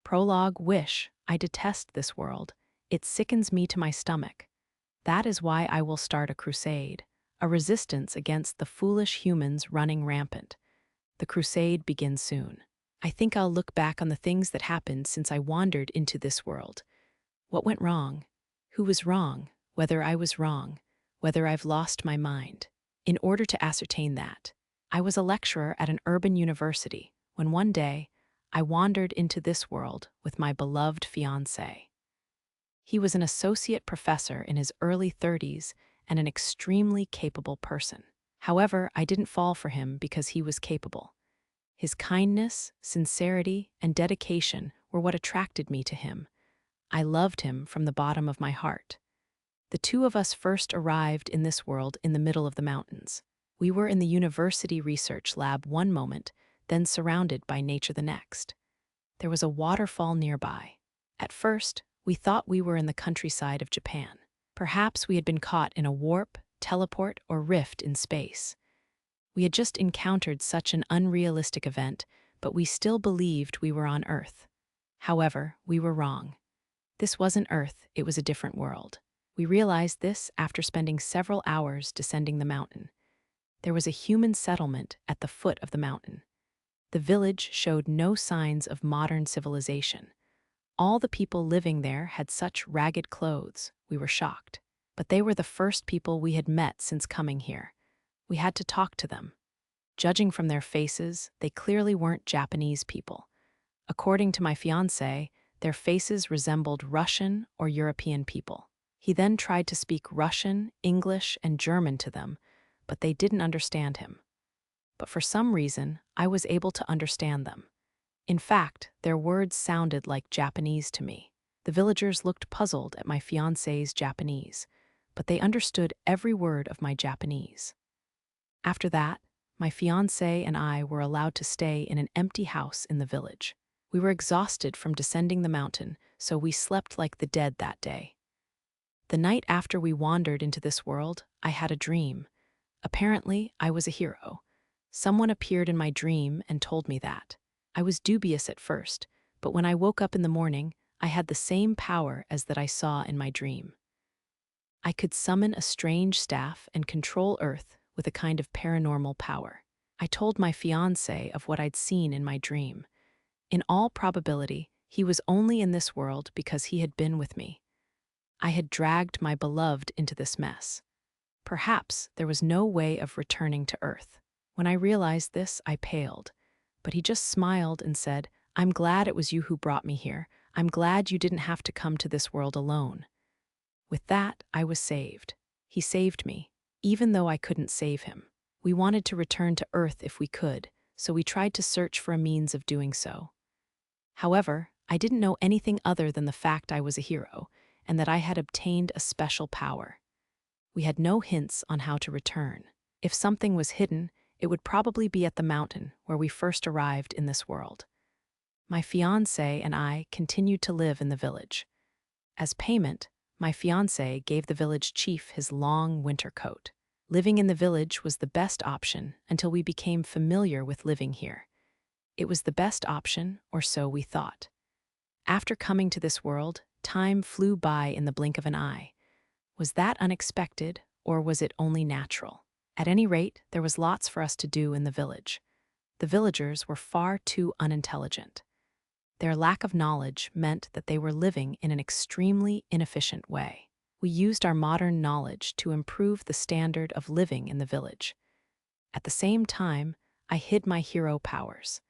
Prologue. Wish. I detest this world. It sickens me to my stomach. That is why I will start a crusade, a resistance against the foolish humans running rampant. The crusade begins soon. I think I'll look back on the things that happened since I wandered into this world. What went wrong? Who was wrong? Whether I was wrong? Whether I've lost my mind? In order to ascertain that, I was a lecturer at an urban university when one day I wandered into this world with my beloved fiancé. He was an associate professor in his early 30s and an extremely capable person. However, I didn't fall for him because he was capable. His kindness, sincerity, and dedication were what attracted me to him. I loved him from the bottom of my heart. The two of us first arrived in this world in the middle of the mountains. We were in the university research lab one moment, then surrounded by nature the next. There was a waterfall nearby. At first, we thought we were in the countryside of Japan. Perhaps we had been caught in a warp, teleport, or rift in space. We had just encountered such an unrealistic event, but we still believed we were on Earth. However, we were wrong. This wasn't Earth, it was a different world. We realized this after spending several hours descending the mountain. There was a human settlement at the foot of the mountain. The village showed no signs of modern civilization. All the people living there had such ragged clothes, we were shocked. But they were the first people we had met since coming here. We had to talk to them. Judging from their faces, they clearly weren't Japanese people. According to my fiancé, their faces resembled Russian or European people. He then tried to speak Russian, English, and German to them, but they didn't understand him. But for some reason, I was able to understand them. In fact, their words sounded like Japanese to me. The villagers looked puzzled at my fiancé's Japanese, but they understood every word of my Japanese. After that, my fiancé and I were allowed to stay in an empty house in the village. We were exhausted from descending the mountain, so we slept like the dead that day. The night after we wandered into this world, I had a dream. Apparently, I was a hero. Someone appeared in my dream and told me that. I was dubious at first, but when I woke up in the morning, I had the same power as that I saw in my dream. I could summon a strange staff and control Earth with a kind of paranormal power. I told my fiancé of what I'd seen in my dream. In all probability, he was only in this world because he had been with me. I had dragged my beloved into this mess. Perhaps there was no way of returning to Earth. When I realized this, I paled. But he just smiled and said, "I'm glad it was you who brought me here. I'm glad you didn't have to come to this world alone." With that, I was saved. He saved me, even though I couldn't save him. We wanted to return to Earth if we could, so we tried to search for a means of doing so. However, I didn't know anything other than the fact I was a hero, and that I had obtained a special power. We had no hints on how to return. If something was hidden, it would probably be at the mountain where we first arrived in this world. My fiancé and I continued to live in the village. As payment, my fiancé gave the village chief his long winter coat. Living in the village was the best option until we became familiar with living here. It was the best option, or so we thought. After coming to this world, time flew by in the blink of an eye. Was that unexpected, or was it only natural? At any rate, there was lots for us to do in the village. The villagers were far too unintelligent. Their lack of knowledge meant that they were living in an extremely inefficient way. We used our modern knowledge to improve the standard of living in the village. At the same time, I hid my hero powers.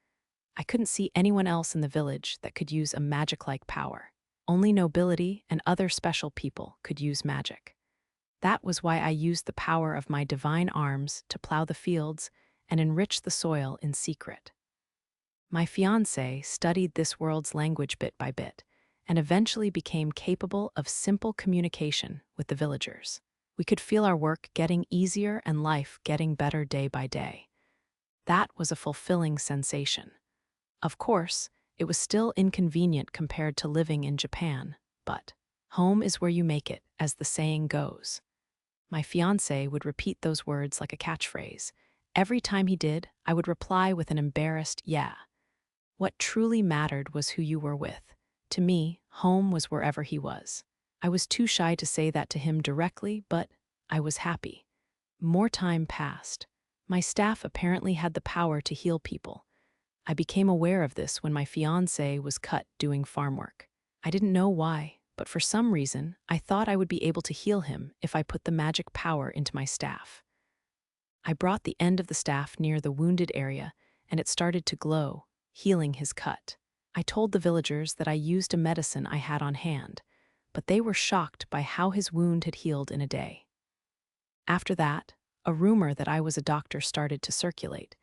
I couldn't see anyone else in the village that could use a magic-like power. Only nobility and other special people could use magic. That was why I used the power of my divine arms to plow the fields and enrich the soil in secret. My fiancé studied this world's language bit by bit and eventually became capable of simple communication with the villagers. We could feel our work getting easier and life getting better day by day. That was a fulfilling sensation. Of course, it was still inconvenient compared to living in Japan, but home is where you make it, as the saying goes. My fiancé would repeat those words like a catchphrase. Every time he did, I would reply with an embarrassed "yeah." What truly mattered was who you were with. To me, home was wherever he was. I was too shy to say that to him directly, but I was happy. More time passed. My staff apparently had the power to heal people. I became aware of this when my fiancé was cut doing farm work. I didn't know why, but for some reason, I thought I would be able to heal him if I put the magic power into my staff. I brought the end of the staff near the wounded area, and it started to glow, healing his cut. I told the villagers that I used a medicine I had on hand, but they were shocked by how his wound had healed in a day. After that, a rumor that I was a doctor started to circulate,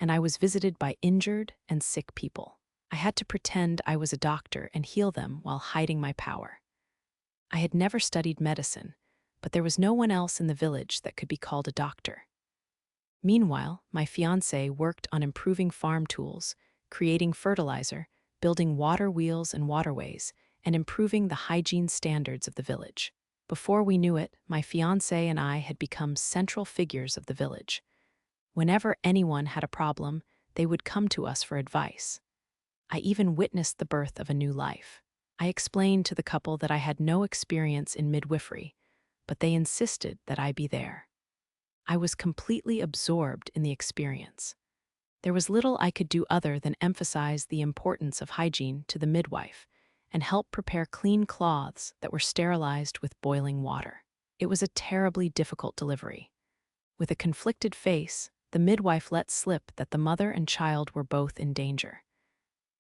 and I was visited by injured and sick people. I had to pretend I was a doctor and heal them while hiding my power. I had never studied medicine, but there was no one else in the village that could be called a doctor. Meanwhile, my fiancé worked on improving farm tools, creating fertilizer, building water wheels and waterways, and improving the hygiene standards of the village. Before we knew it, my fiancé and I had become central figures of the village. Whenever anyone had a problem, they would come to us for advice. I even witnessed the birth of a new life. I explained to the couple that I had no experience in midwifery, but they insisted that I be there. I was completely absorbed in the experience. There was little I could do other than emphasize the importance of hygiene to the midwife and help prepare clean cloths that were sterilized with boiling water. It was a terribly difficult delivery. With a conflicted face, the midwife let slip that the mother and child were both in danger.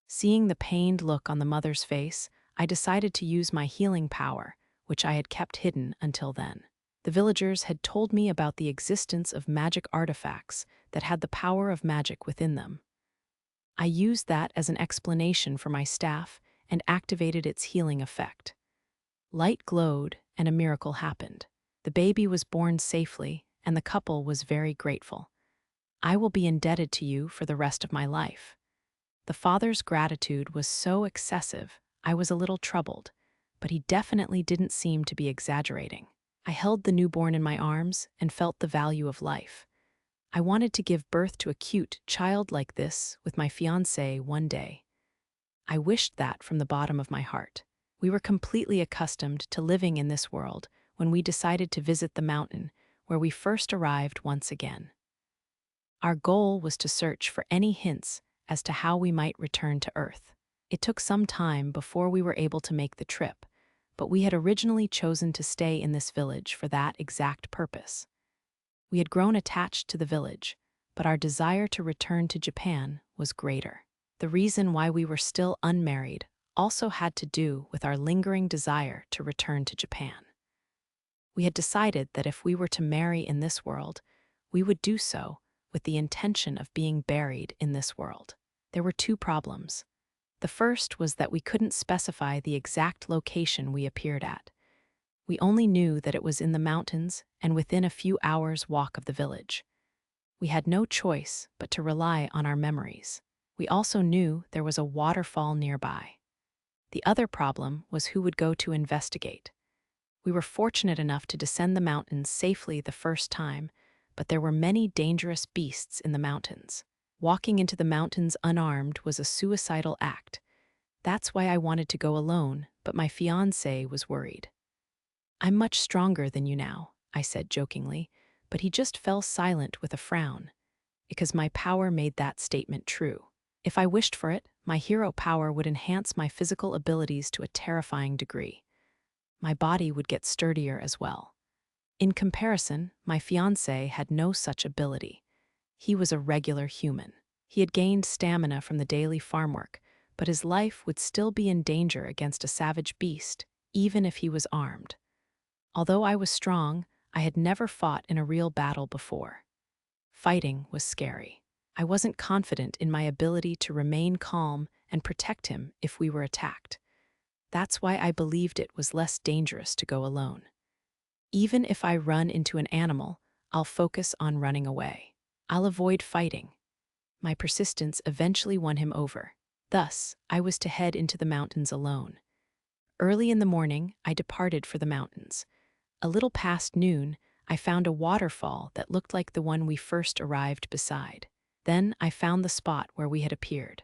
Seeing the pained look on the mother's face, I decided to use my healing power, which I had kept hidden until then. The villagers had told me about the existence of magic artifacts that had the power of magic within them. I used that as an explanation for my staff and activated its healing effect. Light glowed, and a miracle happened. The baby was born safely, and the couple was very grateful. I will be indebted to you for the rest of my life. The father's gratitude was so excessive, I was a little troubled, but he definitely didn't seem to be exaggerating. I held the newborn in my arms and felt the value of life. I wanted to give birth to a cute child like this with my fiancé one day. I wished that from the bottom of my heart. We were completely accustomed to living in this world when we decided to visit the mountain where we first arrived once again. Our goal was to search for any hints as to how we might return to Earth. It took some time before we were able to make the trip, but we had originally chosen to stay in this village for that exact purpose. We had grown attached to the village, but our desire to return to Japan was greater. The reason why we were still unmarried also had to do with our lingering desire to return to Japan. We had decided that if we were to marry in this world, we would do so with the intention of being buried in this world. There were two problems. The first was that we couldn't specify the exact location we appeared at. We only knew that it was in the mountains and within a few hours' walk of the village. We had no choice but to rely on our memories. We also knew there was a waterfall nearby. The other problem was who would go to investigate. We were fortunate enough to descend the mountains safely the first time, but there were many dangerous beasts in the mountains. Walking into the mountains unarmed was a suicidal act. That's why I wanted to go alone, but my fiancé was worried. "I'm much stronger than you now," I said jokingly, but he just fell silent with a frown, because my power made that statement true. If I wished for it, my hero power would enhance my physical abilities to a terrifying degree. My body would get sturdier as well. In comparison, my fiancé had no such ability. He was a regular human. He had gained stamina from the daily farm work, but his life would still be in danger against a savage beast, even if he was armed. Although I was strong, I had never fought in a real battle before. Fighting was scary. I wasn't confident in my ability to remain calm and protect him if we were attacked. That's why I believed it was less dangerous to go alone. Even if I run into an animal, I'll focus on running away. I'll avoid fighting. My persistence eventually won him over. Thus, I was to head into the mountains alone. Early in the morning, I departed for the mountains. A little past noon, I found a waterfall that looked like the one we first arrived beside. Then I found the spot where we had appeared.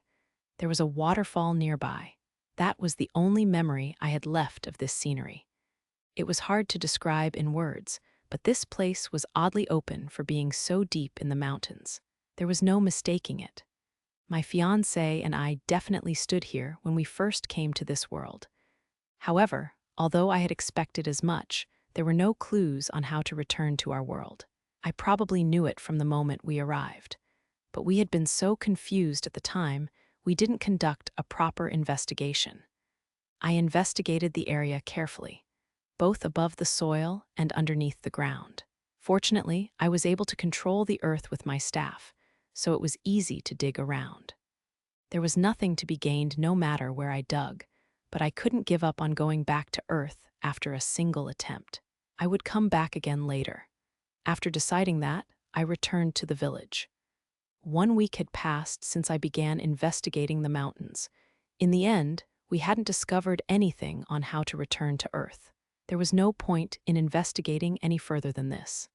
There was a waterfall nearby. That was the only memory I had left of this scenery. It was hard to describe in words, but this place was oddly open for being so deep in the mountains. There was no mistaking it. My fiancé and I definitely stood here when we first came to this world. However, although I had expected as much, there were no clues on how to return to our world. I probably knew it from the moment we arrived, but we had been so confused at the time, we didn't conduct a proper investigation. I investigated the area carefully, both above the soil and underneath the ground. Fortunately, I was able to control the earth with my staff, so it was easy to dig around. There was nothing to be gained no matter where I dug, but I couldn't give up on going back to Earth after a single attempt. I would come back again later. After deciding that, I returned to the village. 1 week had passed since I began investigating the mountains. In the end, we hadn't discovered anything on how to return to Earth. There was no point in investigating any further than this.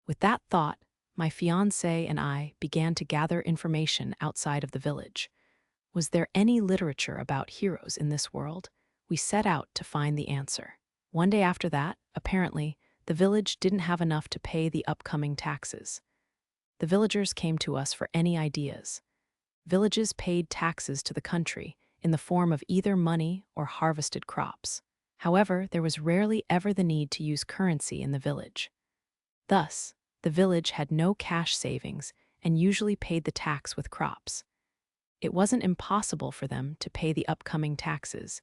With that thought, my fiancé and I began to gather information outside of the village. Was there any literature about heroes in this world? We set out to find the answer. One day after that, apparently, the village didn't have enough to pay the upcoming taxes. The villagers came to us for any ideas. Villages paid taxes to the country in the form of either money or harvested crops. However, there was rarely ever the need to use currency in the village. Thus, the village had no cash savings and usually paid the tax with crops. It wasn't impossible for them to pay the upcoming taxes,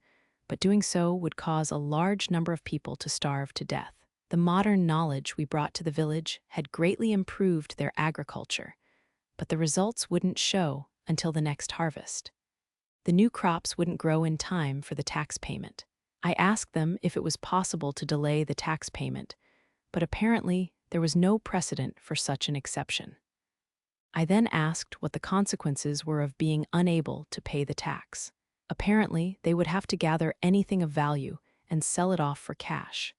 but doing so would cause a large number of people to starve to death. The modern knowledge we brought to the village had greatly improved their agriculture, but the results wouldn't show until the next harvest. The new crops wouldn't grow in time for the tax payment. I asked them if it was possible to delay the tax payment, but apparently there was no precedent for such an exception. I then asked what the consequences were of being unable to pay the tax. Apparently, they would have to gather anything of value and sell it off for cash.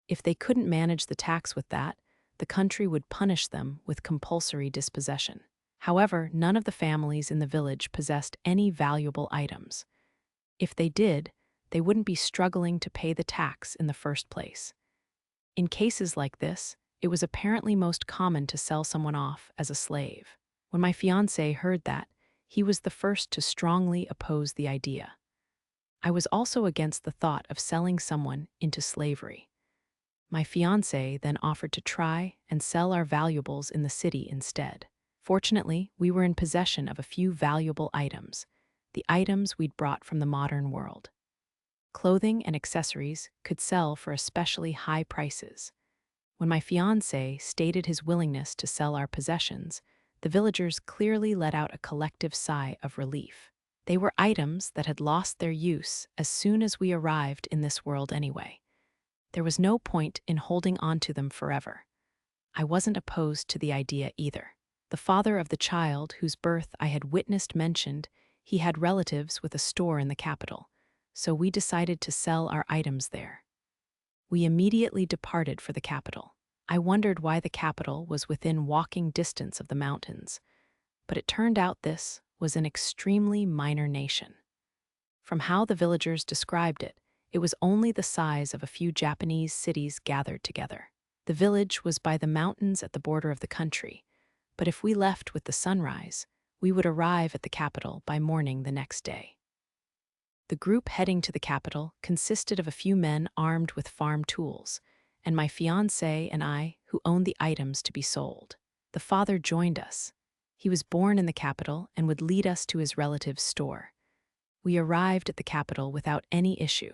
If they couldn't manage the tax with that, the country would punish them with compulsory dispossession. However, none of the families in the village possessed any valuable items. If they did, they wouldn't be struggling to pay the tax in the first place. In cases like this, it was apparently most common to sell someone off as a slave. When my fiancé heard that, he was the first to strongly oppose the idea. I was also against the thought of selling someone into slavery. My fiancé then offered to try and sell our valuables in the city instead. Fortunately, we were in possession of a few valuable items, the items we'd brought from the modern world. Clothing and accessories could sell for especially high prices. When my fiancé stated his willingness to sell our possessions, the villagers clearly let out a collective sigh of relief. They were items that had lost their use as soon as we arrived in this world anyway. There was no point in holding on to them forever. I wasn't opposed to the idea either. The father of the child whose birth I had witnessed mentioned he had relatives with a store in the capital, so we decided to sell our items there. We immediately departed for the capital. I wondered why the capital was within walking distance of the mountains, but it turned out this was an extremely minor nation. From how the villagers described it, it was only the size of a few Japanese cities gathered together. The village was by the mountains at the border of the country, but if we left with the sunrise, we would arrive at the capital by morning the next day. The group heading to the capital consisted of a few men armed with farm tools, and my fiancé and I who owned the items to be sold. The father joined us. He was born in the capital and would lead us to his relative's store. We arrived at the capital without any issue.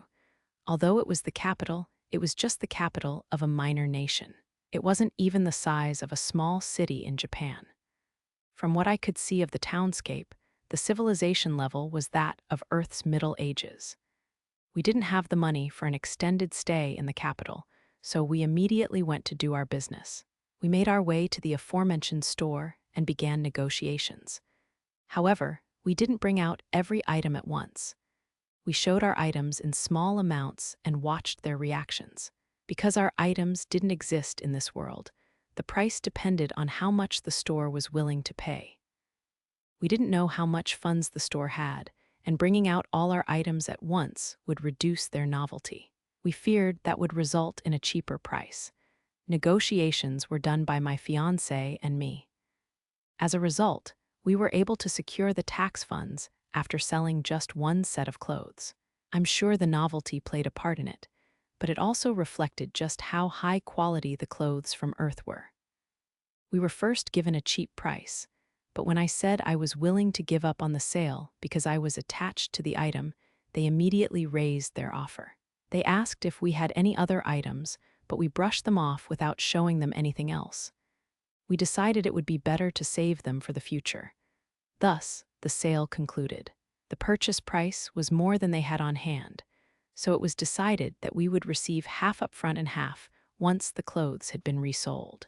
Although it was the capital, it was just the capital of a minor nation. It wasn't even the size of a small city in Japan. From what I could see of the townscape, the civilization level was that of Earth's Middle Ages. We didn't have the money for an extended stay in the capital, so we immediately went to do our business. We made our way to the aforementioned store and began negotiations. However, we didn't bring out every item at once. We showed our items in small amounts and watched their reactions. Because our items didn't exist in this world, the price depended on how much the store was willing to pay. We didn't know how much funds the store had, and bringing out all our items at once would reduce their novelty. We feared that would result in a cheaper price. Negotiations were done by my fiancé and me. As a result, we were able to secure the tax funds after selling just one set of clothes. I'm sure the novelty played a part in it, but it also reflected just how high quality the clothes from Earth were. We were first given a cheap price, but when I said I was willing to give up on the sale because I was attached to the item, they immediately raised their offer. They asked if we had any other items, but we brushed them off without showing them anything else. We decided it would be better to save them for the future. Thus, the sale concluded. The purchase price was more than they had on hand, so it was decided that we would receive half upfront and half once the clothes had been resold.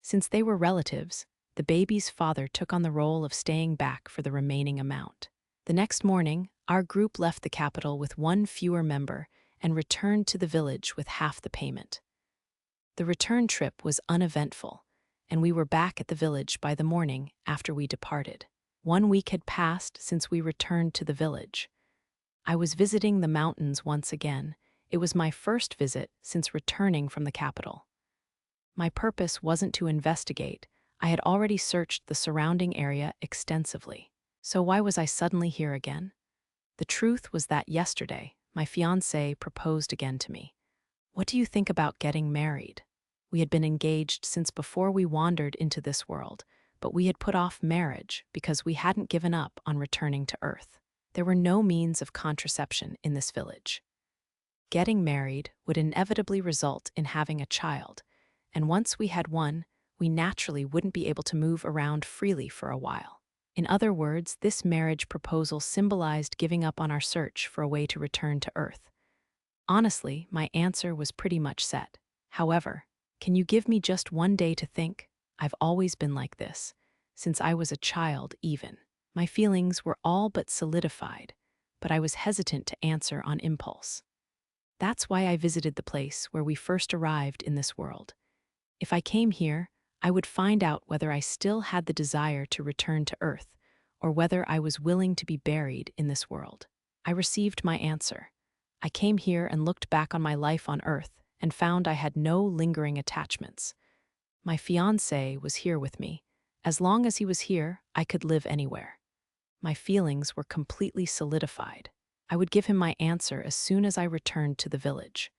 Since they were relatives, the baby's father took on the role of staying back for the remaining amount. The next morning, our group left the capital with one fewer member and returned to the village with half the payment. The return trip was uneventful, and we were back at the village by the morning after we departed. 1 week had passed since we returned to the village. I was visiting the mountains once again. It was my first visit since returning from the capital. My purpose wasn't to investigate. I had already searched the surrounding area extensively. So why was I suddenly here again? The truth was that yesterday, my fiancé proposed again to me. What do you think about getting married? We had been engaged since before we wandered into this world, but we had put off marriage because we hadn't given up on returning to Earth. There were no means of contraception in this village. Getting married would inevitably result in having a child, and once we had one, we naturally wouldn't be able to move around freely for a while. In other words, this marriage proposal symbolized giving up on our search for a way to return to Earth. Honestly, my answer was pretty much set. However, can you give me just 1 day to think? I've always been like this, since I was a child even. My feelings were all but solidified, but I was hesitant to answer on impulse. That's why I visited the place where we first arrived in this world. If I came here, I would find out whether I still had the desire to return to Earth, or whether I was willing to be buried in this world. I received my answer. I came here and looked back on my life on Earth and found I had no lingering attachments. My fiancé was here with me. As long as he was here, I could live anywhere. My feelings were completely solidified. I would give him my answer as soon as I returned to the village.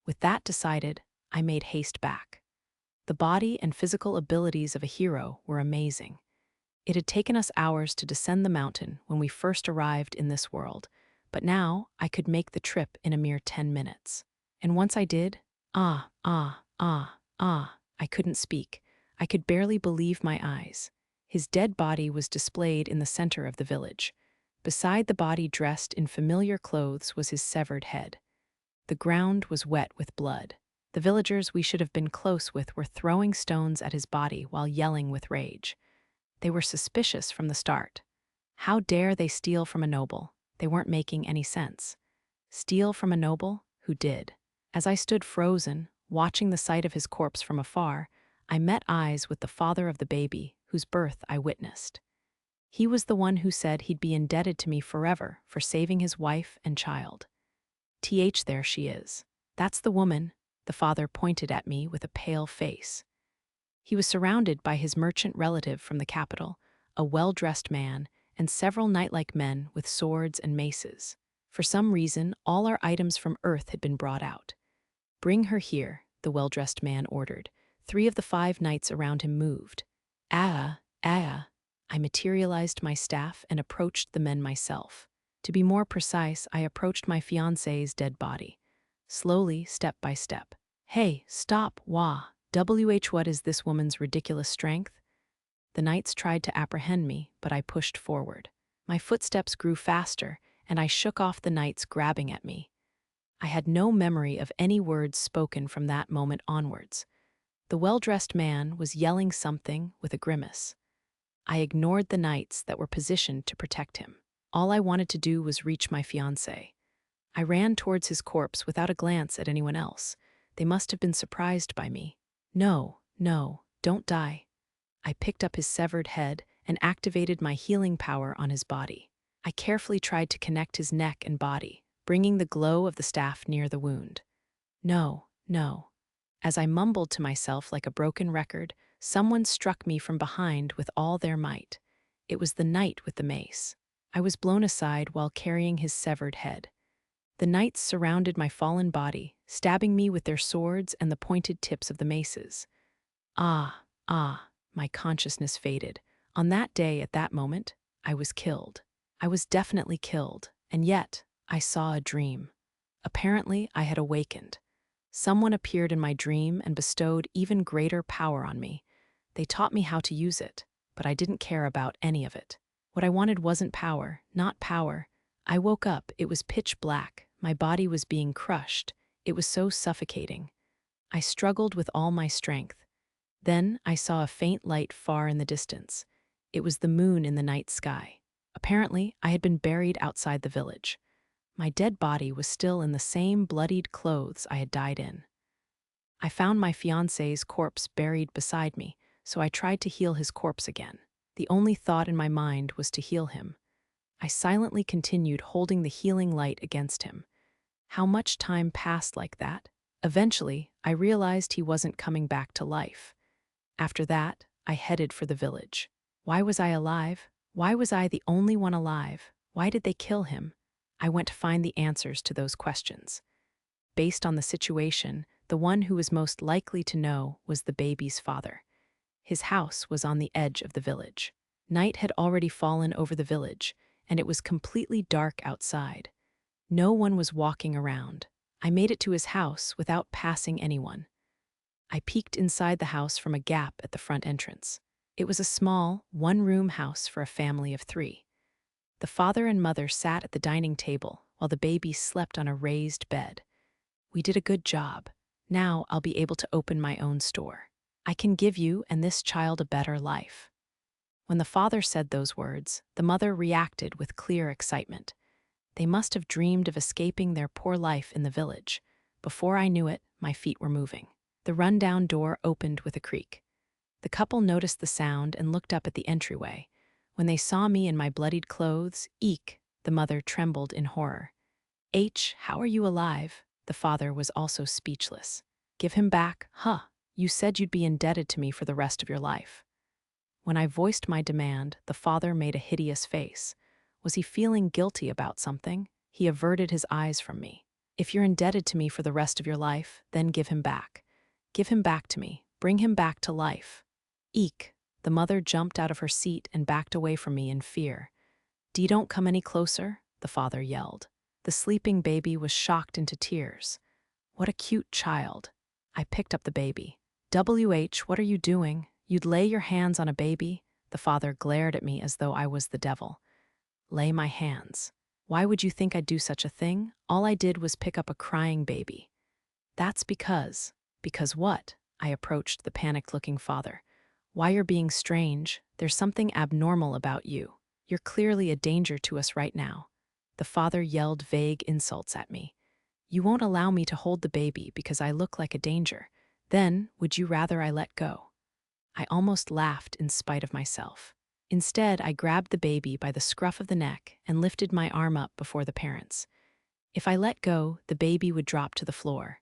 With that decided, I made haste back. The body and physical abilities of a hero were amazing. It had taken us hours to descend the mountain when we first arrived in this world, but now I could make the trip in a mere 10 minutes. And once I did, I couldn't speak. I could barely believe my eyes. His dead body was displayed in the center of the village. Beside the body dressed in familiar clothes was his severed head. The ground was wet with blood. The villagers we should have been close with were throwing stones at his body while yelling with rage. They were suspicious from the start. How dare they steal from a noble? They weren't making any sense. Steal from a noble? Who did? As I stood frozen, watching the sight of his corpse from afar, I met eyes with the father of the baby, whose birth I witnessed. He was the one who said he'd be indebted to me forever for saving his wife and child. There she is. That's the woman. The father pointed at me with a pale face. He was surrounded by his merchant relative from the capital, a well-dressed man, and several knight-like men with swords and maces. For some reason, all our items from Earth had been brought out. Bring her here, the well-dressed man ordered. 3 of the 5 knights around him moved. I materialized my staff and approached the men myself. To be more precise, I approached my fiancé's dead body. Slowly, step by step. Hey, stop, what is this woman's ridiculous strength? The knights tried to apprehend me, but I pushed forward. My footsteps grew faster, and I shook off the knights grabbing at me. I had no memory of any words spoken from that moment onwards. The well-dressed man was yelling something with a grimace. I ignored the knights that were positioned to protect him. All I wanted to do was reach my fiancé. I ran towards his corpse without a glance at anyone else. They must have been surprised by me. No, don't die. I picked up his severed head and activated my healing power on his body. I carefully tried to connect his neck and body, bringing the glow of the staff near the wound. No, no. As I mumbled to myself like a broken record, someone struck me from behind with all their might. It was the knight with the mace. I was blown aside while carrying his severed head. The knights surrounded my fallen body, stabbing me with their swords and the pointed tips of the maces. Ah, my consciousness faded. On that day, at that moment, I was killed. I was definitely killed, and yet I saw a dream. Apparently, I had awakened. Someone appeared in my dream and bestowed even greater power on me. They taught me how to use it, but I didn't care about any of it. What I wanted wasn't power, not power. I woke up, it was pitch black. My body was being crushed. It was so suffocating. I struggled with all my strength. Then I saw a faint light far in the distance. It was the moon in the night sky. Apparently, I had been buried outside the village. My dead body was still in the same bloodied clothes I had died in. I found my fiancé's corpse buried beside me, so I tried to heal his corpse again. The only thought in my mind was to heal him. I silently continued holding the healing light against him. How much time passed like that? Eventually, I realized he wasn't coming back to life. After that, I headed for the village. Why was I alive? Why was I the only one alive? Why did they kill him? I went to find the answers to those questions. Based on the situation, the one who was most likely to know was the baby's father. His house was on the edge of the village. Night had already fallen over the village, and it was completely dark outside. No one was walking around. I made it to his house without passing anyone. I peeked inside the house from a gap at the front entrance. It was a small, one-room house for a family of 3. The father and mother sat at the dining table while the baby slept on a raised bed. We did a good job. Now I'll be able to open my own store. I can give you and this child a better life. When the father said those words, the mother reacted with clear excitement. They must have dreamed of escaping their poor life in the village. Before I knew it, my feet were moving. The rundown door opened with a creak. The couple noticed the sound and looked up at the entryway. When they saw me in my bloodied clothes, eek, the mother trembled in horror. How are you alive? The father was also speechless. Give him back, huh? You said you'd be indebted to me for the rest of your life. When I voiced my demand, the father made a hideous face. Was he feeling guilty about something? He averted his eyes from me. If you're indebted to me for the rest of your life, then give him back. Give him back to me. Bring him back to life. Eek! The mother jumped out of her seat and backed away from me in fear. Don't come any closer, the father yelled. The sleeping baby was shocked into tears. What a cute child. I picked up the baby. What are you doing? You'd lay your hands on a baby? The father glared at me as though I was the devil. Lay my hands. Why would you think I'd do such a thing? All I did was pick up a crying baby. That's because. Because what? I approached the panicked-looking father. Why you're being strange. There's something abnormal about you. You're clearly a danger to us right now. The father yelled vague insults at me. You won't allow me to hold the baby because I look like a danger. Then, would you rather I let go? I almost laughed in spite of myself. Instead, I grabbed the baby by the scruff of the neck and lifted my arm up before the parents. If I let go, the baby would drop to the floor.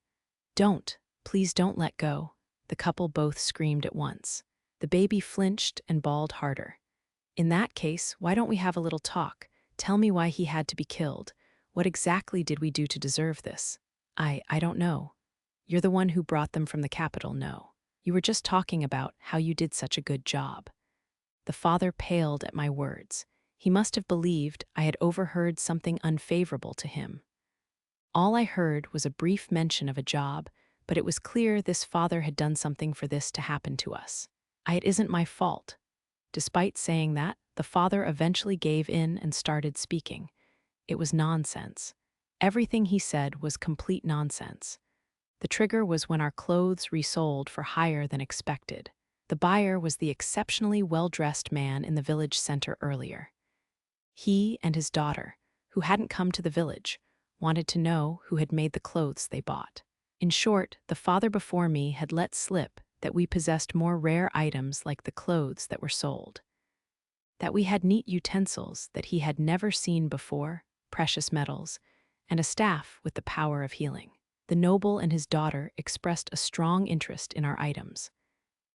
Don't, please don't let go. The couple both screamed at once. The baby flinched and bawled harder. In that case, why don't we have a little talk? Tell me why he had to be killed. What exactly did we do to deserve this? I don't know. You're the one who brought them from the capital, no. You were just talking about how you did such a good job. The father paled at my words. He must have believed I had overheard something unfavorable to him. All I heard was a brief mention of a job, but it was clear this father had done something for this to happen to us. It isn't my fault. Despite saying that, the father eventually gave in and started speaking. It was nonsense. Everything he said was complete nonsense. The trigger was when our clothes resold for higher than expected. The buyer was the exceptionally well-dressed man in the village center earlier. He and his daughter, who hadn't come to the village, wanted to know who had made the clothes they bought. In short, the father before me had let slip that we possessed more rare items like the clothes that were sold. that we had neat utensils that he had never seen before, precious metals, and a staff with the power of healing. The noble and his daughter expressed a strong interest in our items.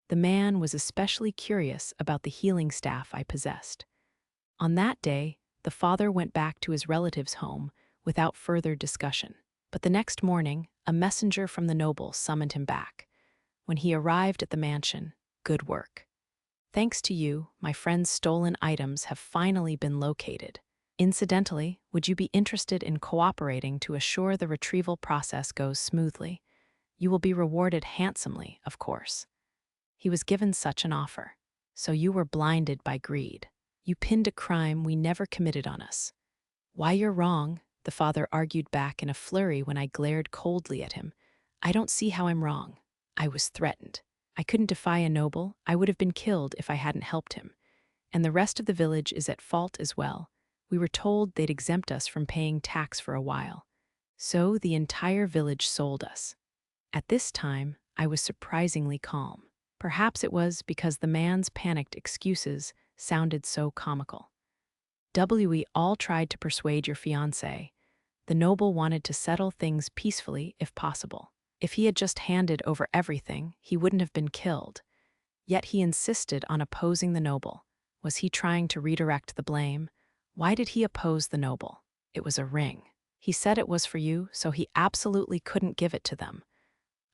The man was especially curious about the healing staff I possessed. On that day, the father went back to his relative's home without further discussion. But the next morning, a messenger from the noble summoned him back. When he arrived at the mansion, "Good work. Thanks to you, my friend's stolen items have finally been located. Incidentally, would you be interested in cooperating to assure the retrieval process goes smoothly? You will be rewarded handsomely, of course." He was given such an offer. So you were blinded by greed. You pinned a crime we never committed on us. "Why, you're wrong," the father argued back in a flurry when I glared coldly at him. "I don't see how I'm wrong. I was threatened. I couldn't defy a noble. I would have been killed if I hadn't helped him. And the rest of the village is at fault as well. We were told they'd exempt us from paying tax for a while. So the entire village sold us." At this time, I was surprisingly calm. Perhaps it was because the man's panicked excuses sounded so comical. "We all tried to persuade your fiancé. The noble wanted to settle things peacefully if possible. If he had just handed over everything, he wouldn't have been killed. Yet he insisted on opposing the noble. Was he trying to redirect the blame? Why did he oppose the noble? It was a ring. He said it was for you, so he absolutely couldn't give it to them.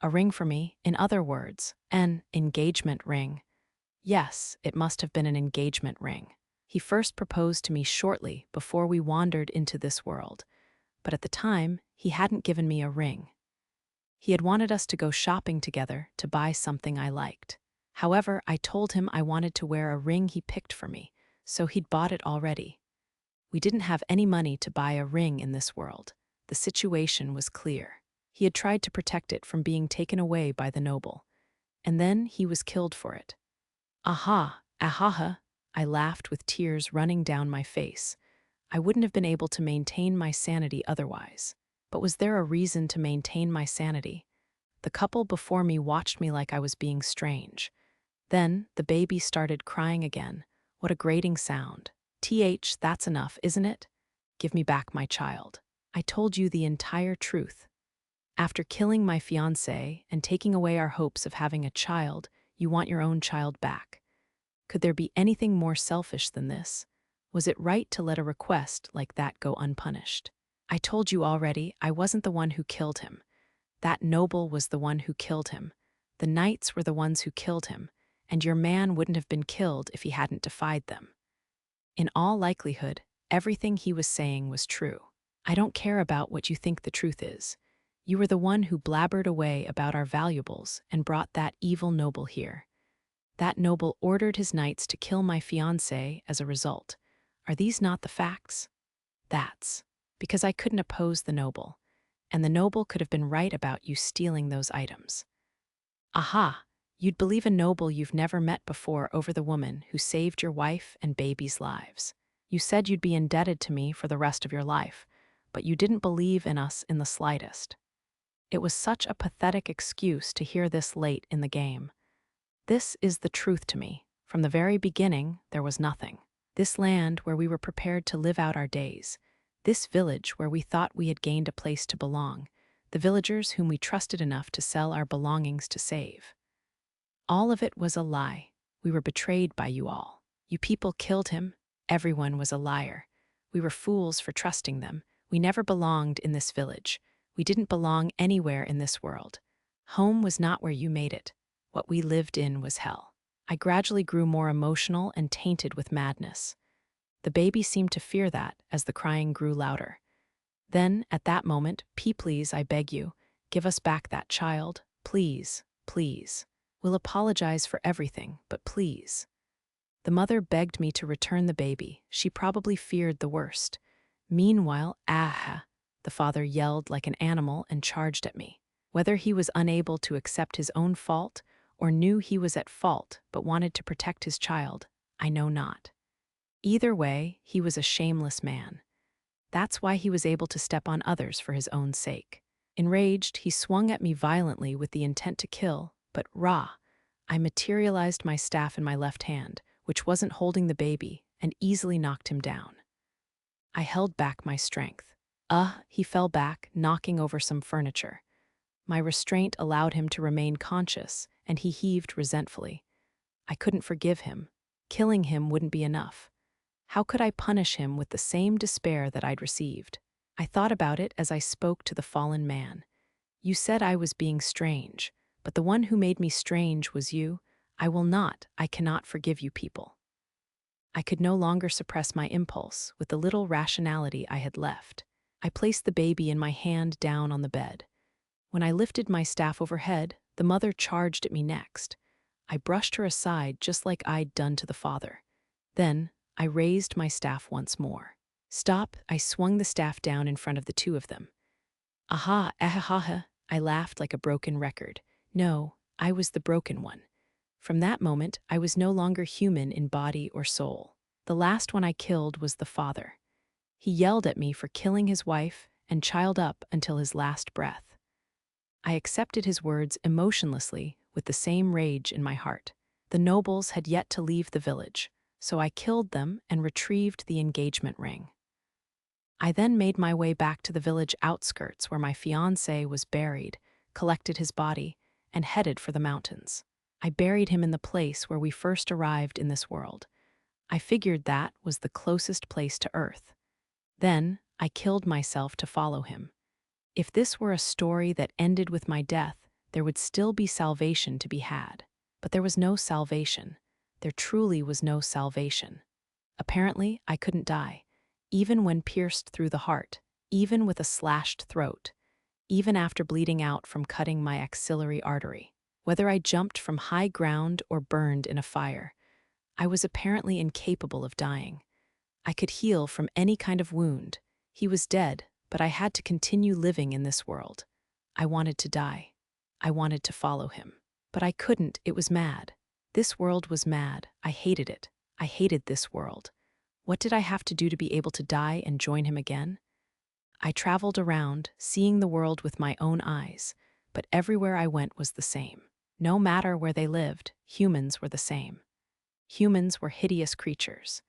A ring for me, in other words, an engagement ring. Yes, it must have been an engagement ring. He first proposed to me shortly before we wandered into this world, but at the time, he hadn't given me a ring. He had wanted us to go shopping together to buy something I liked. However, I told him I wanted to wear a ring he picked for me, so he'd bought it already. We didn't have any money to buy a ring in this world. The situation was clear. He had tried to protect it from being taken away by the noble, and then he was killed for it. "Aha, ahaha," I laughed with tears running down my face. I wouldn't have been able to maintain my sanity otherwise. But was there a reason to maintain my sanity? The couple before me watched me like I was being strange. Then the baby started crying again. What a grating sound. That's enough, isn't it? Give me back my child. I told you the entire truth. After killing my fiancé and taking away our hopes of having a child, you want your own child back. Could there be anything more selfish than this? Was it right to let a request like that go unpunished? I told you already, I wasn't the one who killed him. That noble was the one who killed him. The knights were the ones who killed him, and your man wouldn't have been killed if he hadn't defied them. In all likelihood, everything he was saying was true. I don't care about what you think the truth is. You were the one who blabbered away about our valuables and brought that evil noble here. That noble ordered his knights to kill my fiancé as a result. Are these not the facts? That's because I couldn't oppose the noble, and the noble could have been right about you stealing those items. Aha! You'd believe a noble you've never met before over the woman who saved your wife and baby's lives. You said you'd be indebted to me for the rest of your life, but you didn't believe in us in the slightest. It was such a pathetic excuse to hear this late in the game. This is the truth to me. From the very beginning, there was nothing. This land where we were prepared to live out our days. This village where we thought we had gained a place to belong. The villagers whom we trusted enough to sell our belongings to save. All of it was a lie. We were betrayed by you all. You people killed him. Everyone was a liar. We were fools for trusting them. We never belonged in this village. We didn't belong anywhere in this world. Home was not where you made it. What we lived in was hell. I gradually grew more emotional and tainted with madness. The baby seemed to fear that as the crying grew louder. Then, at that moment, please, I beg you, give us back that child. Please, please. We'll apologize for everything, but please. The mother begged me to return the baby. She probably feared the worst. Meanwhile, the father yelled like an animal and charged at me. Whether he was unable to accept his own fault or knew he was at fault but wanted to protect his child, I know not. Either way, he was a shameless man. That's why he was able to step on others for his own sake. Enraged, he swung at me violently with the intent to kill, but I materialized my staff in my left hand, which wasn't holding the baby, and easily knocked him down. I held back my strength. He fell back, knocking over some furniture. My restraint allowed him to remain conscious, and he heaved resentfully. I couldn't forgive him. Killing him wouldn't be enough. How could I punish him with the same despair that I'd received? I thought about it as I spoke to the fallen man. You said I was being strange, but the one who made me strange was you. I cannot forgive you people. I could no longer suppress my impulse with the little rationality I had left. I placed the baby in my hand down on the bed. When I lifted my staff overhead, the mother charged at me next. I brushed her aside just like I'd done to the father. Then, I raised my staff once more. Stop, I swung the staff down in front of the two of them. Aha, ahahaha, I laughed like a broken record. No, I was the broken one. From that moment, I was no longer human in body or soul. The last one I killed was the father. He yelled at me for killing his wife and child up until his last breath. I accepted his words emotionlessly with the same rage in my heart. The nobles had yet to leave the village, so I killed them and retrieved the engagement ring. I then made my way back to the village outskirts where my fiancé was buried, collected his body, and headed for the mountains. I buried him in the place where we first arrived in this world. I figured that was the closest place to Earth. Then, I killed myself to follow him. If this were a story that ended with my death, there would still be salvation to be had. But there was no salvation. There truly was no salvation. Apparently, I couldn't die, even when pierced through the heart, even with a slashed throat, even after bleeding out from cutting my axillary artery. Whether I jumped from high ground or burned in a fire, I was apparently incapable of dying. I could heal from any kind of wound. He was dead, but I had to continue living in this world. I wanted to die. I wanted to follow him. But I couldn't, it was mad. This world was mad. I hated it. I hated this world. What did I have to do to be able to die and join him again? I traveled around, seeing the world with my own eyes, but everywhere I went was the same. No matter where they lived, humans were the same. Humans were hideous creatures.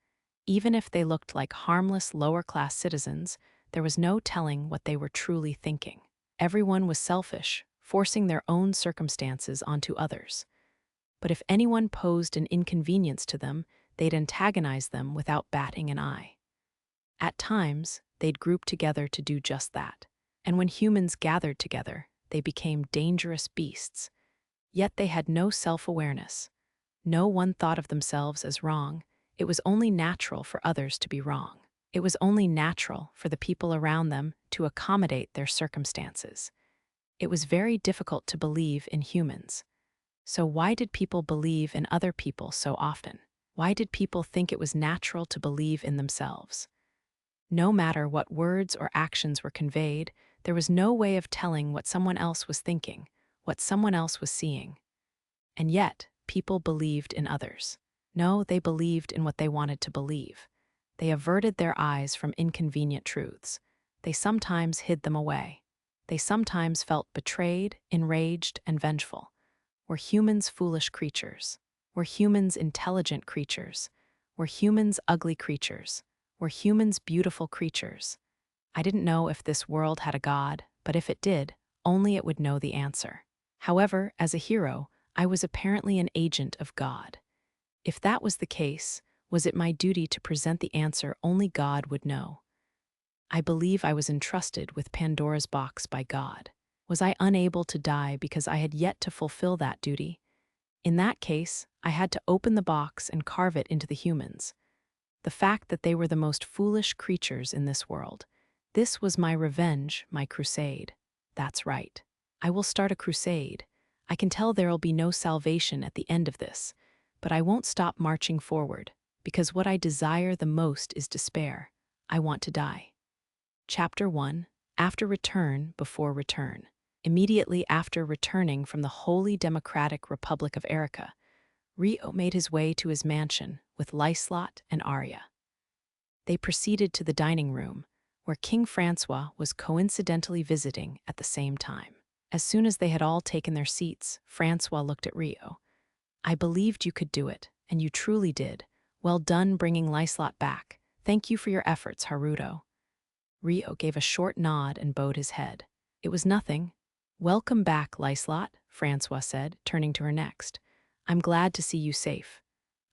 Even if they looked like harmless lower-class citizens, there was no telling what they were truly thinking. Everyone was selfish, forcing their own circumstances onto others. But if anyone posed an inconvenience to them, they'd antagonize them without batting an eye. At times, they'd group together to do just that. And when humans gathered together, they became dangerous beasts. Yet they had no self-awareness. No one thought of themselves as wrong. It was only natural for others to be wrong. It was only natural for the people around them to accommodate their circumstances. It was very difficult to believe in humans. So why did people believe in other people so often? Why did people think it was natural to believe in themselves? No matter what words or actions were conveyed, there was no way of telling what someone else was thinking, what someone else was seeing. And yet, people believed in others. No, they believed in what they wanted to believe. They averted their eyes from inconvenient truths. They sometimes hid them away. They sometimes felt betrayed, enraged, and vengeful. Were humans foolish creatures? Were humans intelligent creatures? Were humans ugly creatures? Were humans beautiful creatures? I didn't know if this world had a god, but if it did, only it would know the answer. However, as a hero, I was apparently an agent of God. If that was the case, was it my duty to present the answer only God would know? I believe I was entrusted with Pandora's box by God. Was I unable to die because I had yet to fulfill that duty? In that case, I had to open the box and carve it into the humans. The fact that they were the most foolish creatures in this world. This was my revenge, my crusade. That's right. I will start a crusade. I can tell there'll be no salvation at the end of this, but I won't stop marching forward, because what I desire the most is despair. I want to die. Chapter 1. After return, before return. Immediately after returning from the Holy Democratic Republic of Erica, Rio made his way to his mansion with Lyslot and Arya. They proceeded to the dining room, where King Francois was coincidentally visiting at the same time. As soon as they had all taken their seats, Francois looked at Rio. I believed you could do it, and you truly did. Well done bringing Lyslot back. Thank you for your efforts, Haruto. Rio gave a short nod and bowed his head. It was nothing. Welcome back, Lyslot, Francois said, turning to her next. I'm glad to see you safe.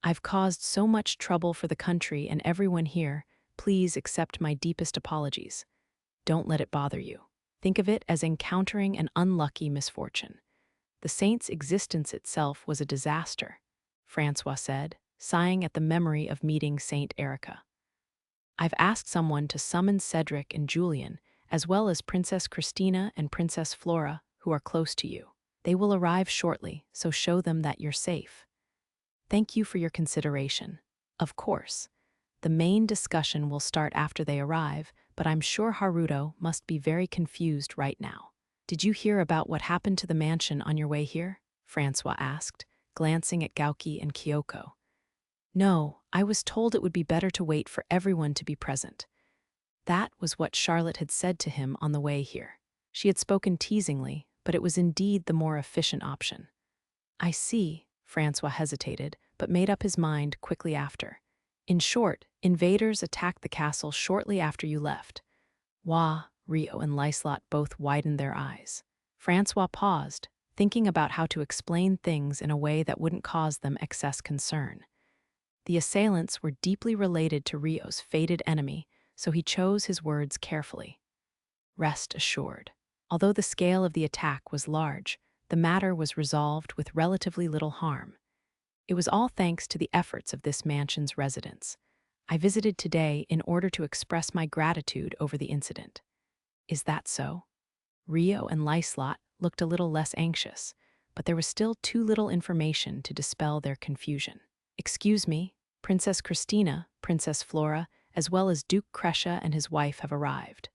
I've caused so much trouble for the country and everyone here. Please accept my deepest apologies. Don't let it bother you. Think of it as encountering an unlucky misfortune. The saint's existence itself was a disaster, Francois said, sighing at the memory of meeting Saint Erica. I've asked someone to summon Cedric and Julian, as well as Princess Christina and Princess Flora, who are close to you. They will arrive shortly, so show them that you're safe. Thank you for your consideration. Of course, the main discussion will start after they arrive, but I'm sure Haruto must be very confused right now. Did you hear about what happened to the mansion on your way here? Francois asked, glancing at Gauki and Kyoko. No, I was told it would be better to wait for everyone to be present. That was what Charlotte had said to him on the way here. She had spoken teasingly, but it was indeed the more efficient option. I see, Francois hesitated, but made up his mind quickly after. In short, invaders attacked the castle shortly after you left. Wah, Rio and Lyslot both widened their eyes. Francois paused, thinking about how to explain things in a way that wouldn't cause them excess concern. The assailants were deeply related to Rio's fated enemy, so he chose his words carefully. Rest assured. Although the scale of the attack was large, the matter was resolved with relatively little harm. It was all thanks to the efforts of this mansion's residents. I visited today in order to express my gratitude over the incident. Is that so? Rio and Lyslot looked a little less anxious, but there was still too little information to dispel their confusion. Excuse me, Princess Christina, Princess Flora, as well as Duke Crescia and his wife have arrived.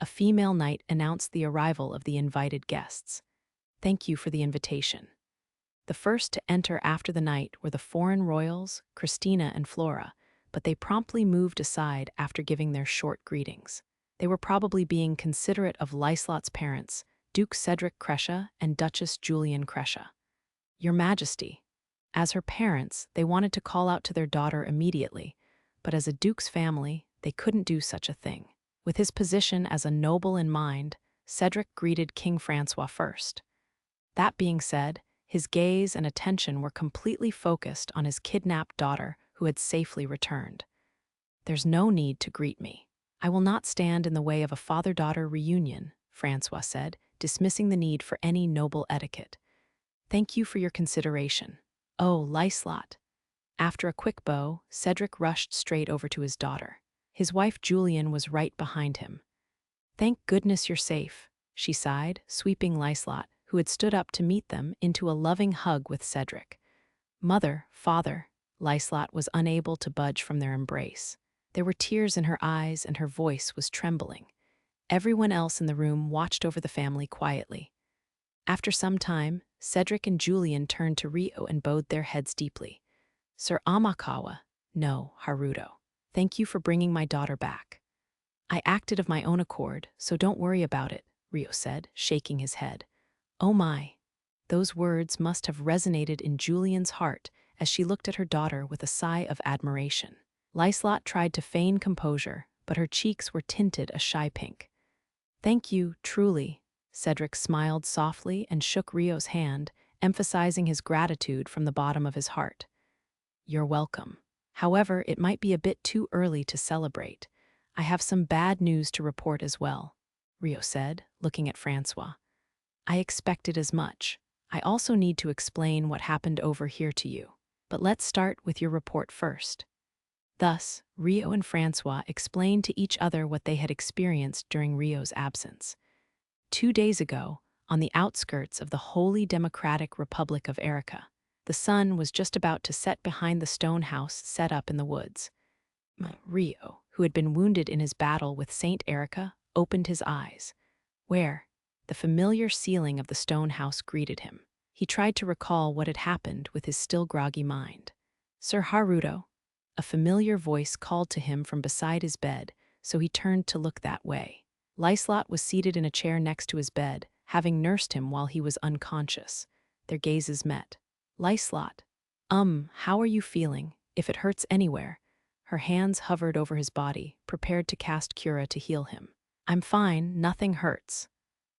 A female knight announced the arrival of the invited guests. Thank you for the invitation. The first to enter after the knight were the foreign royals, Christina and Flora, but they promptly moved aside after giving their short greetings. They were probably being considerate of Lyslot's parents, Duke Cedric Crescia and Duchess Julian Crescia. Your Majesty. As her parents, they wanted to call out to their daughter immediately, but as a duke's family, they couldn't do such a thing. With his position as a noble in mind, Cedric greeted King Francois first. That being said, his gaze and attention were completely focused on his kidnapped daughter who had safely returned. There's no need to greet me. I will not stand in the way of a father-daughter reunion, Francois said, dismissing the need for any noble etiquette. Thank you for your consideration. Oh, Lyslot. After a quick bow, Cedric rushed straight over to his daughter. His wife Julian was right behind him. Thank goodness you're safe, she sighed, sweeping Lyslot, who had stood up to meet them, into a loving hug with Cedric. Mother, father, Lyslot was unable to budge from their embrace. There were tears in her eyes and her voice was trembling. Everyone else in the room watched over the family quietly. After some time, Cedric and Julian turned to Rio and bowed their heads deeply. Sir Amakawa, no, Haruto. Thank you for bringing my daughter back. I acted of my own accord, so don't worry about it, Rio said, shaking his head. Oh my. Those words must have resonated in Julian's heart as she looked at her daughter with a sigh of admiration. Lyslot tried to feign composure, but her cheeks were tinted a shy pink. Thank you, truly. Cedric smiled softly and shook Rio's hand, emphasizing his gratitude from the bottom of his heart. You're welcome. However, it might be a bit too early to celebrate. I have some bad news to report as well, Rio said, looking at Francois. I expected as much. I also need to explain what happened over here to you. But let's start with your report first. Thus, Rio and Francois explained to each other what they had experienced during Rio's absence. 2 days ago, on the outskirts of the Holy Democratic Republic of Erica, the sun was just about to set behind the stone house set up in the woods. Rio, who had been wounded in his battle with Saint Erica, opened his eyes. Where? The familiar ceiling of the stone house greeted him. He tried to recall what had happened with his still groggy mind. Sir Haruto. A familiar voice called to him from beside his bed, so he turned to look that way. Lyslot was seated in a chair next to his bed, having nursed him while he was unconscious. Their gazes met. Lyslot. How are you feeling? if it hurts anywhere. Her hands hovered over his body, prepared to cast cura to heal him. I'm fine, nothing hurts.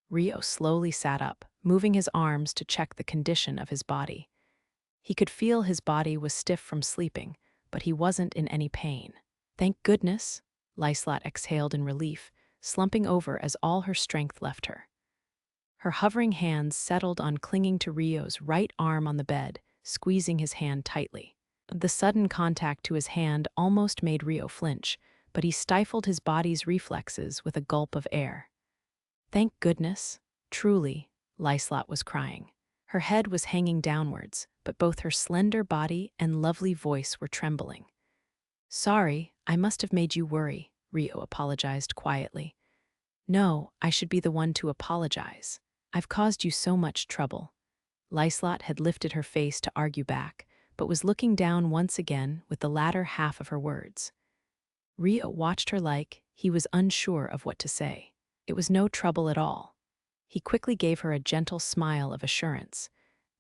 Rio slowly sat up, moving his arms to check the condition of his body. He could feel his body was stiff from sleeping, but he wasn't in any pain. Thank goodness, Lyslot exhaled in relief, slumping over as all her strength left her. Her hovering hands settled on clinging to Rio's right arm on the bed, squeezing his hand tightly. The sudden contact to his hand almost made Rio flinch, but he stifled his body's reflexes with a gulp of air. Thank goodness, truly, Lyslot was crying. Her head was hanging downwards, but both her slender body and lovely voice were trembling. Sorry, I must have made you worry, Rio apologized quietly. No, I should be the one to apologize. I've caused you so much trouble. Lyslot had lifted her face to argue back, but was looking down once again with the latter half of her words. Rio watched her like he was unsure of what to say. It was no trouble at all. He quickly gave her a gentle smile of assurance.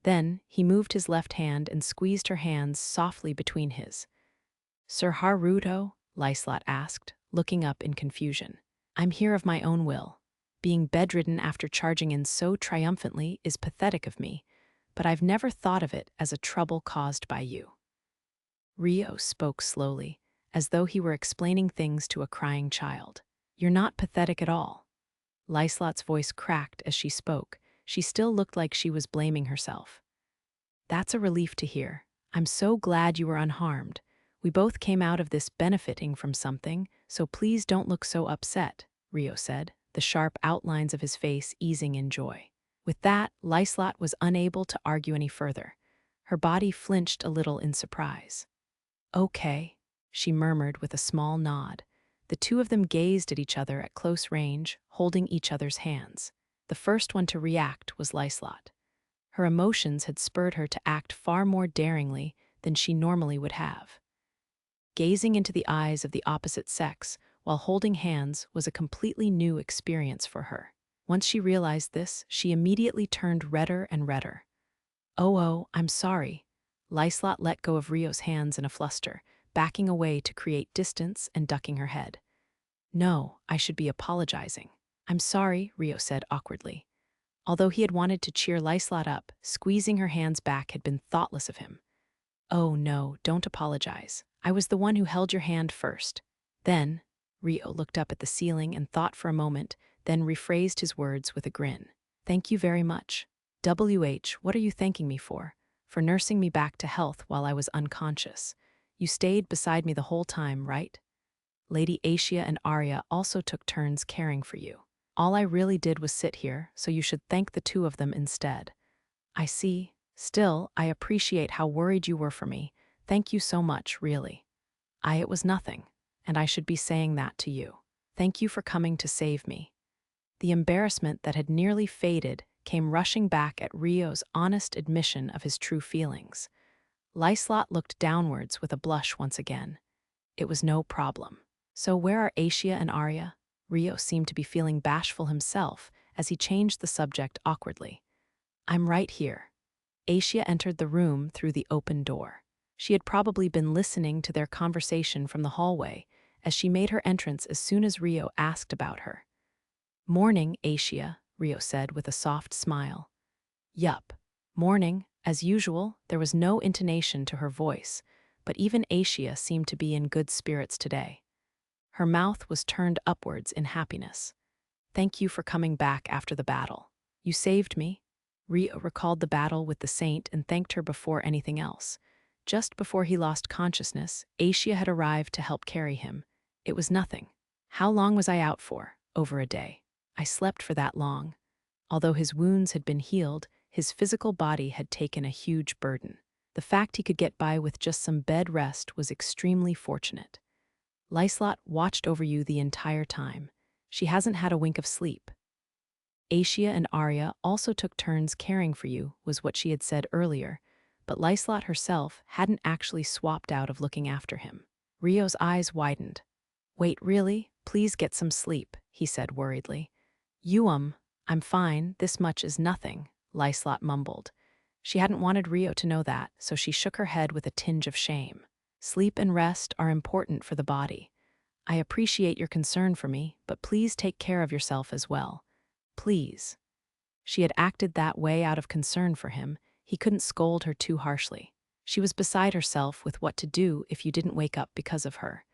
Then he moved his left hand and squeezed her hands softly between his. Sir Haruto? Lyslot asked, looking up in confusion. I'm here of my own will. Being bedridden after charging in so triumphantly is pathetic of me, but I've never thought of it as a trouble caused by you. Rio spoke slowly, as though he were explaining things to a crying child. You're not pathetic at all. Lyslot's voice cracked as she spoke. She still looked like she was blaming herself. That's a relief to hear. I'm so glad you were unharmed. We both came out of this benefiting from something, so please don't look so upset, Rio said, the sharp outlines of his face easing in joy. With that, Lyslot was unable to argue any further. Her body flinched a little in surprise. Okay, she murmured with a small nod. The two of them gazed at each other at close range, holding each other's hands. The first one to react was Lyslot. Her emotions had spurred her to act far more daringly than she normally would have. Gazing into the eyes of the opposite sex while holding hands was a completely new experience for her. Once she realized this, she immediately turned redder and redder. Oh, I'm sorry. Lyslot let go of Rio's hands in a fluster, backing away to create distance and ducking her head. No, I should be apologizing. I'm sorry, Rio said awkwardly. Although he had wanted to cheer Lyslot up, squeezing her hands back had been thoughtless of him. Oh no, don't apologize. I was the one who held your hand first. Then, Rio looked up at the ceiling and thought for a moment, then rephrased his words with a grin. Thank you very much. What are you thanking me for? For nursing me back to health while I was unconscious. You stayed beside me the whole time, right? Lady Asia and Arya also took turns caring for you. All I really did was sit here, so you should thank the two of them instead. I see. Still, I appreciate how worried you were for me. Thank you so much, really. It was nothing, and I should be saying that to you. Thank you for coming to save me. The embarrassment that had nearly faded came rushing back at Rio's honest admission of his true feelings. Lyslot looked downwards with a blush once again. It was no problem. So where are Asia and Arya? Rio seemed to be feeling bashful himself as he changed the subject awkwardly. I'm right here. Asia entered the room through the open door. She had probably been listening to their conversation from the hallway as she made her entrance as soon as Rio asked about her. Morning, Asia, Rio said with a soft smile. Yup. Morning. As usual, there was no intonation to her voice, but even Asia seemed to be in good spirits today. Her mouth was turned upwards in happiness. Thank you for coming back after the battle. You saved me. Rio recalled the battle with the saint and thanked her before anything else. Just before he lost consciousness, Asia had arrived to help carry him. It was nothing. How long was I out for? Over a day. I slept for that long. Although his wounds had been healed, his physical body had taken a huge burden. The fact he could get by with just some bed rest was extremely fortunate. Lyslot watched over you the entire time. She hasn't had a wink of sleep. Asia and Arya also took turns caring for you, was what she had said earlier, but Lyslot herself hadn't actually swapped out of looking after him. Rio's eyes widened. Wait, really? Please get some sleep, he said worriedly. I'm fine, this much is nothing, Lyslot mumbled. She hadn't wanted Rio to know that, so she shook her head with a tinge of shame. Sleep and rest are important for the body. I appreciate your concern for me, but please take care of yourself as well. Please. She had acted that way out of concern for him. He couldn't scold her too harshly. She was beside herself with what to do if you didn't wake up because of her.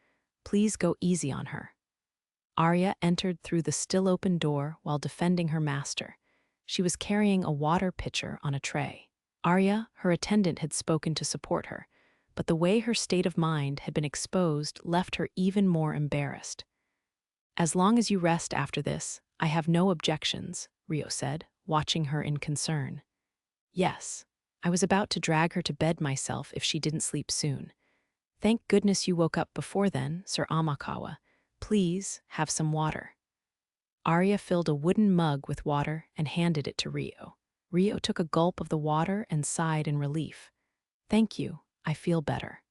Please go easy on her. Arya entered through the still-open door while defending her master. She was carrying a water pitcher on a tray. Arya, her attendant, had spoken to support her, but the way her state of mind had been exposed left her even more embarrassed. As long as you rest after this, I have no objections, Rio said, watching her in concern. Yes, I was about to drag her to bed myself if she didn't sleep soon. Thank goodness you woke up before then, Sir Amakawa. Please have some water. Arya filled a wooden mug with water and handed it to Rio. Rio took a gulp of the water and sighed in relief. Thank you, I feel better.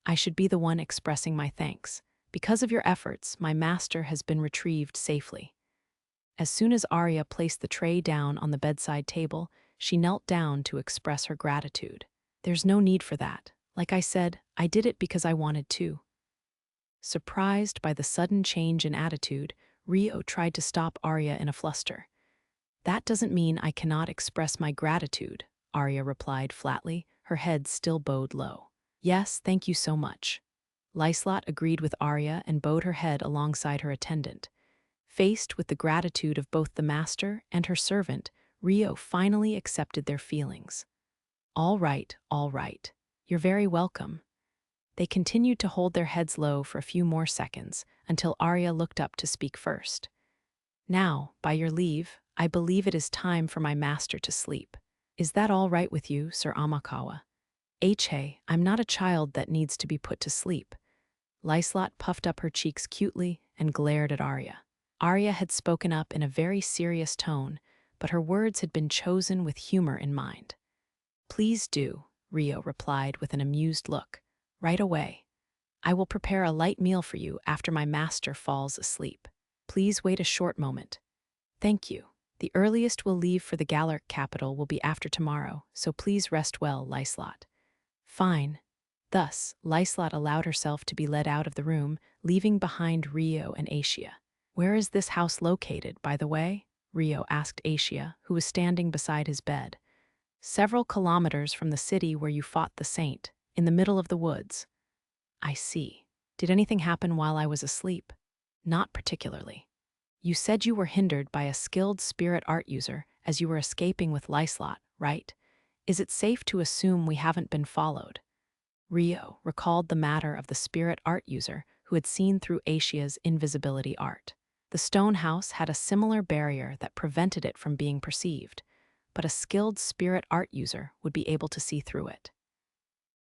I should be the one expressing my thanks. Because of your efforts, my master has been retrieved safely. As soon as Arya placed the tray down on the bedside table, she knelt down to express her gratitude. There's no need for that. Like I said, I did it because I wanted to. Surprised by the sudden change in attitude, Rio tried to stop Arya in a fluster. That doesn't mean I cannot express my gratitude, Arya replied flatly, her head still bowed low. Yes, thank you so much. Lyslot agreed with Arya and bowed her head alongside her attendant. Faced with the gratitude of both the master and her servant, Rio finally accepted their feelings. All right, all right. You're very welcome. They continued to hold their heads low for a few more seconds until Arya looked up to speak first. Now, by your leave, I believe it is time for my master to sleep. Is that all right with you, Sir Amakawa? I'm not a child that needs to be put to sleep. Lyslot puffed up her cheeks cutely and glared at Arya. Arya had spoken up in a very serious tone, but her words had been chosen with humor in mind. Please do, Rio replied with an amused look. Right away. I will prepare a light meal for you after my master falls asleep. Please wait a short moment. Thank you. The earliest we'll leave for the Galarc capital will be after tomorrow, so please rest well, Lyslot. Fine. Thus, Lyslot allowed herself to be led out of the room, leaving behind Rio and Asia. Where is this house located, by the way? Rio asked Asia, who was standing beside his bed. Several kilometers from the city where you fought the saint, in the middle of the woods. I see. Did anything happen while I was asleep? Not particularly. You said you were hindered by a skilled spirit art user as you were escaping with Lyslot, right? Is it safe to assume we haven't been followed? Rio recalled the matter of the spirit art user who had seen through Asia's invisibility art. The stone house had a similar barrier that prevented it from being perceived, but a skilled spirit art user would be able to see through it.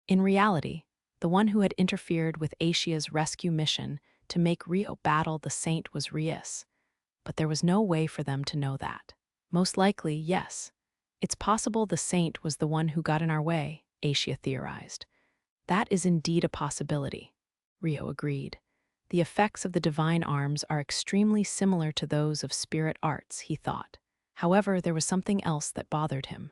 In reality, the one who had interfered with Asia's rescue mission to make Rio battle the saint was Rias, but there was no way for them to know that. Most likely, yes. It's possible the saint was the one who got in our way, Asia theorized. That is indeed a possibility, Rio agreed. The effects of the divine arms are extremely similar to those of spirit arts, he thought. However, there was something else that bothered him.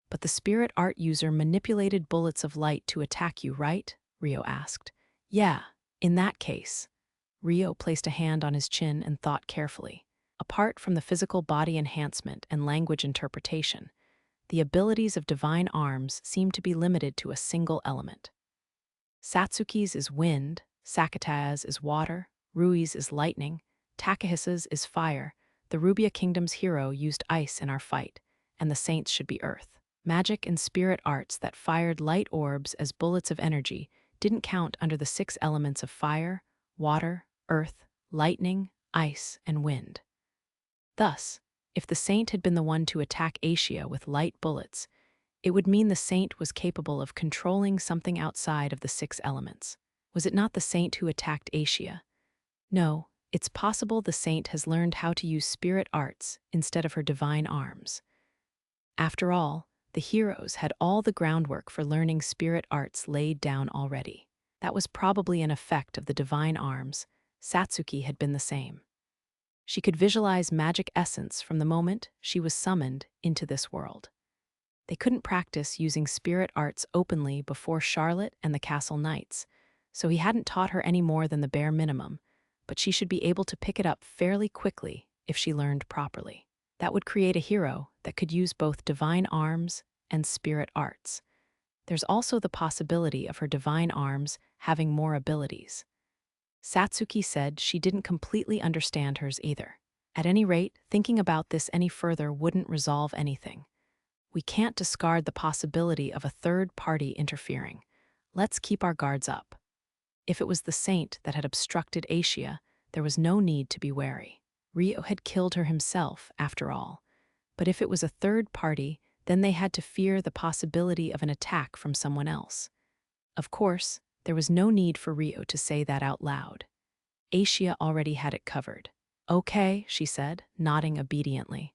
But the spirit art user manipulated bullets of light to attack you, right? Rio asked. Yeah, in that case. Rio placed a hand on his chin and thought carefully. Apart from the physical body enhancement and language interpretation, the abilities of divine arms seem to be limited to a single element. Satsuki's is wind, Sakata's is water, Rui's is lightning, Takahisa's is fire, the Rubia Kingdom's hero used ice in our fight, and the saints should be earth. Magic and spirit arts that fired light orbs as bullets of energy didn't count under the 6 elements of fire, water, earth, lightning, ice, and wind. Thus, if the saint had been the one to attack Asia with light bullets, it would mean the saint was capable of controlling something outside of the 6 elements. Was it not the saint who attacked Asia? No, it's possible the saint has learned how to use spirit arts instead of her divine arms. After all, the heroes had all the groundwork for learning spirit arts laid down already. That was probably an effect of the divine arms. Satsuki had been the same. She could visualize magic essence from the moment she was summoned into this world. They couldn't practice using spirit arts openly before Charlotte and the Castle Knights, so he hadn't taught her any more than the bare minimum, but she should be able to pick it up fairly quickly if she learned properly. That would create a hero that could use both divine arms and spirit arts. There's also the possibility of her divine arms having more abilities. Satsuki said she didn't completely understand hers either. At any rate, thinking about this any further wouldn't resolve anything. We can't discard the possibility of a third party interfering. Let's keep our guards up. If it was the saint that had obstructed Asia, there was no need to be wary. Ryo had killed her himself, after all. But if it was a third party, then they had to fear the possibility of an attack from someone else. Of course, there was no need for Ryo to say that out loud. Asia already had it covered. "Okay," she said, nodding obediently.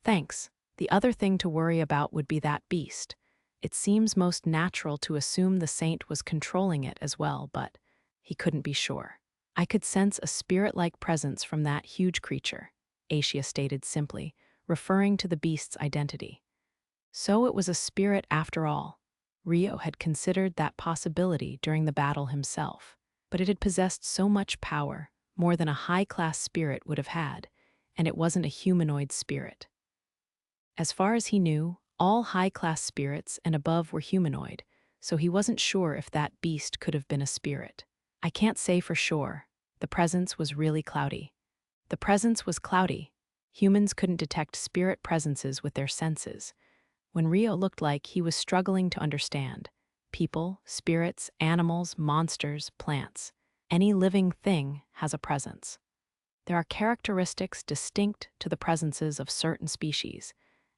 "Thanks. The other thing to worry about would be that beast. It seems most natural to assume the saint was controlling it as well, but he couldn't be sure. I could sense a spirit-like presence from that huge creature," Asia stated simply, referring to the beast's identity. So it was a spirit after all. Ryo had considered that possibility during the battle himself, but it had possessed so much power, more than a high-class spirit would have had, and it wasn't a humanoid spirit. As far as he knew, all high-class spirits and above were humanoid, so he wasn't sure if that beast could have been a spirit. "I can't say for sure. The presence was really cloudy." The presence was cloudy. Humans couldn't detect spirit presences with their senses. When Ryo looked like he was struggling to understand. People, spirits, animals, monsters, plants. Any living thing has a presence. There are characteristics distinct to the presences of certain species,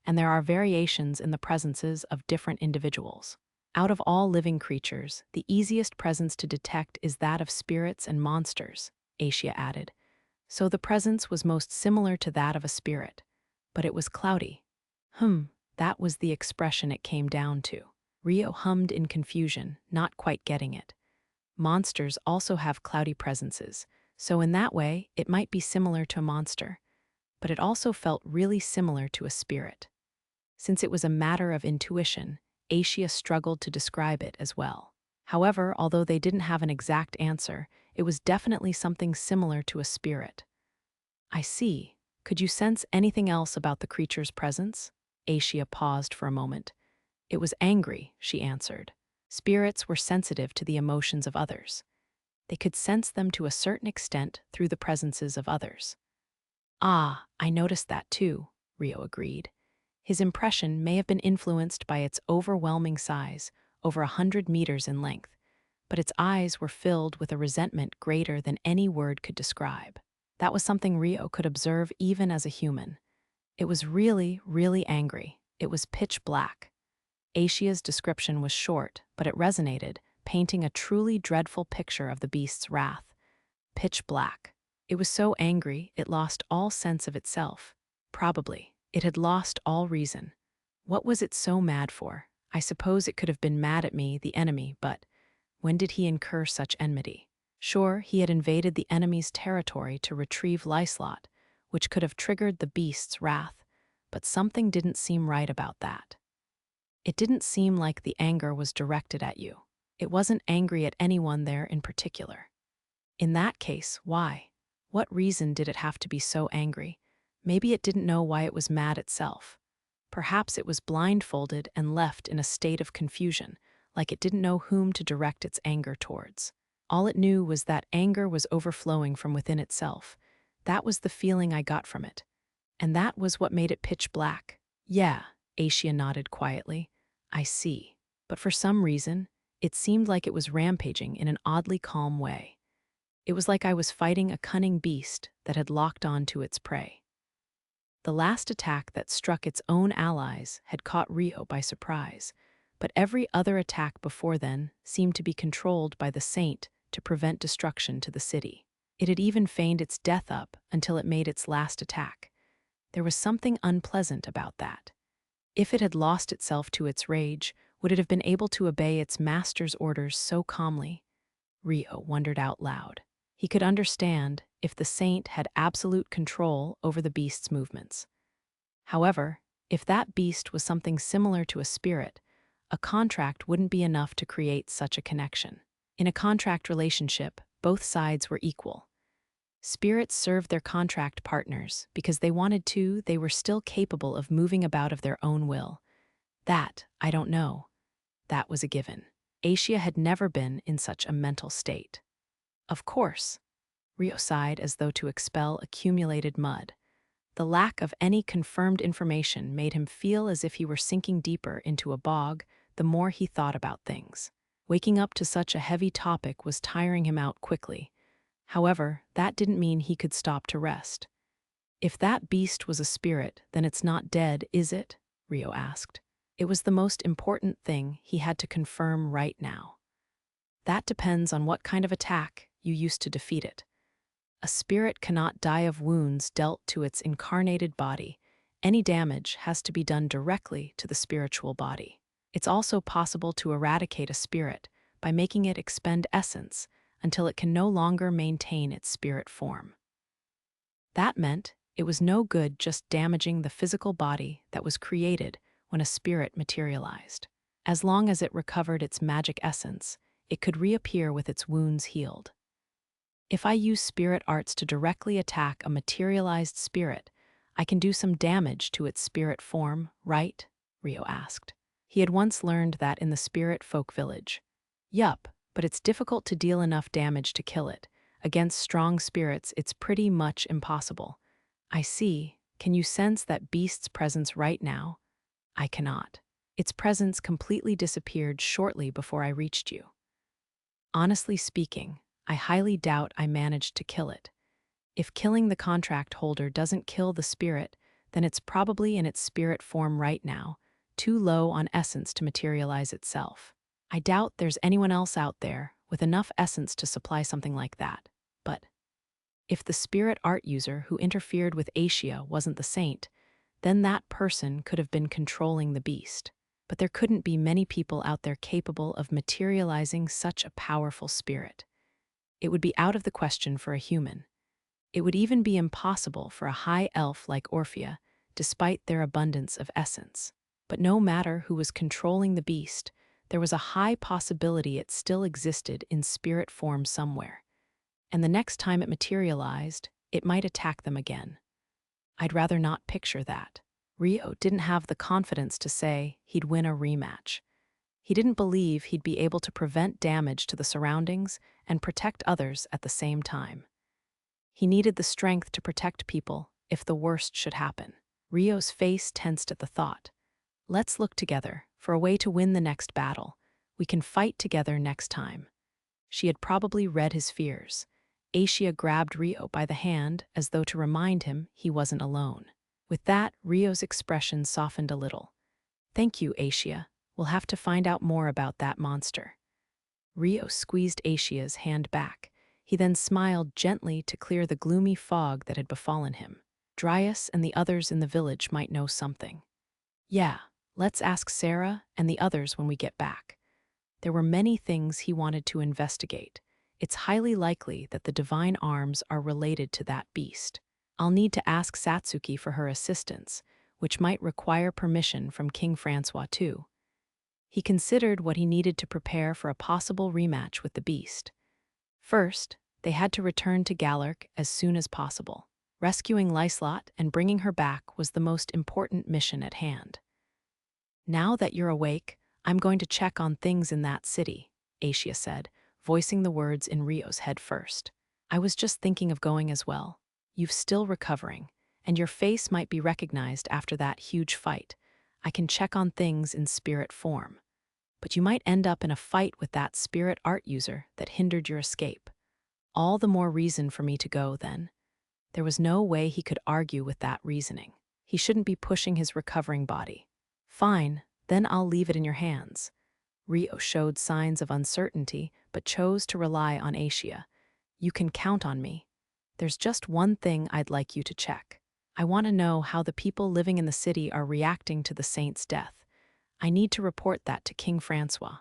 and there are variations in the presences of different individuals. Out of all living creatures, the easiest presence to detect is that of spirits and monsters, Asia added. So the presence was most similar to that of a spirit, but it was cloudy. That was the expression it came down to. Ryo hummed in confusion, not quite getting it. Monsters also have cloudy presences, so in that way, it might be similar to a monster, but it also felt really similar to a spirit. Since it was a matter of intuition, Asia struggled to describe it as well. However, although they didn't have an exact answer, it was definitely something similar to a spirit. "I see. Could you sense anything else about the creature's presence?" Asia paused for a moment. "It was angry," she answered. Spirits were sensitive to the emotions of others. They could sense them to a certain extent through the presences of others. "Ah, I noticed that too," Ryo agreed. His impression may have been influenced by its overwhelming size, over 100 meters in length, but its eyes were filled with a resentment greater than any word could describe. That was something Ryo could observe even as a human. It was really, really angry. It was pitch black. Asia's description was short, but it resonated, painting a truly dreadful picture of the beast's wrath. Pitch black. It was so angry it lost all sense of itself. Probably, it had lost all reason. What was it so mad for? I suppose it could have been mad at me, the enemy, but when did he incur such enmity? Sure, he had invaded the enemy's territory to retrieve Lyslot, which could have triggered the beast's wrath, but something didn't seem right about that. It didn't seem like the anger was directed at you. It wasn't angry at anyone there in particular. In that case, why? What reason did it have to be so angry? Maybe it didn't know why it was mad itself. Perhaps it was blindfolded and left in a state of confusion, like it didn't know whom to direct its anger towards. All it knew was that anger was overflowing from within itself. That was the feeling I got from it. And that was what made it pitch black. "Yeah," Asia nodded quietly. "I see. But for some reason, it seemed like it was rampaging in an oddly calm way. It was like I was fighting a cunning beast that had locked on to its prey." The last attack that struck its own allies had caught Ryo by surprise, but every other attack before then seemed to be controlled by the saint to prevent destruction to the city. It had even feigned its death up until it made its last attack. There was something unpleasant about that. If it had lost itself to its rage, would it have been able to obey its master's orders so calmly? Ryo wondered out loud. He could understand if the saint had absolute control over the beast's movements. However, if that beast was something similar to a spirit, a contract wouldn't be enough to create such a connection. In a contract relationship, both sides were equal. Spirits served their contract partners because they wanted to, they were still capable of moving about of their own will. That, I don't know. That was a given. Asia had never been in such a mental state. Of course. Rio sighed as though to expel accumulated mud. The lack of any confirmed information made him feel as if he were sinking deeper into a bog the more he thought about things. Waking up to such a heavy topic was tiring him out quickly. However, that didn't mean he could stop to rest. If that beast was a spirit, then it's not dead, is it? Rio asked. It was the most important thing he had to confirm right now. That depends on what kind of attack you used to defeat it. A spirit cannot die of wounds dealt to its incarnated body. Any damage has to be done directly to the spiritual body. It's also possible to eradicate a spirit by making it expend essence until it can no longer maintain its spirit form. That meant it was no good just damaging the physical body that was created when a spirit materialized. As long as it recovered its magic essence, it could reappear with its wounds healed. If I use spirit arts to directly attack a materialized spirit, I can do some damage to its spirit form, right? Rio asked. He had once learned that in the spirit folk village. Yup, but it's difficult to deal enough damage to kill it. Against strong spirits, it's pretty much impossible. I see. Can you sense that beast's presence right now? I cannot. Its presence completely disappeared shortly before I reached you. Honestly speaking, I highly doubt I managed to kill it. If killing the contract holder doesn't kill the spirit, then it's probably in its spirit form right now, too low on essence to materialize itself. I doubt there's anyone else out there with enough essence to supply something like that. But if the spirit art user who interfered with Asia wasn't the saint, then that person could have been controlling the beast. But there couldn't be many people out there capable of materializing such a powerful spirit. It would be out of the question for a human. It would even be impossible for a high elf like Orphea, despite their abundance of essence. But no matter who was controlling the beast, there was a high possibility it still existed in spirit form somewhere. And the next time it materialized, it might attack them again. I'd rather not picture that. Rio didn't have the confidence to say he'd win a rematch. He didn't believe he'd be able to prevent damage to the surroundings and protect others at the same time. He needed the strength to protect people if the worst should happen. Rio's face tensed at the thought. Let's look together for a way to win the next battle. We can fight together next time. She had probably read his fears. Asia grabbed Rio by the hand as though to remind him he wasn't alone. With that, Rio's expression softened a little. Thank you, Asia. We'll have to find out more about that monster. Rio squeezed Asia's hand back. He then smiled gently to clear the gloomy fog that had befallen him. Dryas and the others in the village might know something. Yeah, let's ask Sarah and the others when we get back. There were many things he wanted to investigate. It's highly likely that the divine arms are related to that beast. I'll need to ask Satsuki for her assistance, which might require permission from King Francois too. He considered what he needed to prepare for a possible rematch with the beast. First, they had to return to Galarc as soon as possible. Rescuing Lyslot and bringing her back was the most important mission at hand. Now that you're awake, I'm going to check on things in that city, Asia said, voicing the words in Rio's head first. I was just thinking of going as well. You're still recovering, and your face might be recognized after that huge fight. I can check on things in spirit form. But you might end up in a fight with that spirit art user that hindered your escape. All the more reason for me to go, then. There was no way he could argue with that reasoning. He shouldn't be pushing his recovering body. Fine, then I'll leave it in your hands. Rio showed signs of uncertainty, but chose to rely on Asia. You can count on me. There's just one thing I'd like you to check. I want to know how the people living in the city are reacting to the saint's death. I need to report that to King Francois.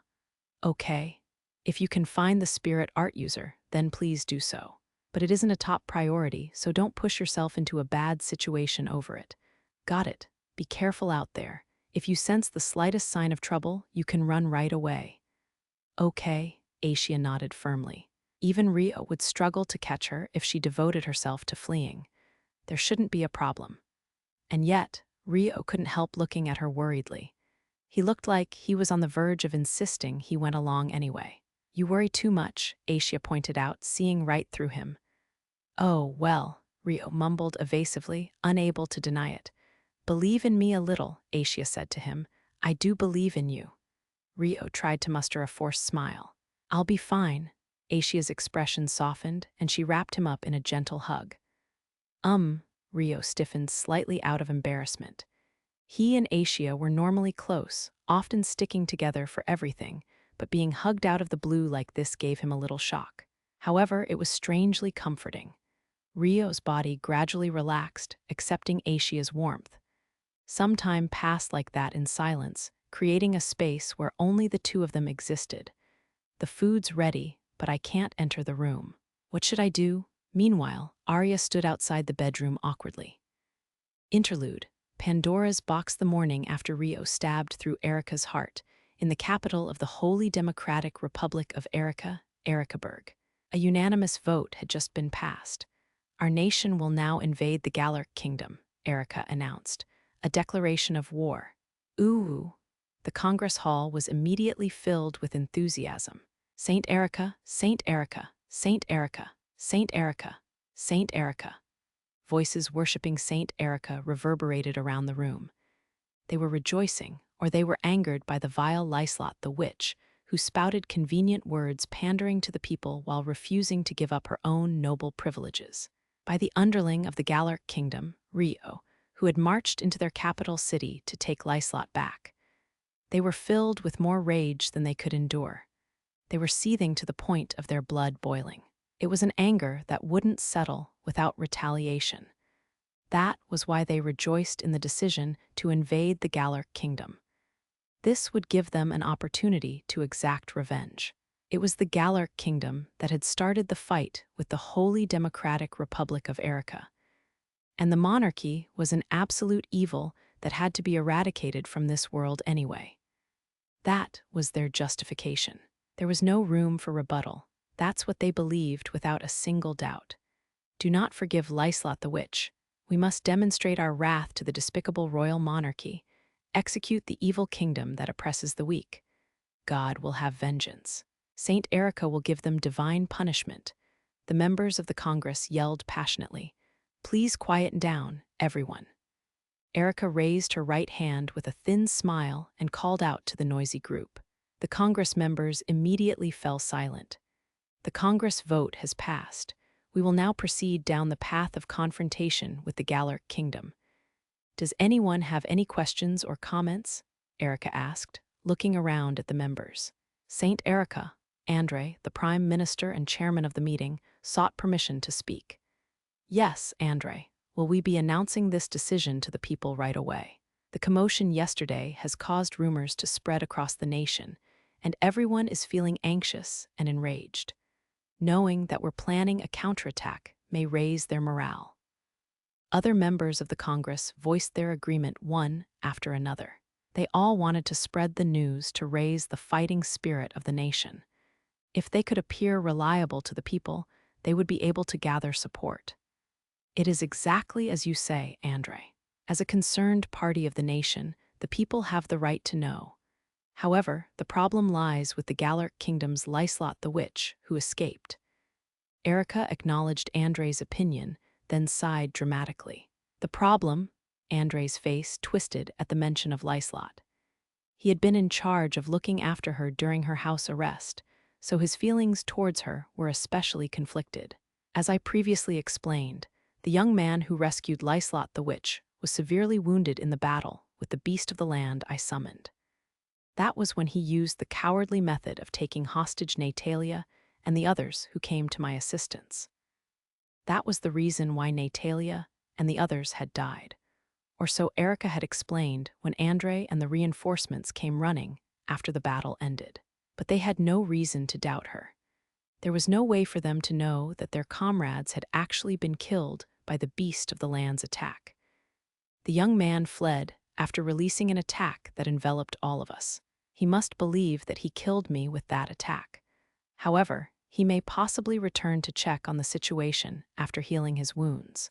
Okay. If you can find the spirit art user, then please do so. But it isn't a top priority, so don't push yourself into a bad situation over it. Got it. Be careful out there. If you sense the slightest sign of trouble, you can run right away. Okay. Asia nodded firmly. Even Rio would struggle to catch her if she devoted herself to fleeing. There shouldn't be a problem. And yet, Rio couldn't help looking at her worriedly. He looked like he was on the verge of insisting he went along anyway. You worry too much, Asia pointed out, seeing right through him. Oh, well, Rio mumbled evasively, unable to deny it. Believe in me a little, Asia said to him. I do believe in you. Rio tried to muster a forced smile. I'll be fine. Asia's expression softened, and she wrapped him up in a gentle hug. Rio stiffened slightly out of embarrassment. He and Asia were normally close, often sticking together for everything, but being hugged out of the blue like this gave him a little shock. However, it was strangely comforting. Rio's body gradually relaxed, accepting Asia's warmth. Some time passed like that in silence, creating a space where only the two of them existed. The food's ready, but I can't enter the room. What should I do? Meanwhile, Arya stood outside the bedroom awkwardly. Interlude. Pandora's box. The morning after Rio stabbed through Erica's heart, in the capital of the Holy Democratic Republic of Ericaburg. A unanimous vote had just been passed. Our nation will now invade the Galarc Kingdom, Erica announced. A declaration of war. Ooh! The Congress Hall was immediately filled with enthusiasm. Saint Erica, Saint Erica, Saint Erica, Saint Erica, Saint Erica. Voices worshipping Saint Erica reverberated around the room. They were rejoicing, or they were angered by the vile Lyslot the witch, who spouted convenient words pandering to the people while refusing to give up her own noble privileges. By the underling of the Galarc Kingdom, Rio, who had marched into their capital city to take Lyslot back. They were filled with more rage than they could endure. They were seething to the point of their blood boiling. It was an anger that wouldn't settle without retaliation. That was why they rejoiced in the decision to invade the Galarc Kingdom. This would give them an opportunity to exact revenge. It was the Galarc Kingdom that had started the fight with the Holy Democratic Republic of Erica. And the monarchy was an absolute evil that had to be eradicated from this world anyway. That was their justification. There was no room for rebuttal. That's what they believed without a single doubt. Do not forgive Lyslot the witch. We must demonstrate our wrath to the despicable royal monarchy, execute the evil kingdom that oppresses the weak. God will have vengeance. Saint Erica will give them divine punishment. The members of the Congress yelled passionately. Please quiet down, everyone. Erica raised her right hand with a thin smile and called out to the noisy group. The Congress members immediately fell silent. The Congress vote has passed. We will now proceed down the path of confrontation with the Galarc Kingdom. Does anyone have any questions or comments? Erica asked, looking around at the members. Saint Erica, Andre, the Prime Minister and Chairman of the meeting, sought permission to speak. Yes, Andre. Will we be announcing this decision to the people right away? The commotion yesterday has caused rumors to spread across the nation, and everyone is feeling anxious and enraged. Knowing that we're planning a counterattack may raise their morale. Other members of the Congress voiced their agreement one after another. They all wanted to spread the news to raise the fighting spirit of the nation. If they could appear reliable to the people, they would be able to gather support. It is exactly as you say, Andre. As a concerned party of the nation, the people have the right to know. However, the problem lies with the Galarc Kingdom's Lyslot the witch, who escaped. Erica acknowledged Andre's opinion, then sighed dramatically. The problem? Andre's face twisted at the mention of Lyslot. He had been in charge of looking after her during her house arrest, so his feelings towards her were especially conflicted. As I previously explained, the young man who rescued Lyslot the witch was severely wounded in the battle with the beast of the land I summoned. That was when he used the cowardly method of taking hostage Natalia and the others who came to my assistance. That was the reason why Natalia and the others had died, or so Erica had explained when Andre and the reinforcements came running after the battle ended. But they had no reason to doubt her. There was no way for them to know that their comrades had actually been killed by the beast of the land's attack. The young man fled after releasing an attack that enveloped all of us. He must believe that he killed me with that attack. However, he may possibly return to check on the situation after healing his wounds.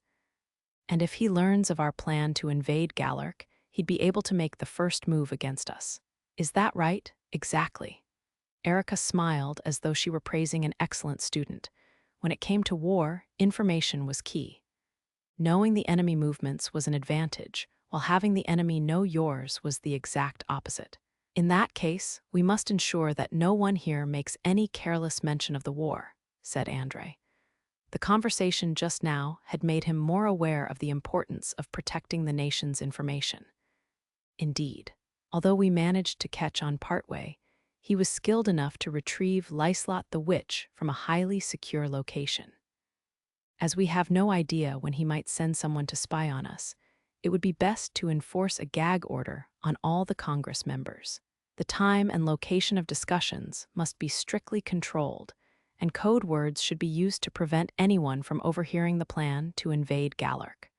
And if he learns of our plan to invade Galarc, he'd be able to make the first move against us. Is that right? Exactly. Erica smiled as though she were praising an excellent student. When it came to war, information was key. Knowing the enemy movements was an advantage, while having the enemy know yours was the exact opposite. In that case, we must ensure that no one here makes any careless mention of the war, said Andre. The conversation just now had made him more aware of the importance of protecting the nation's information. Indeed, although we managed to catch on partway, he was skilled enough to retrieve Lyslot the Witch from a highly secure location. As we have no idea when he might send someone to spy on us, it would be best to enforce a gag order on all the Congress members. The time and location of discussions must be strictly controlled, and code words should be used to prevent anyone from overhearing the plan to invade Galarc.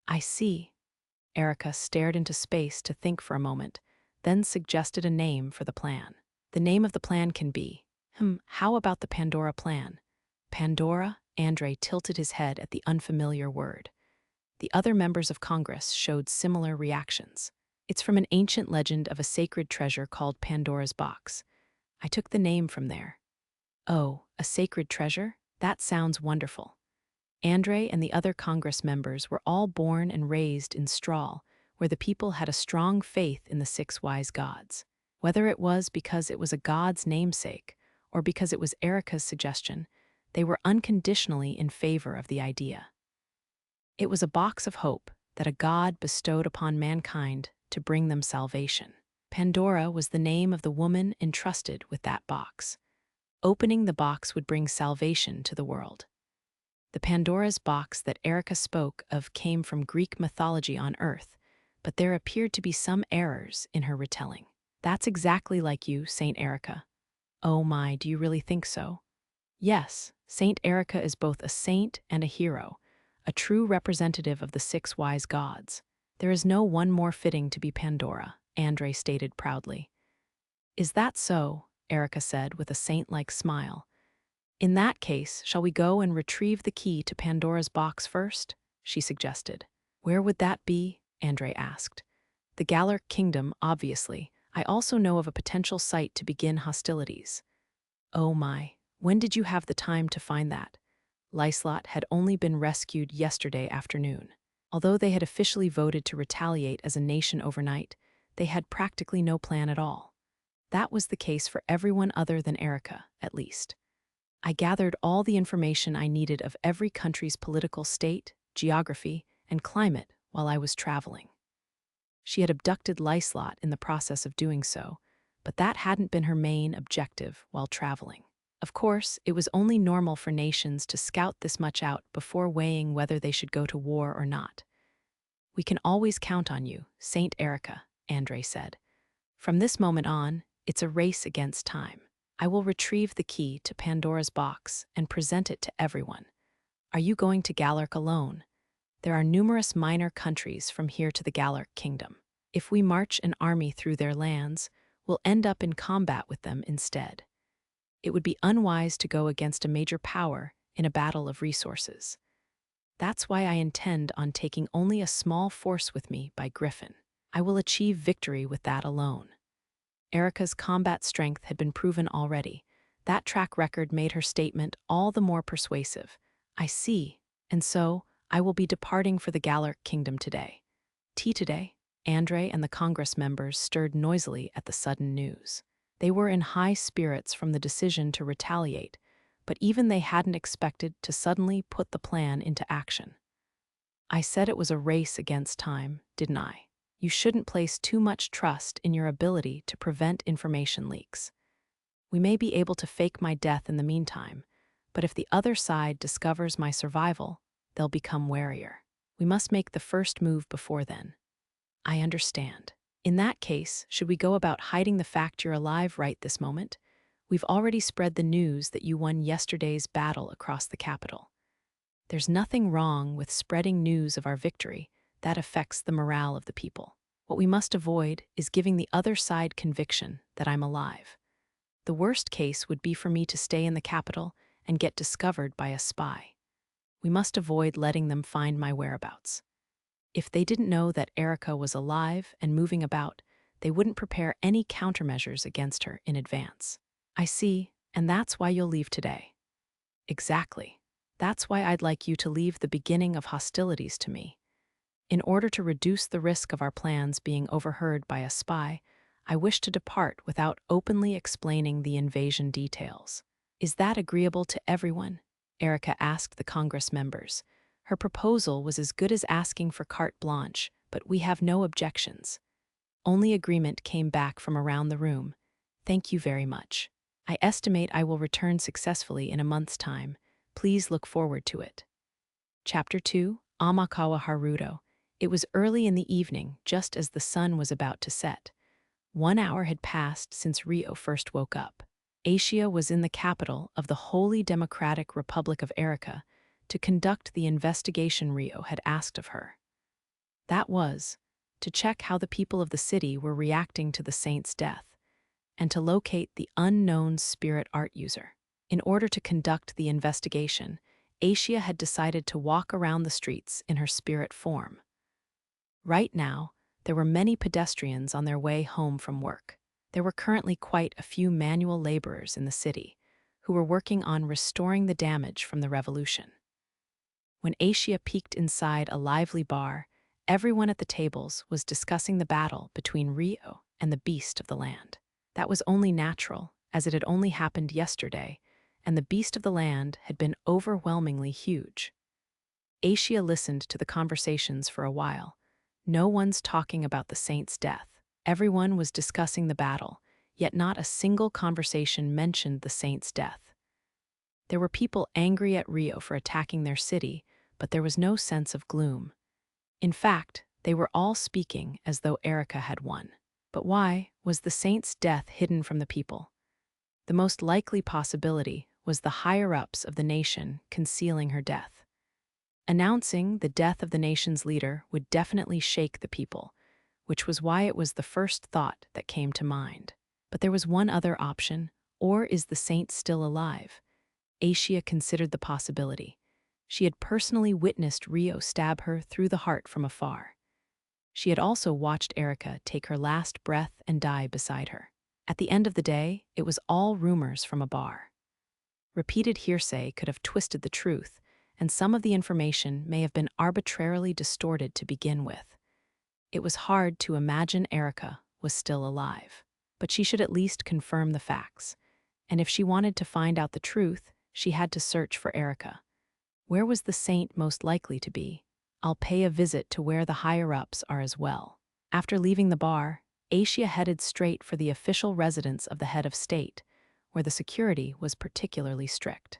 I see. Erica stared into space to think for a moment, then suggested a name for the plan. The name of the plan can be, how about the Pandora Plan? Pandora? Andre tilted his head at the unfamiliar word. The other members of Congress showed similar reactions. It's from an ancient legend of a sacred treasure called Pandora's Box. I took the name from there. Oh, a sacred treasure? That sounds wonderful. Andre and the other Congress members were all born and raised in Strahl, where the people had a strong faith in the six wise gods. Whether it was because it was a god's namesake or because it was Erica's suggestion, they were unconditionally in favor of the idea. It was a box of hope that a god bestowed upon mankind to bring them salvation. Pandora was the name of the woman entrusted with that box. Opening the box would bring salvation to the world. The Pandora's box that Erica spoke of came from Greek mythology on Earth, but there appeared to be some errors in her retelling. That's exactly like you, Saint Erica. Oh my, do you really think so? Yes, Saint Erica is both a saint and a hero, a true representative of the six wise gods. There is no one more fitting to be Pandora, Andre stated proudly. Is that so? Erica said with a saint-like smile. In that case, shall we go and retrieve the key to Pandora's box first? She suggested. Where would that be? Andre asked. The Galarc Kingdom, obviously. I also know of a potential site to begin hostilities. Oh my, when did you have the time to find that? Lyslot had only been rescued yesterday afternoon. Although they had officially voted to retaliate as a nation overnight, they had practically no plan at all. That was the case for everyone other than Erica, at least. I gathered all the information I needed of every country's political state, geography, and climate while I was traveling. She had abducted Lyslot in the process of doing so, but that hadn't been her main objective while traveling. Of course, it was only normal for nations to scout this much out before weighing whether they should go to war or not. We can always count on you, Saint Erica, Andre said. From this moment on, it's a race against time. I will retrieve the key to Pandora's box and present it to everyone. Are you going to Galarc alone? There are numerous minor countries from here to the Galarc Kingdom. If we march an army through their lands, we'll end up in combat with them instead. It would be unwise to go against a major power in a battle of resources. That's why I intend on taking only a small force with me by Griffin. I will achieve victory with that alone. Erica's combat strength had been proven already. That track record made her statement all the more persuasive. I see, and so I will be departing for the Galarc Kingdom today. Tea today? Andre and the Congress members stirred noisily at the sudden news. They were in high spirits from the decision to retaliate, but even they hadn't expected to suddenly put the plan into action. I said it was a race against time, didn't I? You shouldn't place too much trust in your ability to prevent information leaks. We may be able to fake my death in the meantime, but if the other side discovers my survival, they'll become warier. We must make the first move before then. I understand. In that case, should we go about hiding the fact you're alive right this moment? We've already spread the news that you won yesterday's battle across the capital. There's nothing wrong with spreading news of our victory. That affects the morale of the people. What we must avoid is giving the other side conviction that I'm alive. The worst case would be for me to stay in the capital and get discovered by a spy. We must avoid letting them find my whereabouts. If they didn't know that Erica was alive and moving about, they wouldn't prepare any countermeasures against her in advance. I see, and that's why you'll leave today. Exactly. That's why I'd like you to leave the beginning of hostilities to me. In order to reduce the risk of our plans being overheard by a spy, I wish to depart without openly explaining the invasion details. Is that agreeable to everyone? Erica asked the Congress members. Her proposal was as good as asking for carte blanche, but we have no objections. Only agreement came back from around the room. Thank you very much. I estimate I will return successfully in a month's time. Please look forward to it. Chapter 2, Amakawa Haruto. It was early in the evening, just as the sun was about to set. 1 hour had passed since Rio first woke up. Asia was in the capital of the Holy Democratic Republic of Erica to conduct the investigation Rio had asked of her. That was, to check how the people of the city were reacting to the saint's death, and to locate the unknown spirit art user. In order to conduct the investigation, Asia had decided to walk around the streets in her spirit form. Right now, there were many pedestrians on their way home from work. There were currently quite a few manual laborers in the city who were working on restoring the damage from the revolution. When Asia peeked inside a lively bar, everyone at the tables was discussing the battle between Rio and the beast of the land. That was only natural, as it had only happened yesterday, and the beast of the land had been overwhelmingly huge. Asia listened to the conversations for a while. No one's talking about the saint's death. Everyone was discussing the battle, yet not a single conversation mentioned the saint's death. There were people angry at Rio for attacking their city, but there was no sense of gloom. In fact, they were all speaking as though Erica had won. But why was the saint's death hidden from the people? The most likely possibility was the higher-ups of the nation concealing her death. Announcing the death of the nation's leader would definitely shake the people, which was why it was the first thought that came to mind. But there was one other option, or is the saint still alive? Asia considered the possibility. She had personally witnessed Rio stab her through the heart from afar. She had also watched Erica take her last breath and die beside her. At the end of the day, it was all rumors from a bar. Repeated hearsay could have twisted the truth, and some of the information may have been arbitrarily distorted to begin with. It was hard to imagine Erica was still alive, but she should at least confirm the facts. And if she wanted to find out the truth, she had to search for Erica. Where was the saint most likely to be? I'll pay a visit to where the higher-ups are as well. After leaving the bar, Asia headed straight for the official residence of the head of state, where the security was particularly strict.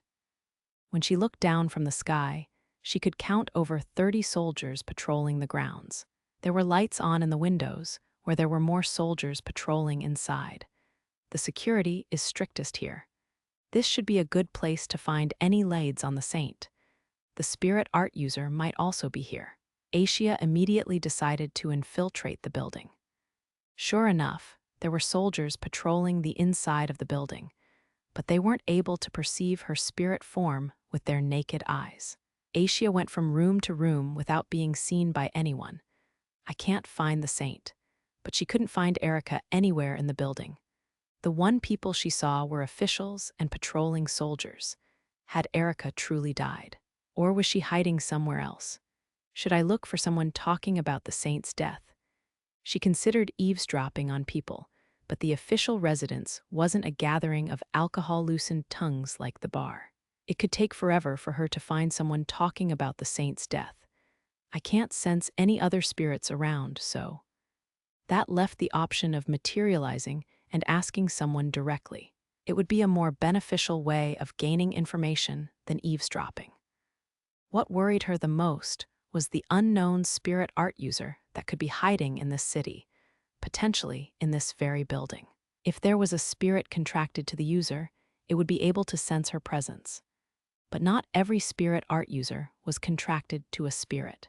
When she looked down from the sky, she could count over 30 soldiers patrolling the grounds. There were lights on in the windows, where there were more soldiers patrolling inside. The security is strictest here. This should be a good place to find any leads on the saint. The spirit art user might also be here. Asia immediately decided to infiltrate the building. Sure enough, there were soldiers patrolling the inside of the building, but they weren't able to perceive her spirit form with their naked eyes. Asia went from room to room without being seen by anyone. I can't find the saint, but she couldn't find Erica anywhere in the building. The one people she saw were officials and patrolling soldiers. Had Erica truly died? Or was she hiding somewhere else? Should I look for someone talking about the saint's death? She considered eavesdropping on people, but the official residence wasn't a gathering of alcohol-loosened tongues like the bar. It could take forever for her to find someone talking about the saint's death. I can't sense any other spirits around, so that left the option of materializing and asking someone directly. It would be a more beneficial way of gaining information than eavesdropping. What worried her the most was the unknown spirit art user that could be hiding in this city, potentially in this very building. If there was a spirit contracted to the user, it would be able to sense her presence. But not every spirit art user was contracted to a spirit.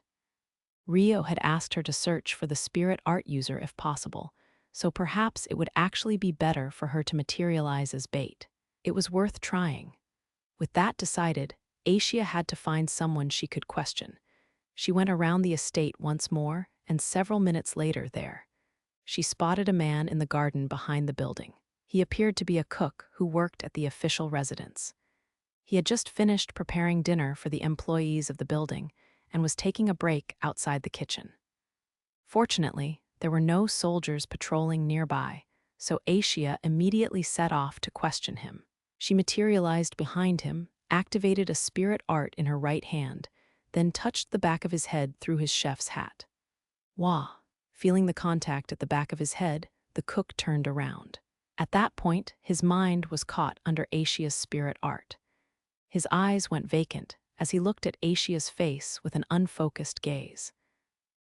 Rio had asked her to search for the spirit art user if possible, so perhaps it would actually be better for her to materialize as bait. It was worth trying. With that decided, Aisha had to find someone she could question. She went around the estate once more, and several minutes later she spotted a man in the garden behind the building. He appeared to be a cook who worked at the official residence. He had just finished preparing dinner for the employees of the building and was taking a break outside the kitchen. Fortunately, there were no soldiers patrolling nearby, so Aisha immediately set off to question him. She materialized behind him, activated a spirit art in her right hand, then touched the back of his head through his chef's hat. Wah! Feeling the contact at the back of his head, the cook turned around. At that point, his mind was caught under Aisha's spirit art. His eyes went vacant as he looked at Aisha's face with an unfocused gaze.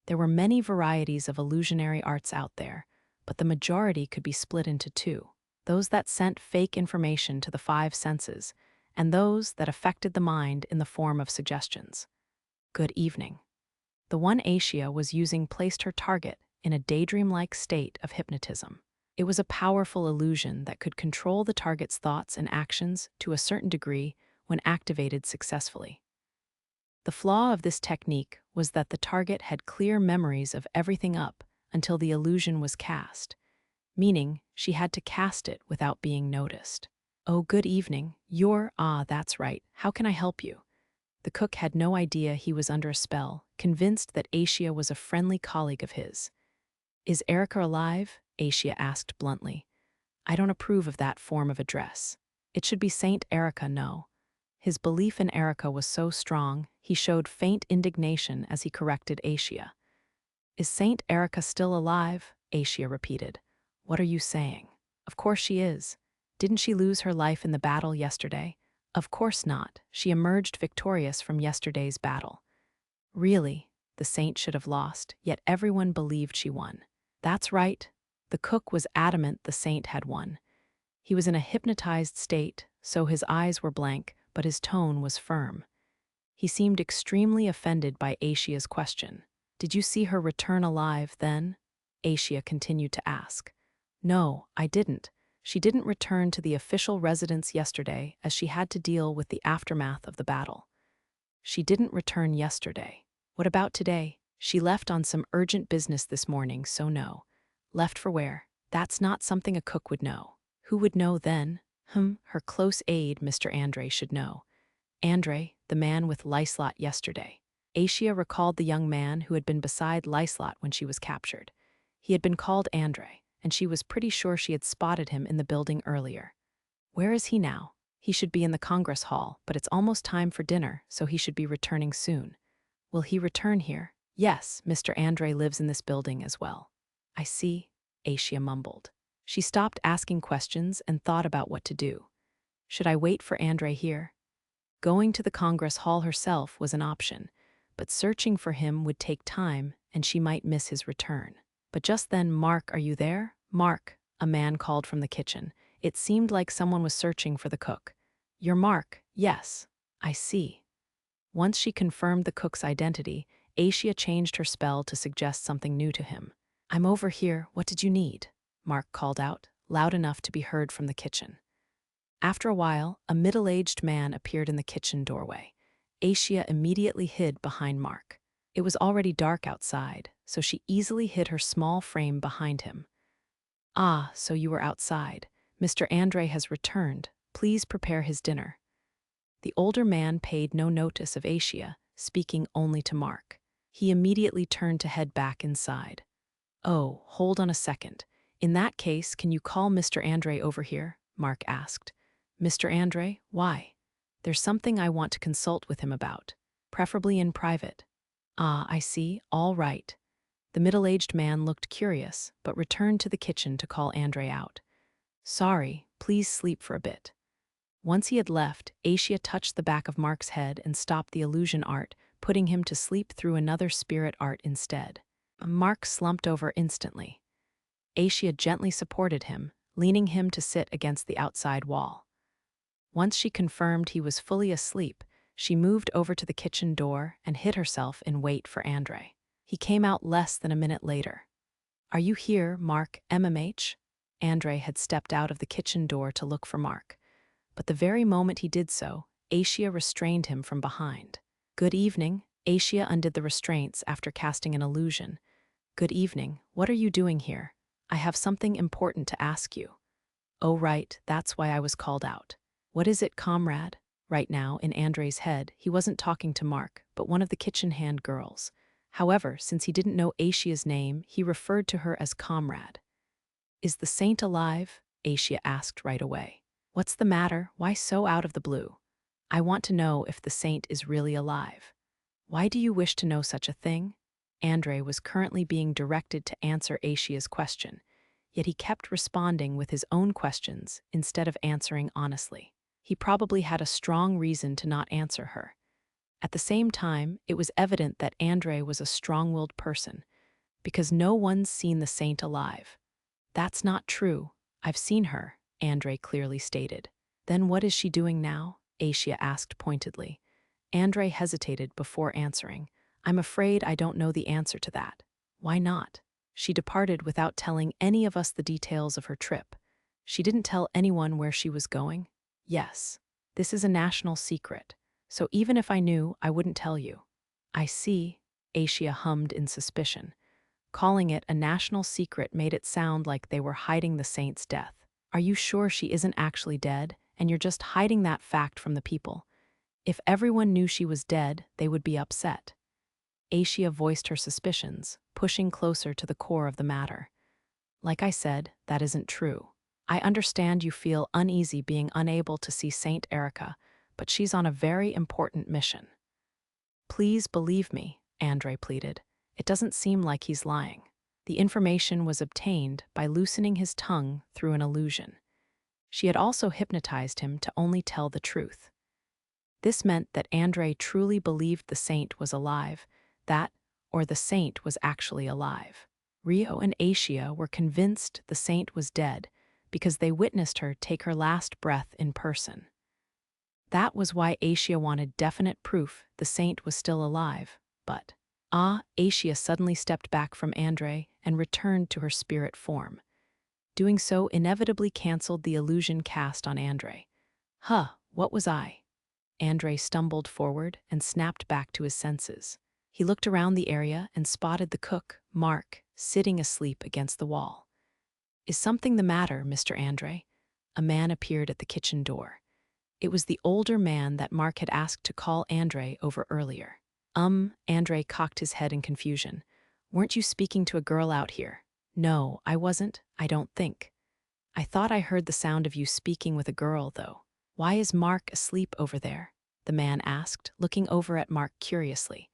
There were many varieties of illusionary arts out there, but the majority could be split into two: those that sent fake information to the five senses, and those that affected the mind in the form of suggestions. Good evening. The one Aisha was using placed her target in a daydream-like state of hypnotism. It was a powerful illusion that could control the target's thoughts and actions to a certain degree when activated successfully. The flaw of this technique was that the target had clear memories of everything up until the illusion was cast, meaning she had to cast it without being noticed. Oh, good evening. That's right. How can I help you? The cook had no idea he was under a spell, convinced that Aisha was a friendly colleague of his. Is Erica alive? Aisha asked bluntly. I don't approve of that form of address. It should be Saint Erica, no. His belief in Erica was so strong, he showed faint indignation as he corrected Aisha. Is Saint Erica still alive? Aisha repeated. What are you saying? Of course she is. Didn't she lose her life in the battle yesterday? Of course not. She emerged victorious from yesterday's battle. Really, the saint should have lost, yet everyone believed she won. That's right. The cook was adamant the saint had won. He was in a hypnotized state, so his eyes were blank, but his tone was firm. He seemed extremely offended by Aisha's question. Did you see her return alive then? Aisha continued to ask. No, I didn't. She didn't return to the official residence yesterday as she had to deal with the aftermath of the battle. She didn't return yesterday. What about today? She left on some urgent business this morning, so no. Left for where? That's not something a cook would know. Who would know then? Her close aide, Mr. Andre, should know. Andre, the man with Lyslot yesterday. Aisha recalled the young man who had been beside Lyslot when she was captured. He had been called Andre, and she was pretty sure she had spotted him in the building earlier. Where is he now? He should be in the Congress Hall, but it's almost time for dinner, so he should be returning soon. Will he return here? Yes, Mr. Andre lives in this building as well. I see, Aisha mumbled. She stopped asking questions and thought about what to do. Should I wait for Andre here? Going to the Congress Hall herself was an option, but searching for him would take time and she might miss his return. But just then, Mark, are you there? Mark, a man called from the kitchen. It seemed like someone was searching for the cook. You're Mark? Yes. I see. Once she confirmed the cook's identity, Aisha changed her spell to suggest something new to him. I'm over here. What did you need? Mark called out, loud enough to be heard from the kitchen. After a while, a middle-aged man appeared in the kitchen doorway. Aisha immediately hid behind Mark. It was already dark outside, so she easily hid her small frame behind him. Ah, so you were outside. Mr. Andre has returned. Please prepare his dinner. The older man paid no notice of Aisha, speaking only to Mark. He immediately turned to head back inside. Oh, hold on a second. In that case, can you call Mr. Andre over here? Mark asked. Mr. Andre, why? There's something I want to consult with him about, preferably in private. Ah, I see. All right. The middle-aged man looked curious, but returned to the kitchen to call Andre out. Sorry, please sleep for a bit. Once he had left, Aisha touched the back of Mark's head and stopped the illusion art, putting him to sleep through another spirit art instead. Mark slumped over instantly. Aisha gently supported him, leaning him to sit against the outside wall. Once she confirmed he was fully asleep, she moved over to the kitchen door and hid herself in wait for Andre. He came out less than a minute later. Are you here, Mark MMH? Andre had stepped out of the kitchen door to look for Mark, but the very moment he did so, Asia restrained him from behind. Good evening. Asia undid the restraints after casting an illusion. Good evening. What are you doing here? I have something important to ask you. Oh, right, that's why I was called out. What is it, comrade? Right now, in Andre's head, he wasn't talking to Mark, but one of the kitchen hand girls. However, since he didn't know Asia's name, he referred to her as comrade. Is the saint alive? Asia asked right away. What's the matter? Why so out of the blue? I want to know if the saint is really alive. Why do you wish to know such a thing? Andre was currently being directed to answer Asia's question, yet he kept responding with his own questions instead of answering honestly. He probably had a strong reason to not answer her. At the same time, it was evident that Andre was a strong-willed person, because no one's seen the saint alive. That's not true. I've seen her, Andre clearly stated. Then what is she doing now? Asia asked pointedly. Andre hesitated before answering. I'm afraid I don't know the answer to that. Why not? She departed without telling any of us the details of her trip. She didn't tell anyone where she was going? Yes. This is a national secret, so even if I knew, I wouldn't tell you. I see, Asia hummed in suspicion. Calling it a national secret made it sound like they were hiding the saint's death. Are you sure she isn't actually dead, and you're just hiding that fact from the people? If everyone knew she was dead, they would be upset. Asia voiced her suspicions, pushing closer to the core of the matter. Like I said, that isn't true. I understand you feel uneasy being unable to see Saint Erica, but she's on a very important mission. Please believe me, Andre pleaded. It doesn't seem like he's lying. The information was obtained by loosening his tongue through an illusion. She had also hypnotized him to only tell the truth. This meant that Andre truly believed the saint was alive, or the saint was actually alive. Rio and Asia were convinced the saint was dead because they witnessed her take her last breath in person. That was why Asia wanted definite proof the saint was still alive, but Asia suddenly stepped back from Andre and returned to her spirit form. Doing so inevitably canceled the illusion cast on Andre. What was I? Andre stumbled forward and snapped back to his senses. He looked around the area and spotted the cook, Mark, sitting asleep against the wall. Is something the matter, Mr. Andre? A man appeared at the kitchen door. It was the older man that Mark had asked to call Andre over earlier. Andre cocked his head in confusion. Weren't you speaking to a girl out here? No, I wasn't, I don't think. I thought I heard the sound of you speaking with a girl, though. Why is Mark asleep over there? The man asked, looking over at Mark curiously.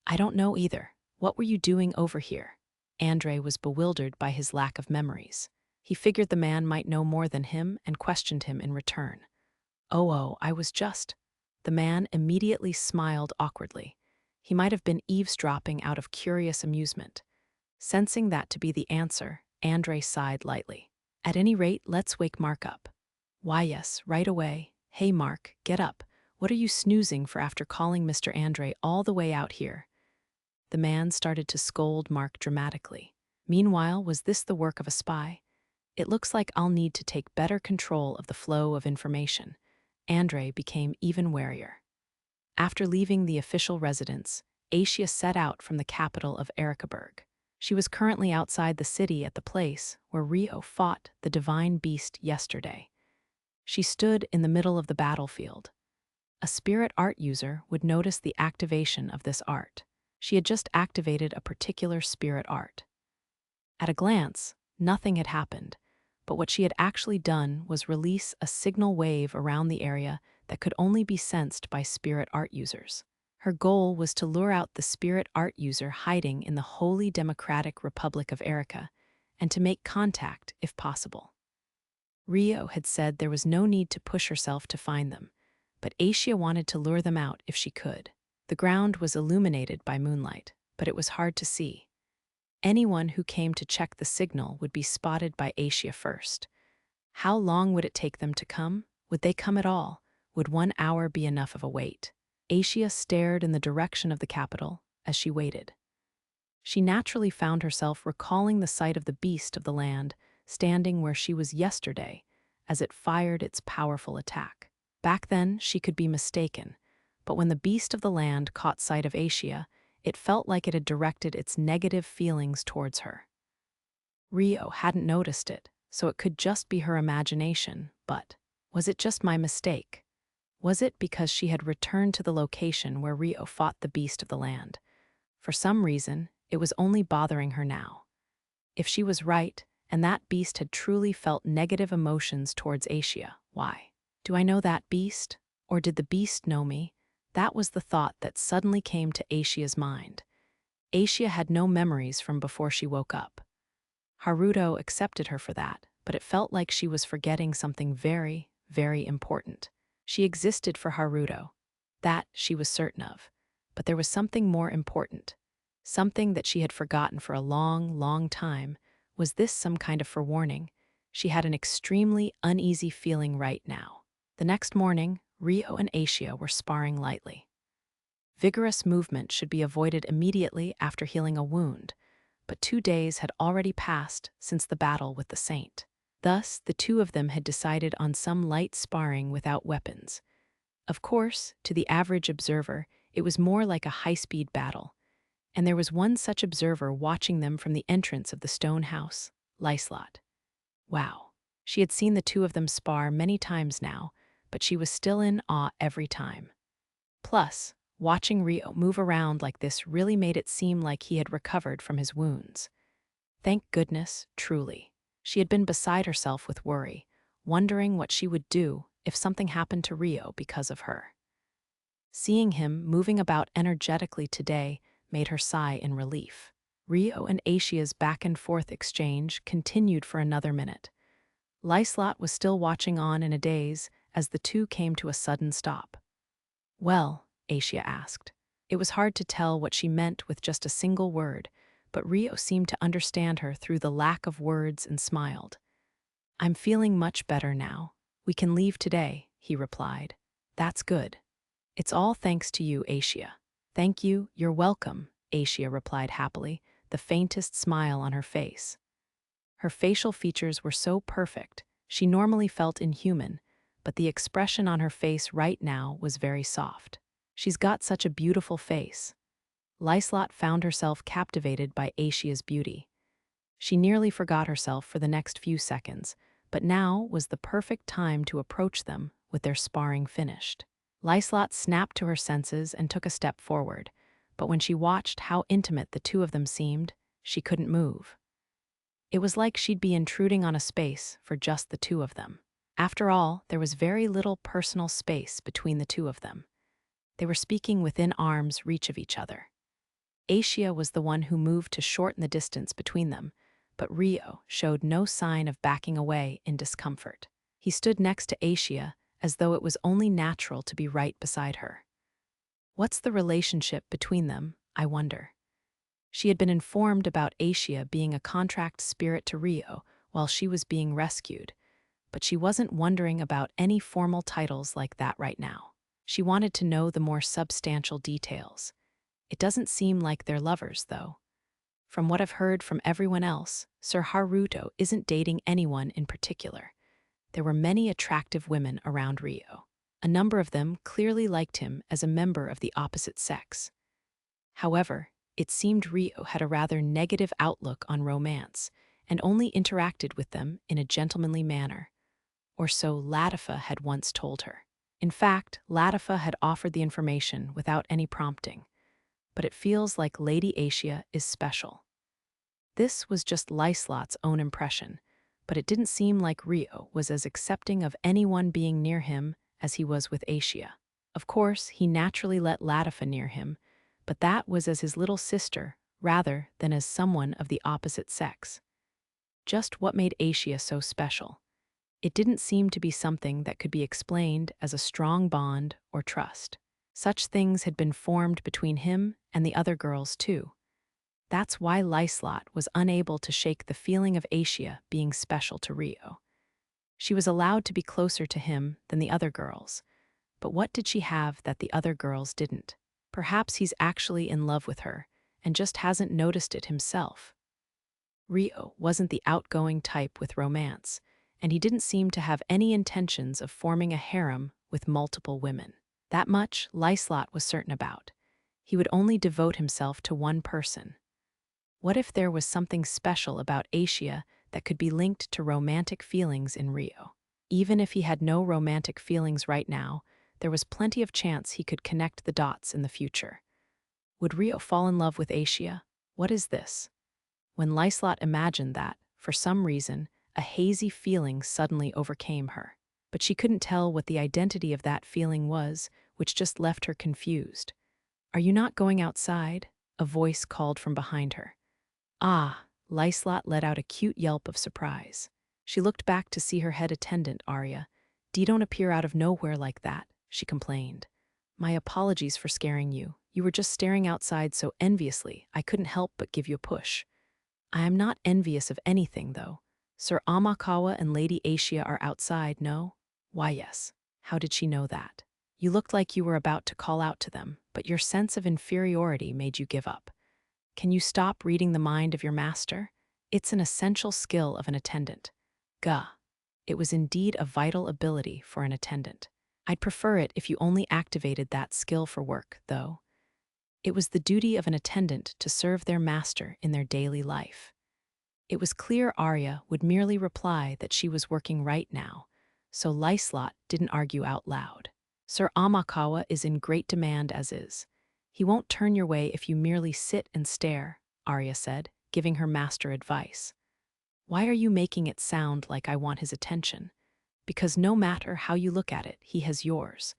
I don't know either. What were you doing over here? Andre was bewildered by his lack of memories. He figured the man might know more than him and questioned him in return. I was just... The man immediately smiled awkwardly. He might have been eavesdropping out of curious amusement. Sensing that to be the answer, Andre sighed lightly. At any rate, let's wake Mark up. Why, yes, right away. Hey, Mark, get up. What are you snoozing for after calling Mr. Andre all the way out here? The man started to scold Mark dramatically. Meanwhile, was this the work of a spy? It looks like I'll need to take better control of the flow of information. Andre became even warier. After leaving the official residence, Asia set out from the capital of Erikaberg. She was currently outside the city at the place where Rio fought the divine beast yesterday. She stood in the middle of the battlefield. A spirit art user would notice the activation of this art. She had just activated a particular spirit art. At a glance, nothing had happened, but what she had actually done was release a signal wave around the area that could only be sensed by spirit art users. Her goal was to lure out the spirit art user hiding in the Holy Democratic Republic of Erica and to make contact if possible. Rio had said there was no need to push herself to find them, but Asia wanted to lure them out if she could. The ground was illuminated by moonlight, but it was hard to see. Anyone who came to check the signal would be spotted by Asia first. How long would it take them to come? Would they come at all? Would 1 hour be enough of a wait? Asia stared in the direction of the capital as she waited. She naturally found herself recalling the sight of the beast of the land, standing where she was yesterday, as it fired its powerful attack. Back then, she could be mistaken, but when the beast of the land caught sight of Asia, it felt like it had directed its negative feelings towards her. Rio hadn't noticed it, so it could just be her imagination, but was it just my mistake? Was it because she had returned to the location where Rio fought the beast of the land? For some reason, it was only bothering her now. If she was right, and that beast had truly felt negative emotions towards Asia, why? Do I know that beast? Or did the beast know me? That was the thought that suddenly came to Asia's mind. Asia had no memories from before she woke up. Haruto accepted her for that, but it felt like she was forgetting something very, very important. She existed for Haruto. That she was certain of. But there was something more important. Something that she had forgotten for a long, long time. Was this some kind of forewarning? She had an extremely uneasy feeling right now. The next morning, Rio and Asia were sparring lightly. Vigorous movement should be avoided immediately after healing a wound, but 2 days had already passed since the battle with the saint. Thus, the two of them had decided on some light sparring without weapons. Of course, to the average observer, it was more like a high-speed battle, and there was one such observer watching them from the entrance of the stone house, Lyslot. Wow. She had seen the two of them spar many times now, but she was still in awe every time. Plus, watching Rio move around like this really made it seem like he had recovered from his wounds. Thank goodness, truly. She had been beside herself with worry, wondering what she would do if something happened to Rio because of her. Seeing him moving about energetically today made her sigh in relief. Rio and Asia's back-and-forth exchange continued for another minute. Lyslot was still watching on in a daze as the two came to a sudden stop. "Well?" Asia asked. It was hard to tell what she meant with just a single word, but Rio seemed to understand her through the lack of words and smiled. "I'm feeling much better now. We can leave today," he replied. "That's good. It's all thanks to you, Asia." "Thank you, you're welcome," Asia replied happily, the faintest smile on her face. Her facial features were so perfect, she normally felt inhuman, but the expression on her face right now was very soft. "She's got such a beautiful face." Lyslot found herself captivated by Asia's beauty. She nearly forgot herself for the next few seconds, but now was the perfect time to approach them with their sparring finished. Lyslot snapped to her senses and took a step forward, but when she watched how intimate the two of them seemed, she couldn't move. It was like she'd be intruding on a space for just the two of them. After all, there was very little personal space between the two of them. They were speaking within arm's reach of each other. Asia was the one who moved to shorten the distance between them, but Rio showed no sign of backing away in discomfort. He stood next to Asia as though it was only natural to be right beside her. What's the relationship between them, I wonder? She had been informed about Asia being a contract spirit to Rio while she was being rescued, but she wasn't wondering about any formal titles like that right now. She wanted to know the more substantial details. It doesn't seem like they're lovers, though. From what I've heard from everyone else, Sir Haruto isn't dating anyone in particular. There were many attractive women around Rio. A number of them clearly liked him as a member of the opposite sex. However, it seemed Rio had a rather negative outlook on romance and only interacted with them in a gentlemanly manner. Or so Latifa had once told her. In fact, Latifa had offered the information without any prompting. But it feels like Lady Asia is special. This was just Lyslot's own impression, but it didn't seem like Rio was as accepting of anyone being near him as he was with Asia. Of course, he naturally let Latifa near him, but that was as his little sister rather than as someone of the opposite sex. Just what made Asia so special? It didn't seem to be something that could be explained as a strong bond or trust. Such things had been formed between him and the other girls, too. That's why Lyslot was unable to shake the feeling of Asia being special to Rio. She was allowed to be closer to him than the other girls, but what did she have that the other girls didn't? Perhaps he's actually in love with her, and just hasn't noticed it himself. Rio wasn't the outgoing type with romance, and he didn't seem to have any intentions of forming a harem with multiple women. That much Lyslot was certain about. He would only devote himself to one person. What if there was something special about Asia that could be linked to romantic feelings in Rio? Even if he had no romantic feelings right now, there was plenty of chance he could connect the dots in the future. Would Rio fall in love with Asia? What is this? When Lyslot imagined that, for some reason, a hazy feeling suddenly overcame her. But she couldn't tell what the identity of that feeling was, which just left her confused. "Are you not going outside?" a voice called from behind her. "Ah!" Lyslot let out a cute yelp of surprise. She looked back to see her head attendant, Arya. "You don't appear out of nowhere like that," she complained. "My apologies for scaring you. You were just staring outside so enviously, I couldn't help but give you a push." "I am not envious of anything, though. Sir Amakawa and Lady Asia are outside, no?" "Why, yes. How did she know that?" "You looked like you were about to call out to them, but your sense of inferiority made you give up. Can you stop reading the mind of your master? It's an essential skill of an attendant." Gah. It was indeed a vital ability for an attendant. "I'd prefer it if you only activated that skill for work, though." It was the duty of an attendant to serve their master in their daily life. It was clear Arya would merely reply that she was working right now, so Lyslot didn't argue out loud. "Sir Amakawa is in great demand as is. He won't turn your way if you merely sit and stare," Arya said, giving her master advice. "Why are you making it sound like I want his attention? Because no matter how you look at it, he has yours."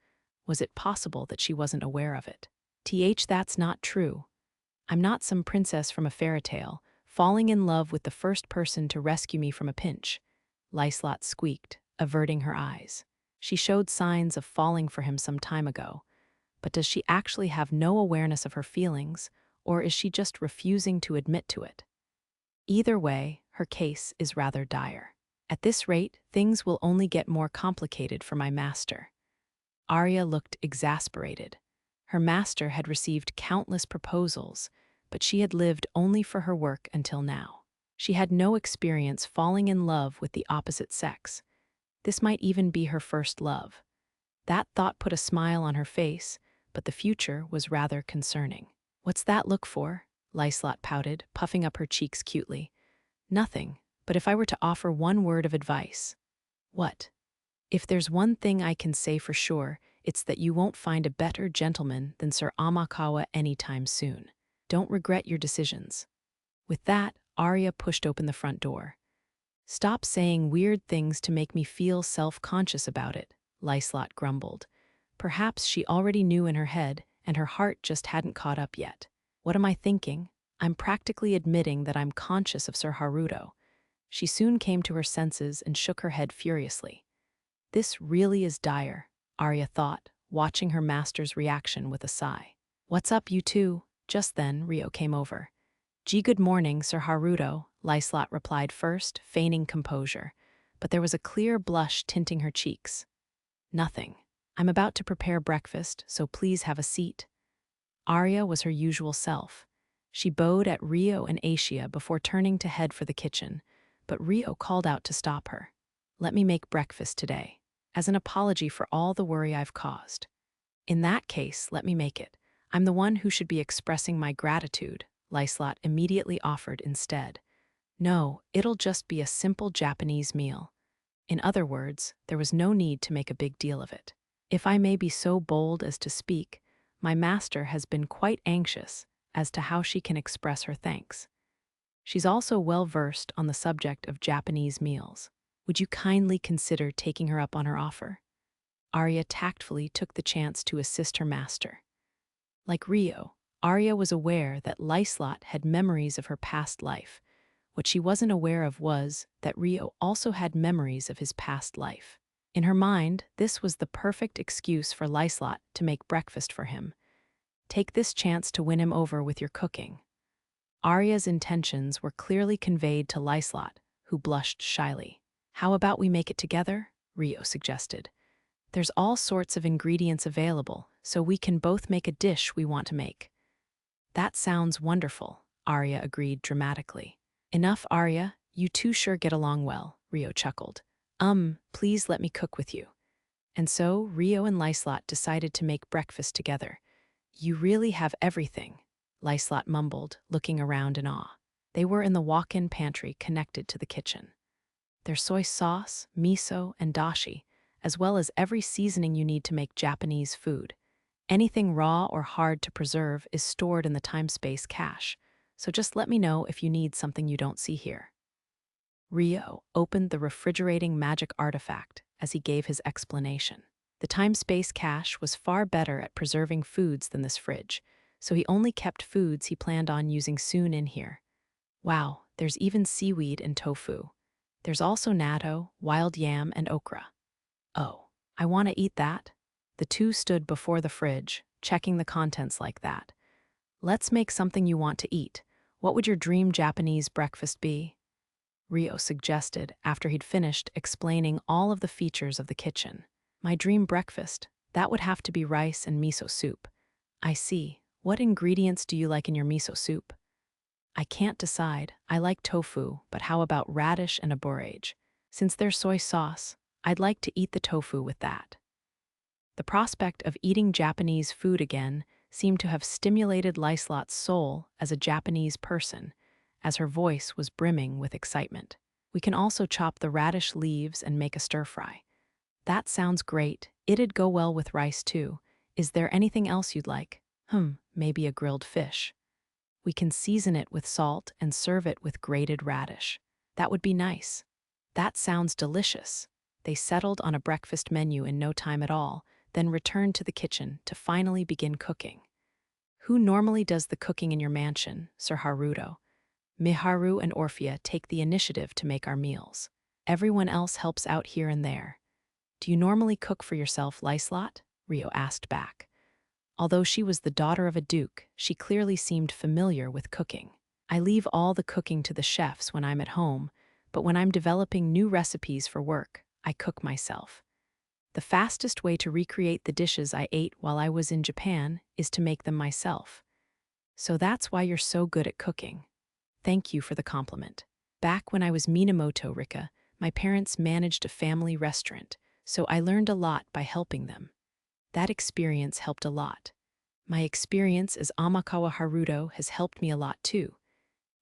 Was it possible that she wasn't aware of it? That's not true. I'm not some princess from a fairy tale, falling in love with the first person to rescue me from a pinch," Lyslot squeaked, averting her eyes. She showed signs of falling for him some time ago, but does she actually have no awareness of her feelings, or is she just refusing to admit to it? Either way, her case is rather dire. At this rate, things will only get more complicated for my master. Arya looked exasperated. Her master had received countless proposals, but she had lived only for her work until now. She had no experience falling in love with the opposite sex. This might even be her first love. That thought put a smile on her face, but the future was rather concerning. "What's that look for?" Lyslot pouted, puffing up her cheeks cutely. "Nothing, but if I were to offer one word of advice." "What?" "If there's one thing I can say for sure, it's that you won't find a better gentleman than Sir Amakawa anytime soon. Don't regret your decisions." With that, Arya pushed open the front door. "Stop saying weird things to make me feel self-conscious about it," Lyslot grumbled. Perhaps she already knew in her head, and her heart just hadn't caught up yet. "What am I thinking? I'm practically admitting that I'm conscious of Sir Haruto." She soon came to her senses and shook her head furiously. This really is dire, Arya thought, watching her master's reaction with a sigh. "What's up, you two?" Just then, Rio came over. Good morning, Sir Haruto," Lyslot replied first, feigning composure, but there was a clear blush tinting her cheeks. "Nothing. I'm about to prepare breakfast, so please have a seat." Arya was her usual self. She bowed at Rio and Asia before turning to head for the kitchen, but Rio called out to stop her. "Let me make breakfast today, as an apology for all the worry I've caused." "In that case, let me make it. I'm the one who should be expressing my gratitude," Lyslot immediately offered instead. "No, it'll just be a simple Japanese meal." In other words, there was no need to make a big deal of it. "If I may be so bold as to speak, my master has been quite anxious as to how she can express her thanks. She's also well versed on the subject of Japanese meals. Would you kindly consider taking her up on her offer?" Arya tactfully took the chance to assist her master. Like Rio, Arya was aware that Lyslot had memories of her past life. What she wasn't aware of was that Rio also had memories of his past life. In her mind, this was the perfect excuse for Lyslot to make breakfast for him. Take this chance to win him over with your cooking. Arya's intentions were clearly conveyed to Lyslot, who blushed shyly. "How about we make it together?" Rio suggested. "There's all sorts of ingredients available, so we can both make a dish we want to make." That sounds wonderful, Arya agreed dramatically. Enough, Arya, you two sure get along well, Rio chuckled. Please let me cook with you. And so Rio and Lyslot decided to make breakfast together. You really have everything, Lyslot mumbled, looking around in awe. They were in the walk-in pantry connected to the kitchen. There's soy sauce, miso, and dashi, as well as every seasoning you need to make Japanese food. Anything raw or hard to preserve is stored in the time-space cache, so just let me know if you need something you don't see here. Rio opened the refrigerating magic artifact as he gave his explanation. The time-space cache was far better at preserving foods than this fridge, so he only kept foods he planned on using soon in here. Wow, there's even seaweed and tofu. There's also natto, wild yam, and okra. Oh, I want to eat that. The two stood before the fridge, checking the contents like that. Let's make something you want to eat. What would your dream Japanese breakfast be? Rio suggested after he'd finished explaining all of the features of the kitchen. My dream breakfast, that would have to be rice and miso soup. I see. What ingredients do you like in your miso soup? I can't decide. I like tofu, but how about radish and a borage? Since there's soy sauce, I'd like to eat the tofu with that. The prospect of eating Japanese food again seemed to have stimulated Lyslot's soul as a Japanese person, as her voice was brimming with excitement. We can also chop the radish leaves and make a stir-fry. That sounds great. It'd go well with rice too. Is there anything else you'd like? Maybe a grilled fish. We can season it with salt and serve it with grated radish. That would be nice. That sounds delicious. They settled on a breakfast menu in no time at all, then returned to the kitchen to finally begin cooking. Who normally does the cooking in your mansion, Sir Haruto? Miharu and Orphea take the initiative to make our meals. Everyone else helps out here and there. Do you normally cook for yourself, Lyslot? Rio asked back. Although she was the daughter of a duke, she clearly seemed familiar with cooking. I leave all the cooking to the chefs when I'm at home, but when I'm developing new recipes for work, I cook myself. The fastest way to recreate the dishes I ate while I was in Japan is to make them myself. So that's why you're so good at cooking. Thank you for the compliment. Back when I was Minamoto Rika, my parents managed a family restaurant, so I learned a lot by helping them. That experience helped a lot. My experience as Amakawa Haruto has helped me a lot too.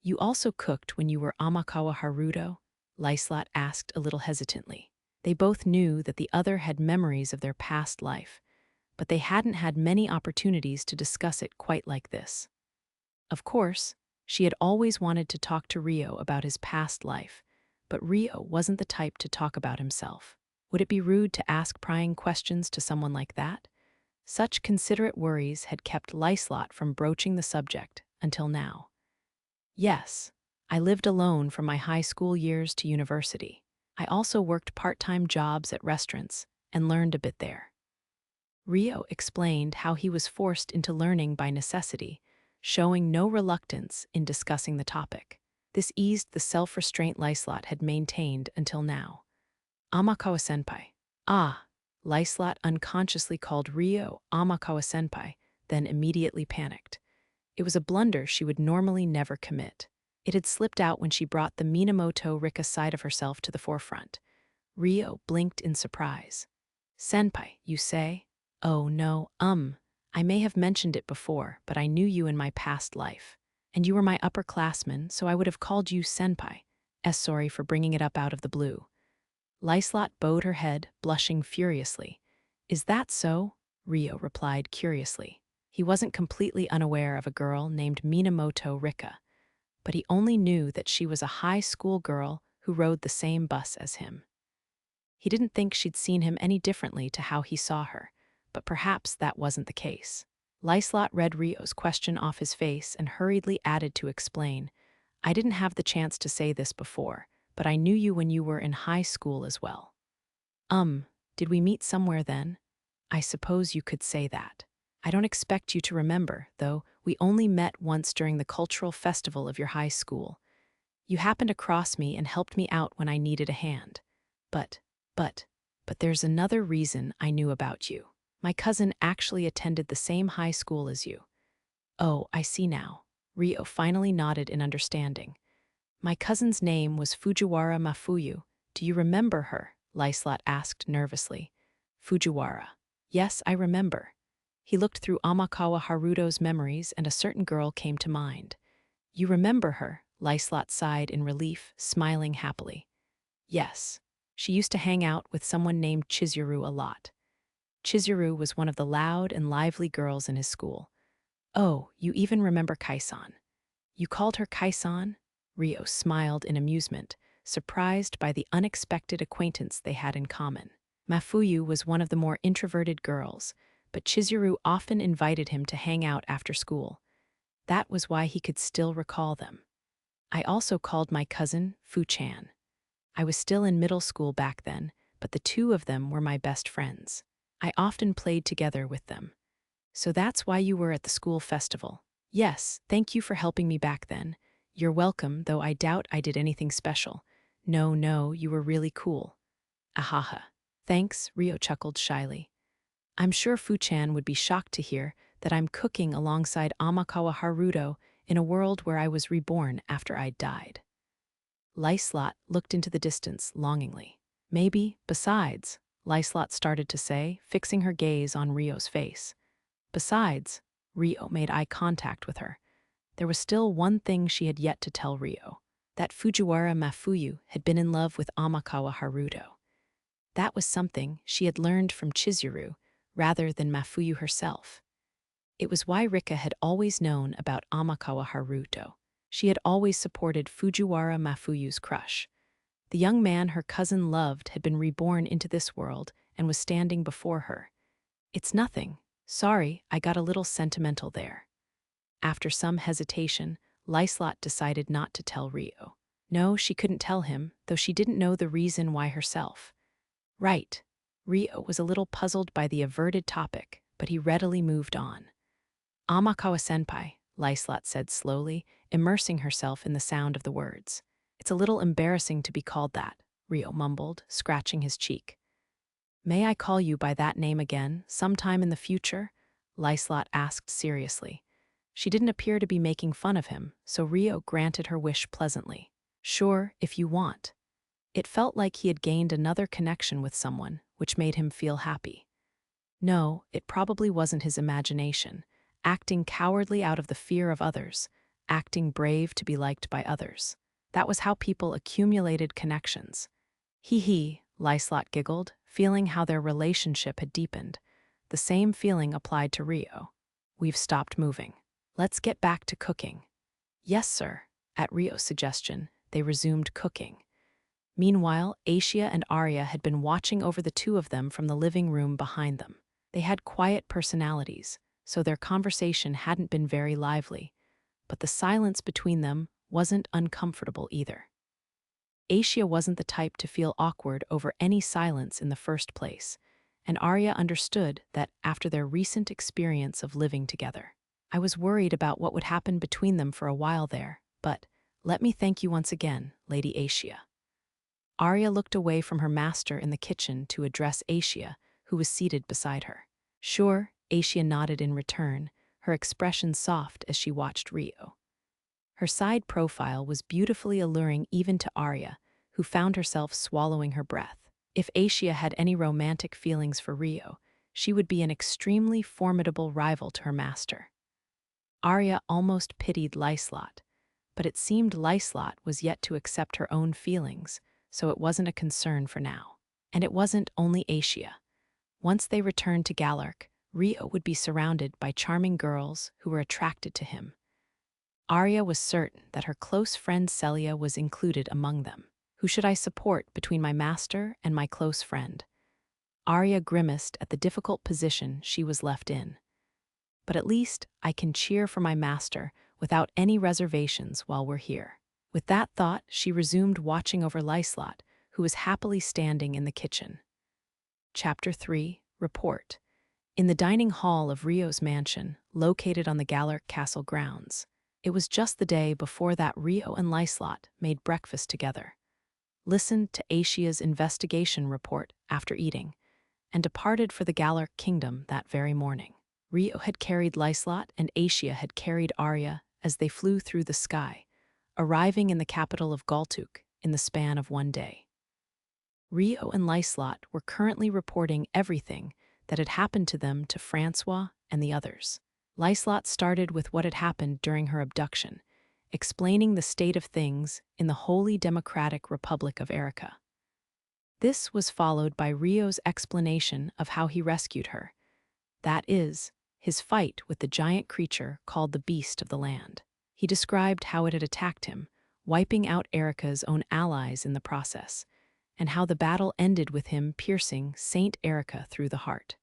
You also cooked when you were Amakawa Haruto? Lyslot asked a little hesitantly. They both knew that the other had memories of their past life, but they hadn't had many opportunities to discuss it quite like this. Of course, she had always wanted to talk to Rio about his past life, but Rio wasn't the type to talk about himself. Would it be rude to ask prying questions to someone like that? Such considerate worries had kept Lyslot from broaching the subject until now. Yes, I lived alone from my high school years to university. I also worked part-time jobs at restaurants and learned a bit there. Rio explained how he was forced into learning by necessity, showing no reluctance in discussing the topic. This eased the self-restraint Lyslot had maintained until now. Amakawa-senpai. Ah, Lyslot unconsciously called Rio Amakawa-senpai, then immediately panicked. It was a blunder she would normally never commit. It had slipped out when she brought the Minamoto Rika side of herself to the forefront. Rio blinked in surprise. Senpai, you say? Oh no, I may have mentioned it before, but I knew you in my past life. And you were my upperclassman, so I would have called you senpai. Sorry for bringing it up out of the blue. Lyslot bowed her head, blushing furiously. Is that so? Rio replied curiously. He wasn't completely unaware of a girl named Minamoto Rika, but he only knew that she was a high school girl who rode the same bus as him. He didn't think she'd seen him any differently to how he saw her, but perhaps that wasn't the case. Lyslot read Rio's question off his face and hurriedly added to explain, I didn't have the chance to say this before, but I knew you when you were in high school as well. Did we meet somewhere then? I suppose you could say that. I don't expect you to remember, though we only met once during the cultural festival of your high school. You happened across me and helped me out when I needed a hand. But there's another reason I knew about you. My cousin actually attended the same high school as you. Oh, I see now. Rio finally nodded in understanding. My cousin's name was Fujiwara Mafuyu. Do you remember her? Lyslot asked nervously. Fujiwara. Yes, I remember. He looked through Amakawa Haruto's memories and a certain girl came to mind. You remember her? Lyslot sighed in relief, smiling happily. Yes. She used to hang out with someone named Chizuru a lot. Chizuru was one of the loud and lively girls in his school. Oh, you even remember Kaisan. You called her Kaisan? Rio smiled in amusement, surprised by the unexpected acquaintance they had in common. Mafuyu was one of the more introverted girls, but Chizuru often invited him to hang out after school. That was why he could still recall them. I also called my cousin Fu-chan. I was still in middle school back then, but the two of them were my best friends. I often played together with them. So that's why you were at the school festival. Yes, thank you for helping me back then. You're welcome, though I doubt I did anything special. No, you were really cool. Ahaha. Thanks, Rio chuckled shyly. I'm sure Fu-chan would be shocked to hear that I'm cooking alongside Amakawa Haruto in a world where I was reborn after I'd died. Lyslot looked into the distance longingly. Maybe, besides, Lyslot started to say, fixing her gaze on Rio's face. Besides, Rio made eye contact with her. There was still one thing she had yet to tell Rio, that Fujiwara Mafuyu had been in love with Amakawa Haruto. That was something she had learned from Chizuru rather than Mafuyu herself. It was why Rika had always known about Amakawa Haruto. She had always supported Fujiwara Mafuyu's crush. The young man her cousin loved had been reborn into this world and was standing before her. It's nothing. Sorry, I got a little sentimental there. After some hesitation, Lyslot decided not to tell Rio. No, she couldn't tell him, though she didn't know the reason why herself. Right. Rio was a little puzzled by the averted topic, but he readily moved on. Amakawa-senpai, Lyslot said slowly, immersing herself in the sound of the words. It's a little embarrassing to be called that, Rio mumbled, scratching his cheek. May I call you by that name again, sometime in the future? Lyslot asked seriously. She didn't appear to be making fun of him, so Rio granted her wish pleasantly. Sure, if you want. It felt like he had gained another connection with someone, which made him feel happy. No, it probably wasn't his imagination, acting cowardly out of the fear of others, acting brave to be liked by others. That was how people accumulated connections. Hee, Lyslot giggled, feeling how their relationship had deepened. The same feeling applied to Rio. We've stopped moving. Let's get back to cooking. Yes, sir. At Rio's suggestion, they resumed cooking. Meanwhile, Aisha and Arya had been watching over the two of them from the living room behind them. They had quiet personalities, so their conversation hadn't been very lively, but the silence between them wasn't uncomfortable either. Aisha wasn't the type to feel awkward over any silence in the first place, and Arya understood that after their recent experience of living together. I was worried about what would happen between them for a while there, but let me thank you once again, Lady Aisha. Arya looked away from her master in the kitchen to address Aisha, who was seated beside her. Sure, Aisha nodded in return, her expression soft as she watched Rio. Her side profile was beautifully alluring even to Arya, who found herself swallowing her breath. If Aisha had any romantic feelings for Rio, she would be an extremely formidable rival to her master. Arya almost pitied Lyslot, but it seemed Lyslot was yet to accept her own feelings, so it wasn't a concern for now. And it wasn't only Aisha. Once they returned to Galarc, Rio would be surrounded by charming girls who were attracted to him. Arya was certain that her close friend Celia was included among them. Who should I support between my master and my close friend? Arya grimaced at the difficult position she was left in. But at least I can cheer for my master without any reservations while we're here. With that thought, she resumed watching over Lyslot, who was happily standing in the kitchen. Chapter 3, Report. In the dining hall of Rio's mansion, located on the Galarc Castle grounds. It was just the day before that Rio and Lyslot made breakfast together, listened to Aisha's investigation report after eating, and departed for the Galarc kingdom that very morning. Rio had carried Lyslot and Asia had carried Arya as they flew through the sky, arriving in the capital of Galtuk in the span of one day. Rio and Lyslot were currently reporting everything that had happened to them to Francois and the others. Lyslot started with what had happened during her abduction, explaining the state of things in the Holy Democratic Republic of Erica. This was followed by Rio's explanation of how he rescued her. That is, his fight with the giant creature called the Beast of the Land. He described how it had attacked him, wiping out Erica's own allies in the process, and how the battle ended with him piercing Saint Erica through the heart.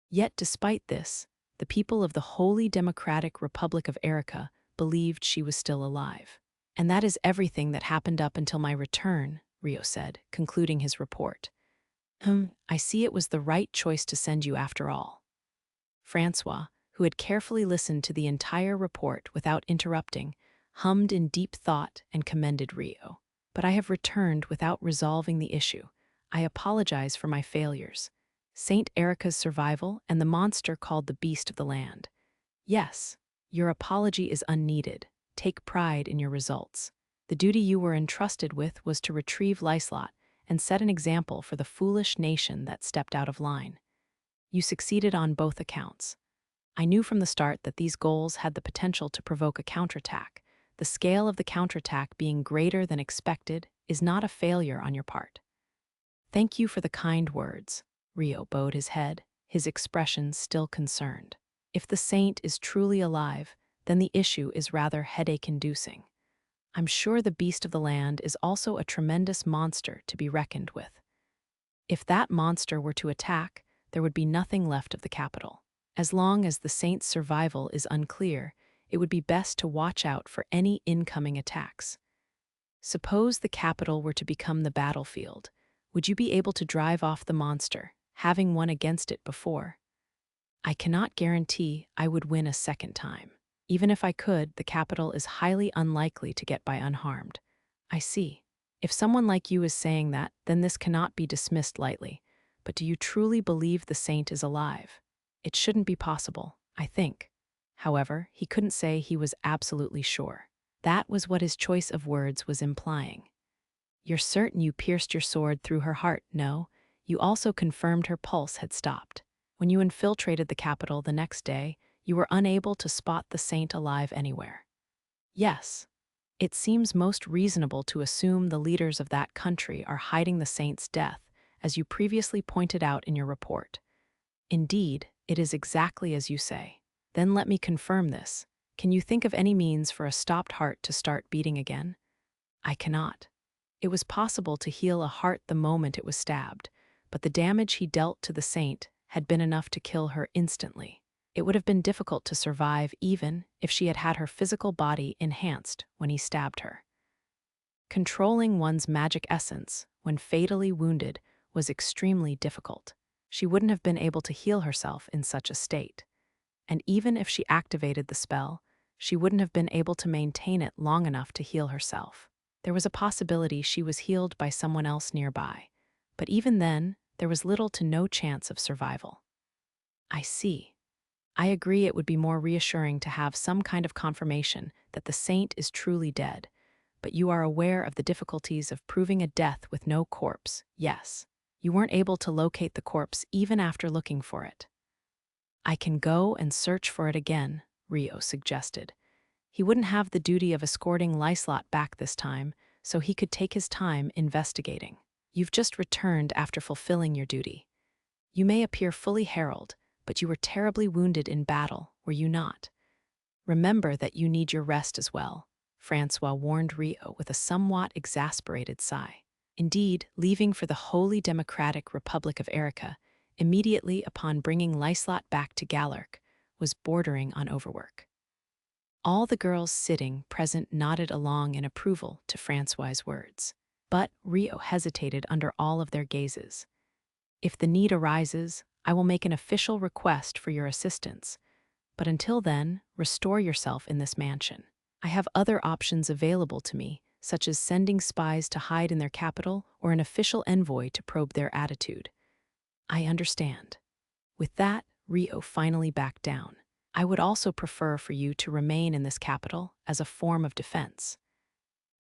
Yet despite this, the people of the Holy Democratic Republic of Erica believed she was still alive. And that is everything that happened up until my return, Rio said, concluding his report. I see it was the right choice to send you after all. Francois, who had carefully listened to the entire report without interrupting, hummed in deep thought and commended Rio. But I have returned without resolving the issue. I apologize for my failures. Saint Erica's survival and the monster called the Beast of the Land. Yes, your apology is unneeded. Take pride in your results. The duty you were entrusted with was to retrieve Lyslot and set an example for the foolish nation that stepped out of line. You succeeded on both accounts. I knew from the start that these goals had the potential to provoke a counterattack. The scale of the counterattack being greater than expected is not a failure on your part. Thank you for the kind words. Rio bowed his head, his expression still concerned. If the saint is truly alive, then the issue is rather headache-inducing. I'm sure the Beast of the Land is also a tremendous monster to be reckoned with. If that monster were to attack, there would be nothing left of the capital. As long as the saint's survival is unclear, it would be best to watch out for any incoming attacks. Suppose the capital were to become the battlefield. Would you be able to drive off the monster, having won against it before? I cannot guarantee I would win a second time. Even if I could, the capital is highly unlikely to get by unharmed. I see. If someone like you is saying that, then this cannot be dismissed lightly. But do you truly believe the saint is alive? It shouldn't be possible, I think. However, he couldn't say he was absolutely sure. That was what his choice of words was implying. You're certain you pierced your sword through her heart, no? You also confirmed her pulse had stopped. When you infiltrated the capital the next day, you were unable to spot the saint alive anywhere. Yes, it seems most reasonable to assume the leaders of that country are hiding the saint's death, as you previously pointed out in your report. Indeed, it is exactly as you say. Then let me confirm this. Can you think of any means for a stopped heart to start beating again? I cannot. It was possible to heal a heart the moment it was stabbed, but the damage he dealt to the saint had been enough to kill her instantly. It would have been difficult to survive even if she had had her physical body enhanced when he stabbed her. Controlling one's magic essence when fatally wounded was extremely difficult. She wouldn't have been able to heal herself in such a state. And even if she activated the spell, she wouldn't have been able to maintain it long enough to heal herself. There was a possibility she was healed by someone else nearby, but even then, there was little to no chance of survival. I see. I agree it would be more reassuring to have some kind of confirmation that the saint is truly dead, but you are aware of the difficulties of proving a death with no corpse, yes. You weren't able to locate the corpse even after looking for it. I can go and search for it again, Rio suggested. He wouldn't have the duty of escorting Lyslot back this time, so he could take his time investigating. You've just returned after fulfilling your duty. You may appear fully heralded, but you were terribly wounded in battle, were you not? Remember that you need your rest as well, Francois warned Rio with a somewhat exasperated sigh. Indeed, leaving for the Holy Democratic Republic of Erica, immediately upon bringing Lyslot back to Galarc, was bordering on overwork. All the girls sitting present nodded along in approval to Francois's words. But Rio hesitated under all of their gazes. If the need arises, I will make an official request for your assistance. But until then, restore yourself in this mansion. I have other options available to me, such as sending spies to hide in their capital or an official envoy to probe their attitude. I understand. With that, Rio finally backed down. I would also prefer for you to remain in this capital as a form of defense.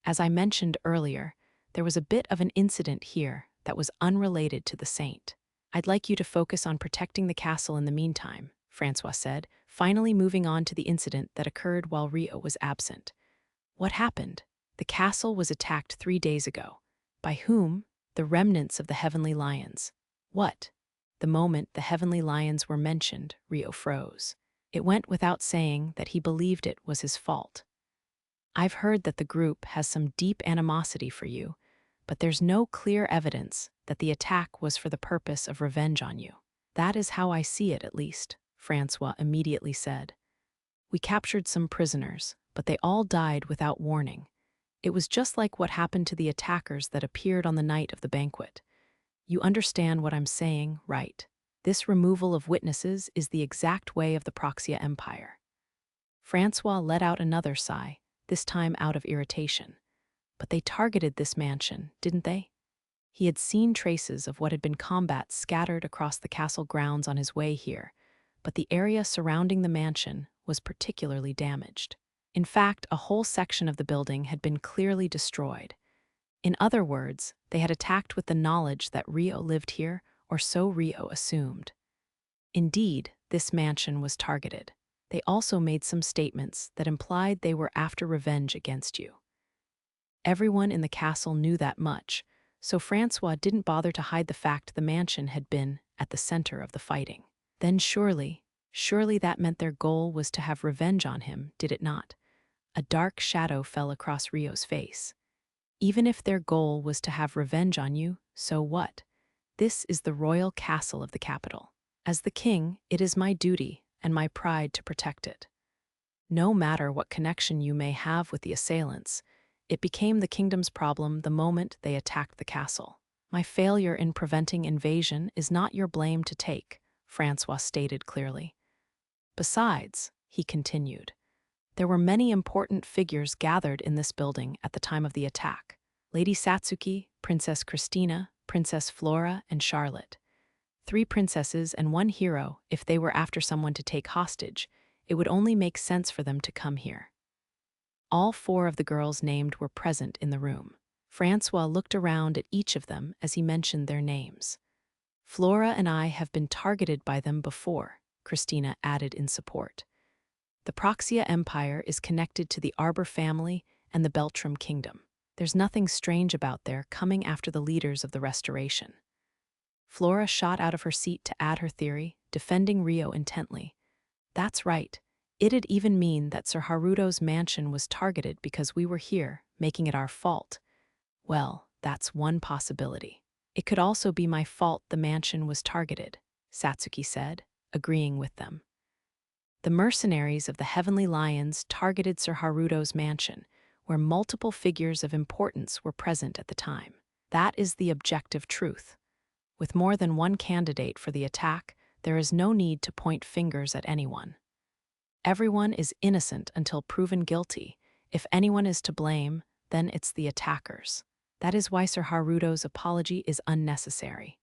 As I mentioned earlier, there was a bit of an incident here that was unrelated to the saint. I'd like you to focus on protecting the castle in the meantime, Francois said, finally moving on to the incident that occurred while Rio was absent. What happened? The castle was attacked 3 days ago. By whom? The remnants of the Heavenly Lions. What? The moment the Heavenly Lions were mentioned, Rio froze. It went without saying that he believed it was his fault. I've heard that the group has some deep animosity for you, but there's no clear evidence that the attack was for the purpose of revenge on you. That is how I see it, at least, Francois immediately said. We captured some prisoners, but they all died without warning. It was just like what happened to the attackers that appeared on the night of the banquet. You understand what I'm saying, right? This removal of witnesses is the exact way of the Proxia Empire. Francois let out another sigh, this time out of irritation. But they targeted this mansion, didn't they? He had seen traces of what had been combat scattered across the castle grounds on his way here, but the area surrounding the mansion was particularly damaged. In fact, a whole section of the building had been clearly destroyed. In other words, they had attacked with the knowledge that Rio lived here, or so Rio assumed. Indeed, this mansion was targeted. They also made some statements that implied they were after revenge against you. Everyone in the castle knew that much, so Francois didn't bother to hide the fact the mansion had been at the center of the fighting. Then surely that meant their goal was to have revenge on him, did it not? A dark shadow fell across Rio's face. Even if their goal was to have revenge on you, so what? This is the royal castle of the capital. As the king, it is my duty and my pride to protect it. No matter what connection you may have with the assailants, it became the kingdom's problem the moment they attacked the castle. My failure in preventing invasion is not your blame to take, Francois stated clearly. Besides, he continued, there were many important figures gathered in this building at the time of the attack. Lady Satsuki, Princess Christina, Princess Flora, and Charlotte. 3 princesses and 1 hero. If they were after someone to take hostage, it would only make sense for them to come here. All 4 of the girls named were present in the room. Francois looked around at each of them as he mentioned their names. Flora and I have been targeted by them before, Christina added in support. The Proxia Empire is connected to the Arbor family and the Beltram kingdom. There's nothing strange about their coming after the leaders of the Restoration. Flora shot out of her seat to add her theory, defending Rio intently. That's right. It'd even mean that Sir Haruto's mansion was targeted because we were here, making it our fault. Well, that's one possibility. It could also be my fault the mansion was targeted, Satsuki said, agreeing with them. The mercenaries of the Heavenly Lions targeted Sir Haruto's mansion, where multiple figures of importance were present at the time. That is the objective truth. With more than one candidate for the attack, there is no need to point fingers at anyone. Everyone is innocent until proven guilty. If anyone is to blame, then it's the attackers. That is why Sir Haruto's apology is unnecessary.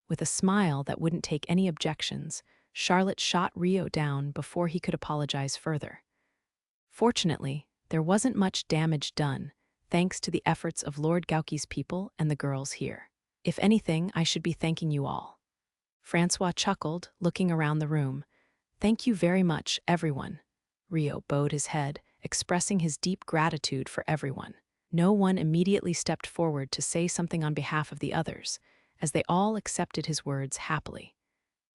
With a smile that wouldn't take any objections, Charlotte shot Rio down before he could apologize further. Fortunately, there wasn't much damage done, thanks to the efforts of Lord Gauki's people and the girls here. If anything, I should be thanking you all. Francois chuckled, looking around the room. Thank you very much, everyone. Rio bowed his head, expressing his deep gratitude for everyone. No one immediately stepped forward to say something on behalf of the others, as they all accepted his words happily.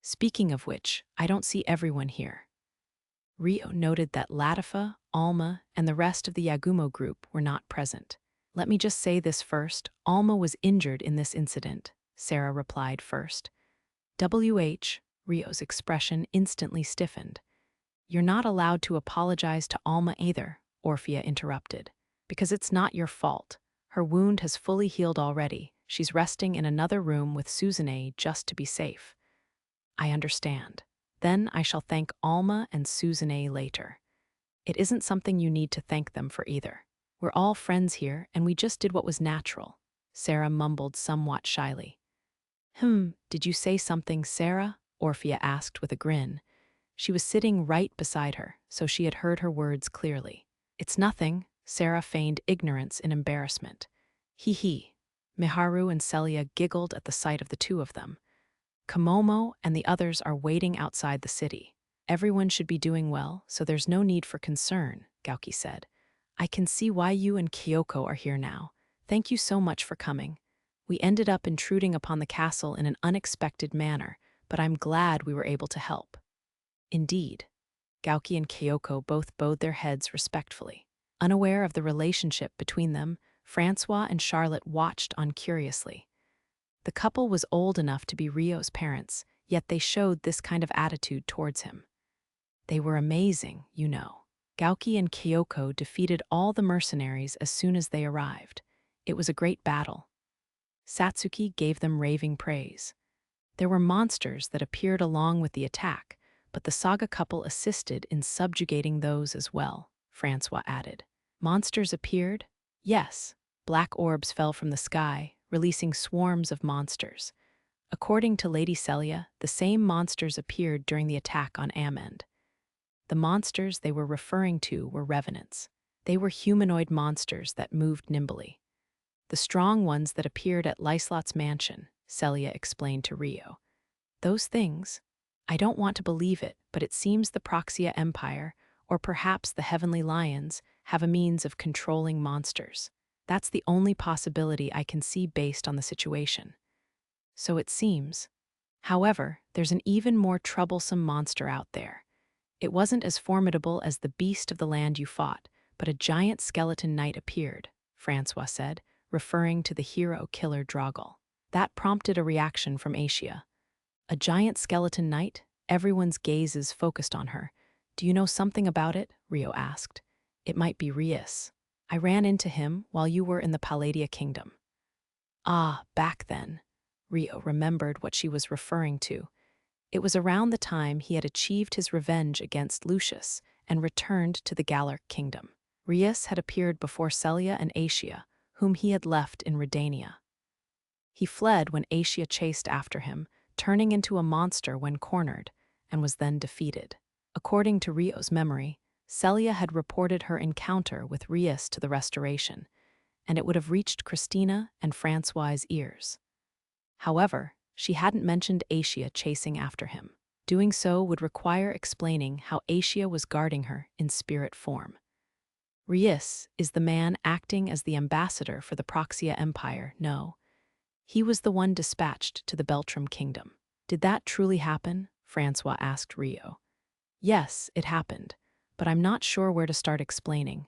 Speaking of which, I don't see everyone here. Rio noted that Latifa, Alma, and the rest of the Yagumo group were not present. Let me just say this first, Alma was injured in this incident, Sarah replied first. Rio's expression instantly stiffened. You're not allowed to apologize to Alma either, Orphea interrupted. Because it's not your fault. Her wound has fully healed already. She's resting in another room with Suzune just to be safe. I understand. Then I shall thank Alma and Suzune later. It isn't something you need to thank them for either. We're all friends here, and we just did what was natural, Sarah mumbled somewhat shyly. Did you say something, Sarah? Orphea asked with a grin. She was sitting right beside her, so she had heard her words clearly. It's nothing, Sarah feigned ignorance in embarrassment. Hee. Miharu and Celia giggled at the sight of the two of them. Komomo and the others are waiting outside the city. Everyone should be doing well, so there's no need for concern, Gauki said. I can see why you and Kyoko are here now. Thank you so much for coming. We ended up intruding upon the castle in an unexpected manner, but I'm glad we were able to help. Indeed. Gauki and Kyoko both bowed their heads respectfully. Unaware of the relationship between them, Francois and Charlotte watched on curiously. The couple was old enough to be Rio's parents, yet they showed this kind of attitude towards him. They were amazing, you know. Gauki and Kyoko defeated all the mercenaries as soon as they arrived. It was a great battle. Satsuki gave them raving praise. There were monsters that appeared along with the attack, but the saga couple assisted in subjugating those as well, Francois added. Monsters appeared? Yes. Black orbs fell from the sky, releasing swarms of monsters. According to Lady Celia, the same monsters appeared during the attack on Amend. The monsters they were referring to were revenants. They were humanoid monsters that moved nimbly. The strong ones that appeared at Lyslot's mansion, Celia explained to Rio. Those things? I don't want to believe it, but it seems the Proxia Empire, or perhaps the Heavenly Lions, have a means of controlling monsters. That's the only possibility I can see based on the situation. So it seems. However, there's an even more troublesome monster out there. It wasn't as formidable as the beast of the land you fought, but a giant skeleton knight appeared, Francois said, referring to the hero-killer Droggle. That prompted a reaction from Asia. A giant skeleton knight? Everyone's gazes focused on her. Do you know something about it? Rio asked. It might be Rias. I ran into him while you were in the Palladia Kingdom. Ah, back then. Rio remembered what she was referring to. It was around the time he had achieved his revenge against Lucius and returned to the Galarc Kingdom. Rias had appeared before Celia and Asia, whom he had left in Redania. He fled when Asia chased after him, turning into a monster when cornered, and was then defeated. According to Rio's memory, Celia had reported her encounter with Rias to the Restoration, and it would have reached Christina and Francois' ears. However, she hadn't mentioned Asia chasing after him. Doing so would require explaining how Asia was guarding her in spirit form. Rias is the man acting as the ambassador for the Proxia Empire, no. He was the one dispatched to the Beltram Kingdom. Did that truly happen? Francois asked Rio. Yes, it happened, but I'm not sure where to start explaining.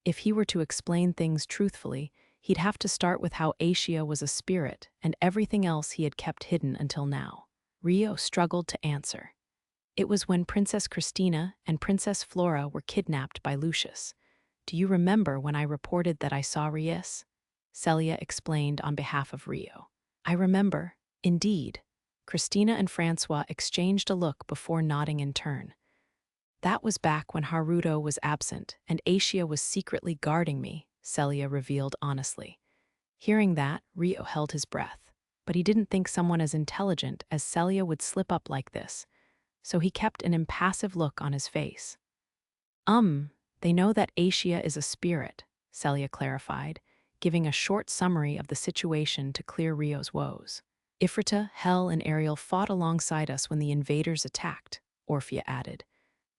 If he were to explain things truthfully, he'd have to start with how Asia was a spirit and everything else he had kept hidden until now. Rio struggled to answer. It was when Princess Christina and Princess Flora were kidnapped by Lucius. Do you remember when I reported that I saw Rias? Celia explained on behalf of Rio. I remember, indeed. Christina and Francois exchanged a look before nodding in turn. That was back when Haruto was absent and Asia was secretly guarding me, Celia revealed honestly. Hearing that, Rio held his breath. But he didn't think someone as intelligent as Celia would slip up like this, so he kept an impassive look on his face. They know that Asia is a spirit, Celia clarified, giving a short summary of the situation to clear Rio's woes. Ifrita, Hel, and Ariel fought alongside us when the invaders attacked, Orphea added.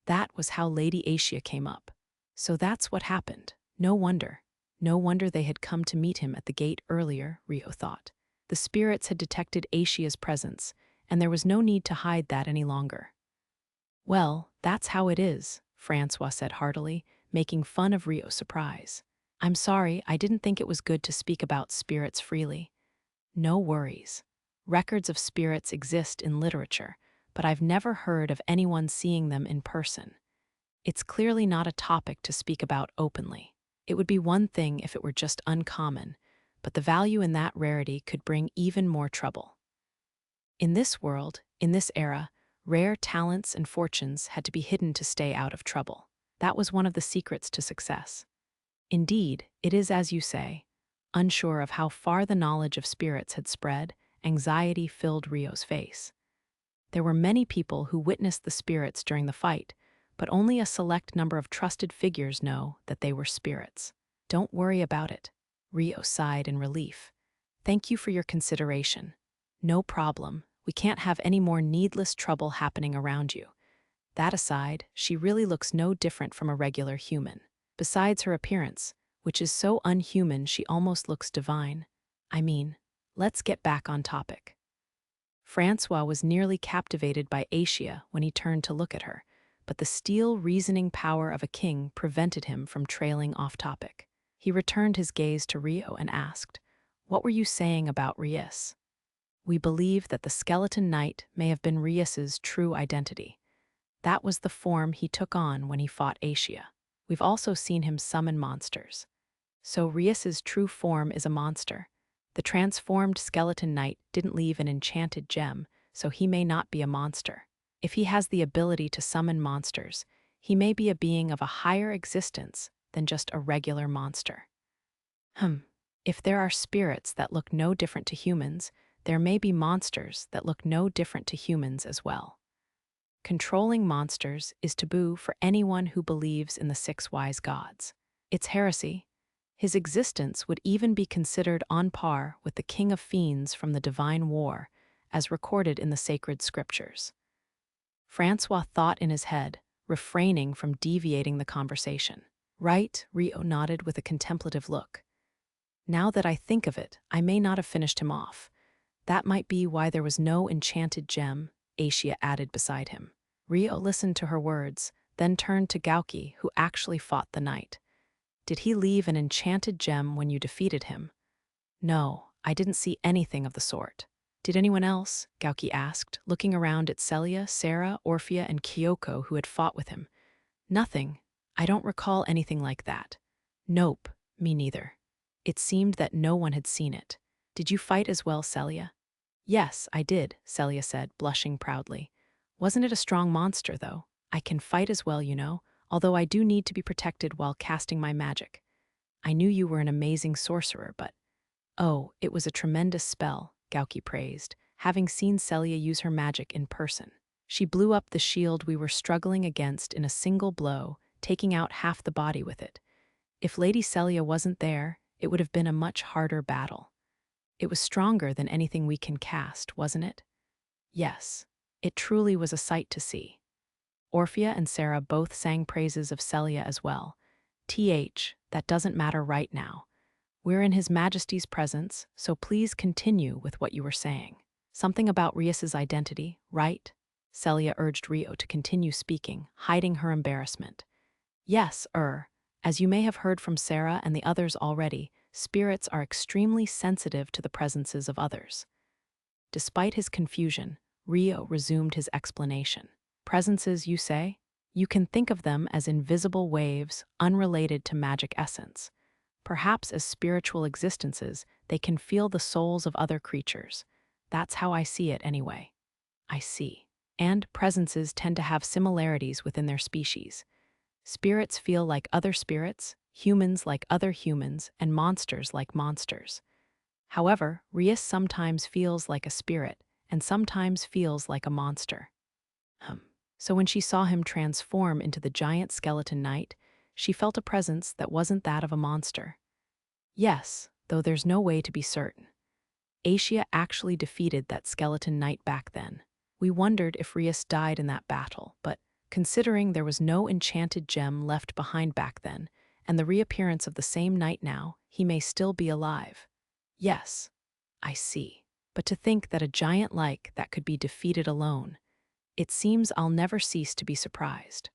That was how Lady Asia came up. So that's what happened. No wonder. No wonder they had come to meet him at the gate earlier, Rio thought. The spirits had detected Asia's presence, and there was no need to hide that any longer. Well, that's how it is, Francois said heartily, making fun of Rio's surprise. I'm sorry, I didn't think it was good to speak about spirits freely. No worries. Records of spirits exist in literature, but I've never heard of anyone seeing them in person. It's clearly not a topic to speak about openly. It would be one thing if it were just uncommon, but the value in that rarity could bring even more trouble. In this world, in this era, rare talents and fortunes had to be hidden to stay out of trouble. That was one of the secrets to success. Indeed, it is as you say. Unsure of how far the knowledge of spirits had spread, anxiety filled Rio's face. There were many people who witnessed the spirits during the fight, but only a select number of trusted figures know that they were spirits. Don't worry about it. Rio sighed in relief. Thank you for your consideration. No problem. We can't have any more needless trouble happening around you. That aside, she really looks no different from a regular human. Besides her appearance, which is so unhuman she almost looks divine. I mean, let's get back on topic. Francois was nearly captivated by Asia when he turned to look at her, but the steel reasoning power of a king prevented him from trailing off topic. He returned his gaze to Rio and asked, "What were you saying about Rias?" "We believe that the skeleton knight may have been Rias's true identity. That was the form he took on when he fought Asia. We've also seen him summon monsters. So Rias's true form is a monster. The transformed skeleton knight didn't leave an enchanted gem, so he may not be a monster. If he has the ability to summon monsters, he may be a being of a higher existence than just a regular monster." If there are spirits that look no different to humans, there may be monsters that look no different to humans as well. Controlling monsters is taboo for anyone who believes in the six wise gods. It's heresy. His existence would even be considered on par with the king of fiends from the divine war, as recorded in the sacred scriptures. Francois thought in his head, refraining from deviating the conversation. "Right," Rio nodded with a contemplative look. "Now that I think of it, I may not have finished him off. That might be why there was no enchanted gem," Asia added beside him. Rio listened to her words, then turned to Gauki, who actually fought the knight. "Did he leave an enchanted gem when you defeated him?" "No, I didn't see anything of the sort." "Did anyone else?" Gauki asked, looking around at Celia, Sarah, Orphea, and Kyoko who had fought with him. "Nothing. I don't recall anything like that." "Nope, me neither." It seemed that no one had seen it. "Did you fight as well, Celia?" "Yes, I did," Celia said, blushing proudly. "Wasn't it a strong monster, though? I can fight as well, you know, although I do need to be protected while casting my magic. I knew you were an amazing sorcerer, but—" "Oh, it was a tremendous spell," Gauki praised, having seen Celia use her magic in person. "She blew up the shield we were struggling against in a single blow, taking out half the body with it. If Lady Celia wasn't there, it would have been a much harder battle. It was stronger than anything we can cast, wasn't it?" "Yes, it truly was a sight to see." Orphea and Sarah both sang praises of Celia as well. That doesn't matter right now. We're in His Majesty's presence, so please continue with what you were saying." "Something about Rias's identity, right?" Celia urged Rio to continue speaking, hiding her embarrassment. "Yes, as you may have heard from Sarah and the others already, spirits are extremely sensitive to the presences of others." Despite his confusion, Rio resumed his explanation. "Presences, you say? You can think of them as invisible waves unrelated to magic essence. Perhaps as spiritual existences, they can feel the souls of other creatures. That's how I see it anyway." "I see. And presences tend to have similarities within their species. Spirits feel like other spirits, humans like other humans, and monsters like monsters. However, Rias sometimes feels like a spirit, and sometimes feels like a monster." So when she saw him transform into the giant skeleton knight, she felt a presence that wasn't that of a monster. "Yes, though there's no way to be certain. Asia actually defeated that skeleton knight back then. We wondered if Rias died in that battle, but considering there was no enchanted gem left behind back then, and the reappearance of the same knight now, he may still be alive." "Yes, I see. But to think that a giant like that could be defeated alone, it seems I'll never cease to be surprised."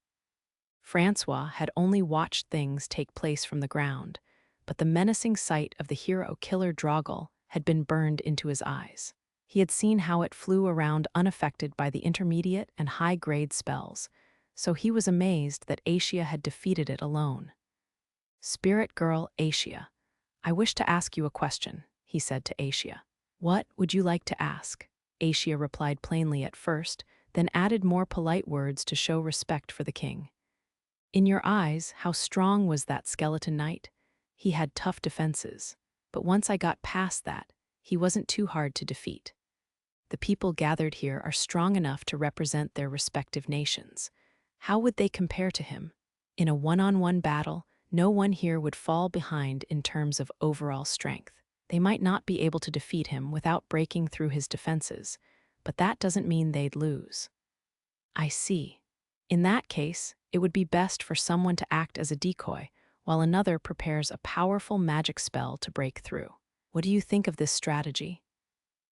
Francois had only watched things take place from the ground, but the menacing sight of the hero-killer Draugr had been burned into his eyes. He had seen how it flew around unaffected by the intermediate and high-grade spells, so he was amazed that Asia had defeated it alone. "Spirit girl Asia, I wish to ask you a question," he said to Asia. "What would you like to ask?" Asia replied plainly at first, then added more polite words to show respect for the king. "In your eyes, how strong was that skeleton knight? He had tough defenses, but once I got past that, he wasn't too hard to defeat." The people gathered here are strong enough to represent their respective nations. How would they compare to him? In a one-on-one battle, no one here would fall behind in terms of overall strength. They might not be able to defeat him without breaking through his defenses, but that doesn't mean they'd lose. I see. In that case, it would be best for someone to act as a decoy, while another prepares a powerful magic spell to break through. What do you think of this strategy?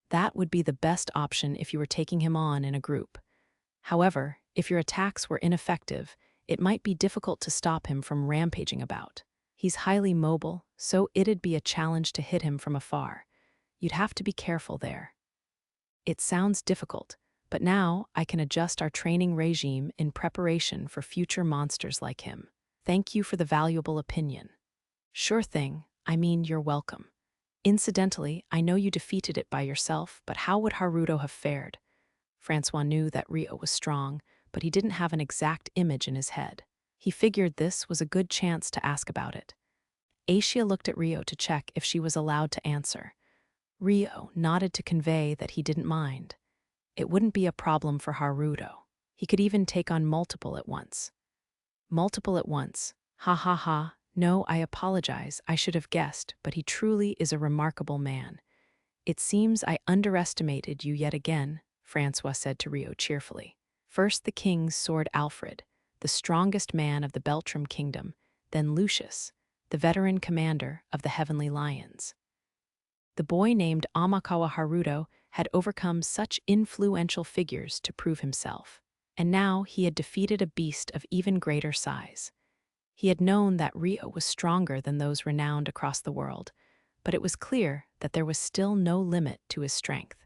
That would be the best option if you were taking him on in a group. However, if your attacks were ineffective, it might be difficult to stop him from rampaging about. He's highly mobile, so it'd be a challenge to hit him from afar. You'd have to be careful there. It sounds difficult, but now I can adjust our training regime in preparation for future monsters like him. Thank you for the valuable opinion. Sure thing, you're welcome. Incidentally, I know you defeated it by yourself, but how would Haruto have fared? Francois knew that Rio was strong, but he didn't have an exact image in his head. He figured this was a good chance to ask about it. Aisha looked at Rio to check if she was allowed to answer. Rio nodded to convey that he didn't mind. It wouldn't be a problem for Haruto. He could even take on multiple at once. Multiple at once? Ha ha ha. No, I apologize. I should have guessed, but he truly is a remarkable man. It seems I underestimated you yet again, Francois said to Rio cheerfully. First the king's sword Alfred, the strongest man of the Beltram kingdom, then Lucius, the veteran commander of the Heavenly Lions. The boy named Amakawa Haruto had overcome such influential figures to prove himself, and now he had defeated a beast of even greater size. He had known that Rio was stronger than those renowned across the world, but it was clear that there was still no limit to his strength.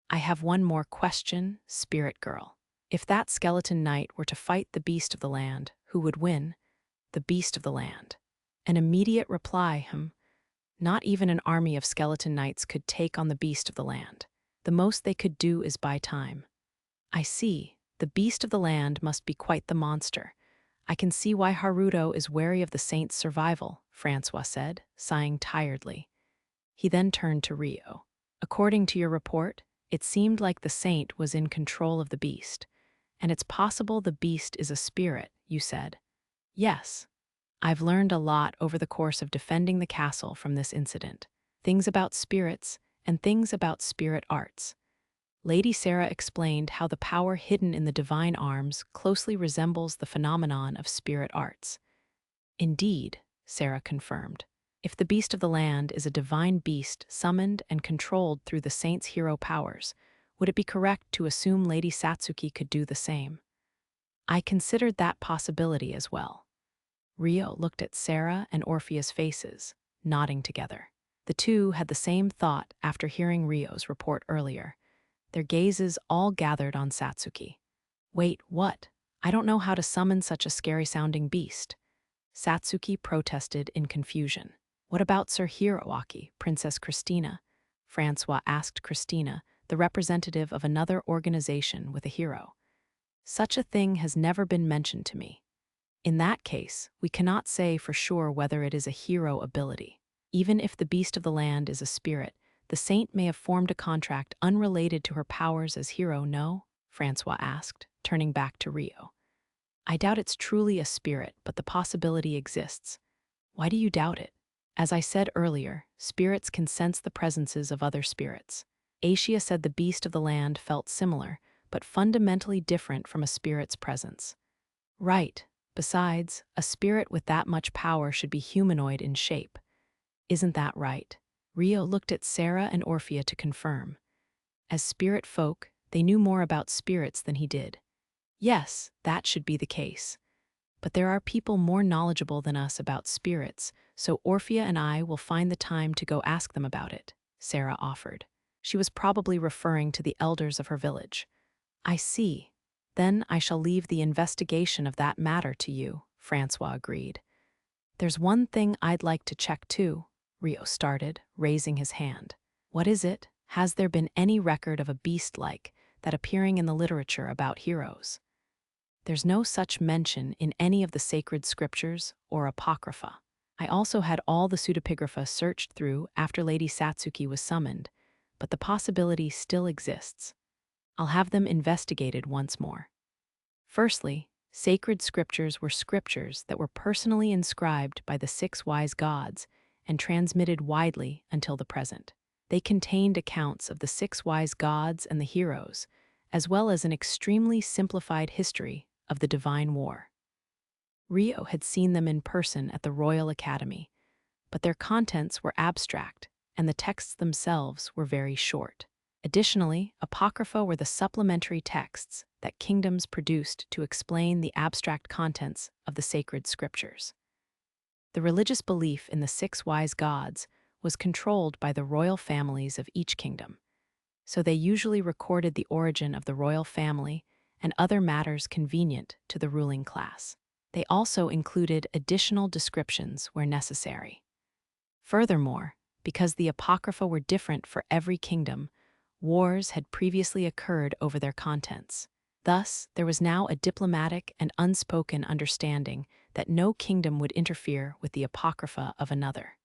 I have one more question, Spirit Girl. If that skeleton knight were to fight the beast of the land, who would win? The beast of the land. An immediate reply, Not even an army of skeleton knights could take on the beast of the land. The most they could do is buy time. I see. The beast of the land must be quite the monster. I can see why Haruto is wary of the saint's survival, Francois said, sighing tiredly. He then turned to Rio. According to your report, it seemed like the saint was in control of the beast. And it's possible the beast is a spirit, you said. Yes. I've learned a lot over the course of defending the castle from this incident. Things about spirits and things about spirit arts. Lady Sarah explained how the power hidden in the divine arms closely resembles the phenomenon of spirit arts. Indeed, Sarah confirmed. If the beast of the land is a divine beast summoned and controlled through the saint's hero powers, would it be correct to assume Lady Satsuki could do the same? I considered that possibility as well. Rio looked at Sarah and Orphea's faces, nodding together. The two had the same thought after hearing Rio's report earlier. Their gazes all gathered on Satsuki. Wait, what? I don't know how to summon such a scary-sounding beast. Satsuki protested in confusion. What about Sir Hiroaki, Princess Christina? Francois asked Christina, the representative of another organization with a hero. Such a thing has never been mentioned to me. In that case, we cannot say for sure whether it is a hero ability. Even if the beast of the land is a spirit, the saint may have formed a contract unrelated to her powers as hero, no? Francois asked, turning back to Rio. I doubt it's truly a spirit, but the possibility exists. Why do you doubt it? As I said earlier, spirits can sense the presences of other spirits. Aisha said the beast of the land felt similar, but fundamentally different from a spirit's presence. Right. Besides, a spirit with that much power should be humanoid in shape. Isn't that right? Rio looked at Sarah and Orphea to confirm. As spirit folk, they knew more about spirits than he did. Yes, that should be the case. But there are people more knowledgeable than us about spirits, so Orphea and I will find the time to go ask them about it, Sarah offered. She was probably referring to the elders of her village. I see. Then I shall leave the investigation of that matter to you, Francois agreed. There's one thing I'd like to check too, Rio started, raising his hand. What is it? Has there been any record of a beast like that appearing in the literature about heroes? There's no such mention in any of the sacred scriptures or apocrypha. I also had all the pseudepigrapha searched through after Lady Satsuki was summoned, but the possibility still exists. I'll have them investigated once more. Firstly, sacred scriptures were scriptures that were personally inscribed by the six wise gods and transmitted widely until the present. They contained accounts of the six wise gods and the heroes, as well as an extremely simplified history of the divine war. Rio had seen them in person at the Royal Academy, but their contents were abstract and the texts themselves were very short. Additionally, apocrypha were the supplementary texts that kingdoms produced to explain the abstract contents of the sacred scriptures. The religious belief in the six wise gods was controlled by the royal families of each kingdom, so they usually recorded the origin of the royal family and other matters convenient to the ruling class. They also included additional descriptions where necessary. Furthermore, because the apocrypha were different for every kingdom, wars had previously occurred over their contents. Thus, there was now a diplomatic and unspoken understanding that no kingdom would interfere with the apocrypha of another.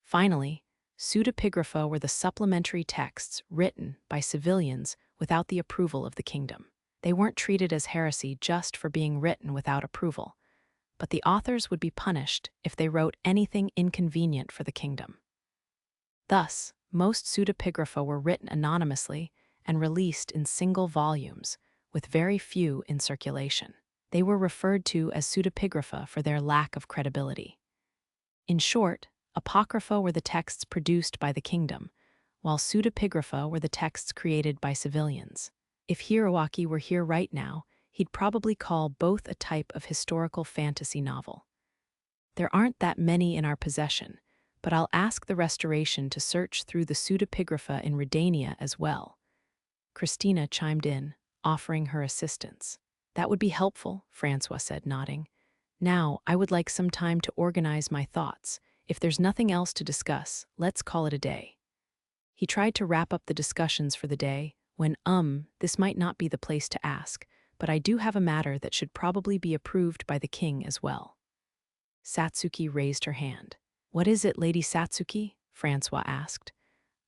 Finally, pseudepigrapha were the supplementary texts written by civilians without the approval of the kingdom. They weren't treated as heresy just for being written without approval, but the authors would be punished if they wrote anything inconvenient for the kingdom. Thus, most pseudepigrapha were written anonymously and released in single volumes, with very few in circulation. They were referred to as pseudepigrapha for their lack of credibility. In short, apocrypha were the texts produced by the kingdom, while pseudepigrapha were the texts created by civilians. If Hiroaki were here right now, he'd probably call both a type of historical fantasy novel. There aren't that many in our possession, but I'll ask the Restoration to search through the pseudepigrapha in Redania as well. Christina chimed in, offering her assistance. That would be helpful, Francois said, nodding. Now, I would like some time to organize my thoughts. If there's nothing else to discuss, let's call it a day. He tried to wrap up the discussions for the day when, this might not be the place to ask, but I do have a matter that should probably be approved by the king as well. Satsuki raised her hand. What is it, Lady Satsuki? Francois asked.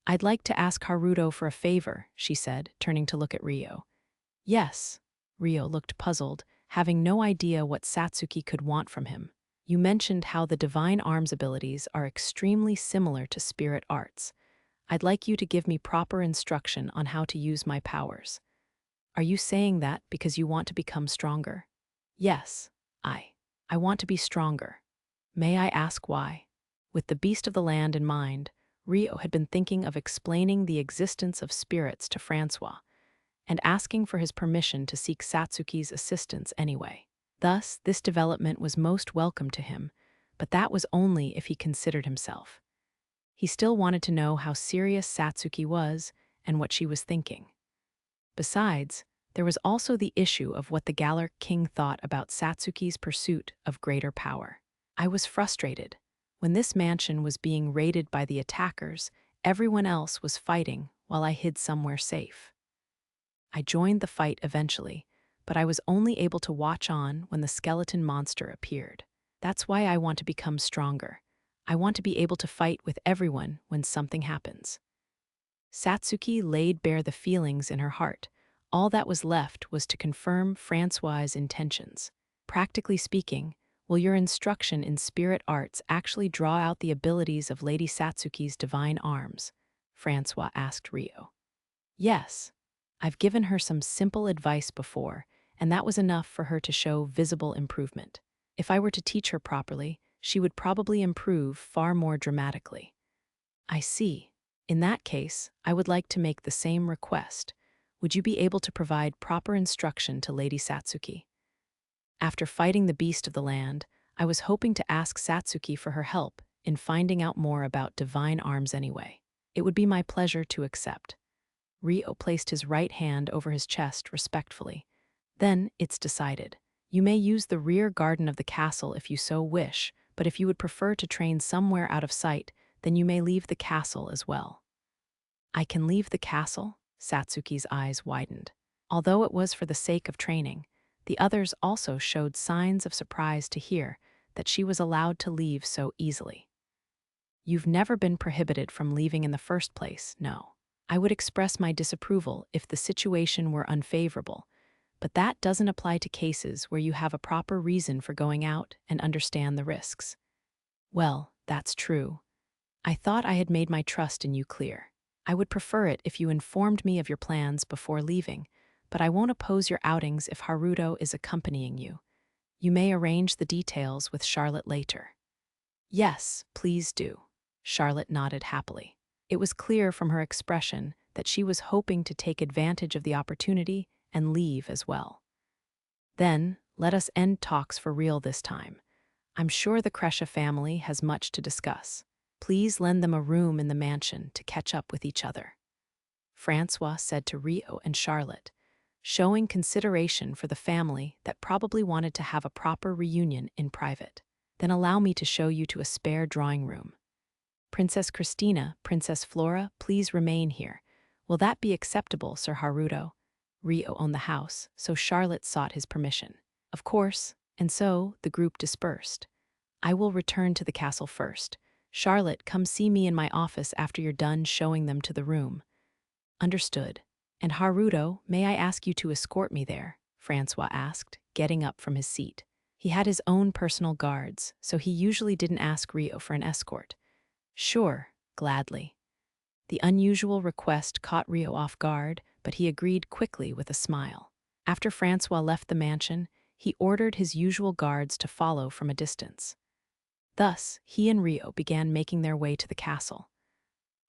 I'd like to ask Haruto for a favor, she said, turning to look at Rio. Yes. Rio looked puzzled, having no idea what Satsuki could want from him. You mentioned how the divine arms abilities are extremely similar to spirit arts. I'd like you to give me proper instruction on how to use my powers. Are you saying that because you want to become stronger? Yes, I want to be stronger. May I ask why? With the beast of the land in mind, Rio had been thinking of explaining the existence of spirits to Francois, and asking for his permission to seek Satsuki's assistance anyway. Thus, this development was most welcome to him, but that was only if he considered himself. He still wanted to know how serious Satsuki was and what she was thinking. Besides, there was also the issue of what the Galarc king thought about Satsuki's pursuit of greater power. I was frustrated. When this mansion was being raided by the attackers, everyone else was fighting while I hid somewhere safe. I joined the fight eventually, but I was only able to watch on when the skeleton monster appeared. That's why I want to become stronger. I want to be able to fight with everyone when something happens. Satsuki laid bare the feelings in her heart. All that was left was to confirm Francois' intentions. Practically speaking, will your instruction in spirit arts actually draw out the abilities of Lady Satsuki's divine arms? Francois asked Rio. Yes. I've given her some simple advice before, and that was enough for her to show visible improvement. If I were to teach her properly, she would probably improve far more dramatically. I see. In that case, I would like to make the same request. Would you be able to provide proper instruction to Lady Satsuki? After fighting the beast of the land, I was hoping to ask Satsuki for her help in finding out more about divine arms anyway. It would be my pleasure to accept. Rio placed his right hand over his chest respectfully. Then, it's decided. You may use the rear garden of the castle if you so wish, but if you would prefer to train somewhere out of sight, then you may leave the castle as well. I can leave the castle? Satsuki's eyes widened. Although it was for the sake of training, the others also showed signs of surprise to hear that she was allowed to leave so easily. You've never been prohibited from leaving in the first place, no. I would express my disapproval if the situation were unfavorable, but that doesn't apply to cases where you have a proper reason for going out and understand the risks. Well, that's true. I thought I had made my trust in you clear. I would prefer it if you informed me of your plans before leaving, but I won't oppose your outings if Haruto is accompanying you. You may arrange the details with Charlotte later. Yes, please do. Charlotte nodded happily. It was clear from her expression that she was hoping to take advantage of the opportunity and leave as well. Then, let us end talks for real this time. I'm sure the Kresha family has much to discuss. Please lend them a room in the mansion to catch up with each other. Francois said to Rio and Charlotte, showing consideration for the family that probably wanted to have a proper reunion in private. Then allow me to show you to a spare drawing room. Princess Christina, Princess Flora, please remain here. Will that be acceptable, Sir Haruto? Rio owned the house, so Charlotte sought his permission. Of course, and so the group dispersed. I will return to the castle first. Charlotte, come see me in my office after you're done showing them to the room. Understood. And Haruto, may I ask you to escort me there? Francois asked, getting up from his seat. He had his own personal guards, so he usually didn't ask Rio for an escort. Sure, gladly. The unusual request caught Rio off guard, but he agreed quickly with a smile. After Francois left the mansion, he ordered his usual guards to follow from a distance. Thus, he and Rio began making their way to the castle.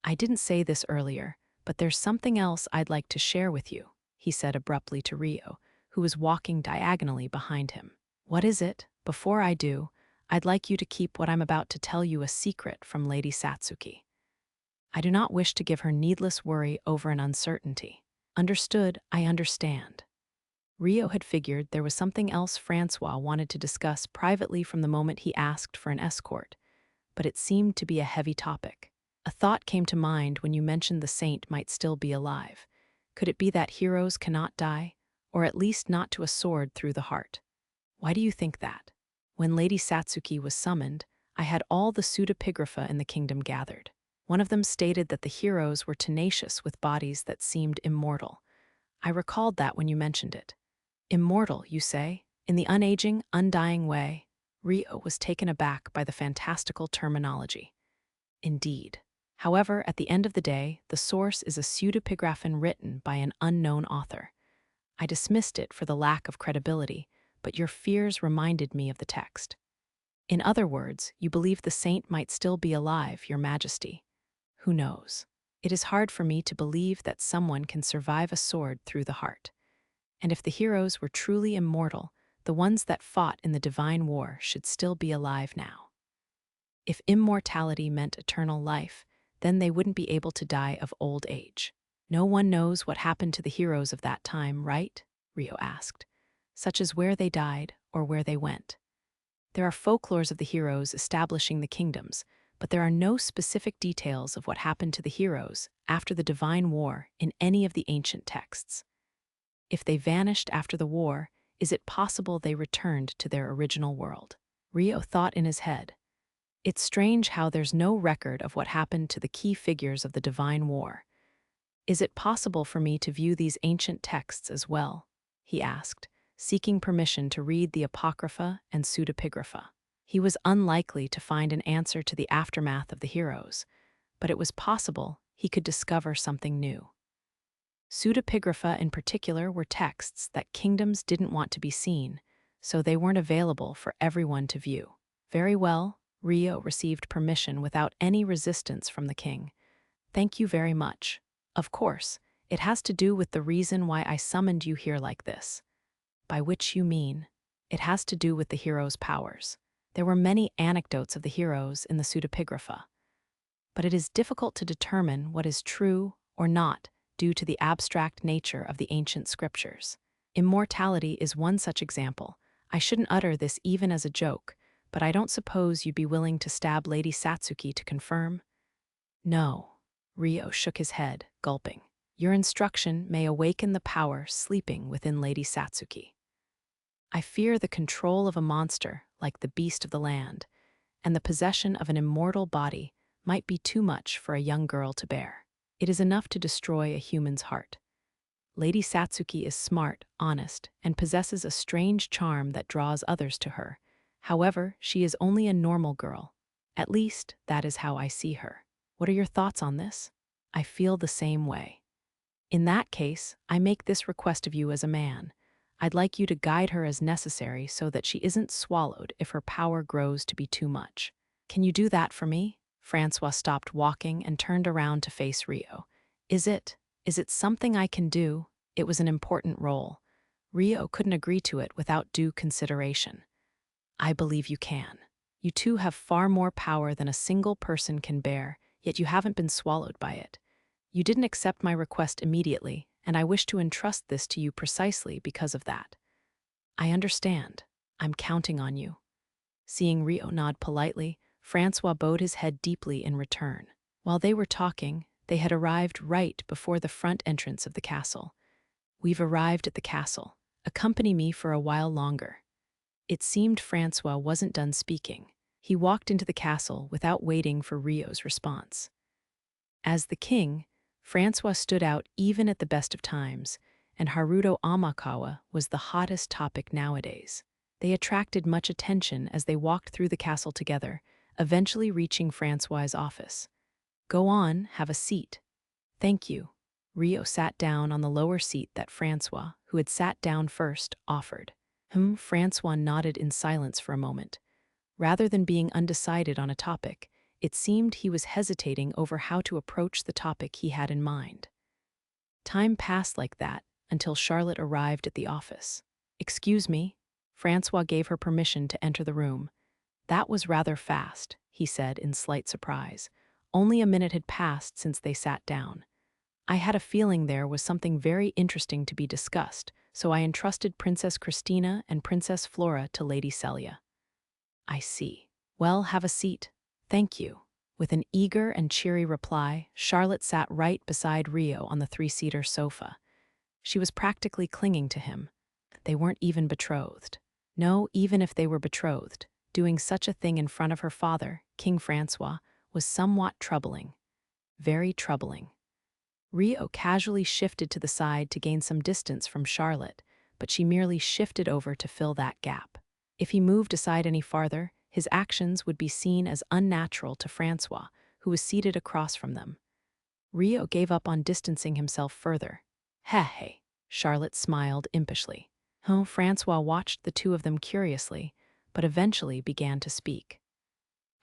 I didn't say this earlier, but there's something else I'd like to share with you, he said abruptly to Rio, who was walking diagonally behind him. What is it? Before I do, I'd like you to keep what I'm about to tell you a secret from Lady Satsuki. I do not wish to give her needless worry over an uncertainty. Understood, I understand. Rio had figured there was something else Francois wanted to discuss privately from the moment he asked for an escort, but it seemed to be a heavy topic. A thought came to mind when you mentioned the saint might still be alive. Could it be that heroes cannot die, or at least not to a sword through the heart? Why do you think that? When Lady Satsuki was summoned, I had all the pseudepigrapha in the kingdom gathered. One of them stated that the heroes were tenacious with bodies that seemed immortal. I recalled that when you mentioned it. Immortal, you say? In the unaging, undying way? Rio was taken aback by the fantastical terminology. Indeed. However, at the end of the day, the source is a pseudepigraphon written by an unknown author. I dismissed it for the lack of credibility, but your fears reminded me of the text. In other words, you believe the saint might still be alive, Your Majesty. Who knows? It is hard for me to believe that someone can survive a sword through the heart. And if the heroes were truly immortal, the ones that fought in the divine war should still be alive now. If immortality meant eternal life, then they wouldn't be able to die of old age. No one knows what happened to the heroes of that time, right? Rio asked. Such as where they died or where they went. There are folklores of the heroes establishing the kingdoms, but there are no specific details of what happened to the heroes after the divine war in any of the ancient texts. If they vanished after the war, is it possible they returned to their original world? Rio thought in his head. It's strange how there's no record of what happened to the key figures of the divine war. Is it possible for me to view these ancient texts as well? He asked, seeking permission to read the Apocrypha and Pseudepigrapha. He was unlikely to find an answer to the aftermath of the heroes, but it was possible he could discover something new. Pseudepigrapha in particular were texts that kingdoms didn't want to be seen, so they weren't available for everyone to view. Very well, Rio received permission without any resistance from the king. Thank you very much. Of course, it has to do with the reason why I summoned you here like this. By which you mean, it has to do with the heroes' powers. There were many anecdotes of the heroes in the pseudepigrapha, but it is difficult to determine what is true or not due to the abstract nature of the ancient scriptures. Immortality is one such example. I shouldn't utter this even as a joke, but I don't suppose you'd be willing to stab Lady Satsuki to confirm? No. Rio shook his head, gulping. Your instruction may awaken the power sleeping within Lady Satsuki. I fear the control of a monster like the beast of the land, and the possession of an immortal body might be too much for a young girl to bear. It is enough to destroy a human's heart. Lady Satsuki is smart, honest, and possesses a strange charm that draws others to her. However, she is only a normal girl. At least, that is how I see her. What are your thoughts on this? I feel the same way. In that case, I make this request of you as a man. I'd like you to guide her as necessary so that she isn't swallowed if her power grows to be too much. Can you do that for me? Francois stopped walking and turned around to face Rio. Is it something I can do? It was an important role. Rio couldn't agree to it without due consideration. I believe you can. You two have far more power than a single person can bear, yet you haven't been swallowed by it. You didn't accept my request immediately, and I wish to entrust this to you precisely because of that. I understand. I'm counting on you. Seeing Rio nod politely, Francois bowed his head deeply in return. While they were talking, they had arrived right before the front entrance of the castle. We've arrived at the castle. Accompany me for a while longer. It seemed Francois wasn't done speaking. He walked into the castle without waiting for Rio's response. As the king, Francois stood out even at the best of times, and Haruto Amakawa was the hottest topic nowadays. They attracted much attention as they walked through the castle together, eventually reaching Francois's office. Go on, have a seat. Thank you. Rio sat down on the lower seat that Francois, who had sat down first, offered. Francois nodded in silence for a moment. Rather than being undecided on a topic, it seemed he was hesitating over how to approach the topic he had in mind. Time passed like that until Charlotte arrived at the office. Excuse me. Francois gave her permission to enter the room. That was rather fast, he said in slight surprise. Only a minute had passed since they sat down. I had a feeling there was something very interesting to be discussed, so I entrusted Princess Christina and Princess Flora to Lady Celia. I see. Well, have a seat. Thank you. With an eager and cheery reply, Charlotte sat right beside Rio on the three-seater sofa. She was practically clinging to him. They weren't even betrothed. No, even if they were betrothed, doing such a thing in front of her father, King Francois, was somewhat troubling. Very troubling. Rio casually shifted to the side to gain some distance from Charlotte, but she merely shifted over to fill that gap. If he moved aside any farther, his actions would be seen as unnatural to Francois, who was seated across from them. Rio gave up on distancing himself further. Hey, Charlotte smiled impishly. Francois watched the two of them curiously, but eventually began to speak.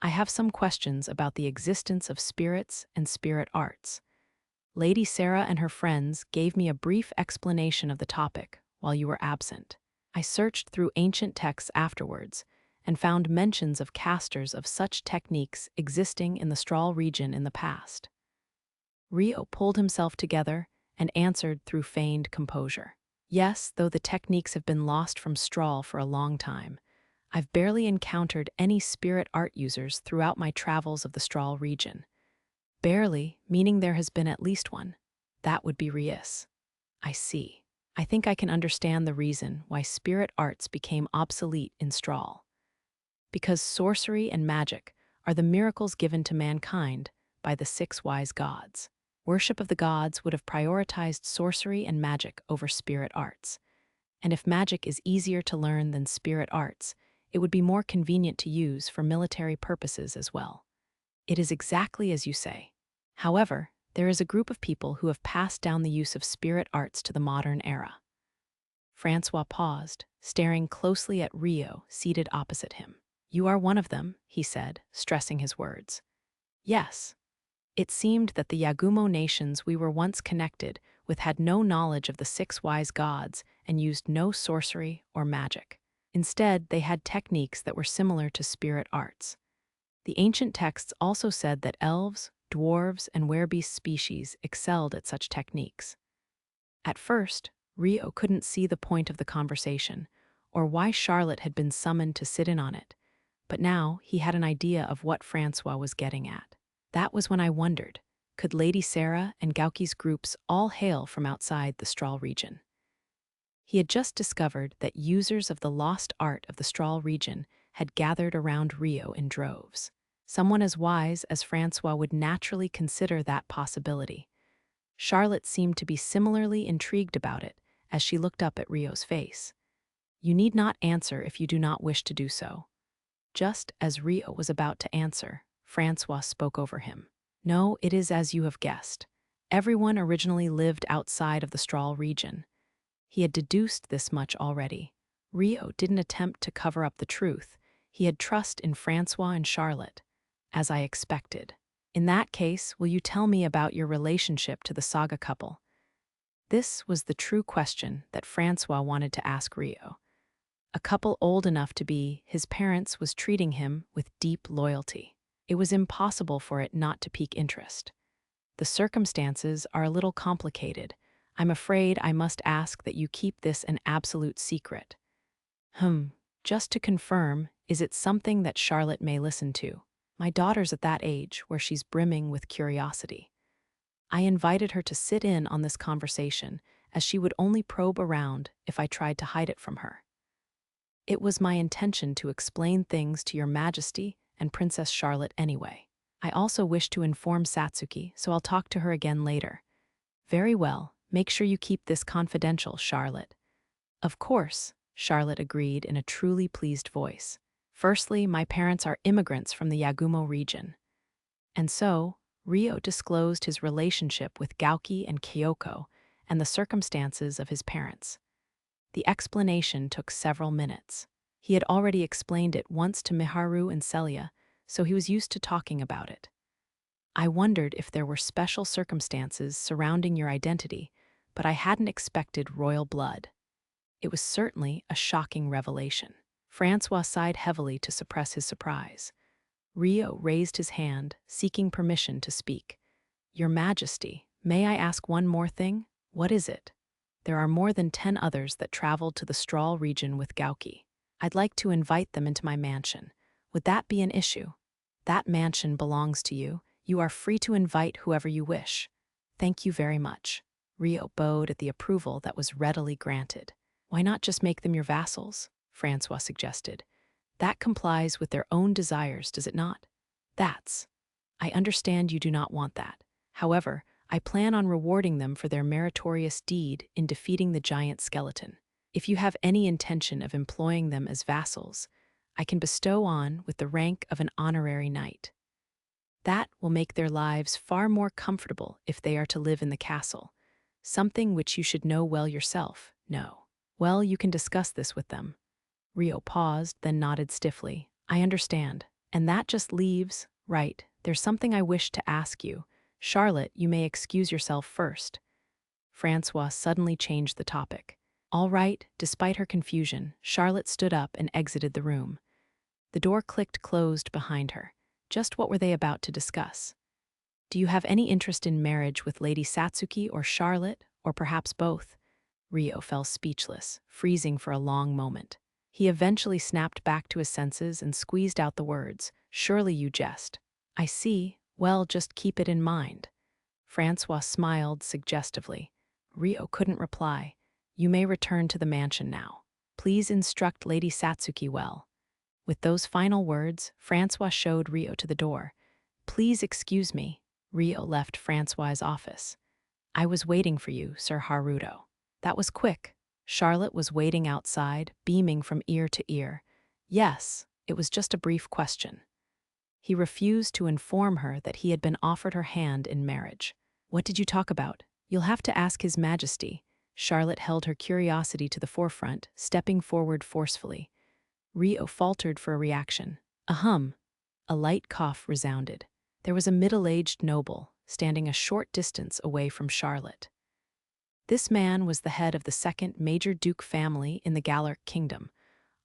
I have some questions about the existence of spirits and spirit arts. Lady Sarah and her friends gave me a brief explanation of the topic while you were absent. I searched through ancient texts afterwards and found mentions of casters of such techniques existing in the Strahl region in the past. Rio pulled himself together and answered through feigned composure. Yes, though the techniques have been lost from Strahl for a long time, I've barely encountered any spirit art users throughout my travels of the Strahl region. Barely, meaning there has been at least one. That would be Rias. I see. I think I can understand the reason why spirit arts became obsolete in Strahl. Because sorcery and magic are the miracles given to mankind by the six wise gods. Worship of the gods would have prioritized sorcery and magic over spirit arts. And if magic is easier to learn than spirit arts, it would be more convenient to use for military purposes as well. It is exactly as you say. However, there is a group of people who have passed down the use of spirit arts to the modern era. Francois paused, staring closely at Rio seated opposite him. You are one of them, he said, stressing his words. Yes. It seemed that the Yagumo nations we were once connected with had no knowledge of the six wise gods and used no sorcery or magic. Instead, they had techniques that were similar to spirit arts. The ancient texts also said that elves, dwarves, and werebeast species excelled at such techniques. At first, Rio couldn't see the point of the conversation, or why Charlotte had been summoned to sit in on it, but now he had an idea of what Francois was getting at. That was when I wondered, could Lady Sarah and Gauki's groups all hail from outside the Strahl region? He had just discovered that users of the lost art of the Strahl region had gathered around Rio in droves. Someone as wise as Francois would naturally consider that possibility. Charlotte seemed to be similarly intrigued about it as she looked up at Rio's face. You need not answer if you do not wish to do so. Just as Rio was about to answer, Francois spoke over him. No, it is as you have guessed. Everyone originally lived outside of the Strahl region. He had deduced this much already. Rio didn't attempt to cover up the truth. He had trust in Francois and Charlotte, as I expected. In that case, will you tell me about your relationship to the saga couple? This was the true question that Francois wanted to ask Rio. A couple old enough to be his parents was treating him with deep loyalty. It was impossible for it not to pique interest. The circumstances are a little complicated. I'm afraid I must ask that you keep this an absolute secret. Just to confirm, is it something that Charlotte may listen to? My daughter's at that age where she's brimming with curiosity. I invited her to sit in on this conversation, as she would only probe around if I tried to hide it from her. It was my intention to explain things to Your Majesty and Princess Charlotte anyway. I also wish to inform Satsuki, so I'll talk to her again later. Very well, make sure you keep this confidential, Charlotte. Of course, Charlotte agreed in a truly pleased voice. Firstly, my parents are immigrants from the Yagumo region. And so, Rio disclosed his relationship with Gauki and Kyoko and the circumstances of his parents. The explanation took several minutes. He had already explained it once to Miharu and Celia, so he was used to talking about it. I wondered if there were special circumstances surrounding your identity, but I hadn't expected royal blood. It was certainly a shocking revelation. Francois sighed heavily to suppress his surprise. Rio raised his hand, seeking permission to speak. Your Majesty, may I ask one more thing? What is it? There are more than 10 others that traveled to the Strahl region with Gauki. I'd like to invite them into my mansion. Would that be an issue? That mansion belongs to you. You are free to invite whoever you wish. Thank you very much. Rio bowed at the approval that was readily granted. Why not just make them your vassals? Francois suggested. That complies with their own desires, does it not? I understand you do not want that. However, I plan on rewarding them for their meritorious deed in defeating the giant skeleton. If you have any intention of employing them as vassals, I can bestow on with the rank of an honorary knight. That will make their lives far more comfortable if they are to live in the castle, something which you should know well yourself. No. Well, you can discuss this with them. Rio paused, then nodded stiffly. I understand. And that just leaves, right, there's something I wish to ask you. Charlotte, you may excuse yourself first. Francois suddenly changed the topic. All right, despite her confusion, Charlotte stood up and exited the room. The door clicked closed behind her. Just what were they about to discuss? Do you have any interest in marriage with Lady Satsuki or Charlotte, or perhaps both? Rio fell speechless, freezing for a long moment. He eventually snapped back to his senses and squeezed out the words, Surely you jest. I see. Well, just keep it in mind. Francois smiled suggestively. Rio couldn't reply. You may return to the mansion now. Please instruct Lady Satsuki well. With those final words, Francois showed Rio to the door. Please excuse me. Rio left Francois's office. I was waiting for you, Sir Haruto. That was quick. Charlotte was waiting outside, beaming from ear to ear. Yes, it was just a brief question. He refused to inform her that he had been offered her hand in marriage. What did you talk about? You'll have to ask His Majesty. Charlotte held her curiosity to the forefront, stepping forward forcefully. Rio faltered for a reaction. Ahem. A light cough resounded. There was a middle-aged noble, standing a short distance away from Charlotte. This man was the head of the second major duke family in the Galarc kingdom,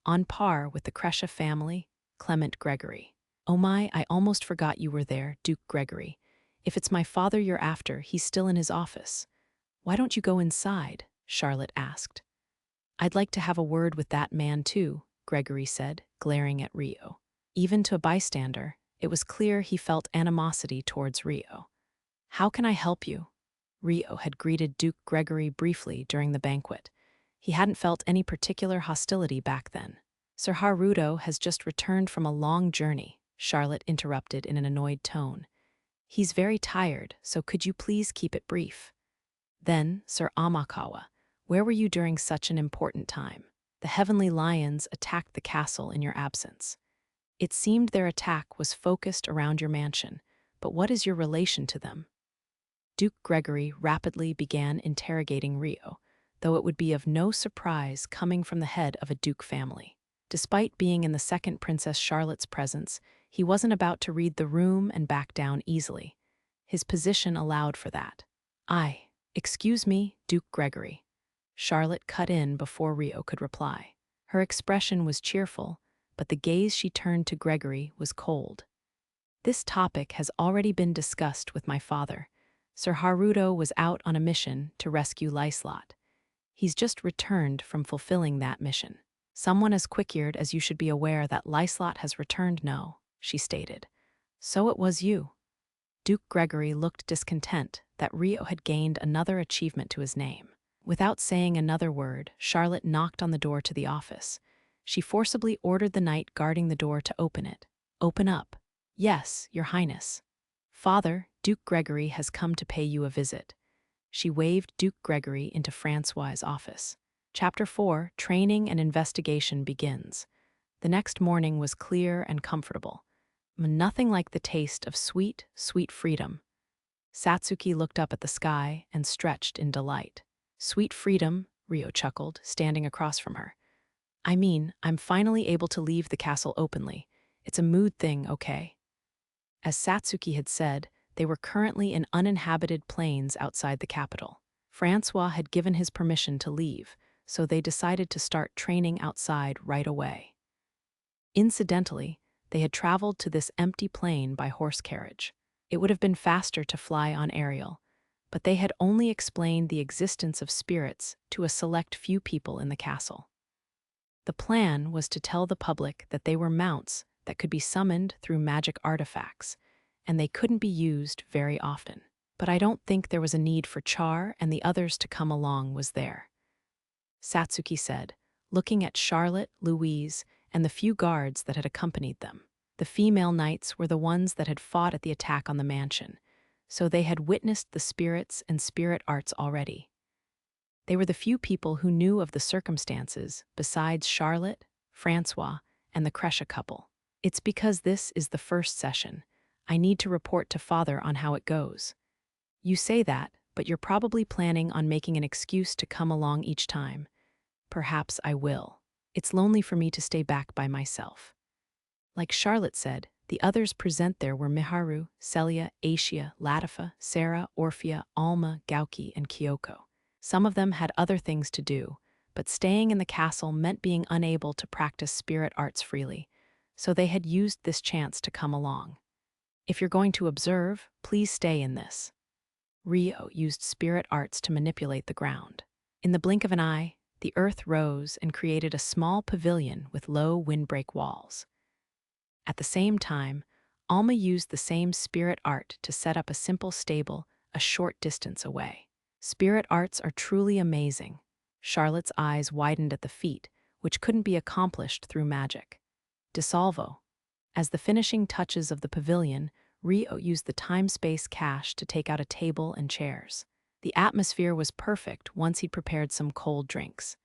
on par with the Kresha family, Clement Gregory. Oh my, I almost forgot you were there, Duke Gregory. If it's my father you're after, he's still in his office. Why don't you go inside? Charlotte asked. I'd like to have a word with that man too, Gregory said, glaring at Rio. Even to a bystander, it was clear he felt animosity towards Rio. How can I help you? Rio had greeted Duke Gregory briefly during the banquet. He hadn't felt any particular hostility back then. Sir Haruto has just returned from a long journey, Charlotte interrupted in an annoyed tone. He's very tired, so could you please keep it brief? Then, Sir Amakawa, where were you during such an important time? The heavenly lions attacked the castle in your absence. It seemed their attack was focused around your mansion, but what is your relation to them? Duke Gregory rapidly began interrogating Rio, though it would be of no surprise coming from the head of a duke family. Despite being in the second Princess Charlotte's presence, he wasn't about to read the room and back down easily. His position allowed for that. Excuse me, Duke Gregory. Charlotte cut in before Rio could reply. Her expression was cheerful, but the gaze she turned to Gregory was cold. This topic has already been discussed with my father. Sir Haruto was out on a mission to rescue Lyslot. He's just returned from fulfilling that mission. Someone as quick-eared as you should be aware that Lyslot has returned, no, she stated. So it was you. Duke Gregory looked discontent that Rio had gained another achievement to his name. Without saying another word, Charlotte knocked on the door to the office. She forcibly ordered the knight guarding the door to open it. Open up. Yes, Your Highness. Father, Duke Gregory has come to pay you a visit. She waved Duke Gregory into Francois' office. Chapter 4, Training and Investigation begins. The next morning was clear and comfortable. Nothing like the taste of sweet, sweet freedom. Satsuki looked up at the sky and stretched in delight. Sweet freedom, Rio chuckled, standing across from her. I mean, I'm finally able to leave the castle openly. It's a mood thing, okay? As Satsuki had said, they were currently in uninhabited plains outside the capital. Francois had given his permission to leave, so they decided to start training outside right away. Incidentally, they had traveled to this empty plain by horse carriage. It would have been faster to fly on aerial, but they had only explained the existence of spirits to a select few people in the castle. The plan was to tell the public that they were mounts that could be summoned through magic artifacts, and they couldn't be used very often. But I don't think there was a need for Char and the others to come along, was there? Satsuki said, looking at Charlotte, Louise, and the few guards that had accompanied them. The female knights were the ones that had fought at the attack on the mansion, so they had witnessed the spirits and spirit arts already. They were the few people who knew of the circumstances besides Charlotte, Francois, and the Crescia couple. It's because this is the first session. I need to report to Father on how it goes. You say that, but you're probably planning on making an excuse to come along each time. Perhaps I will. It's lonely for me to stay back by myself. Like Charlotte said, the others present there were Miharu, Celia, Asia, Latifa, Sarah, Orphea, Alma, Gauki, and Kyoko. Some of them had other things to do, but staying in the castle meant being unable to practice spirit arts freely, so they had used this chance to come along. If you're going to observe, please stay in this. Rio used spirit arts to manipulate the ground. In the blink of an eye, the earth rose and created a small pavilion with low windbreak walls. At the same time, Alma used the same spirit art to set up a simple stable a short distance away. Spirit arts are truly amazing. Charlotte's eyes widened at the feat, which couldn't be accomplished through magic. Dissolvo. As the finishing touches of the pavilion, Rio used the time-space cache to take out a table and chairs. The atmosphere was perfect once he'd prepared some cold drinks.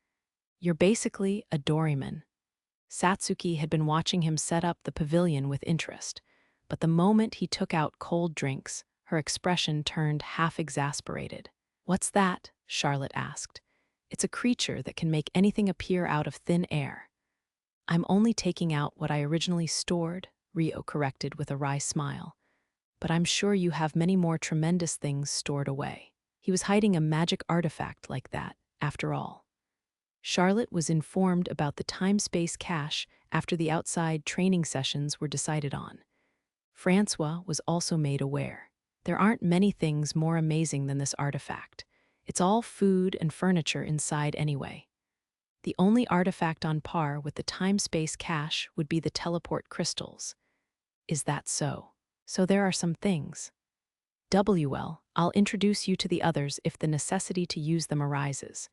You're basically a doryman. Satsuki had been watching him set up the pavilion with interest, but the moment he took out cold drinks, her expression turned half-exasperated. What's that? Charlotte asked. It's a creature that can make anything appear out of thin air. I'm only taking out what I originally stored, Rio corrected with a wry smile. But I'm sure you have many more tremendous things stored away. He was hiding a magic artifact like that, after all. Charlotte was informed about the time-space cache after the outside training sessions were decided on. Francois was also made aware. There aren't many things more amazing than this artifact. It's all food and furniture inside anyway. The only artifact on par with the time-space cache would be the teleport crystals. Is that so? So there are some things. I'll introduce you to the others if the necessity to use them arises.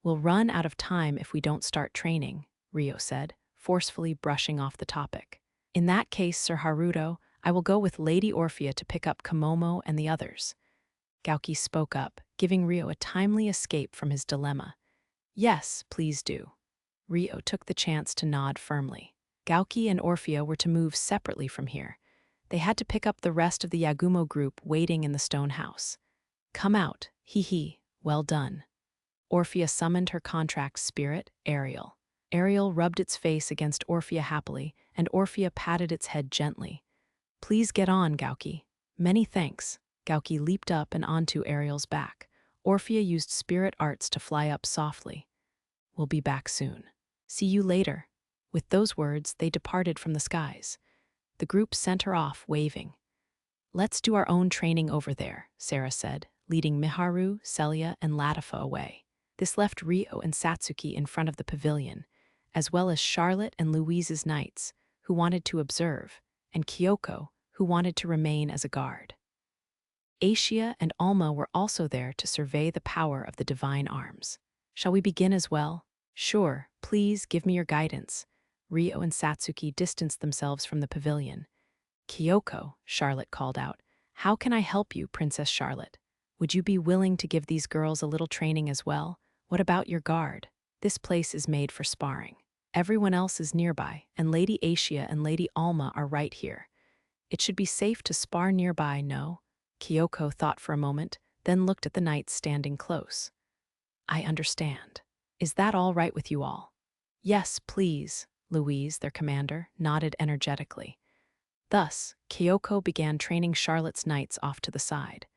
We'll run out of time if we don't start training, Rio said, forcefully brushing off the topic. In that case, Sir Haruto, I will go with Lady Orphea to pick up Komomo and the others. Gauki spoke up, giving Rio a timely escape from his dilemma. Yes, please do. Rio took the chance to nod firmly. Gauki and Orphea were to move separately from here. They had to pick up the rest of the Yagumo group waiting in the stone house. Come out, hee, well done. Orphea summoned her contract spirit, Ariel. Ariel rubbed its face against Orphea happily, and Orphea patted its head gently. Please get on, Gauki. Many thanks. Gauki leaped up and onto Ariel's back. Orphea used spirit arts to fly up softly. We'll be back soon. See you later. With those words, they departed from the skies. The group sent her off, waving. Let's do our own training over there, Sarah said, leading Miharu, Celia, and Latifa away. This left Rio and Satsuki in front of the pavilion, as well as Charlotte and Louise's knights, who wanted to observe, and Kyoko, who wanted to remain as a guard. Aishia and Alma were also there to survey the power of the divine arms. Shall we begin as well? Sure, please give me your guidance. Rio and Satsuki distanced themselves from the pavilion. Kyoko, Charlotte called out, how can I help you, Princess Charlotte? Would you be willing to give these girls a little training as well? What about your guard? This place is made for sparring. Everyone else is nearby, and Lady Aishia and Lady Alma are right here. It should be safe to spar nearby, no? Kyoko thought for a moment, then looked at the knights standing close. I understand. Is that all right with you all? Yes, please, Louise, their commander, nodded energetically. Thus, Kyoko began training Charlotte's knights off to the side.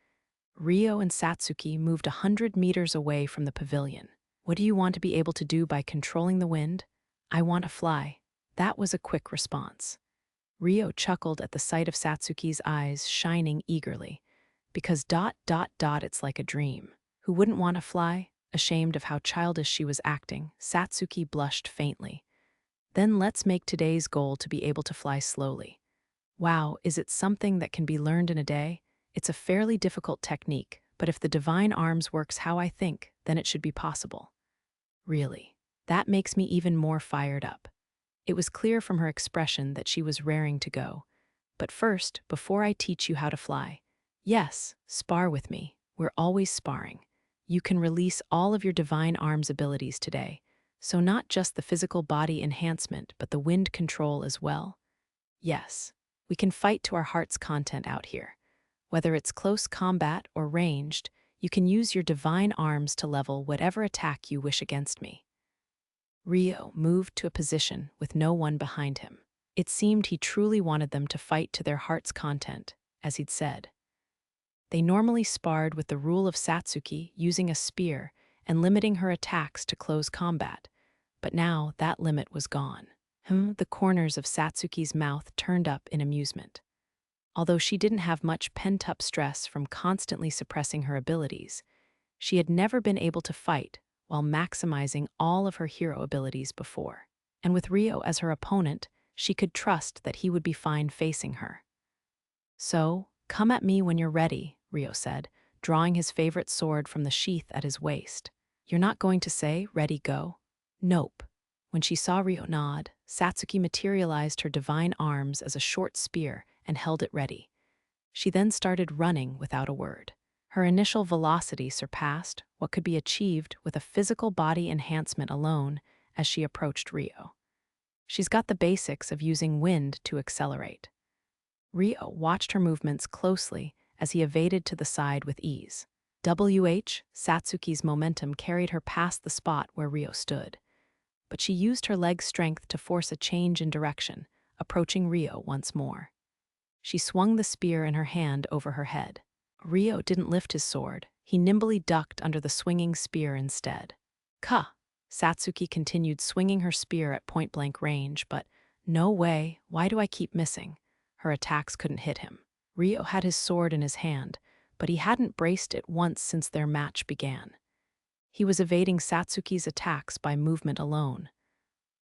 Rio and Satsuki moved 100 meters away from the pavilion. What do you want to be able to do by controlling the wind? I want to fly. That was a quick response. Rio chuckled at the sight of Satsuki's eyes shining eagerly. Because ... it's like a dream. Who wouldn't want to fly? Ashamed of how childish she was acting, Satsuki blushed faintly. Then let's make today's goal to be able to fly slowly. Wow, is it something that can be learned in a day? It's a fairly difficult technique, but if the divine arms works how I think, then it should be possible. Really, that makes me even more fired up. It was clear from her expression that she was raring to go. But first, before I teach you how to fly, yes, spar with me. We're always sparring. You can release all of your divine arms abilities today. So not just the physical body enhancement, but the wind control as well. Yes, we can fight to our heart's content out here. Whether it's close combat or ranged, you can use your divine arms to level whatever attack you wish against me. Rio moved to a position with no one behind him. It seemed he truly wanted them to fight to their heart's content, as he'd said. They normally sparred with the rule of Satsuki using a spear and limiting her attacks to close combat, but now that limit was gone. The corners of Satsuki's mouth turned up in amusement. Although she didn't have much pent-up stress from constantly suppressing her abilities, she had never been able to fight while maximizing all of her hero abilities before. And with Rio as her opponent, she could trust that he would be fine facing her. So, come at me when you're ready, Rio said, drawing his favorite sword from the sheath at his waist. You're not going to say, ready, go? Nope. When she saw Rio nod, Satsuki materialized her divine arms as a short spear and held it ready. She then started running without a word. Her initial velocity surpassed what could be achieved with a physical body enhancement alone as she approached Rio. She's got the basics of using wind to accelerate. Rio watched her movements closely as he evaded to the side with ease. Satsuki's momentum carried her past the spot where Rio stood. But she used her leg strength to force a change in direction, approaching Rio once more. She swung the spear in her hand over her head. Rio didn't lift his sword. He nimbly ducked under the swinging spear instead. Ka! Satsuki continued swinging her spear at point-blank range, but no way, why do I keep missing? Her attacks couldn't hit him. Rio had his sword in his hand, but he hadn't braced it once since their match began. He was evading Satsuki's attacks by movement alone.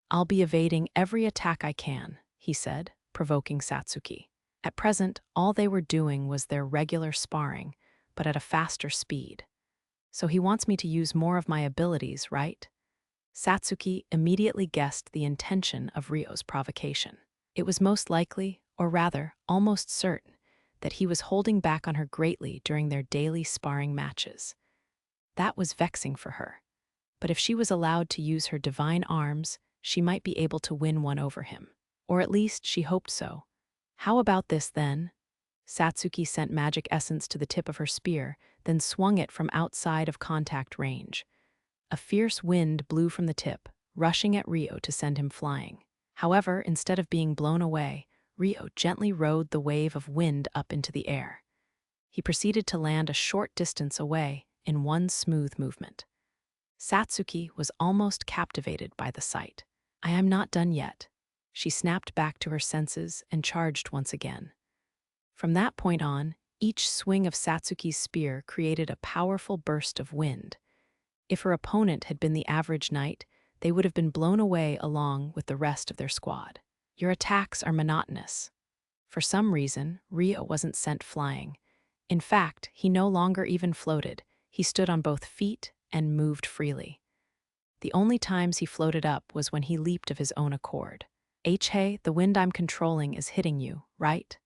I'll be evading every attack I can, he said, provoking Satsuki. At present, all they were doing was their regular sparring, but at a faster speed. So he wants me to use more of my abilities, right? Satsuki immediately guessed the intention of Rio's provocation. It was most likely, or rather, almost certain, that he was holding back on her greatly during their daily sparring matches. That was vexing for her. But if she was allowed to use her divine arms, she might be able to win one over him. Or at least she hoped so. How about this then? Satsuki sent magic essence to the tip of her spear, then swung it from outside of contact range. A fierce wind blew from the tip, rushing at Ryo to send him flying. However, instead of being blown away, Ryo gently rode the wave of wind up into the air. He proceeded to land a short distance away in one smooth movement. Satsuki was almost captivated by the sight. I am not done yet. She snapped back to her senses and charged once again. From that point on, each swing of Satsuki's spear created a powerful burst of wind. If her opponent had been the average knight, they would have been blown away along with the rest of their squad. Your attacks are monotonous. For some reason, Ryo wasn't sent flying. In fact, he no longer even floated. He stood on both feet and moved freely. The only times he floated up was when he leaped of his own accord. Hey, the wind I'm controlling is hitting you, right?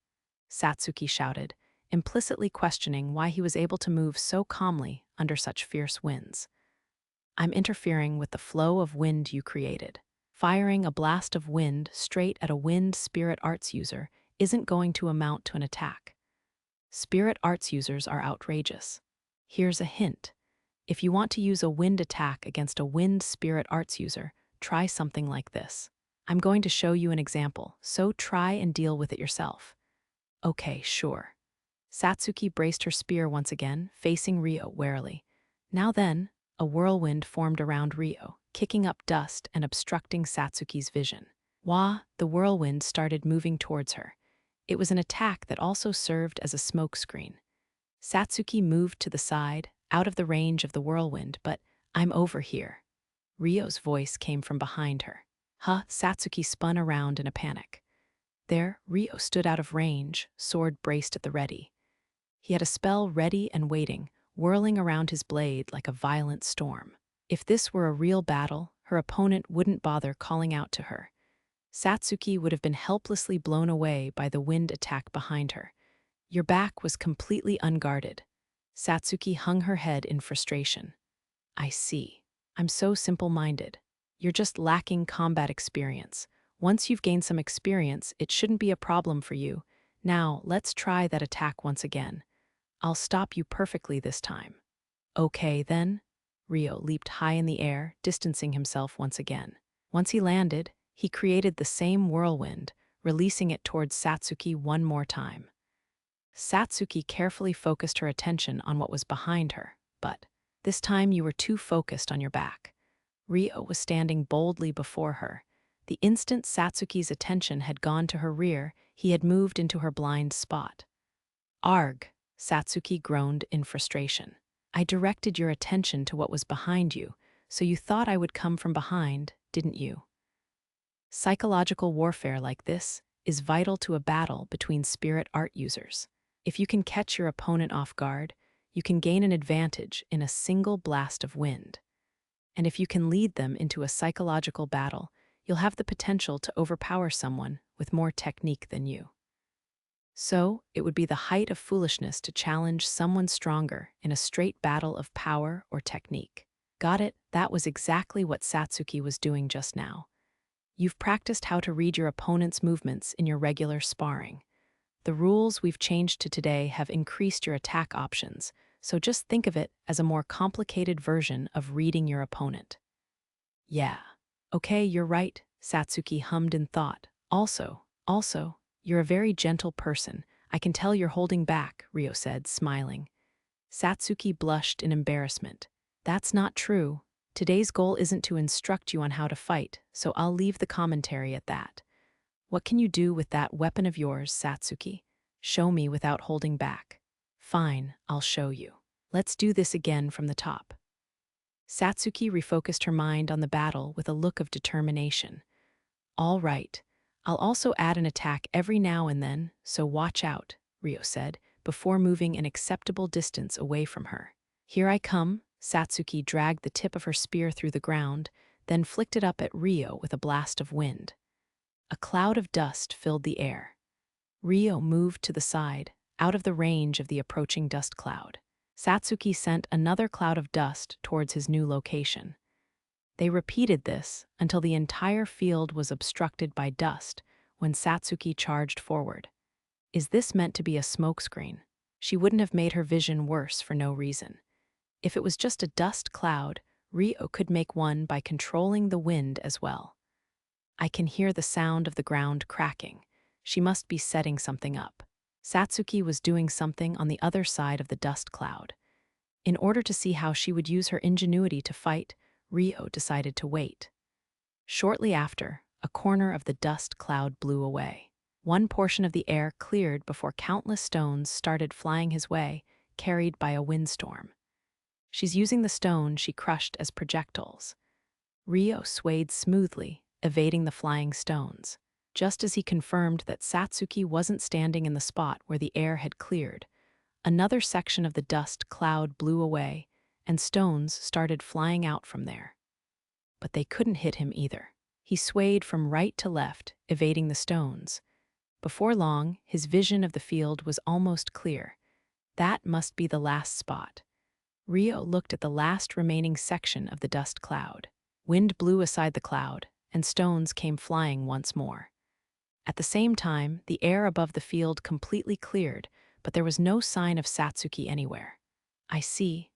Satsuki shouted, implicitly questioning why he was able to move so calmly under such fierce winds. I'm interfering with the flow of wind you created. Firing a blast of wind straight at a wind spirit arts user isn't going to amount to an attack. Spirit arts users are outrageous. Here's a hint. If you want to use a wind attack against a wind spirit arts user, try something like this. I'm going to show you an example, so try and deal with it yourself. Okay, sure. Satsuki braced her spear once again, facing Ryo warily. Now then, a whirlwind formed around Ryo, kicking up dust and obstructing Satsuki's vision. The whirlwind started moving towards her. It was an attack that also served as a smokescreen. Satsuki moved to the side, out of the range of the whirlwind, but I'm over here. Ryo's voice came from behind her. Satsuki spun around in a panic. There, Ryo stood out of range, sword braced at the ready. He had a spell ready and waiting, whirling around his blade like a violent storm. If this were a real battle, her opponent wouldn't bother calling out to her. Satsuki would have been helplessly blown away by the wind attack behind her. Your back was completely unguarded. Satsuki hung her head in frustration. I see. I'm so simple-minded. You're just lacking combat experience. Once you've gained some experience, it shouldn't be a problem for you. Now, let's try that attack once again. I'll stop you perfectly this time. Okay, then. Ryo leaped high in the air, distancing himself once again. Once he landed, he created the same whirlwind, releasing it towards Satsuki one more time. Satsuki carefully focused her attention on what was behind her, but this time you were too focused on your back. Ryo was standing boldly before her. The instant Satsuki's attention had gone to her rear, he had moved into her blind spot. Arg, Satsuki groaned in frustration. I directed your attention to what was behind you, so you thought I would come from behind, didn't you? Psychological warfare like this is vital to a battle between spirit art users. If you can catch your opponent off guard, you can gain an advantage in a single blast of wind. And if you can lead them into a psychological battle, you'll have the potential to overpower someone with more technique than you. So, it would be the height of foolishness to challenge someone stronger in a straight battle of power or technique. Got it? That was exactly what Satsuki was doing just now. You've practiced how to read your opponent's movements in your regular sparring. The rules we've changed to today have increased your attack options, so just think of it as a more complicated version of reading your opponent. Yeah. Okay, you're right, Satsuki hummed in thought. Also, you're a very gentle person. I can tell you're holding back, Ryo said, smiling. Satsuki blushed in embarrassment. That's not true. Today's goal isn't to instruct you on how to fight, so I'll leave the commentary at that. What can you do with that weapon of yours, Satsuki? Show me without holding back. Fine, I'll show you. Let's do this again from the top. Satsuki refocused her mind on the battle with a look of determination. All right. I'll also add an attack every now and then, so watch out, Ryo said, before moving an acceptable distance away from her. Here I come. Satsuki dragged the tip of her spear through the ground, then flicked it up at Ryo with a blast of wind. A cloud of dust filled the air. Ryo moved to the side, out of the range of the approaching dust cloud. Satsuki sent another cloud of dust towards his new location. They repeated this until the entire field was obstructed by dust when Satsuki charged forward. Is this meant to be a smokescreen? She wouldn't have made her vision worse for no reason. If it was just a dust cloud, Ryo could make one by controlling the wind as well. I can hear the sound of the ground cracking. She must be setting something up. Satsuki was doing something on the other side of the dust cloud. In order to see how she would use her ingenuity to fight, Ryo decided to wait. Shortly after, a corner of the dust cloud blew away. One portion of the air cleared before countless stones started flying his way, carried by a windstorm. She's using the stone she crushed as projectiles. Ryo swayed smoothly, evading the flying stones. Just as he confirmed that Satsuki wasn't standing in the spot where the air had cleared, another section of the dust cloud blew away, and stones started flying out from there. But they couldn't hit him either. He swayed from right to left, evading the stones. Before long, his vision of the field was almost clear. That must be the last spot. Ryo looked at the last remaining section of the dust cloud. Wind blew aside the cloud, and stones came flying once more. At the same time, the air above the field completely cleared, but there was no sign of Satsuki anywhere. I see.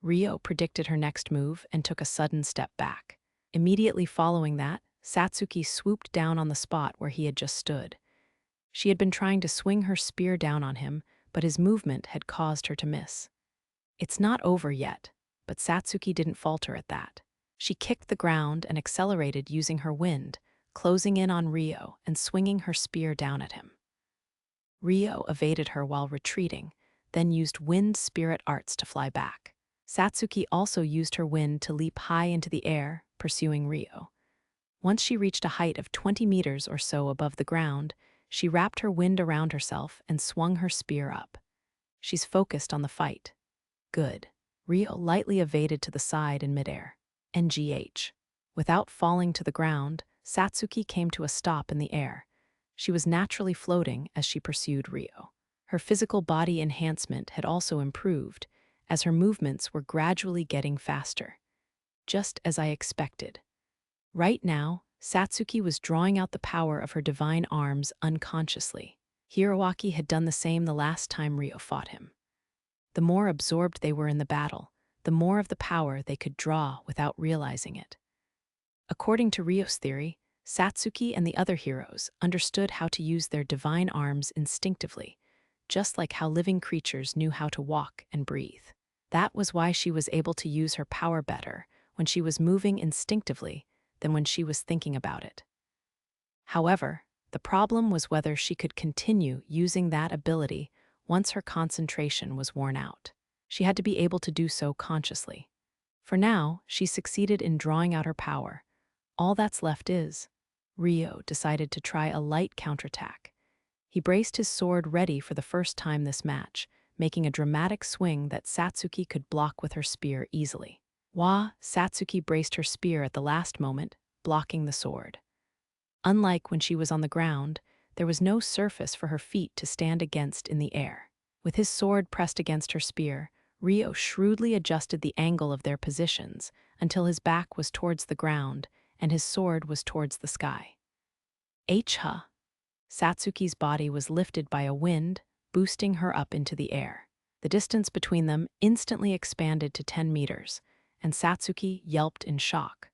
Ryo predicted her next move and took a sudden step back. Immediately following that, Satsuki swooped down on the spot where he had just stood. She had been trying to swing her spear down on him, but his movement had caused her to miss. It's not over yet, but Satsuki didn't falter at that. She kicked the ground and accelerated using her wind, closing in on Ryo and swinging her spear down at him. Ryo evaded her while retreating, then used wind spirit arts to fly back. Satsuki also used her wind to leap high into the air, pursuing Ryo. Once she reached a height of 20 meters or so above the ground, she wrapped her wind around herself and swung her spear up. She's focused on the fight. Good. Ryo lightly evaded to the side in midair. NGH. Without falling to the ground, Satsuki came to a stop in the air. She was naturally floating as she pursued Ryo. Her physical body enhancement had also improved, as her movements were gradually getting faster. Just as I expected. Right now, Satsuki was drawing out the power of her divine arms unconsciously. Hiroaki had done the same the last time Ryo fought him. The more absorbed they were in the battle, the more of the power they could draw without realizing it. According to Ryo's theory, Satsuki and the other heroes understood how to use their divine arms instinctively, just like how living creatures knew how to walk and breathe. That was why she was able to use her power better when she was moving instinctively than when she was thinking about it. However, the problem was whether she could continue using that ability once her concentration was worn out. She had to be able to do so consciously. For now, she succeeded in drawing out her power. All that's left is, Ryo decided to try a light counterattack. He braced his sword ready for the first time this match, making a dramatic swing that Satsuki could block with her spear easily. Satsuki braced her spear at the last moment, blocking the sword. Unlike when she was on the ground, there was no surface for her feet to stand against in the air. With his sword pressed against her spear, Ryo shrewdly adjusted the angle of their positions until his back was towards the ground and his sword was towards the sky. H-ha! Satsuki's body was lifted by a wind, boosting her up into the air. The distance between them instantly expanded to 10 meters, and Satsuki yelped in shock.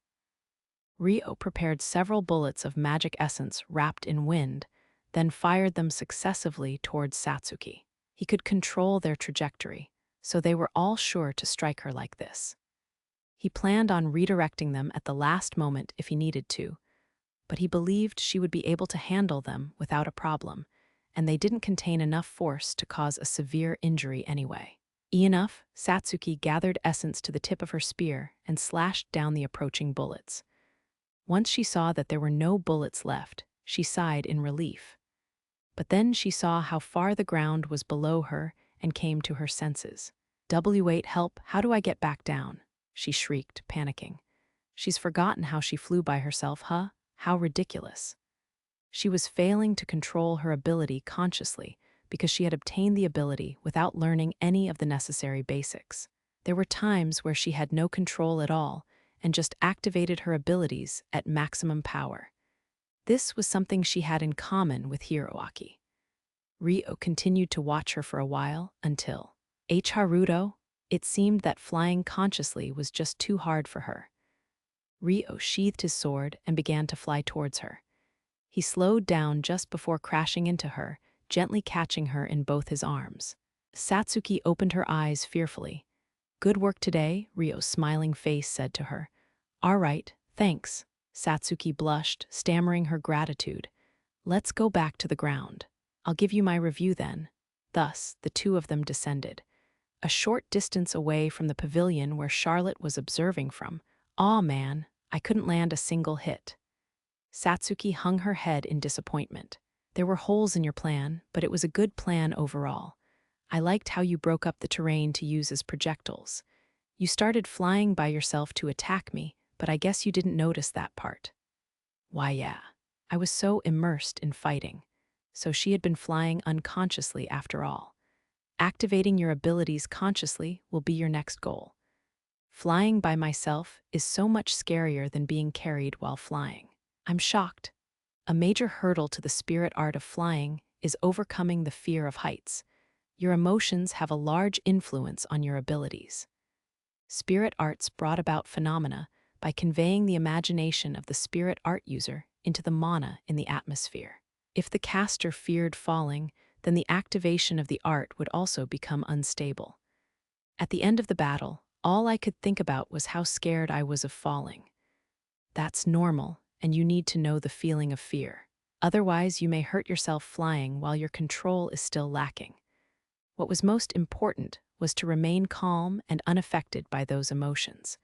Ryo prepared several bullets of magic essence wrapped in wind, then fired them successively towards Satsuki. He could control their trajectory, so they were all sure to strike her like this. He planned on redirecting them at the last moment if he needed to, but he believed she would be able to handle them without a problem, and they didn't contain enough force to cause a severe injury anyway. Enough, Satsuki gathered essence to the tip of her spear and slashed down the approaching bullets. Once she saw that there were no bullets left, she sighed in relief. But then she saw how far the ground was below her and came to her senses. "W8, help, how do I get back down?" she shrieked, panicking. She's forgotten how she flew by herself, huh? How ridiculous. She was failing to control her ability consciously, because she had obtained the ability without learning any of the necessary basics. There were times where she had no control at all and just activated her abilities at maximum power. This was something she had in common with Hiroaki. Ryo continued to watch her for a while until, Haruto, it seemed that flying consciously was just too hard for her. Ryo sheathed his sword and began to fly towards her. He slowed down just before crashing into her, gently catching her in both his arms. Satsuki opened her eyes fearfully. "Good work today," Ryo's smiling face said to her. "All right, thanks." Satsuki blushed, stammering her gratitude. "Let's go back to the ground. I'll give you my review then." Thus, the two of them descended. A short distance away from the pavilion where Charlotte was observing from. "Aw, man, I couldn't land a single hit." Satsuki hung her head in disappointment. "There were holes in your plan, but it was a good plan overall. I liked how you broke up the terrain to use as projectiles. You started flying by yourself to attack me, but I guess you didn't notice that part." "Why, yeah. I was so immersed in fighting." So she had been flying unconsciously after all. Activating your abilities consciously will be your next goal. Flying by myself is so much scarier than being carried while flying. I'm shocked. A major hurdle to the spirit art of flying is overcoming the fear of heights. Your emotions have a large influence on your abilities. Spirit arts brought about phenomena by conveying the imagination of the spirit art user into the mana in the atmosphere. If the caster feared falling, then the activation of the art would also become unstable. At the end of the battle, all I could think about was how scared I was of falling. That's normal, and you need to know the feeling of fear. Otherwise, you may hurt yourself flying while your control is still lacking. What was most important was to remain calm and unaffected by those emotions.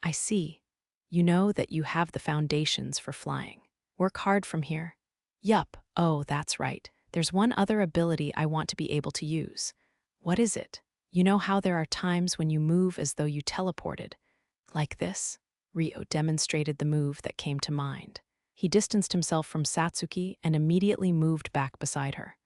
I see. You know that you have the foundations for flying. Work hard from here. Yup. Oh, that's right. There's one other ability I want to be able to use. What is it? You know how there are times when you move as though you teleported? Like this? Ryo demonstrated the move that came to mind. He distanced himself from Satsuki and immediately moved back beside her.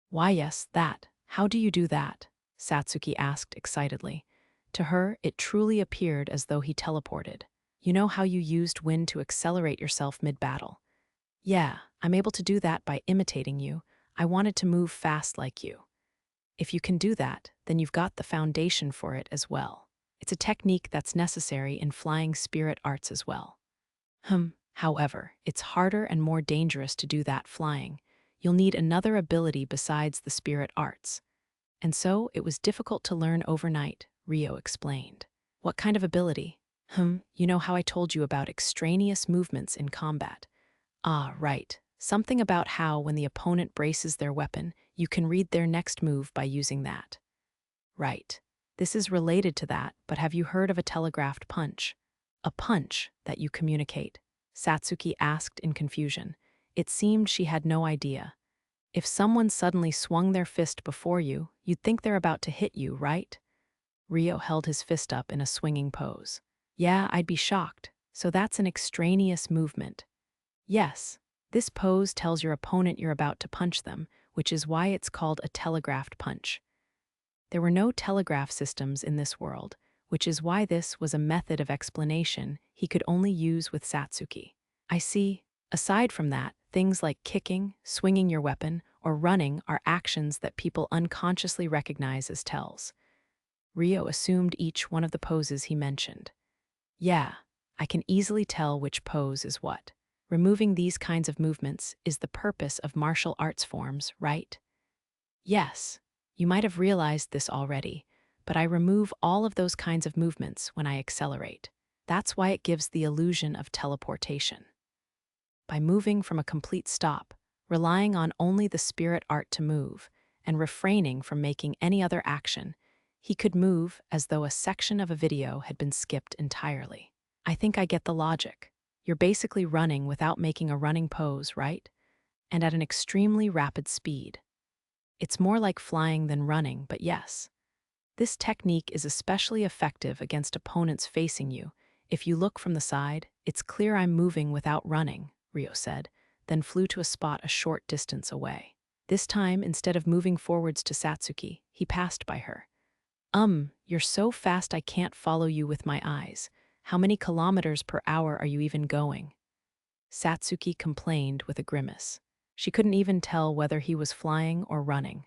"Why, yes, that. How do you do that?" Satsuki asked excitedly. To her, it truly appeared as though he teleported. "You know how you used wind to accelerate yourself mid-battle?" "Yeah, I'm able to do that by imitating you. I wanted to move fast like you." If you can do that, then you've got the foundation for it as well. It's a technique that's necessary in flying spirit arts as well. However, it's harder and more dangerous to do that flying. You'll need another ability besides the spirit arts. And so it was difficult to learn overnight, Ryo explained. "What kind of ability?" You know how I told you about extraneous movements in combat. Ah, right. Something about how when the opponent braces their weapon, you can read their next move by using that. Right. This is related to that, but have you heard of a telegraphed punch? A punch that you communicate? Satsuki asked in confusion. It seemed she had no idea. If someone suddenly swung their fist before you, you'd think they're about to hit you, right? Ryo held his fist up in a swinging pose. "Yeah, I'd be shocked. So that's an extraneous movement." "Yes. This pose tells your opponent you're about to punch them, which is why it's called a telegraphed punch." There were no telegraph systems in this world, which is why this was a method of explanation he could only use with Satsuki. "I see. Aside from that, things like kicking, swinging your weapon, or running are actions that people unconsciously recognize as tells." Ryo assumed each one of the poses he mentioned. "Yeah, I can easily tell which pose is what. Removing these kinds of movements is the purpose of martial arts forms, right?" "Yes, you might have realized this already, but I remove all of those kinds of movements when I accelerate. That's why it gives the illusion of teleportation. By moving from a complete stop, relying on only the spirit art to move, and refraining from making any other action, he could move as though a section of a video had been skipped entirely. I think I get the logic. You're basically running without making a running pose, right? And at an extremely rapid speed. It's more like flying than running, but yes. This technique is especially effective against opponents facing you. If you look from the side, it's clear I'm moving without running," Ryo said, then flew to a spot a short distance away. This time, instead of moving forwards to Satsuki, he passed by her. You're so fast I can't follow you with my eyes. How many kilometers per hour are you even going?" Satsuki complained with a grimace. She couldn't even tell whether he was flying or running.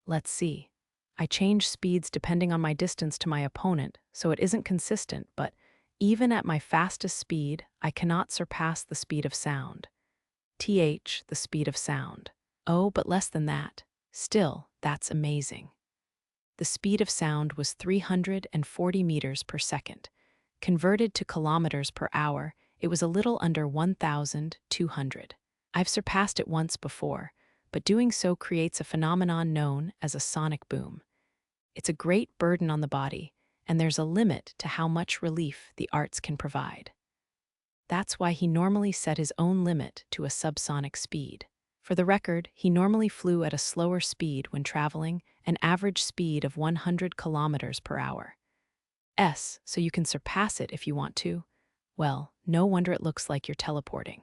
"Let's see. I change speeds depending on my distance to my opponent, so it isn't consistent, but even at my fastest speed, I cannot surpass the speed of sound. The speed of sound. Oh, but less than that. Still, that's amazing." The speed of sound was 340 meters per second. Converted to kilometers per hour, it was a little under 1,200. I've surpassed it once before, but doing so creates a phenomenon known as a sonic boom. It's a great burden on the body, and there's a limit to how much relief the arts can provide. That's why he normally set his own limit to a subsonic speed. For the record, he normally flew at a slower speed when traveling, an average speed of 100 kilometers per hour. So you can surpass it if you want to. Well, no wonder it looks like you're teleporting.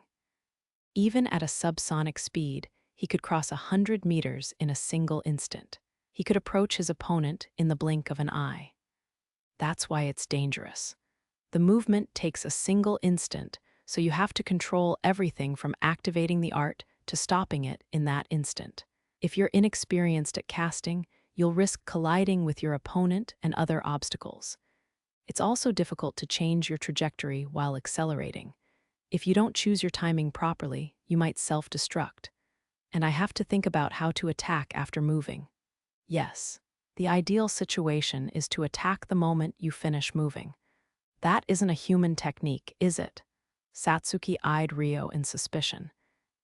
Even at a subsonic speed, he could cross 100 meters in a single instant. He could approach his opponent in the blink of an eye. That's why it's dangerous. The movement takes a single instant, so you have to control everything from activating the art to stopping it in that instant. If you're inexperienced at casting, you'll risk colliding with your opponent and other obstacles. It's also difficult to change your trajectory while accelerating. If you don't choose your timing properly, you might self-destruct. And I have to think about how to attack after moving. Yes, the ideal situation is to attack the moment you finish moving. That isn't a human technique, is it? Satsuki eyed Ryo in suspicion.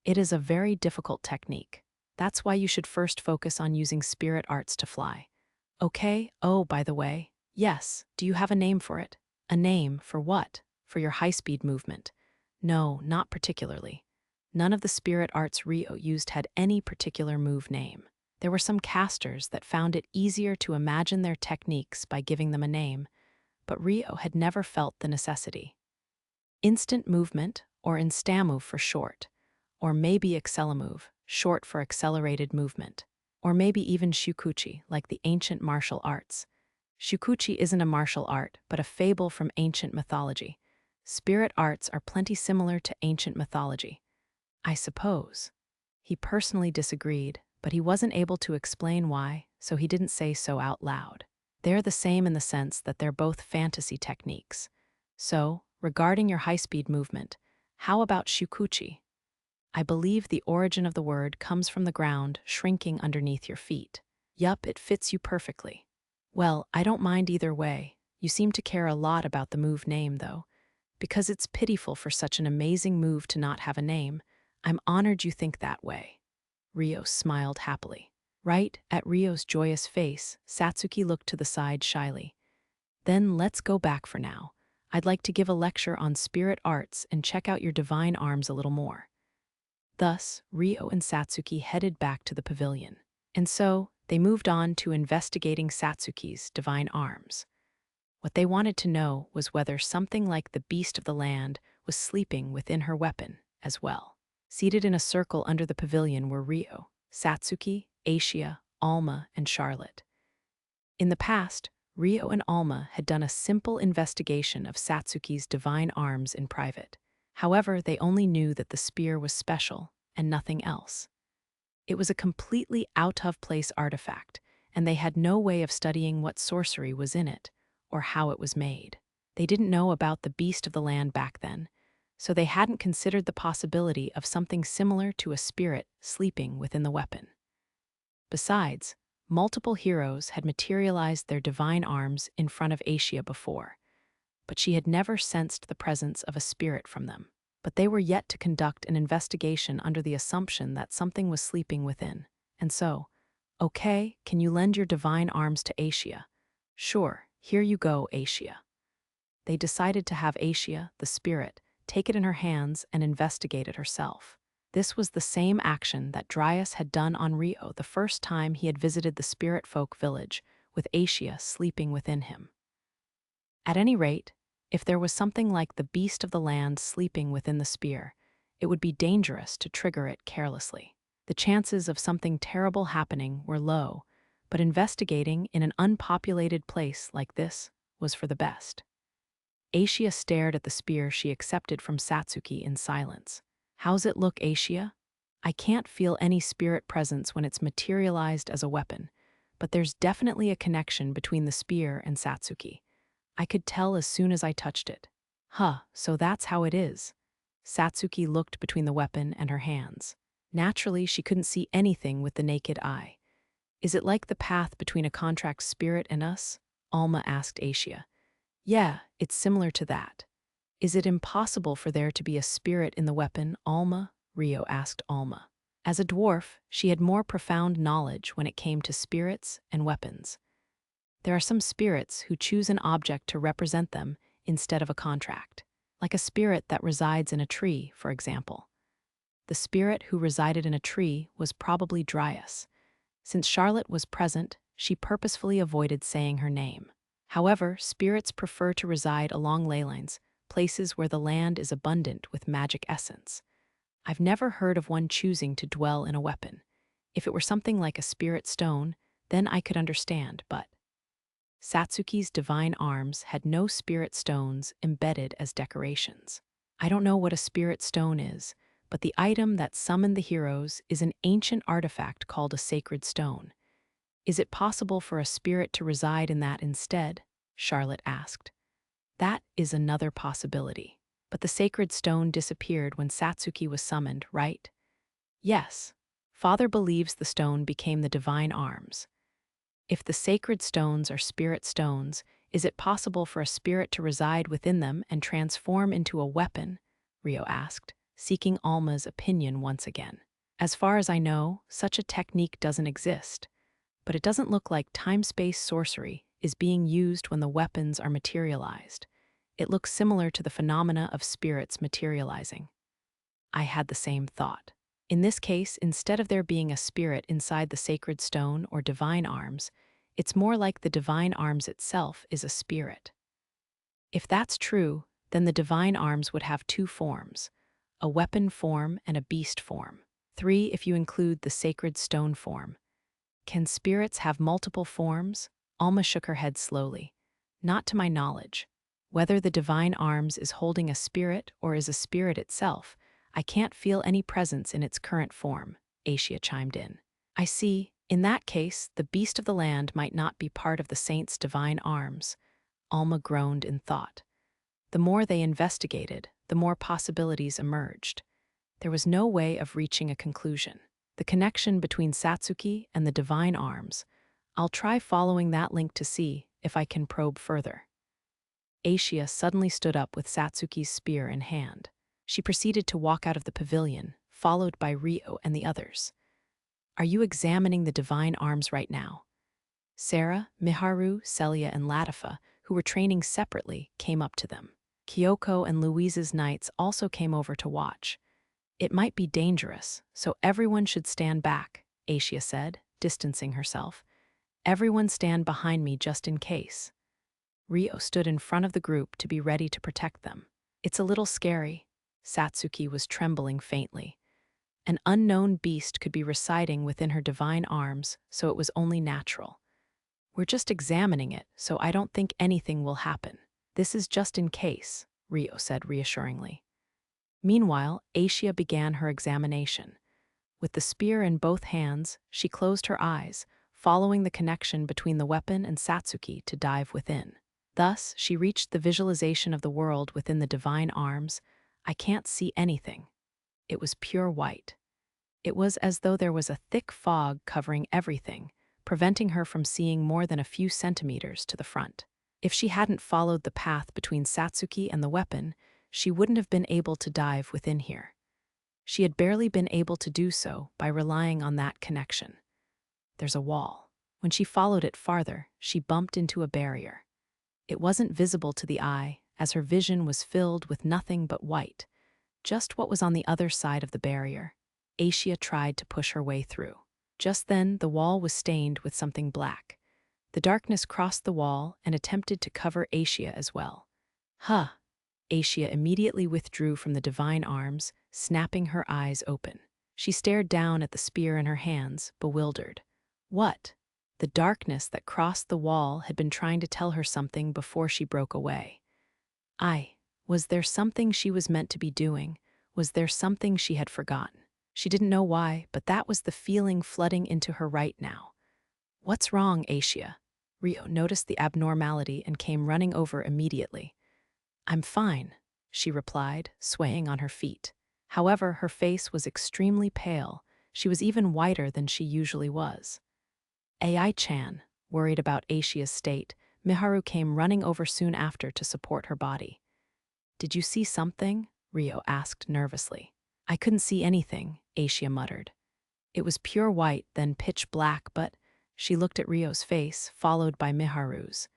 It is a very difficult technique. That's why you should first focus on using spirit arts to fly. Okay, oh, by the way, yes, do you have a name for it? A name for what? For your high-speed movement? No, not particularly. None of the spirit arts Ryo used had any particular move name. There were some casters that found it easier to imagine their techniques by giving them a name, but Ryo had never felt the necessity. Instant movement, or instamu for short, or maybe accelamove, short for accelerated movement, or maybe even shukuchi, like the ancient martial arts. Shukuchi isn't a martial art, but a fable from ancient mythology. Spirit arts are plenty similar to ancient mythology. I suppose. He personally disagreed, but he wasn't able to explain why, so he didn't say so out loud. They're the same in the sense that they're both fantasy techniques. So, regarding your high-speed movement, how about shukuchi? I believe the origin of the word comes from the ground shrinking underneath your feet. Yup, it fits you perfectly. Well, I don't mind either way. You seem to care a lot about the move name, though. Because it's pitiful for such an amazing move to not have a name, I'm honored you think that way. Ryo smiled happily. Right at Ryo's joyous face, Satsuki looked to the side shyly. Then let's go back for now. I'd like to give a lecture on spirit arts and check out your divine arms a little more. Thus, Ryo and Satsuki headed back to the pavilion. And so, they moved on to investigating Satsuki's divine arms. What they wanted to know was whether something like the beast of the land was sleeping within her weapon as well. Seated in a circle under the pavilion were Ryo, Satsuki, Aishia, Alma, and Charlotte. In the past, Ryo and Alma had done a simple investigation of Satsuki's divine arms in private. However, they only knew that the spear was special and nothing else. It was a completely out-of-place artifact, and they had no way of studying what sorcery was in it or how it was made. They didn't know about the beast of the land back then, so they hadn't considered the possibility of something similar to a spirit sleeping within the weapon. Besides, multiple heroes had materialized their divine arms in front of Aishia before, but she had never sensed the presence of a spirit from them. But they were yet to conduct an investigation under the assumption that something was sleeping within. And so, okay, can you lend your divine arms to Aishia? Sure, here you go, Aishia. They decided to have Aishia, the spirit, take it in her hands and investigate it herself. This was the same action that Dryas had done on Ryo the first time he had visited the spirit folk village, with Aishia sleeping within him. At any rate, if there was something like the beast of the land sleeping within the spear, it would be dangerous to trigger it carelessly. The chances of something terrible happening were low, but investigating in an unpopulated place like this was for the best. Asia stared at the spear she accepted from Satsuki in silence. How's it look, Asia? I can't feel any spirit presence when it's materialized as a weapon, but there's definitely a connection between the spear and Satsuki. I could tell as soon as I touched it. Huh, so that's how it is. Satsuki looked between the weapon and her hands. Naturally, she couldn't see anything with the naked eye. Is it like the path between a contract spirit and us? Alma asked Asia. Yeah, it's similar to that. Is it impossible for there to be a spirit in the weapon, Alma? Rio asked Alma. As a dwarf, she had more profound knowledge when it came to spirits and weapons. There are some spirits who choose an object to represent them instead of a contract, like a spirit that resides in a tree, for example. The spirit who resided in a tree was probably Dryas. Since Charlotte was present, she purposefully avoided saying her name. However, spirits prefer to reside along ley lines, places where the land is abundant with magic essence. I've never heard of one choosing to dwell in a weapon. If it were something like a spirit stone, then I could understand, but Satsuki's divine arms had no spirit stones embedded as decorations. I don't know what a spirit stone is, but the item that summoned the heroes is an ancient artifact called a sacred stone. Is it possible for a spirit to reside in that instead? Charlotte asked. That is another possibility. But the sacred stone disappeared when Satsuki was summoned, right? Yes. Father believes the stone became the divine arms. If the sacred stones are spirit stones, is it possible for a spirit to reside within them and transform into a weapon? Rio asked, seeking Alma's opinion once again. As far as I know, such a technique doesn't exist, but it doesn't look like time-space sorcery is being used when the weapons are materialized. It looks similar to the phenomena of spirits materializing. I had the same thought. In this case, instead of there being a spirit inside the sacred stone or divine arms, it's more like the divine arms itself is a spirit. If that's true, then the divine arms would have two forms, a weapon form and a beast form. 3 if you include the sacred stone form. Can spirits have multiple forms? Alma shook her head slowly. Not to my knowledge. Whether the divine arms is holding a spirit or is a spirit itself, I can't feel any presence in its current form, Asia chimed in. I see. In that case, the beast of the land might not be part of the saint's divine arms. Alma groaned in thought. The more they investigated, the more possibilities emerged. There was no way of reaching a conclusion. The connection between Satsuki and the divine arms. I'll try following that link to see if I can probe further. Asia suddenly stood up with Satsuki's spear in hand. She proceeded to walk out of the pavilion, followed by Rio and the others. Are you examining the divine arms right now? Sarah, Miharu, Celia, and Latifa, who were training separately, came up to them. Kyoko and Louise's knights also came over to watch. It might be dangerous, so everyone should stand back, Asia said, distancing herself. Everyone stand behind me just in case. Rio stood in front of the group to be ready to protect them. It's a little scary. Satsuki was trembling faintly. An unknown beast could be residing within her divine arms, so it was only natural. We're just examining it, so I don't think anything will happen. This is just in case, Rio said reassuringly. Meanwhile, Asia began her examination. With the spear in both hands, she closed her eyes, following the connection between the weapon and Satsuki to dive within. Thus, she reached the visualization of the world within the divine arms. I can't see anything. It was pure white. It was as though there was a thick fog covering everything, preventing her from seeing more than a few centimeters to the front. If she hadn't followed the path between Satsuki and the weapon, she wouldn't have been able to dive within here. She had barely been able to do so by relying on that connection. There's a wall. When she followed it farther, she bumped into a barrier. It wasn't visible to the eye, as her vision was filled with nothing but white. Just what was on the other side of the barrier. Asia tried to push her way through. Just then, the wall was stained with something black. The darkness crossed the wall and attempted to cover Asia as well. Huh! Asia immediately withdrew from the divine arms, snapping her eyes open. She stared down at the spear in her hands, bewildered. What? The darkness that crossed the wall had been trying to tell her something before she broke away. Was there something she was meant to be doing? Was there something she had forgotten? She didn't know why, but that was the feeling flooding into her right now. What's wrong, Asia? Rio noticed the abnormality and came running over immediately. I'm fine, she replied, swaying on her feet. However, her face was extremely pale. She was even whiter than she usually was. Ai-chan, worried about Asia's state, Miharu came running over soon after to support her body. Did you see something? Rio asked nervously. I couldn't see anything, Asia muttered. It was pure white, then pitch black, but she looked at Rio's face, followed by Miharu's.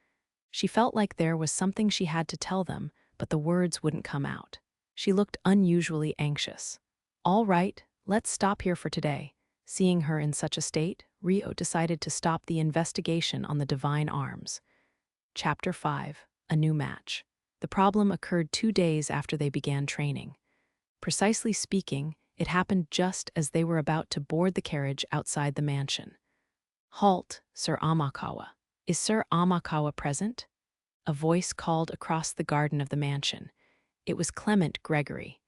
She felt like there was something she had to tell them, but the words wouldn't come out. She looked unusually anxious. All right, let's stop here for today. Seeing her in such a state, Rio decided to stop the investigation on the divine arms. Chapter 5: A New Match. The problem occurred 2 days after they began training. Precisely speaking, it happened just as they were about to board the carriage outside the mansion. Halt, Sir Amakawa. Is Sir Amakawa present? A voice called across the garden of the mansion. It was Clement Gregory.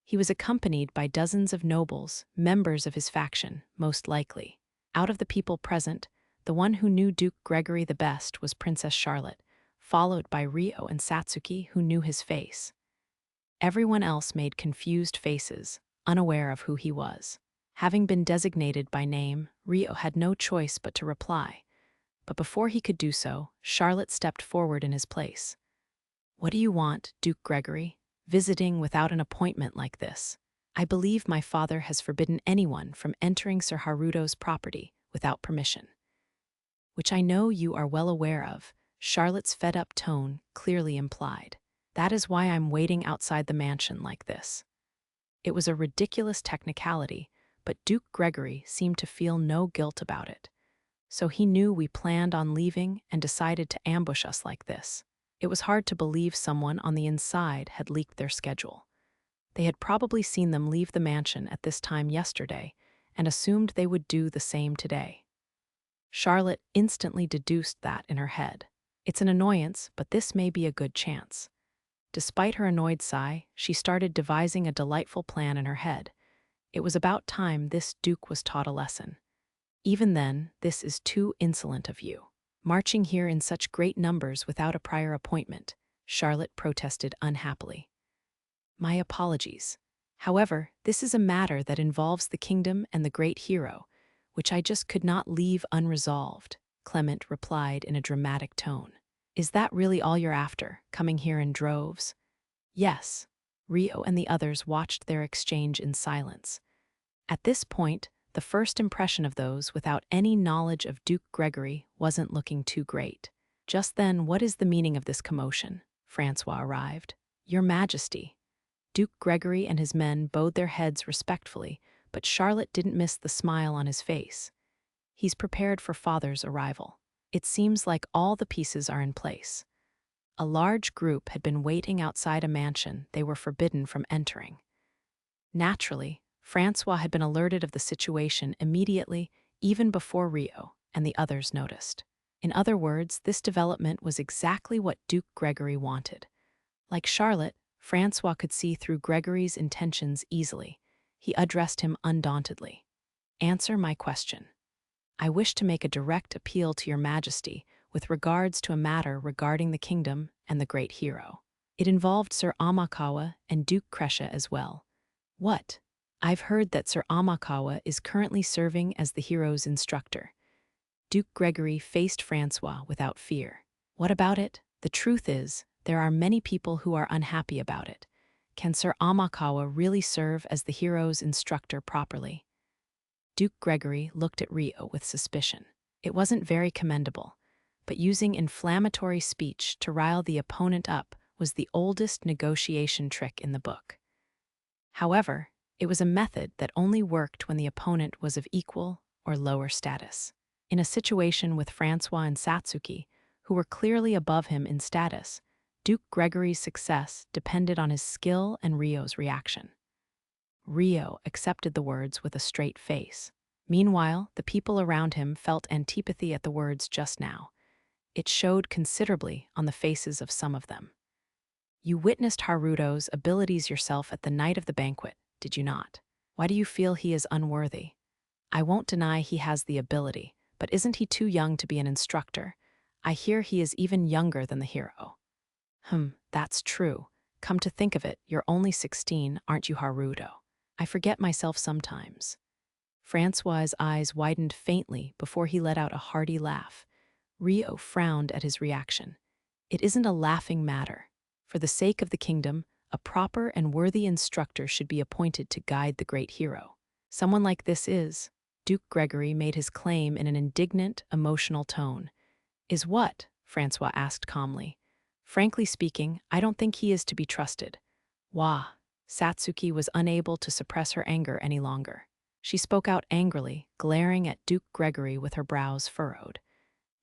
He was accompanied by dozens of nobles, members of his faction, most likely. Out of the people present, the one who knew Duke Gregory the best was Princess Charlotte, followed by Rio and Satsuki, who knew his face. Everyone else made confused faces, unaware of who he was. Having been designated by name, Rio had no choice but to reply. But before he could do so, Charlotte stepped forward in his place. What do you want, Duke Gregory? Visiting without an appointment like this? I believe my father has forbidden anyone from entering Sir Haruto's property without permission. Which I know you are well aware of, Charlotte's fed-up tone clearly implied. That is why I'm waiting outside the mansion like this. It was a ridiculous technicality, but Duke Gregory seemed to feel no guilt about it. So he knew we planned on leaving and decided to ambush us like this. It was hard to believe someone on the inside had leaked their schedule. They had probably seen them leave the mansion at this time yesterday and assumed they would do the same today. Charlotte instantly deduced that in her head. It's an annoyance, but this may be a good chance. Despite her annoyed sigh, she started devising a delightful plan in her head. It was about time this duke was taught a lesson. Even then, this is too insolent of you. Marching here in such great numbers without a prior appointment, Charlotte protested unhappily. My apologies. However, this is a matter that involves the kingdom and the great hero, which I just could not leave unresolved, Clement replied in a dramatic tone. Is that really all you're after, coming here in droves? Yes. Rio and the others watched their exchange in silence. At this point, the first impression of those without any knowledge of Duke Gregory wasn't looking too great. Just then, what is the meaning of this commotion? Francois arrived. Your Majesty. Duke Gregory and his men bowed their heads respectfully, but Charlotte didn't miss the smile on his face. He's prepared for father's arrival. It seems like all the pieces are in place. A large group had been waiting outside a mansion they were forbidden from entering. Naturally, Francois had been alerted of the situation immediately, even before Rio and the others noticed. In other words, this development was exactly what Duke Gregory wanted. Like Charlotte, Francois could see through Gregory's intentions easily. He addressed him undauntedly. Answer my question. I wish to make a direct appeal to your Majesty with regards to a matter regarding the kingdom and the great hero. It involved Sir Amakawa and Duke Crescia as well. What? I've heard that Sir Amakawa is currently serving as the hero's instructor. Duke Gregory faced Francois without fear. What about it? The truth is, there are many people who are unhappy about it. Can Sir Amakawa really serve as the hero's instructor properly? Duke Gregory looked at Rio with suspicion. It wasn't very commendable, but using inflammatory speech to rile the opponent up was the oldest negotiation trick in the book. However, it was a method that only worked when the opponent was of equal or lower status. In a situation with Francois and Satsuki, who were clearly above him in status, Duke Gregory's success depended on his skill and Rio's reaction. Rio accepted the words with a straight face. Meanwhile, the people around him felt antipathy at the words just now. It showed considerably on the faces of some of them. You witnessed Haruto's abilities yourself at the night of the banquet, did you not? Why do you feel he is unworthy? I won't deny he has the ability, but isn't he too young to be an instructor? I hear he is even younger than the hero. That's true. Come to think of it, you're only 16, aren't you, Haruto? I forget myself sometimes. Francois' eyes widened faintly before he let out a hearty laugh. Rio frowned at his reaction. It isn't a laughing matter. For the sake of the kingdom, a proper and worthy instructor should be appointed to guide the great hero. Someone like this is. Duke Gregory made his claim in an indignant, emotional tone. Is what? Francois asked calmly. Frankly speaking, I don't think he is to be trusted. Wah. Satsuki was unable to suppress her anger any longer. She spoke out angrily, glaring at Duke Gregory with her brows furrowed.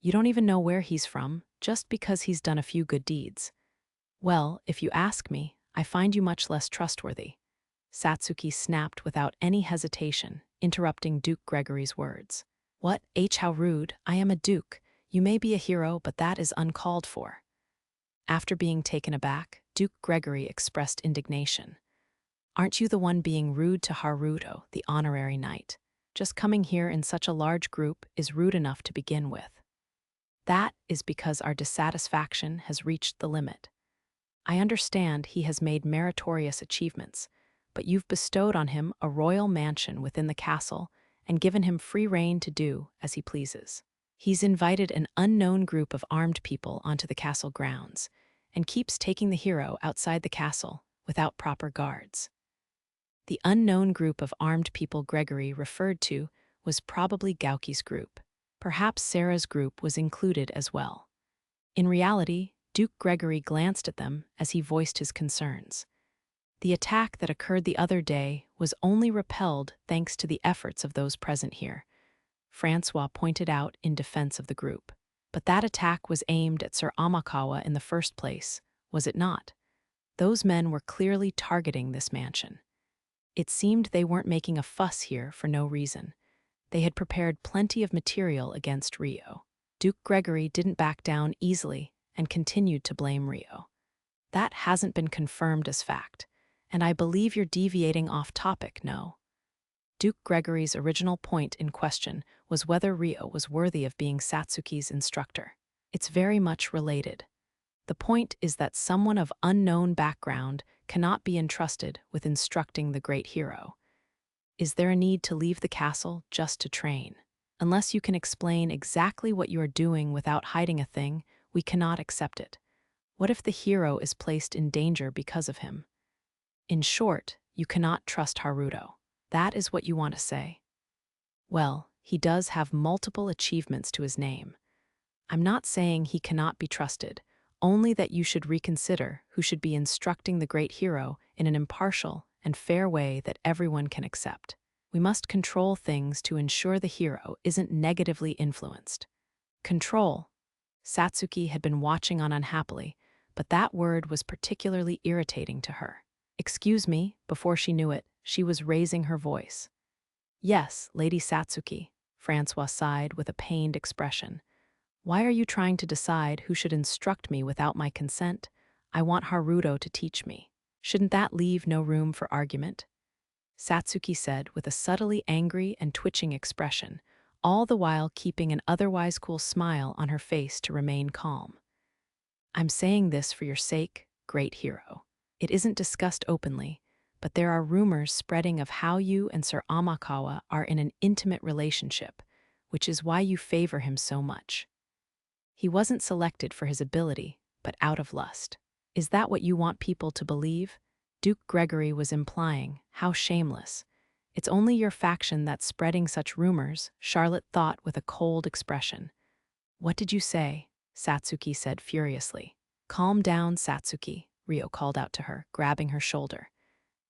You don't even know where he's from, just because he's done a few good deeds. Well, if you ask me, I find you much less trustworthy. Satsuki snapped without any hesitation, interrupting Duke Gregory's words. What? How rude. I am a duke. You may be a hero, but that is uncalled for. After being taken aback, Duke Gregory expressed indignation. Aren't you the one being rude to Haruto, the honorary knight? Just coming here in such a large group is rude enough to begin with. That is because our dissatisfaction has reached the limit. I understand he has made meritorious achievements, but you've bestowed on him a royal mansion within the castle and given him free rein to do as he pleases. He's invited an unknown group of armed people onto the castle grounds and keeps taking the hero outside the castle without proper guards. The unknown group of armed people Gregory referred to was probably Gauki's group. Perhaps Sarah's group was included as well. In reality, Duke Gregory glanced at them as he voiced his concerns. The attack that occurred the other day was only repelled thanks to the efforts of those present here, Francois pointed out in defense of the group. But that attack was aimed at Sir Amakawa in the first place, was it not? Those men were clearly targeting this mansion. It seemed they weren't making a fuss here for no reason. They had prepared plenty of material against Rio. Duke Gregory didn't back down easily and continued to blame Rio. That hasn't been confirmed as fact, and I believe you're deviating off topic, no? Duke Gregory's original point in question was whether Rio was worthy of being Satsuki's instructor. It's very much related. The point is that someone of unknown background cannot be entrusted with instructing the great hero. Is there a need to leave the castle just to train? Unless you can explain exactly what you are doing without hiding a thing, we cannot accept it. What if the hero is placed in danger because of him? In short, you cannot trust Haruto. That is what you want to say. Well, he does have multiple achievements to his name. I'm not saying he cannot be trusted, only that you should reconsider who should be instructing the great hero in an impartial and fair way that everyone can accept. We must control things to ensure the hero isn't negatively influenced. Control. Satsuki had been watching on unhappily, but that word was particularly irritating to her. Excuse me, before she knew it, she was raising her voice. Yes, Lady Satsuki, Francois sighed with a pained expression. Why are you trying to decide who should instruct me without my consent? I want Haruto to teach me. Shouldn't that leave no room for argument? Satsuki said with a subtly angry and twitching expression, all the while keeping an otherwise cool smile on her face to remain calm. I'm saying this for your sake, great hero. It isn't discussed openly, but there are rumors spreading of how you and Sir Amakawa are in an intimate relationship, which is why you favor him so much. He wasn't selected for his ability, but out of lust. Is that what you want people to believe? Duke Gregory was implying, how shameless. It's only your faction that's spreading such rumors, Charlotte thought with a cold expression. What did you say? Satsuki said furiously. Calm down, Satsuki, Rio called out to her, grabbing her shoulder.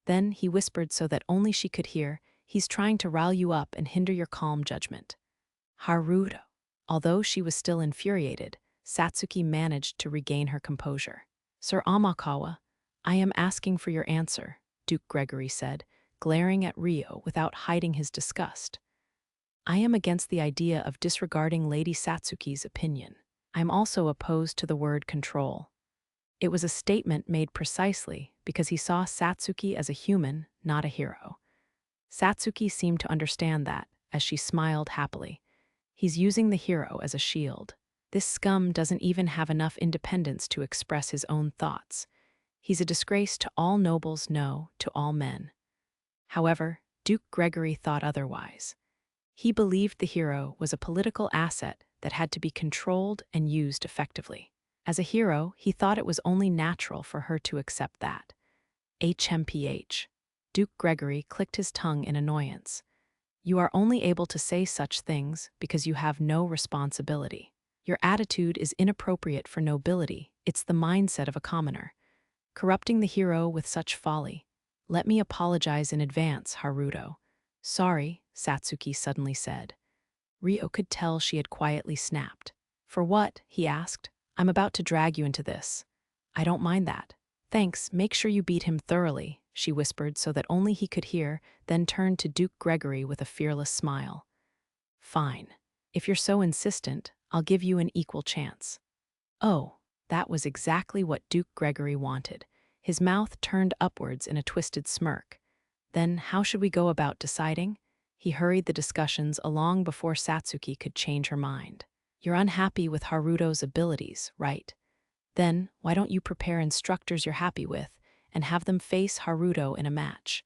Then he whispered so that only she could hear, he's trying to rile you up and hinder your calm judgment. Haruto. Although she was still infuriated, Satsuki managed to regain her composure. Sir Amakawa, I am asking for your answer, Duke Gregory said, glaring at Rio without hiding his disgust. I am against the idea of disregarding Lady Satsuki's opinion. I am also opposed to the word control. It was a statement made precisely because he saw Satsuki as a human, not a hero. Satsuki seemed to understand that, as she smiled happily. He's using the hero as a shield. This scum doesn't even have enough independence to express his own thoughts. He's a disgrace to all nobles, no, to all men. However, Duke Gregory thought otherwise. He believed the hero was a political asset that had to be controlled and used effectively. As a hero, he thought it was only natural for her to accept that. HMPH. Duke Gregory clicked his tongue in annoyance. You are only able to say such things because you have no responsibility. Your attitude is inappropriate for nobility. It's the mindset of a commoner. Corrupting the hero with such folly. Let me apologize in advance, Haruto. Sorry, Satsuki suddenly said. Rio could tell she had quietly snapped. For what? He asked. I'm about to drag you into this. I don't mind that. Thanks, make sure you beat him thoroughly, she whispered so that only he could hear, then turned to Duke Gregory with a fearless smile. Fine. If you're so insistent, I'll give you an equal chance. Oh, that was exactly what Duke Gregory wanted. His mouth turned upwards in a twisted smirk. Then how should we go about deciding? He hurried the discussions along before Satsuki could change her mind. You're unhappy with Haruto's abilities, right? Then, why don't you prepare instructors you're happy with and have them face Haruto in a match?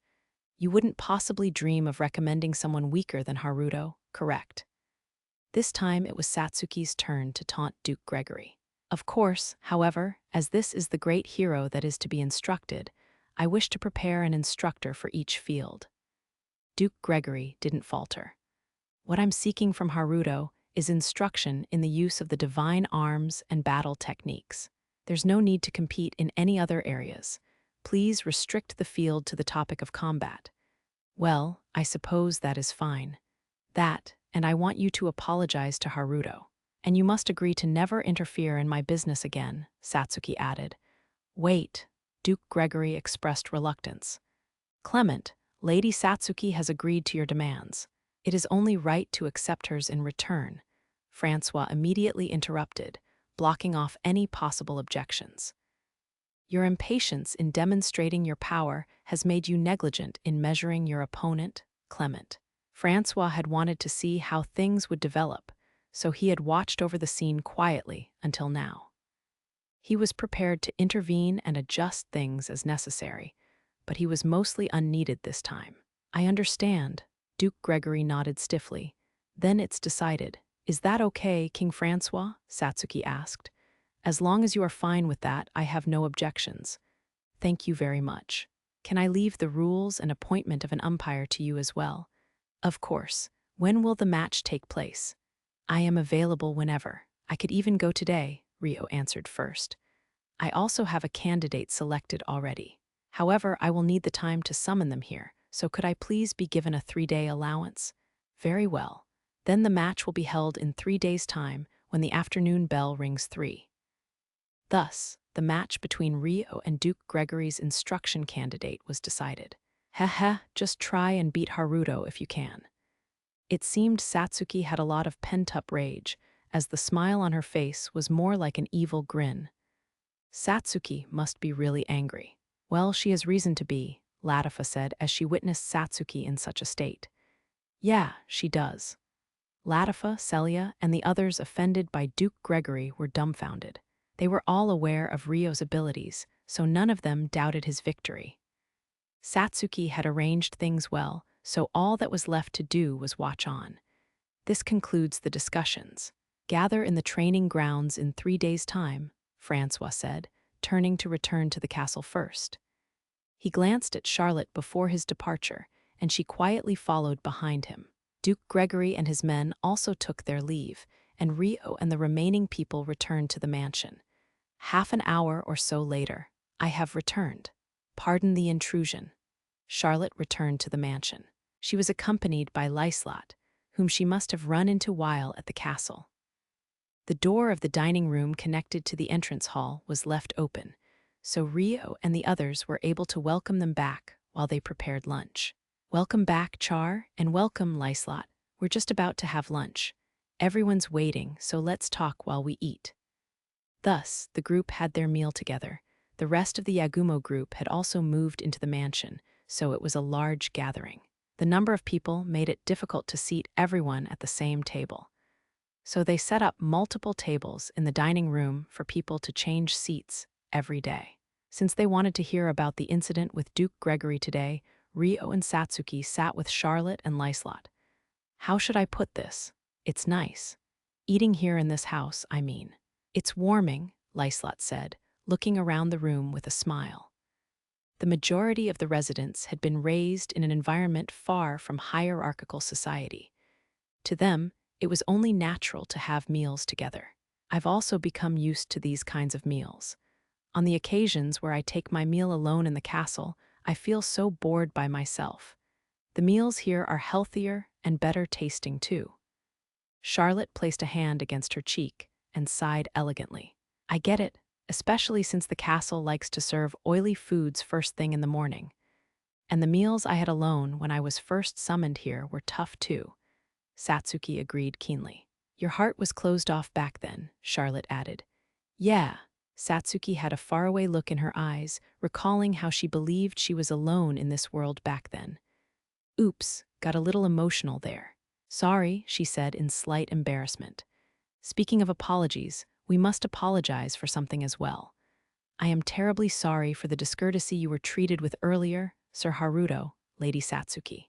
You wouldn't possibly dream of recommending someone weaker than Haruto, correct? This time it was Satsuki's turn to taunt Duke Gregory. Of course, however, as this is the great hero that is to be instructed, I wish to prepare an instructor for each field. Duke Gregory didn't falter. What I'm seeking from Haruto is instruction in the use of the divine arms and battle techniques. There's no need to compete in any other areas. Please restrict the field to the topic of combat. Well, I suppose that is fine. That, and I want you to apologize to Haruto. And you must agree to never interfere in my business again, Satsuki added. Wait, Duke Gregory expressed reluctance. Clement, Lady Satsuki has agreed to your demands. It is only right to accept hers in return. Francois immediately interrupted, blocking off any possible objections. Your impatience in demonstrating your power has made you negligent in measuring your opponent, Clement. Francois had wanted to see how things would develop, so he had watched over the scene quietly until now. He was prepared to intervene and adjust things as necessary, but he was mostly unneeded this time. I understand, Duke Gregory nodded stiffly. Then it's decided. Is that okay, King Francois? Satsuki asked. As long as you are fine with that, I have no objections. Thank you very much. Can I leave the rules and appointment of an umpire to you as well? Of course. When will the match take place? I am available whenever. I could even go today, Rio answered first. I also have a candidate selected already. However, I will need the time to summon them here, so could I please be given a 3-day allowance? Very well. Then the match will be held in 3 days' time when the afternoon bell rings 3. Thus, the match between Rio and Duke Gregory's instruction candidate was decided. Heh, just try and beat Haruto if you can. It seemed Satsuki had a lot of pent-up rage, as the smile on her face was more like an evil grin. Satsuki must be really angry. Well, she has reason to be, Latifa said as she witnessed Satsuki in such a state. Yeah, she does. Latifa, Celia, and the others offended by Duke Gregory were dumbfounded. They were all aware of Rio's abilities, so none of them doubted his victory. Satsuki had arranged things well, so all that was left to do was watch on. This concludes the discussions. Gather in the training grounds in 3 days' time, Francois said, turning to return to the castle first. He glanced at Charlotte before his departure, and she quietly followed behind him. Duke Gregory and his men also took their leave, and Rio and the remaining people returned to the mansion. Half an hour or so later, I have returned. Pardon the intrusion. Charlotte returned to the mansion. She was accompanied by Lyslot, whom she must have run into while at the castle. The door of the dining room connected to the entrance hall was left open, so Rio and the others were able to welcome them back while they prepared lunch. Welcome back, Char, and welcome, Lyslot. We're just about to have lunch. Everyone's waiting, so let's talk while we eat. Thus, the group had their meal together. The rest of the Yagumo group had also moved into the mansion, so it was a large gathering. The number of people made it difficult to seat everyone at the same table. So they set up multiple tables in the dining room for people to change seats every day. Since they wanted to hear about the incident with Duke Gregory today, Rio and Satsuki sat with Charlotte and Lyslot. How should I put this? It's nice. Eating here in this house, I mean. It's warming, Lyslot said, looking around the room with a smile. The majority of the residents had been raised in an environment far from hierarchical society. To them, it was only natural to have meals together. I've also become used to these kinds of meals. On the occasions where I take my meal alone in the castle, I feel so bored by myself. The meals here are healthier and better tasting too. Charlotte placed a hand against her cheek and sighed elegantly. I get it, especially since the castle likes to serve oily foods first thing in the morning. And the meals I had alone when I was first summoned here were tough too. Satsuki agreed keenly. Your heart was closed off back then, Charlotte added. Yeah. Satsuki had a faraway look in her eyes, recalling how she believed she was alone in this world back then. Oops, got a little emotional there. Sorry, she said in slight embarrassment. Speaking of apologies, we must apologize for something as well. I am terribly sorry for the discourtesy you were treated with earlier, Sir Haruto, Lady Satsuki.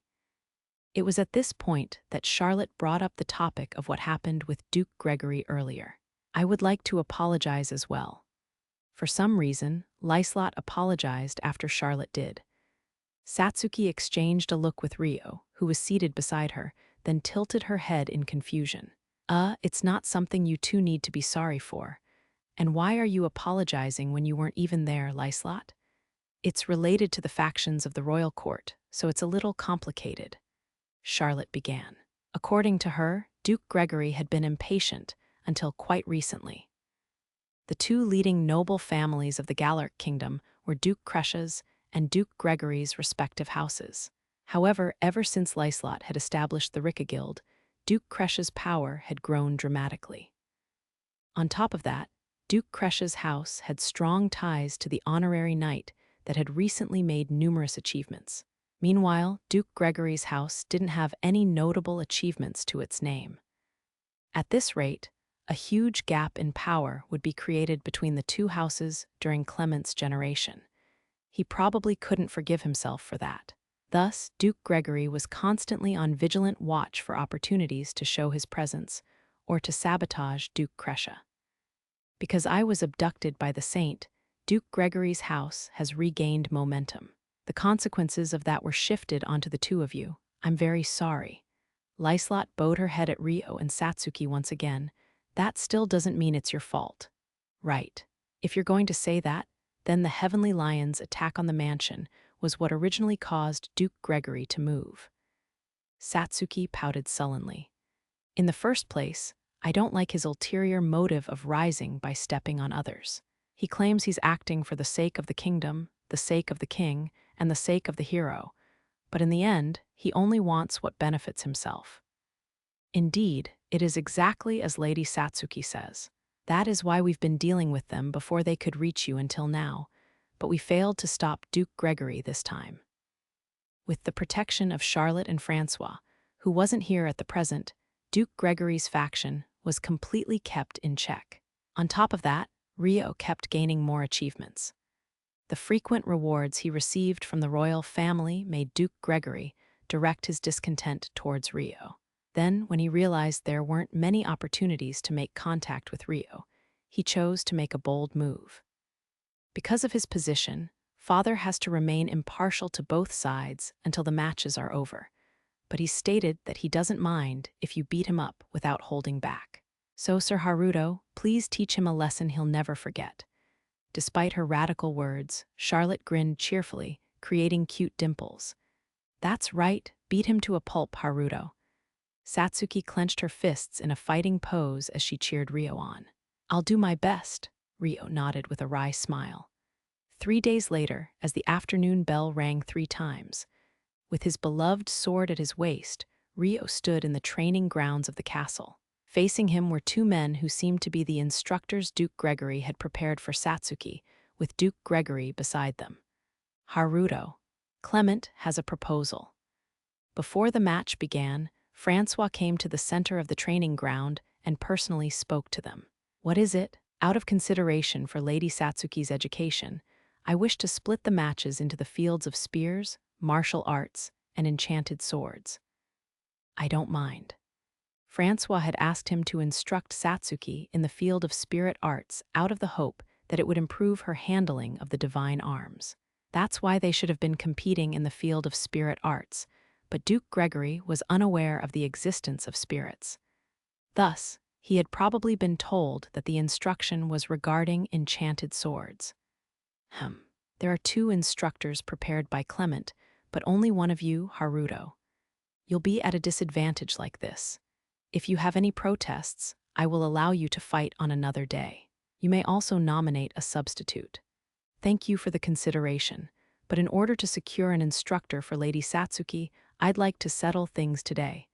It was at this point that Charlotte brought up the topic of what happened with Duke Gregory earlier. I would like to apologize as well. For some reason, Lyslot apologized after Charlotte did. Satsuki exchanged a look with Rio, who was seated beside her, then tilted her head in confusion. It's not something you two need to be sorry for. And why are you apologizing when you weren't even there, Lyslot? It's related to the factions of the royal court, so it's a little complicated. Charlotte began. According to her, Duke Gregory had been impatient until quite recently. The two leading noble families of the Galarc kingdom were Duke Cresha's and Duke Gregory's respective houses. However, ever since Lyslot had established the Rika Guild, Duke Cresha's power had grown dramatically. On top of that, Duke Cresha's house had strong ties to the honorary knight that had recently made numerous achievements. Meanwhile, Duke Gregory's house didn't have any notable achievements to its name. At this rate, a huge gap in power would be created between the two houses during Clement's generation. He probably couldn't forgive himself for that. Thus, Duke Gregory was constantly on vigilant watch for opportunities to show his presence or to sabotage Duke Cresha. Because I was abducted by the saint, Duke Gregory's house has regained momentum. The consequences of that were shifted onto the two of you. I'm very sorry. Lyslot bowed her head at Rio and Satsuki once again. That still doesn't mean it's your fault. Right. If you're going to say that, then the Heavenly Lion's attack on the mansion was what originally caused Duke Gregory to move. Satsuki pouted sullenly. In the first place, I don't like his ulterior motive of rising by stepping on others. He claims he's acting for the sake of the kingdom, the sake of the king, and the sake of the hero, but in the end, he only wants what benefits himself. Indeed, it is exactly as Lady Satsuki says. That is why we've been dealing with them before they could reach you until now, but we failed to stop Duke Gregory this time. With the protection of Charlotte and Francois, who wasn't here at the present, Duke Gregory's faction was completely kept in check. On top of that, Rio kept gaining more achievements. The frequent rewards he received from the royal family made Duke Gregory direct his discontent towards Rio. Then, when he realized there weren't many opportunities to make contact with Rio, he chose to make a bold move. Because of his position, Father has to remain impartial to both sides until the matches are over, but he stated that he doesn't mind if you beat him up without holding back. So, Sir Haruto, please teach him a lesson he'll never forget. Despite her radical words, Charlotte grinned cheerfully, creating cute dimples. That's right, beat him to a pulp, Haruto. Satsuki clenched her fists in a fighting pose as she cheered Rio on. I'll do my best, Rio nodded with a wry smile. 3 days later, as the afternoon bell rang 3 times, With his beloved sword at his waist, Rio stood in the training grounds of the castle. Facing him were two men who seemed to be the instructors Duke Gregory had prepared for Satsuki, with Duke Gregory beside them. Haruto, Clement has a proposal. Before the match began, Francois came to the center of the training ground and personally spoke to them. What is it? Out of consideration for Lady Satsuki's education, I wish to split the matches into the fields of spears, martial arts, and enchanted swords. I don't mind. Francois had asked him to instruct Satsuki in the field of spirit arts out of the hope that it would improve her handling of the divine arms. That's why they should have been competing in the field of spirit arts, but Duke Gregory was unaware of the existence of spirits. Thus, he had probably been told that the instruction was regarding enchanted swords. There are two instructors prepared by Clement, but only one of you, Haruto. You'll be at a disadvantage like this. If you have any protests, I will allow you to fight on another day. You may also nominate a substitute. Thank you for the consideration, but in order to secure an instructor for Lady Satsuki, I'd like to settle things today.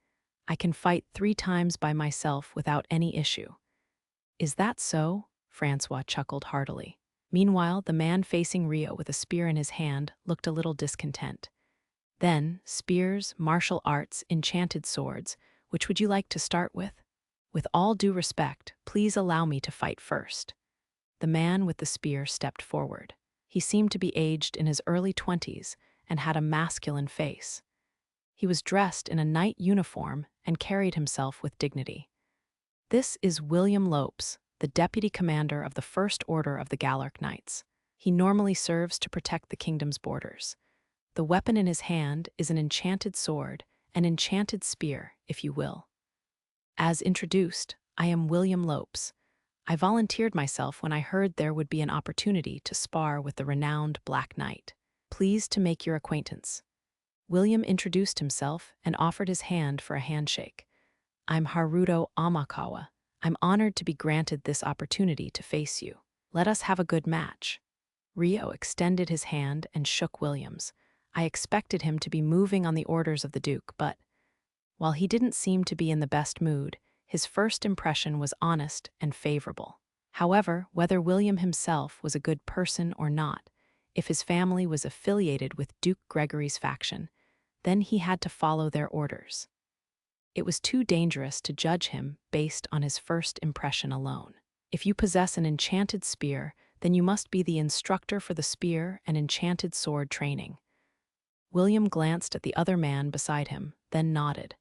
I can fight 3 times by myself without any issue. Is that so? Francois chuckled heartily. Meanwhile, the man facing Rio with a spear in his hand looked a little discontent. Then, spears, martial arts, enchanted swords, which would you like to start with? With all due respect, please allow me to fight first. The man with the spear stepped forward. He seemed to be aged in his early 20s and had a masculine face. He was dressed in a knight uniform and carried himself with dignity. This is William Lopes, the deputy commander of the First Order of the Galarc Knights. He normally serves to protect the kingdom's borders. The weapon in his hand is an enchanted sword, an enchanted spear, if you will. As introduced, I am William Lopes. I volunteered myself when I heard there would be an opportunity to spar with the renowned Black Knight. Pleased to make your acquaintance. William introduced himself and offered his hand for a handshake. I'm Haruto Amakawa. I'm honored to be granted this opportunity to face you. Let us have a good match. Rio extended his hand and shook William's. I expected him to be moving on the orders of the Duke, but while he didn't seem to be in the best mood, his first impression was honest and favorable. However, whether William himself was a good person or not, if his family was affiliated with Duke Gregory's faction, then he had to follow their orders. It was too dangerous to judge him based on his first impression alone. If you possess an enchanted spear, then you must be the instructor for the spear and enchanted sword training. William glanced at the other man beside him, then nodded.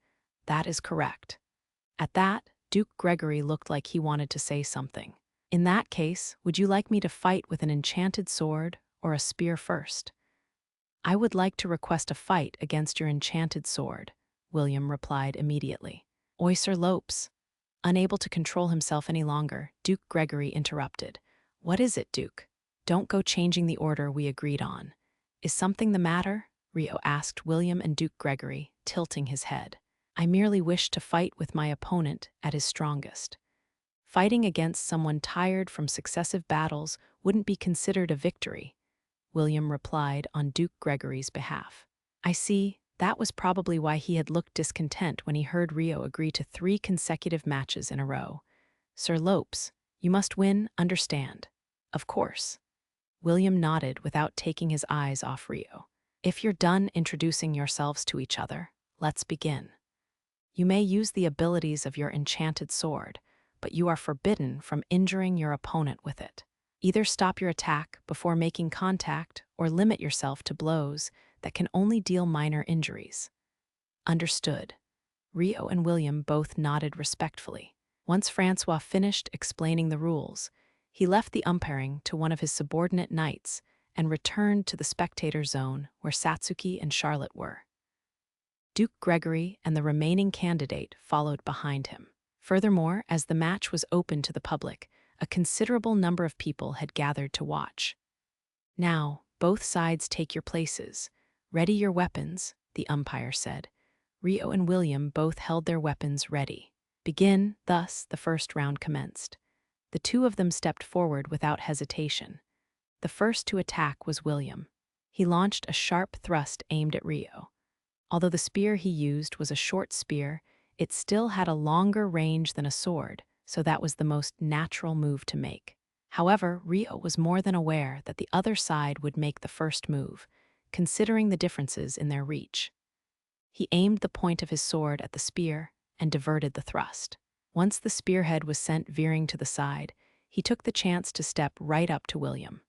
That is correct. At that, Duke Gregory looked like he wanted to say something. In that case, would you like me to fight with an enchanted sword or a spear first? I would like to request a fight against your enchanted sword, William replied immediately. Oi, Sir Lopes. Unable to control himself any longer, Duke Gregory interrupted. What is it, Duke? Don't go changing the order we agreed on. Is something the matter? Rio asked William and Duke Gregory, tilting his head. I merely wish to fight with my opponent at his strongest. Fighting against someone tired from successive battles wouldn't be considered a victory, William replied on Duke Gregory's behalf. I see, that was probably why he had looked discontent when he heard Rio agree to 3 consecutive matches in a row. Sir Lopes, you must win, understand. Of course. William nodded without taking his eyes off Rio. If you're done introducing yourselves to each other, let's begin. You may use the abilities of your enchanted sword, but you are forbidden from injuring your opponent with it. Either stop your attack before making contact or limit yourself to blows that can only deal minor injuries. Understood. Rio and William both nodded respectfully. Once Francois finished explaining the rules, he left the umpiring to one of his subordinate knights and returned to the spectator zone where Satsuki and Charlotte were. Duke Gregory and the remaining candidate followed behind him. Furthermore, as the match was open to the public, a considerable number of people had gathered to watch. Now, both sides take your places. Ready your weapons, the umpire said. Rio and William both held their weapons ready. Begin, thus, the first round commenced. The two of them stepped forward without hesitation. The first to attack was William. He launched a sharp thrust aimed at Rio. Although the spear he used was a short spear, it still had a longer range than a sword, so that was the most natural move to make. However, Ryo was more than aware that the other side would make the first move, considering the differences in their reach. He aimed the point of his sword at the spear and diverted the thrust. Once the spearhead was sent veering to the side, he took the chance to step right up to William.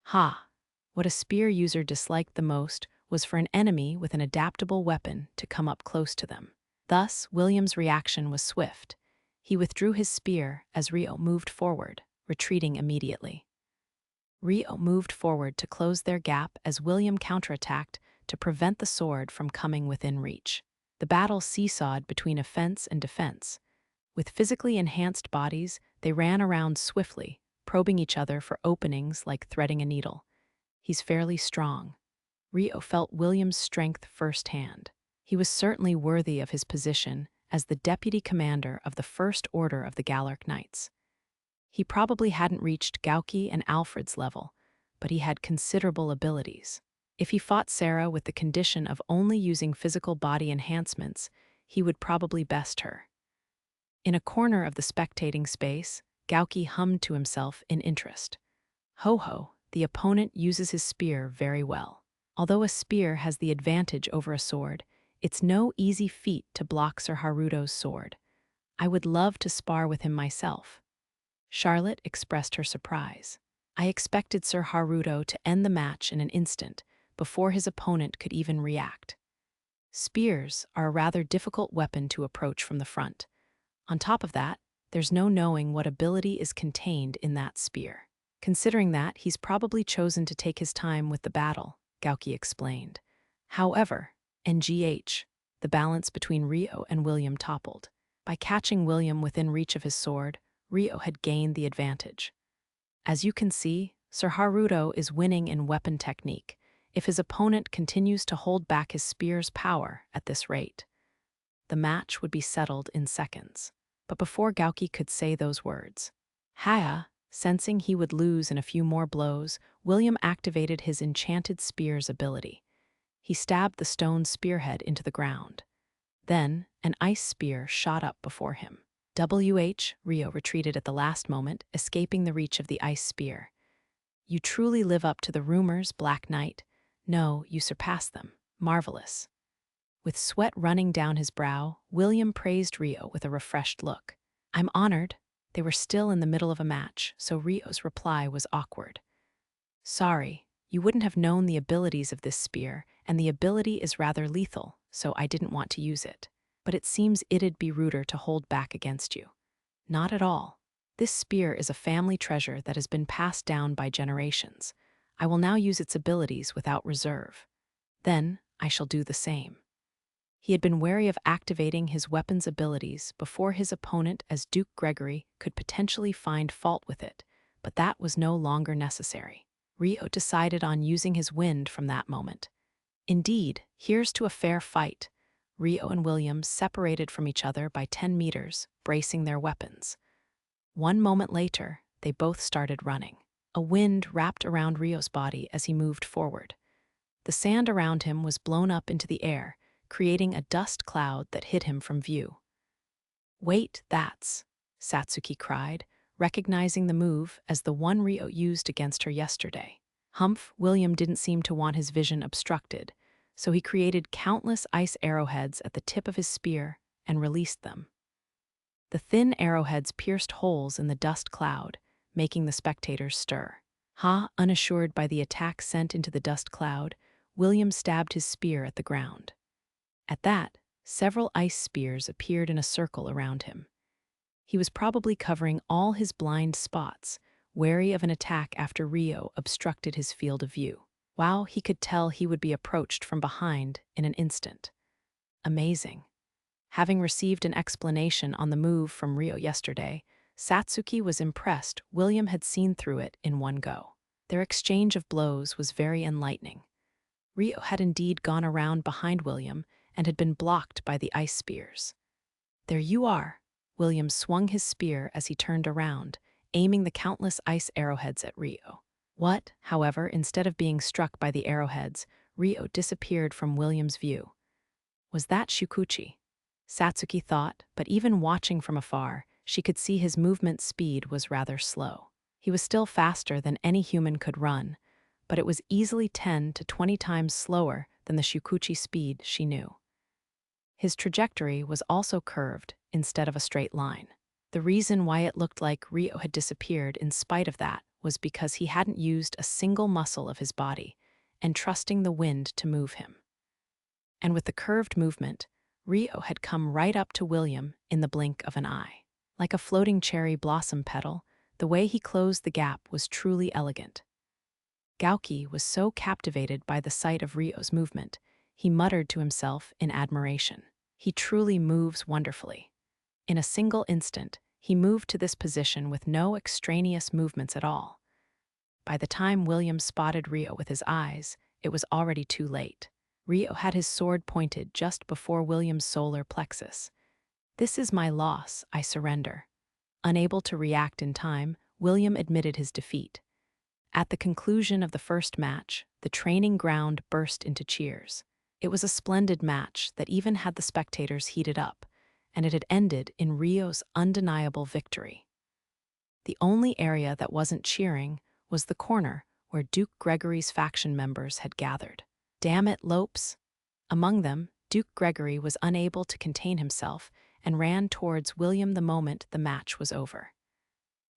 Ha! What a spear user disliked the most was for an enemy with an adaptable weapon to come up close to them. Thus, William's reaction was swift. He withdrew his spear as Ryo moved forward, retreating immediately. Ryo moved forward to close their gap as William counterattacked to prevent the sword from coming within reach. The battle seesawed between offense and defense. With physically enhanced bodies, they ran around swiftly, probing each other for openings like threading a needle. He's fairly strong. Ryo felt William's strength firsthand. He was certainly worthy of his position as the deputy commander of the First Order of the Galarc Knights. He probably hadn't reached Gouki and Alfred's level, but he had considerable abilities. If he fought Sarah with the condition of only using physical body enhancements, he would probably best her. In a corner of the spectating space, Gouki hummed to himself in interest. Ho-ho, the opponent uses his spear very well. Although a spear has the advantage over a sword, it's no easy feat to block Sir Haruto's sword. I would love to spar with him myself. Charlotte expressed her surprise. I expected Sir Haruto to end the match in an instant, before his opponent could even react. Spears are a rather difficult weapon to approach from the front. On top of that, there's no knowing what ability is contained in that spear. Considering that, he's probably chosen to take his time with the battle, Gouki explained. However, NGH, the balance between Ryo and William toppled. By catching William within reach of his sword, Ryo had gained the advantage. As you can see, Sir Haruto is winning in weapon technique if his opponent continues to hold back his spear's power at this rate. The match would be settled in seconds. But before Gouki could say those words, Haya, sensing he would lose in a few more blows, William activated his enchanted spear's ability. He stabbed the stone spearhead into the ground. Then, an ice spear shot up before him. Ryo retreated at the last moment, escaping the reach of the ice spear. You truly live up to the rumors, Black Knight. No, you surpass them. Marvelous. With sweat running down his brow, William praised Ryo with a refreshed look. I'm honored. They were still in the middle of a match, so Ryo's reply was awkward. Sorry, you wouldn't have known the abilities of this spear, and the ability is rather lethal, so I didn't want to use it. But it seems it'd be ruder to hold back against you. Not at all. This spear is a family treasure that has been passed down by generations. I will now use its abilities without reserve. Then, I shall do the same. He had been wary of activating his weapon's abilities before his opponent as Duke Gregory could potentially find fault with it, but that was no longer necessary. Ryo decided on using his wind from that moment. Indeed, here's to a fair fight. Ryo and William separated from each other by 10 meters, bracing their weapons. 1 moment later, they both started running. A wind wrapped around Ryo's body as he moved forward. The sand around him was blown up into the air, creating a dust cloud that hid him from view. Wait, that's, Satsuki cried, recognizing the move as the one Ryo used against her yesterday. Humph, William didn't seem to want his vision obstructed, so he created countless ice arrowheads at the tip of his spear and released them. The thin arrowheads pierced holes in the dust cloud, making the spectators stir. Unassured by the attack sent into the dust cloud, William stabbed his spear at the ground. At that, several ice spears appeared in a circle around him. He was probably covering all his blind spots, wary of an attack after Ryo obstructed his field of view. Wow, he could tell he would be approached from behind in an instant. Amazing. Having received an explanation on the move from Ryo yesterday, Satsuki was impressed William had seen through it in one go. Their exchange of blows was very enlightening. Ryo had indeed gone around behind William and had been blocked by the ice spears. There you are. William swung his spear as he turned around, aiming the countless ice arrowheads at Ryo. However, instead of being struck by the arrowheads, Ryo disappeared from William's view. Was that Shukuchi? Satsuki thought, but even watching from afar, she could see his movement speed was rather slow. He was still faster than any human could run, but it was easily 10 to 20 times slower than the Shukuchi speed she knew. His trajectory was also curved instead of a straight line. The reason why it looked like Ryo had disappeared in spite of that was because he hadn't used a single muscle of his body and trusting the wind to move him. And with the curved movement, Ryo had come right up to William in the blink of an eye. Like a floating cherry blossom petal, the way he closed the gap was truly elegant. Gauki was so captivated by the sight of Ryo's movement, he muttered to himself in admiration. He truly moves wonderfully. In a single instant, he moved to this position with no extraneous movements at all. By the time William spotted Ryo with his eyes, it was already too late. Ryo had his sword pointed just before William's solar plexus. "This is my loss, I surrender." Unable to react in time, William admitted his defeat. At the conclusion of the first match, the training ground burst into cheers. It was a splendid match that even had the spectators heated up, and it had ended in Ryo's undeniable victory. The only area that wasn't cheering was the corner where Duke Gregory's faction members had gathered. "Damn it, Lopes!" Among them, Duke Gregory was unable to contain himself and ran towards William the moment the match was over.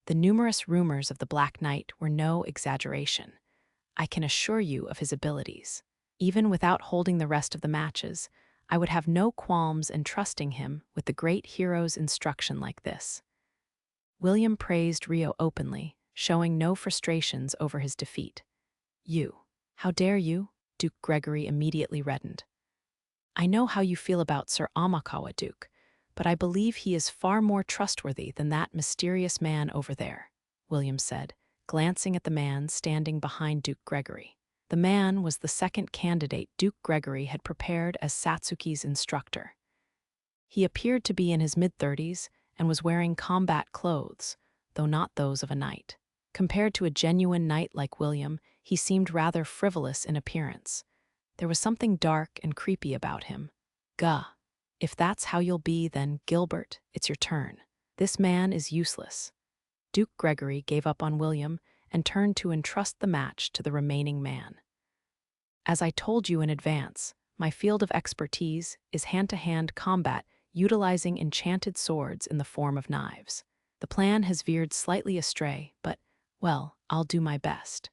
The numerous rumors of the Black Knight were no exaggeration. I can assure you of his abilities. Even without holding the rest of the matches, I would have no qualms in trusting him with the great hero's instruction like this. William praised Ryo openly, showing no frustrations over his defeat. "You. How dare you?" Duke Gregory immediately reddened. "I know how you feel about Sir Amakawa, Duke, but I believe he is far more trustworthy than that mysterious man over there," William said, glancing at the man standing behind Duke Gregory. The man was the second candidate Duke Gregory had prepared as Satsuki's instructor. He appeared to be in his mid-30s and was wearing combat clothes, though not those of a knight. Compared to a genuine knight like William, he seemed rather frivolous in appearance. There was something dark and creepy about him. "Gah. If that's how you'll be, then, Gilbert, it's your turn. This man is useless." Duke Gregory gave up on William and turned to entrust the match to the remaining man. "As I told you in advance, my field of expertise is hand-to-hand combat utilizing enchanted swords in the form of knives. The plan has veered slightly astray, but, well, I'll do my best."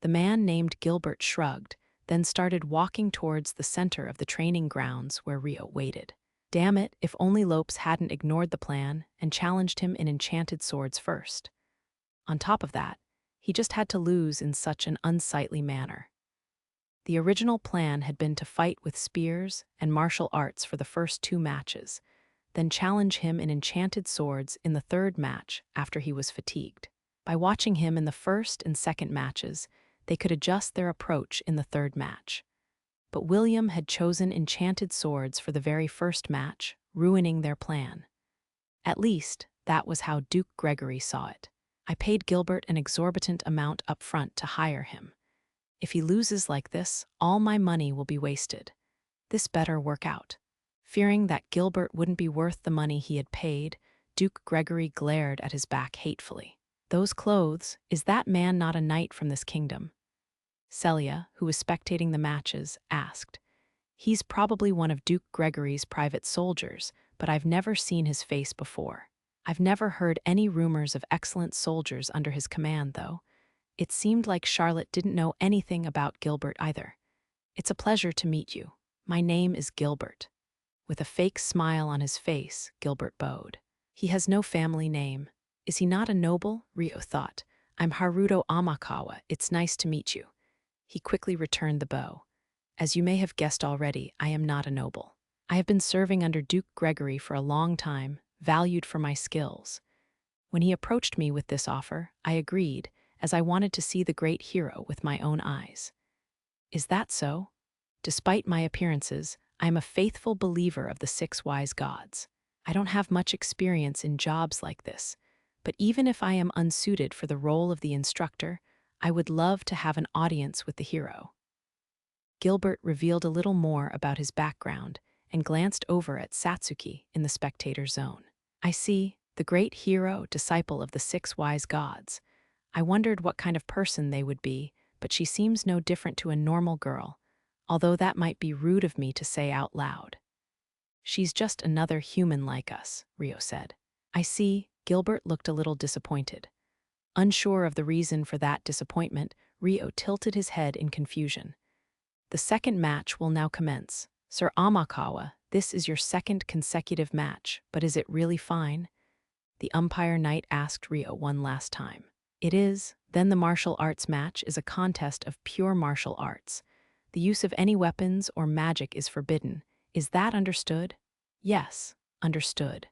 The man named Gilbert shrugged, then started walking towards the center of the training grounds where Ryo waited. Damn it, if only Lopes hadn't ignored the plan and challenged him in enchanted swords first. On top of that, he just had to lose in such an unsightly manner. The original plan had been to fight with spears and martial arts for the first 2 matches, then challenge him in enchanted swords in the 3rd match after he was fatigued. By watching him in the first and second matches, they could adjust their approach in the 3rd match. But William had chosen enchanted swords for the very first match, ruining their plan. At least, that was how Duke Gregory saw it. "I paid Gilbert an exorbitant amount up front to hire him. If he loses like this, all my money will be wasted. This better work out." Fearing that Gilbert wouldn't be worth the money he had paid, Duke Gregory glared at his back hatefully. "Those clothes, is that man not a knight from this kingdom?" Celia, who was spectating the matches, asked. "He's probably one of Duke Gregory's private soldiers, but I've never seen his face before. I've never heard any rumors of excellent soldiers under his command, though. It seemed like Charlotte didn't know anything about Gilbert either. It's a pleasure to meet you. My name is Gilbert." With a fake smile on his face, Gilbert bowed. He has no family name. Is he not a noble? Ryo thought. "I'm Haruto Amakawa. It's nice to meet you." He quickly returned the bow. "As you may have guessed already, I am not a noble. I have been serving under Duke Gregory for a long time, valued for my skills. When he approached me with this offer, I agreed, as I wanted to see the great hero with my own eyes." "Is that so?" "Despite my appearances, I am a faithful believer of the 6 wise gods. I don't have much experience in jobs like this, but even if I am unsuited for the role of the instructor, I would love to have an audience with the hero." Gilbert revealed a little more about his background, and glanced over at Satsuki in the spectator zone. I see, the great hero, disciple of the 6 wise gods. I wondered what kind of person they would be, but she seems no different to a normal girl, although that might be rude of me to say out loud. She's just another human like us, Rio said. I see, Gilbert looked a little disappointed. Unsure of the reason for that disappointment, Rio tilted his head in confusion. The second match will now commence. Sir Amakawa, this is your second consecutive match, but is it really fine? The umpire knight asked Rio one last time. It is. Then the martial arts match is a contest of pure martial arts. The use of any weapons or magic is forbidden. Is that understood? Yes, understood.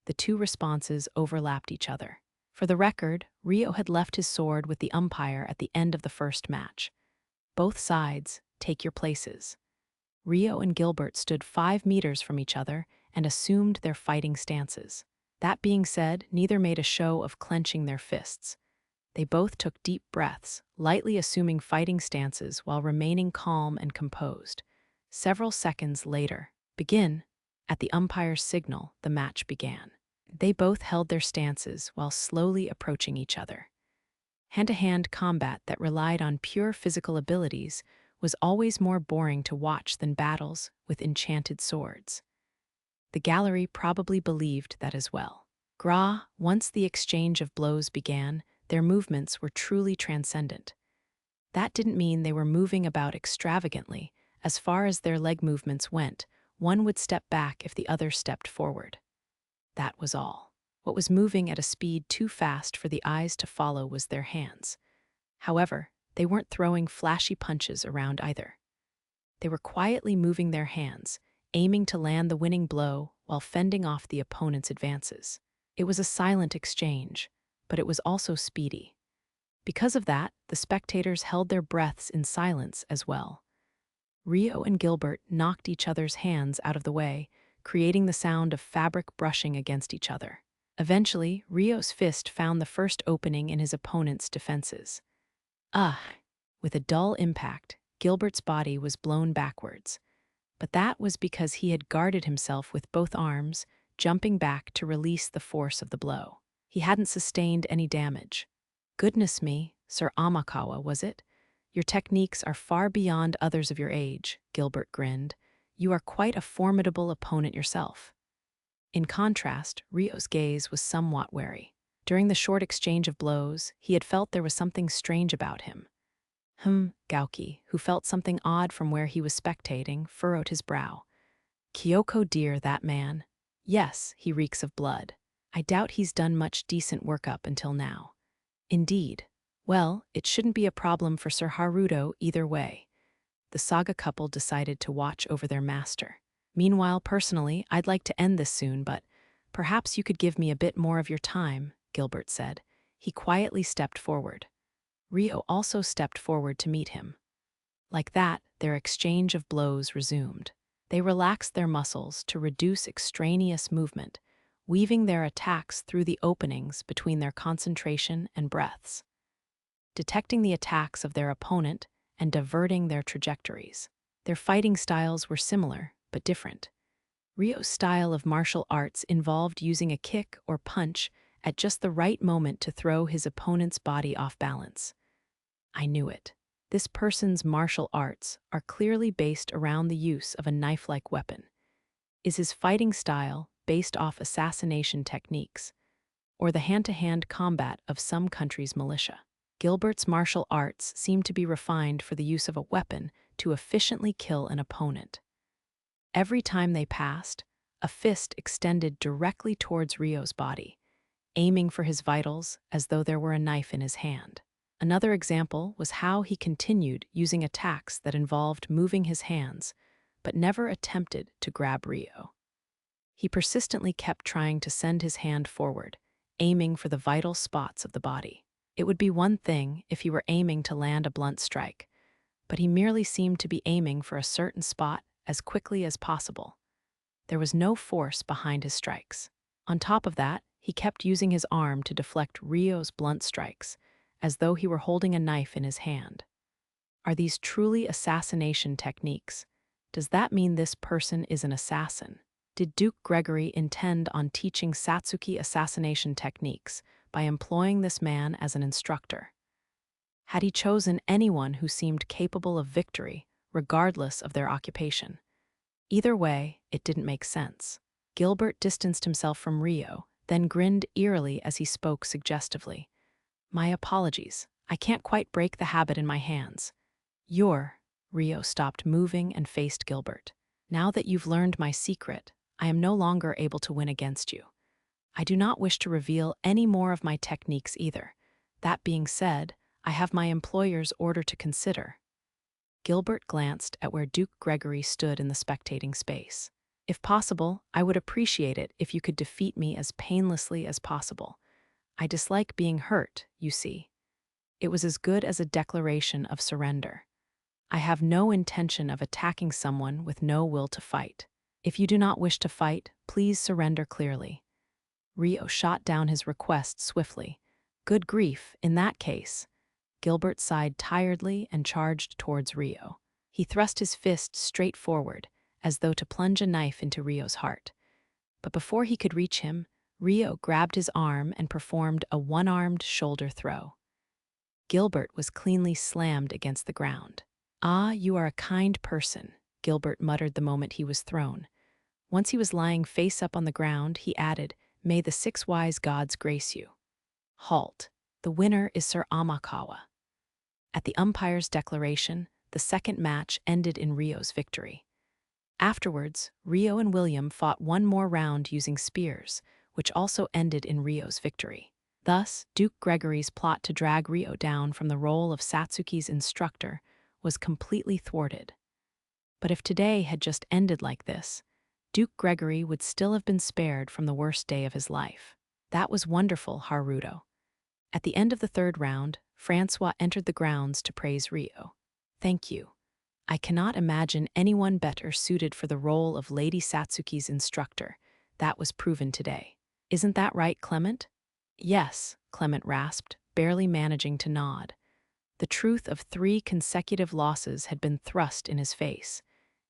The two responses overlapped each other. For the record, Rio had left his sword with the umpire at the end of the first match. Both sides, take your places. Rio and Gilbert stood 5 meters from each other and assumed their fighting stances. That being said, neither made a show of clenching their fists. They both took deep breaths, lightly assuming fighting stances while remaining calm and composed. Several seconds later, begin. At the umpire's signal, the match began. They both held their stances while slowly approaching each other. Hand-to-hand combat that relied on pure physical abilities was always more boring to watch than battles with enchanted swords. The gallery probably believed that as well. Once the exchange of blows began, their movements were truly transcendent. That didn't mean they were moving about extravagantly. As far as their leg movements went, one would step back if the other stepped forward. That was all. What was moving at a speed too fast for the eyes to follow was their hands. However, they weren't throwing flashy punches around either. They were quietly moving their hands, aiming to land the winning blow while fending off the opponent's advances. It was a silent exchange, but it was also speedy. Because of that, the spectators held their breaths in silence as well. Rio and Gilbert knocked each other's hands out of the way, creating the sound of fabric brushing against each other. Eventually, Rio's fist found the first opening in his opponent's defenses. With a dull impact, Gilbert's body was blown backwards. But that was because he had guarded himself with both arms, jumping back to release the force of the blow. He hadn't sustained any damage. Goodness me, Sir Amakawa, was it? Your techniques are far beyond others of your age, Gilbert grinned. You are quite a formidable opponent yourself. In contrast, Rio's gaze was somewhat wary. During the short exchange of blows, he had felt there was something strange about him. Gauki, who felt something odd from where he was spectating, furrowed his brow. Kyoko dear, that man. Yes, he reeks of blood. I doubt he's done much decent work up until now. Indeed. Well, it shouldn't be a problem for Sir Haruto either way. The saga couple decided to watch over their master. Meanwhile, personally, I'd like to end this soon, but perhaps you could give me a bit more of your time, Gilbert said. He quietly stepped forward. Rio also stepped forward to meet him. Like that, their exchange of blows resumed. They relaxed their muscles to reduce extraneous movement, weaving their attacks through the openings between their concentration and breaths, detecting the attacks of their opponent and diverting their trajectories. Their fighting styles were similar, but different. Rio's style of martial arts involved using a kick or punch at just the right moment to throw his opponent's body off balance. I knew it. This person's martial arts are clearly based around the use of a knife-like weapon. Is his fighting style based off assassination techniques, or the hand-to-hand combat of some country's militia? Gilbert's martial arts seemed to be refined for the use of a weapon to efficiently kill an opponent. Every time they passed, a fist extended directly towards Rio's body, aiming for his vitals as though there were a knife in his hand. Another example was how he continued using attacks that involved moving his hands, but never attempted to grab Rio. He persistently kept trying to send his hand forward, aiming for the vital spots of the body. It would be one thing if he were aiming to land a blunt strike, but he merely seemed to be aiming for a certain spot as quickly as possible. There was no force behind his strikes. On top of that, he kept using his arm to deflect Rio's blunt strikes, as though he were holding a knife in his hand. Are these truly assassination techniques? Does that mean this person is an assassin? Did Duke Gregory intend on teaching Satsuki assassination techniques by employing this man as an instructor? Had he chosen anyone who seemed capable of victory, regardless of their occupation? Either way, it didn't make sense. Gilbert distanced himself from Rio, then grinned eerily as he spoke suggestively. My apologies. I can't quite break the habit in my hands. Rio stopped moving and faced Gilbert. Now that you've learned my secret, I am no longer able to win against you. I do not wish to reveal any more of my techniques either. That being said, I have my employer's order to consider. Gilbert glanced at where Duke Gregory stood in the spectating space. If possible, I would appreciate it if you could defeat me as painlessly as possible. I dislike being hurt, you see. It was as good as a declaration of surrender. I have no intention of attacking someone with no will to fight. If you do not wish to fight, please surrender clearly. Rio shot down his request swiftly. Good grief, in that case. Gilbert sighed tiredly and charged towards Rio. He thrust his fist straight forward, as though to plunge a knife into Rio's heart. But before he could reach him, Rio grabbed his arm and performed a one-armed shoulder throw. Gilbert was cleanly slammed against the ground. Ah, you are a kind person, Gilbert muttered the moment he was thrown. Once he was lying face up on the ground, he added, May the 6 wise gods grace you. Halt. The winner is Sir Amakawa. At the umpire's declaration, the second match ended in Rio's victory. Afterwards, Rio and William fought one more round using spears, which also ended in Rio's victory. Thus, Duke Gregory's plot to drag Rio down from the role of Satsuki's instructor was completely thwarted. But if today had just ended like this, Duke Gregory would still have been spared from the worst day of his life. That was wonderful, Haruto. At the end of the third round, Francois entered the grounds to praise Rio. Thank you. I cannot imagine anyone better suited for the role of Lady Satsuki's instructor. That was proven today. Isn't that right, Clement? Yes, Clement rasped, barely managing to nod. The truth of 3 consecutive losses had been thrust in his face.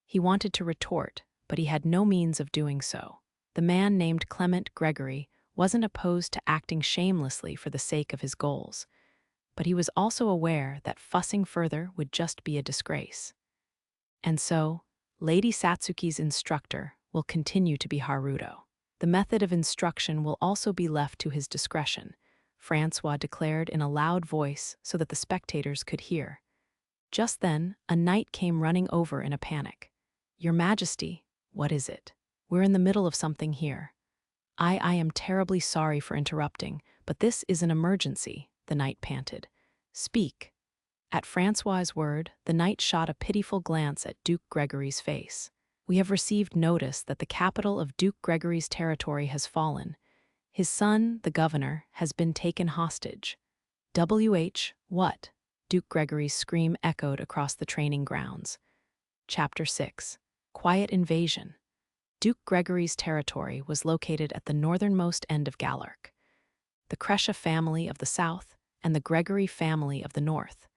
He wanted to retort, but he had no means of doing so. The man named Clement Gregory wasn't opposed to acting shamelessly for the sake of his goals, but he was also aware that fussing further would just be a disgrace. And so, Lady Satsuki's instructor will continue to be Haruto. The method of instruction will also be left to his discretion, Francois declared in a loud voice so that the spectators could hear. Just then, a knight came running over in a panic. Your Majesty, what is it? We're in the middle of something here. I am terribly sorry for interrupting, but this is an emergency, the knight panted. Speak. At Francois's word, the knight shot a pitiful glance at Duke Gregory's face. We have received notice that the capital of Duke Gregory's territory has fallen. His son, the governor, has been taken hostage. What? Duke Gregory's scream echoed across the training grounds. Chapter 6. Quiet Invasion. Duke Gregory's territory was located at the northernmost end of Galarc. The Crescia family of the south and the Gregory family of the north.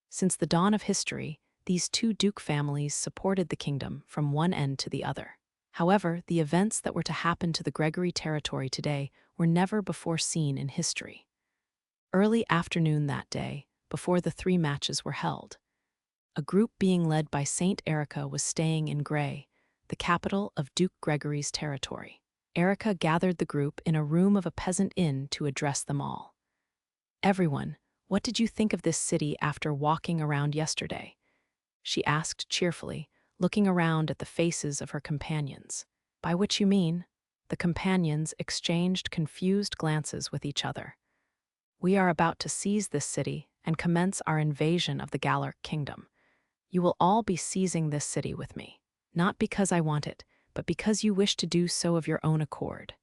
Since the dawn of history, these 2 duke families supported the kingdom from one end to the other. However, the events that were to happen to the Gregory territory today were never before seen in history. Early afternoon that day, before the 3 matches were held, a group being led by Saint Erica was staying in Grey, the capital of Duke Gregory's territory. Erica gathered the group in a room of a peasant inn to address them all. Everyone, what did you think of this city after walking around yesterday? She asked cheerfully, looking around at the faces of her companions. By which you mean? The companions exchanged confused glances with each other. We are about to seize this city and commence our invasion of the Galarc kingdom. You will all be seizing this city with me, not because I want it, but because you wish to do so of your own accord.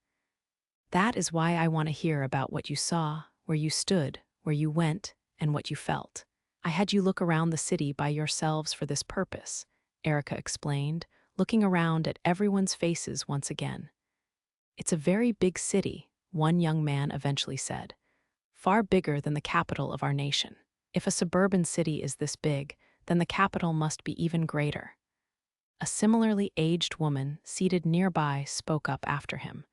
That is why I want to hear about what you saw, where you stood, where you went, and what you felt. I had you look around the city by yourselves for this purpose, Erica explained, looking around at everyone's faces once again. It's a very big city, one young man eventually said. Far bigger than the capital of our nation. If a suburban city is this big, then the capital must be even greater. A similarly aged woman seated nearby spoke up after him.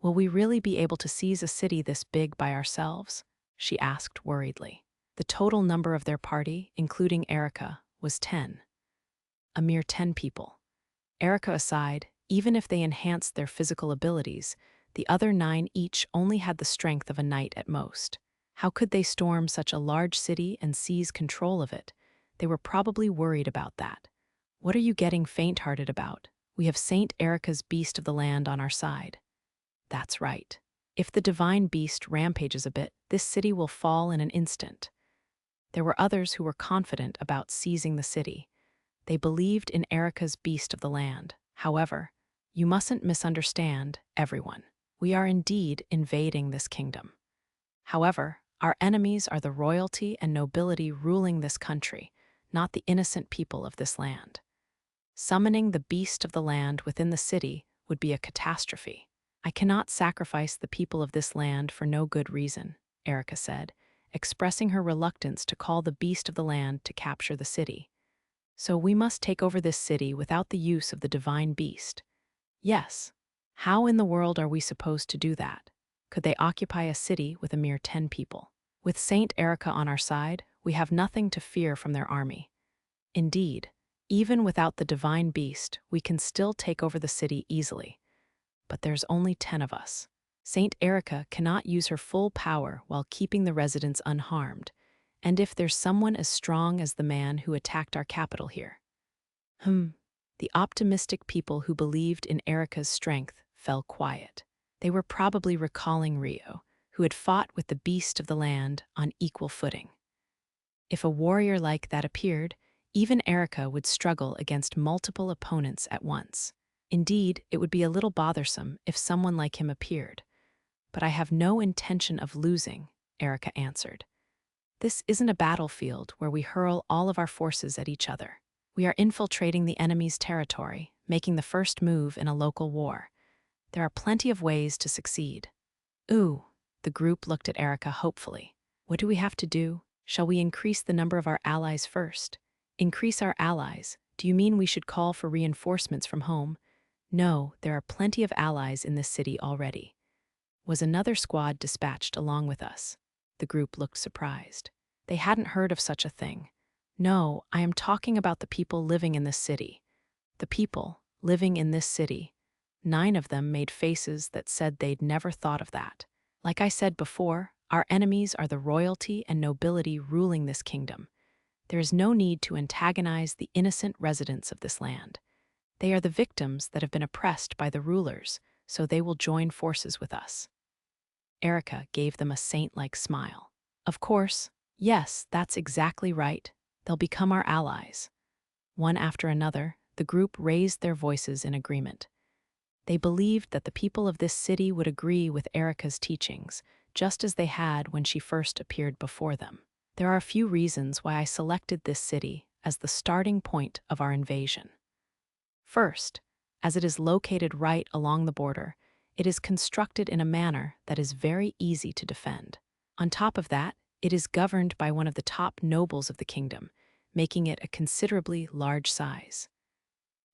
Will we really be able to seize a city this big by ourselves? She asked worriedly. The total number of their party, including Erica, was 10. A mere 10 people. Erica aside, even if they enhanced their physical abilities, the other 9 each only had the strength of a knight at most. How could they storm such a large city and seize control of it? They were probably worried about that. What are you getting faint-hearted about? We have Saint Erica's beast of the land on our side. That's right. If the divine beast rampages a bit, this city will fall in an instant. There were others who were confident about seizing the city. They believed in Erica's beast of the land. However, you mustn't misunderstand, everyone. We are indeed invading this kingdom. However, our enemies are the royalty and nobility ruling this country, not the innocent people of this land. Summoning the beast of the land within the city would be a catastrophe. I cannot sacrifice the people of this land for no good reason, Erica said, expressing her reluctance to call the beast of the land to capture the city. So we must take over this city without the use of the divine beast. Yes. How in the world are we supposed to do that? Could they occupy a city with a mere 10 people? With Saint Erica on our side, we have nothing to fear from their army. Indeed, even without the divine beast, we can still take over the city easily. But there's only 10 of us. Saint Erica cannot use her full power while keeping the residents unharmed. And if there's someone as strong as the man who attacked our capital here. The optimistic people who believed in Erica's strength fell quiet. They were probably recalling Rio, who had fought with the beast of the land on equal footing. If a warrior like that appeared, even Erica would struggle against multiple opponents at once. Indeed, it would be a little bothersome if someone like him appeared. But I have no intention of losing, Erica answered. This isn't a battlefield where we hurl all of our forces at each other. We are infiltrating the enemy's territory, making the first move in a local war. There are plenty of ways to succeed. Ooh, the group looked at Erica hopefully. What do we have to do? Shall we increase the number of our allies first? Increase our allies? Do you mean we should call for reinforcements from home? No, there are plenty of allies in this city already. Was another squad dispatched along with us? The group looked surprised. They hadn't heard of such a thing. No, I am talking about the people living in this city. The people living in this city. 9 of them made faces that said they'd never thought of that. Like I said before, our enemies are the royalty and nobility ruling this kingdom. There is no need to antagonize the innocent residents of this land. They are the victims that have been oppressed by the rulers, so they will join forces with us. Erica gave them a saint-like smile. Of course, yes, that's exactly right. They'll become our allies. One after another, the group raised their voices in agreement. They believed that the people of this city would agree with Erica's teachings, just as they had when she first appeared before them. There are a few reasons why I selected this city as the starting point of our invasion. First, as it is located right along the border, it is constructed in a manner that is very easy to defend. On top of that, it is governed by one of the top nobles of the kingdom, making it a considerably large size.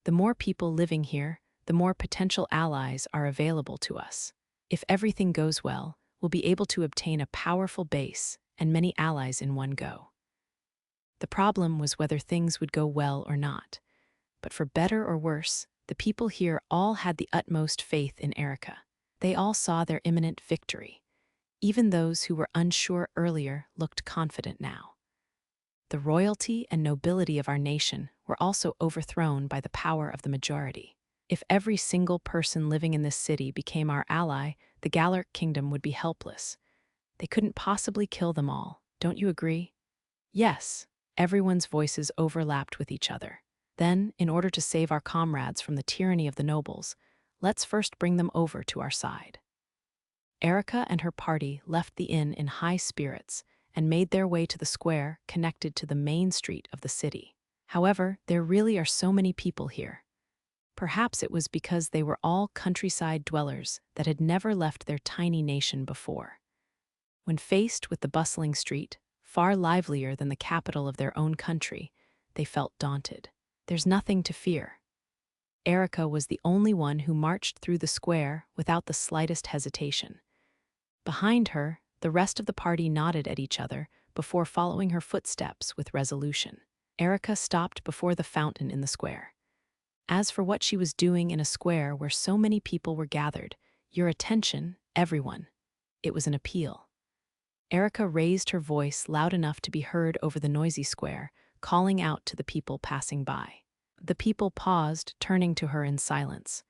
The more people living here, the more potential allies are available to us. If everything goes well, we'll be able to obtain a powerful base and many allies in one go. The problem was whether things would go well or not. But for better or worse, the people here all had the utmost faith in Erica. They all saw their imminent victory. Even those who were unsure earlier looked confident now. The royalty and nobility of our nation were also overthrown by the power of the majority. If every single person living in this city became our ally, the Galarc kingdom would be helpless. They couldn't possibly kill them all, don't you agree? Yes, everyone's voices overlapped with each other. Then, in order to save our comrades from the tyranny of the nobles, let's first bring them over to our side. Erica and her party left the inn in high spirits and made their way to the square connected to the main street of the city. However, there really are so many people here. Perhaps it was because they were all countryside dwellers that had never left their tiny nation before. When faced with the bustling street, far livelier than the capital of their own country, they felt daunted. There's nothing to fear. Erica was the only one who marched through the square without the slightest hesitation. Behind her, the rest of the party nodded at each other before following her footsteps with resolution. Erica stopped before the fountain in the square. As for what she was doing in a square where so many people were gathered, your attention, everyone. It was an appeal. Erica raised her voice loud enough to be heard over the noisy square, calling out to the people passing by. The people paused, turning to her in silence.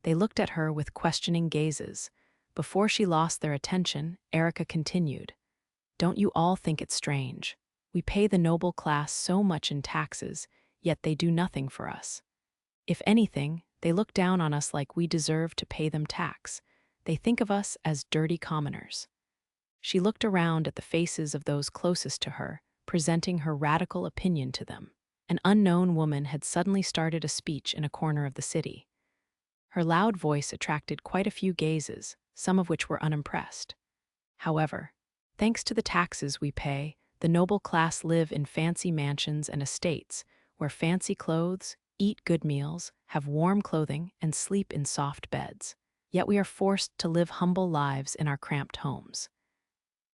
They looked at her with questioning gazes. Before she lost their attention, Erica continued, "Don't you all think it strange? We pay the noble class so much in taxes, yet they do nothing for us. If anything, they look down on us like we deserve to pay them tax. They think of us as dirty commoners." She looked around at the faces of those closest to her, presenting her radical opinion to them. An unknown woman had suddenly started a speech in a corner of the city. Her loud voice attracted quite a few gazes, some of which were unimpressed. However, thanks to the taxes we pay, the noble class live in fancy mansions and estates, wear fancy clothes, eat good meals, have warm clothing, and sleep in soft beds. Yet we are forced to live humble lives in our cramped homes.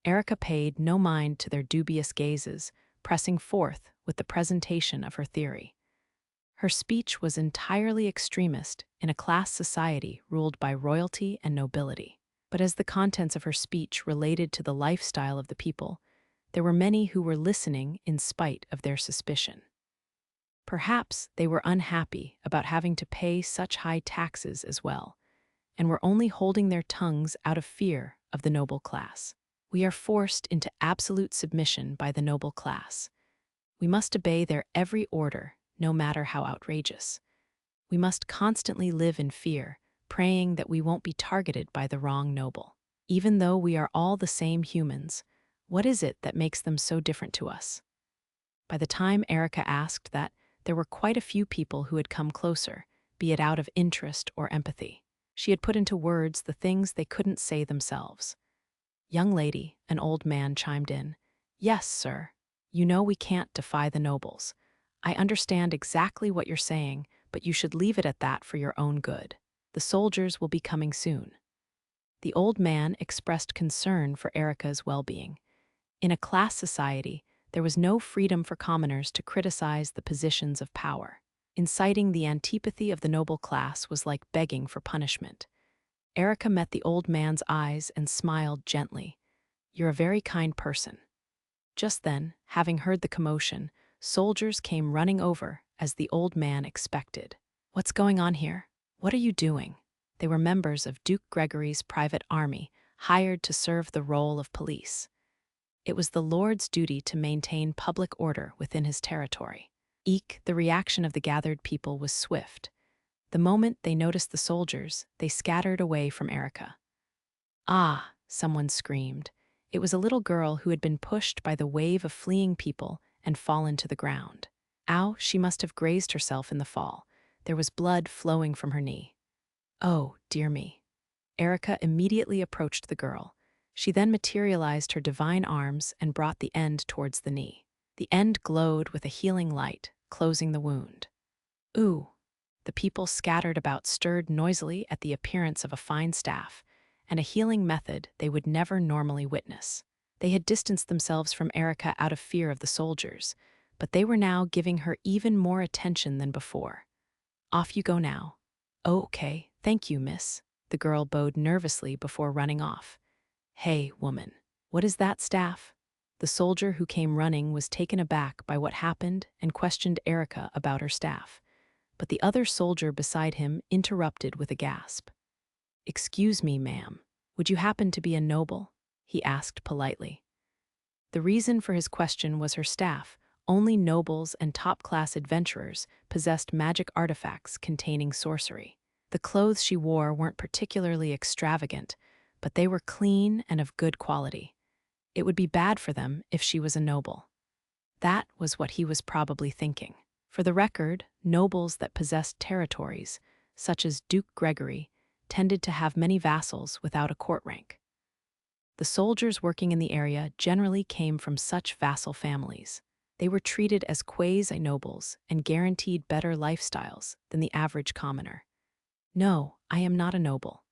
Erica paid no mind to their dubious gazes, pressing forth with the presentation of her theory. Her speech was entirely extremist in a class society ruled by royalty and nobility. But as the contents of her speech related to the lifestyle of the people, there were many who were listening in spite of their suspicion. Perhaps they were unhappy about having to pay such high taxes as well, and were only holding their tongues out of fear of the noble class. We are forced into absolute submission by the noble class. We must obey their every order, no matter how outrageous. We must constantly live in fear, praying that we won't be targeted by the wrong noble. Even though we are all the same humans, what is it that makes them so different to us? By the time Erica asked that, there were quite a few people who had come closer, be it out of interest or empathy. She had put into words the things they couldn't say themselves. "Young lady," an old man chimed in. "Yes, sir. You know we can't defy the nobles. I understand exactly what you're saying, but you should leave it at that for your own good. The soldiers will be coming soon." The old man expressed concern for Erica's well-being. In a class society, there was no freedom for commoners to criticize the positions of power. Inciting the antipathy of the noble class was like begging for punishment. Erica met the old man's eyes and smiled gently. "You're a very kind person." Just then, having heard the commotion, soldiers came running over, as the old man expected. "What's going on here? What are you doing?" They were members of Duke Gregory's private army, hired to serve the role of police. It was the Lord's duty to maintain public order within his territory. The reaction of the gathered people was swift. The moment they noticed the soldiers, they scattered away from Erica. "Ah!" someone screamed. It was a little girl who had been pushed by the wave of fleeing people and fallen to the ground. Ow, she must have grazed herself in the fall. There was blood flowing from her knee. "Oh, dear me." Erica immediately approached the girl. She then materialized her divine arms and brought the end towards the knee. The end glowed with a healing light, closing the wound. "Ooh." The people scattered about stirred noisily at the appearance of a fine staff, and a healing method they would never normally witness. They had distanced themselves from Erica out of fear of the soldiers, but they were now giving her even more attention than before. "Off you go now." "Oh, okay, thank you, miss." The girl bowed nervously before running off. "Hey, woman, what is that staff?" The soldier who came running was taken aback by what happened and questioned Erica about her staff. But the other soldier beside him interrupted with a gasp. "Excuse me, ma'am, would you happen to be a noble?" he asked politely. The reason for his question was her staff. Only nobles and top-class adventurers possessed magic artifacts containing sorcery. The clothes she wore weren't particularly extravagant, but they were clean and of good quality. It would be bad for them if she was a noble. That was what he was probably thinking. For the record, nobles that possessed territories, such as Duke Gregory, tended to have many vassals without a court rank. The soldiers working in the area generally came from such vassal families. They were treated as quasi-nobles and guaranteed better lifestyles than the average commoner. No, I am not a noble.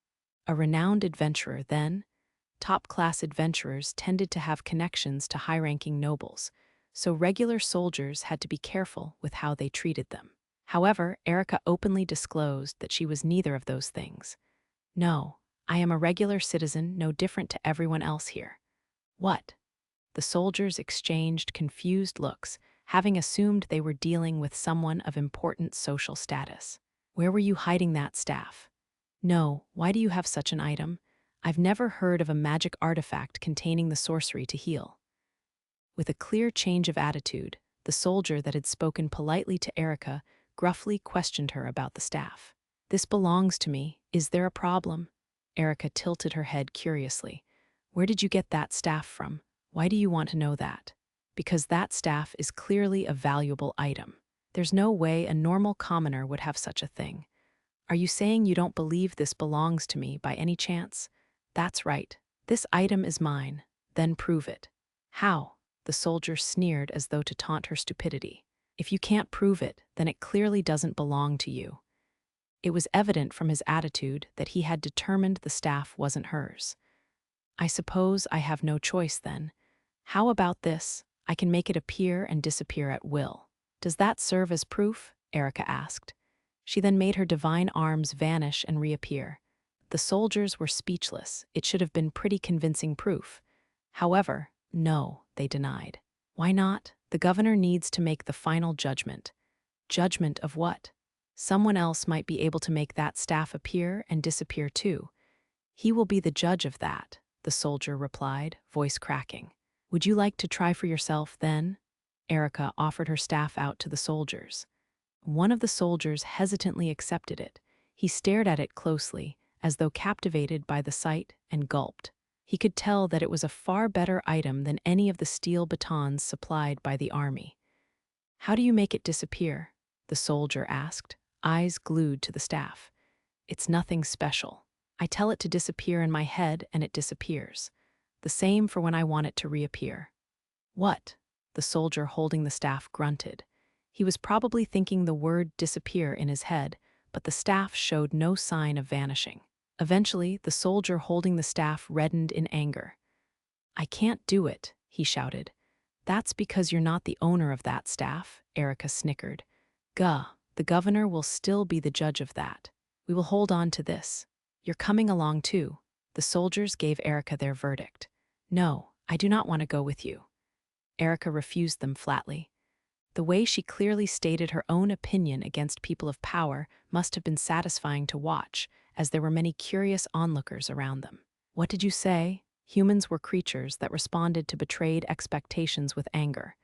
A renowned adventurer then. Top-class adventurers tended to have connections to high-ranking nobles, so regular soldiers had to be careful with how they treated them. However, Erica openly disclosed that she was neither of those things. No, I am a regular citizen, no different to everyone else here. What? The soldiers exchanged confused looks, having assumed they were dealing with someone of important social status. Where were you hiding that staff? No, why do you have such an item? I've never heard of a magic artifact containing the sorcery to heal. With a clear change of attitude, the soldier that had spoken politely to Erica gruffly questioned her about the staff. This belongs to me. Is there a problem? Erica tilted her head curiously. Where did you get that staff from? Why do you want to know that? Because that staff is clearly a valuable item. There's no way a normal commoner would have such a thing. Are you saying you don't believe this belongs to me by any chance? That's right. This item is mine. Then prove it. How? The soldier sneered as though to taunt her stupidity. If you can't prove it, then it clearly doesn't belong to you. It was evident from his attitude that he had determined the staff wasn't hers. I suppose I have no choice then. How about this? I can make it appear and disappear at will. Does that serve as proof? Erica asked. She then made her divine arms vanish and reappear. The soldiers were speechless. It should have been pretty convincing proof. However, no, they denied. Why not? The governor needs to make the final judgment. Judgment of what? Someone else might be able to make that staff appear and disappear too. He will be the judge of that, the soldier replied, voice cracking. Would you like to try for yourself then? Erica offered her staff out to the soldiers. One of the soldiers hesitantly accepted it. He stared at it closely, as though captivated by the sight, and gulped. He could tell that it was a far better item than any of the steel batons supplied by the army. How do you make it disappear? The soldier asked, eyes glued to the staff. It's nothing special. I tell it to disappear in my head and it disappears. The same for when I want it to reappear. What? The soldier holding the staff grunted. He was probably thinking the word disappear in his head, but the staff showed no sign of vanishing. Eventually, the soldier holding the staff reddened in anger. I can't do it, he shouted. That's because you're not the owner of that staff, Erica snickered. Gah, the governor will still be the judge of that. We will hold on to this. You're coming along too. The soldiers gave Erica their verdict. No, I do not want to go with you. Erica refused them flatly. The way she clearly stated her own opinion against people of power must have been satisfying to watch, as there were many curious onlookers around them. What did you say? Humans were creatures that responded to betrayed expectations with anger.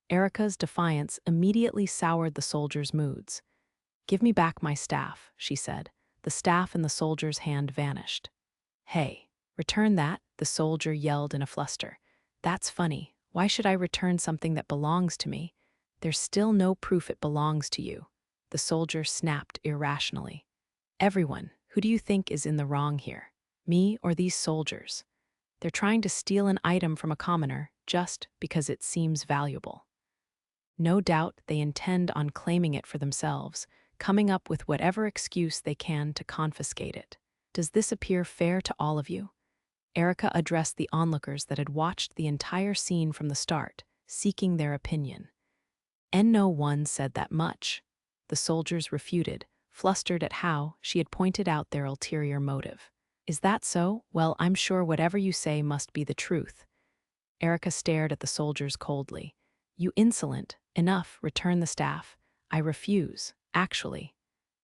Erica's defiance immediately soured the soldiers' moods. Give me back my staff, she said. The staff in the soldier's hand vanished. Hey, return that, the soldier yelled in a fluster. That's funny. Why should I return something that belongs to me? There's still no proof it belongs to you. The soldier snapped irrationally. Everyone, who do you think is in the wrong here? Me or these soldiers? They're trying to steal an item from a commoner just because it seems valuable. No doubt they intend on claiming it for themselves, coming up with whatever excuse they can to confiscate it. Does this appear fair to all of you? Erica addressed the onlookers that had watched the entire scene from the start, seeking their opinion. And no one said that much. The soldiers refuted, flustered at how she had pointed out their ulterior motive. Is that so? Well, I'm sure whatever you say must be the truth. Erica stared at the soldiers coldly. You insolent. Enough, return the staff. I refuse, actually.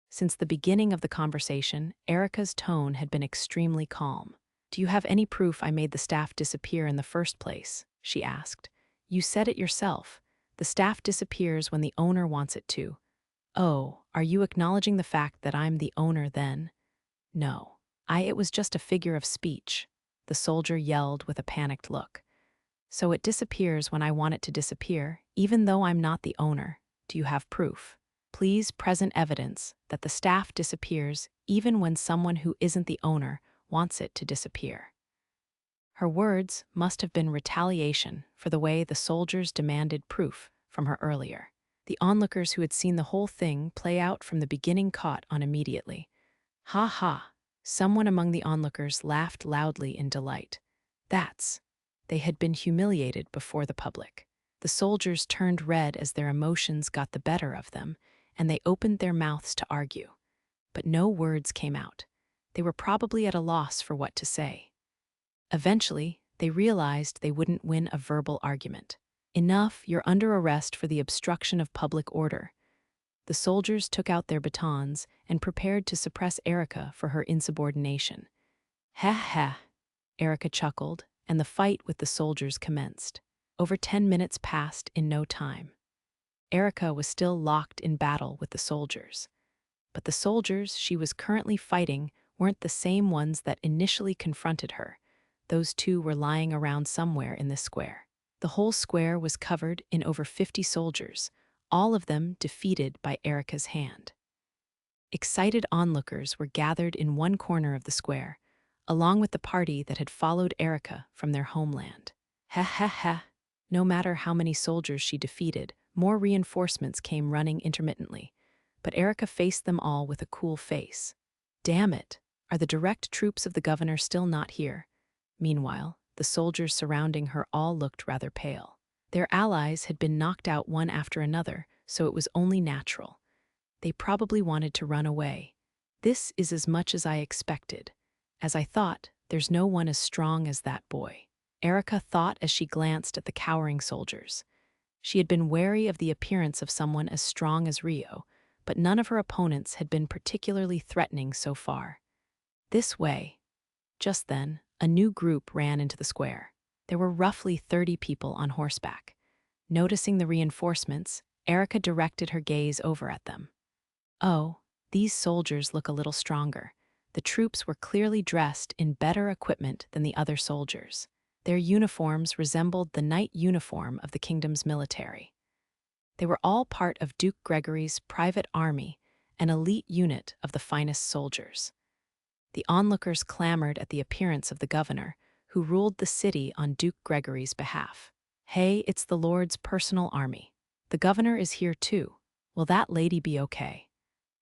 Since the beginning of the conversation, Erica's tone had been extremely calm. Do you have any proof I made the staff disappear in the first place? She asked. You said it yourself. The staff disappears when the owner wants it to. Oh, are you acknowledging the fact that I'm the owner then? No. It was just a figure of speech. The soldier yelled with a panicked look. So it disappears when I want it to disappear, even though I'm not the owner. Do you have proof? Please present evidence that the staff disappears even when someone who isn't the owner wants it to disappear. Her words must have been retaliation for the way the soldiers demanded proof from her earlier. The onlookers who had seen the whole thing play out from the beginning caught on immediately. Ha ha! Someone among the onlookers laughed loudly in delight. They had been humiliated before the public. The soldiers turned red as their emotions got the better of them, and they opened their mouths to argue. But no words came out. They were probably at a loss for what to say. Eventually, they realized they wouldn't win a verbal argument. Enough, you're under arrest for the obstruction of public order. The soldiers took out their batons and prepared to suppress Erica for her insubordination. Ha ha! Erica chuckled, and the fight with the soldiers commenced. Over 10 minutes passed in no time. Erica was still locked in battle with the soldiers. But the soldiers she was currently fighting weren't the same ones that initially confronted her. Those two were lying around somewhere in this square. The whole square was covered in over 50 soldiers, all of them defeated by Erica's hand. Excited onlookers were gathered in one corner of the square, along with the party that had followed Erica from their homeland. Ha ha ha! No matter how many soldiers she defeated, more reinforcements came running intermittently, but Erica faced them all with a cool face. Damn it! Are the direct troops of the governor still not here? Meanwhile, the soldiers surrounding her all looked rather pale. Their allies had been knocked out one after another, so it was only natural. They probably wanted to run away. This is as much as I expected. As I thought, there's no one as strong as that boy. Erica thought as she glanced at the cowering soldiers. She had been wary of the appearance of someone as strong as Rio, but none of her opponents had been particularly threatening so far. This way. Just then, a new group ran into the square. There were roughly 30 people on horseback. Noticing the reinforcements, Erica directed her gaze over at them. Oh, these soldiers look a little stronger. The troops were clearly dressed in better equipment than the other soldiers. Their uniforms resembled the knight uniform of the kingdom's military. They were all part of Duke Gregory's private army, an elite unit of the finest soldiers. The onlookers clamored at the appearance of the governor, who ruled the city on Duke Gregory's behalf. Hey, it's the Lord's personal army. The governor is here too. Will that lady be okay?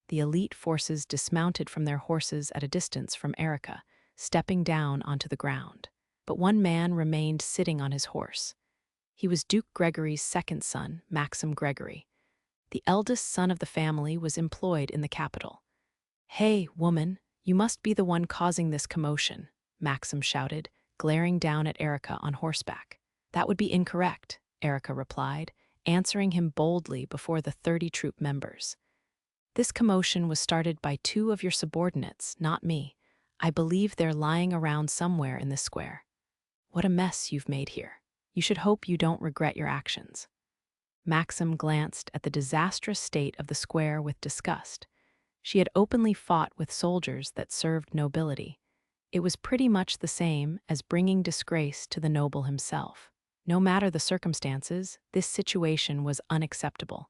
The elite forces dismounted from their horses at a distance from Erica, stepping down onto the ground. But one man remained sitting on his horse. He was Duke Gregory's second son, Maxim Gregory. The eldest son of the family was employed in the capital. Hey, woman, you must be the one causing this commotion, Maxim shouted, glaring down at Erica on horseback. That would be incorrect, Erica replied, answering him boldly before the 30 troop members. This commotion was started by 2 of your subordinates, not me. I believe they're lying around somewhere in this square. What a mess you've made here. You should hope you don't regret your actions. Maxim glanced at the disastrous state of the square with disgust. She had openly fought with soldiers that served nobility. It was pretty much the same as bringing disgrace to the noble himself. No matter the circumstances, this situation was unacceptable.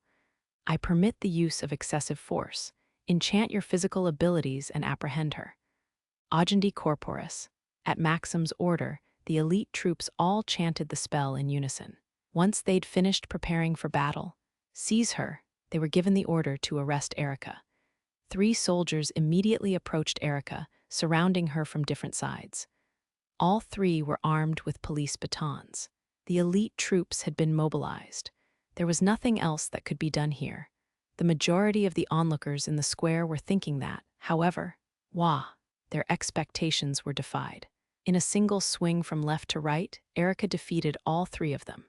I permit the use of excessive force. Enchant your physical abilities and apprehend her. Agendi corporis. At Maxim's order, the elite troops all chanted the spell in unison. Once they'd finished preparing for battle, seize her, they were given the order to arrest Erica. 3 soldiers immediately approached Erica, surrounding her from different sides. All 3 were armed with police batons. The elite troops had been mobilized. There was nothing else that could be done here. The majority of the onlookers in the square were thinking that, however, their expectations were defied. In a single swing from left to right, Erica defeated all 3 of them.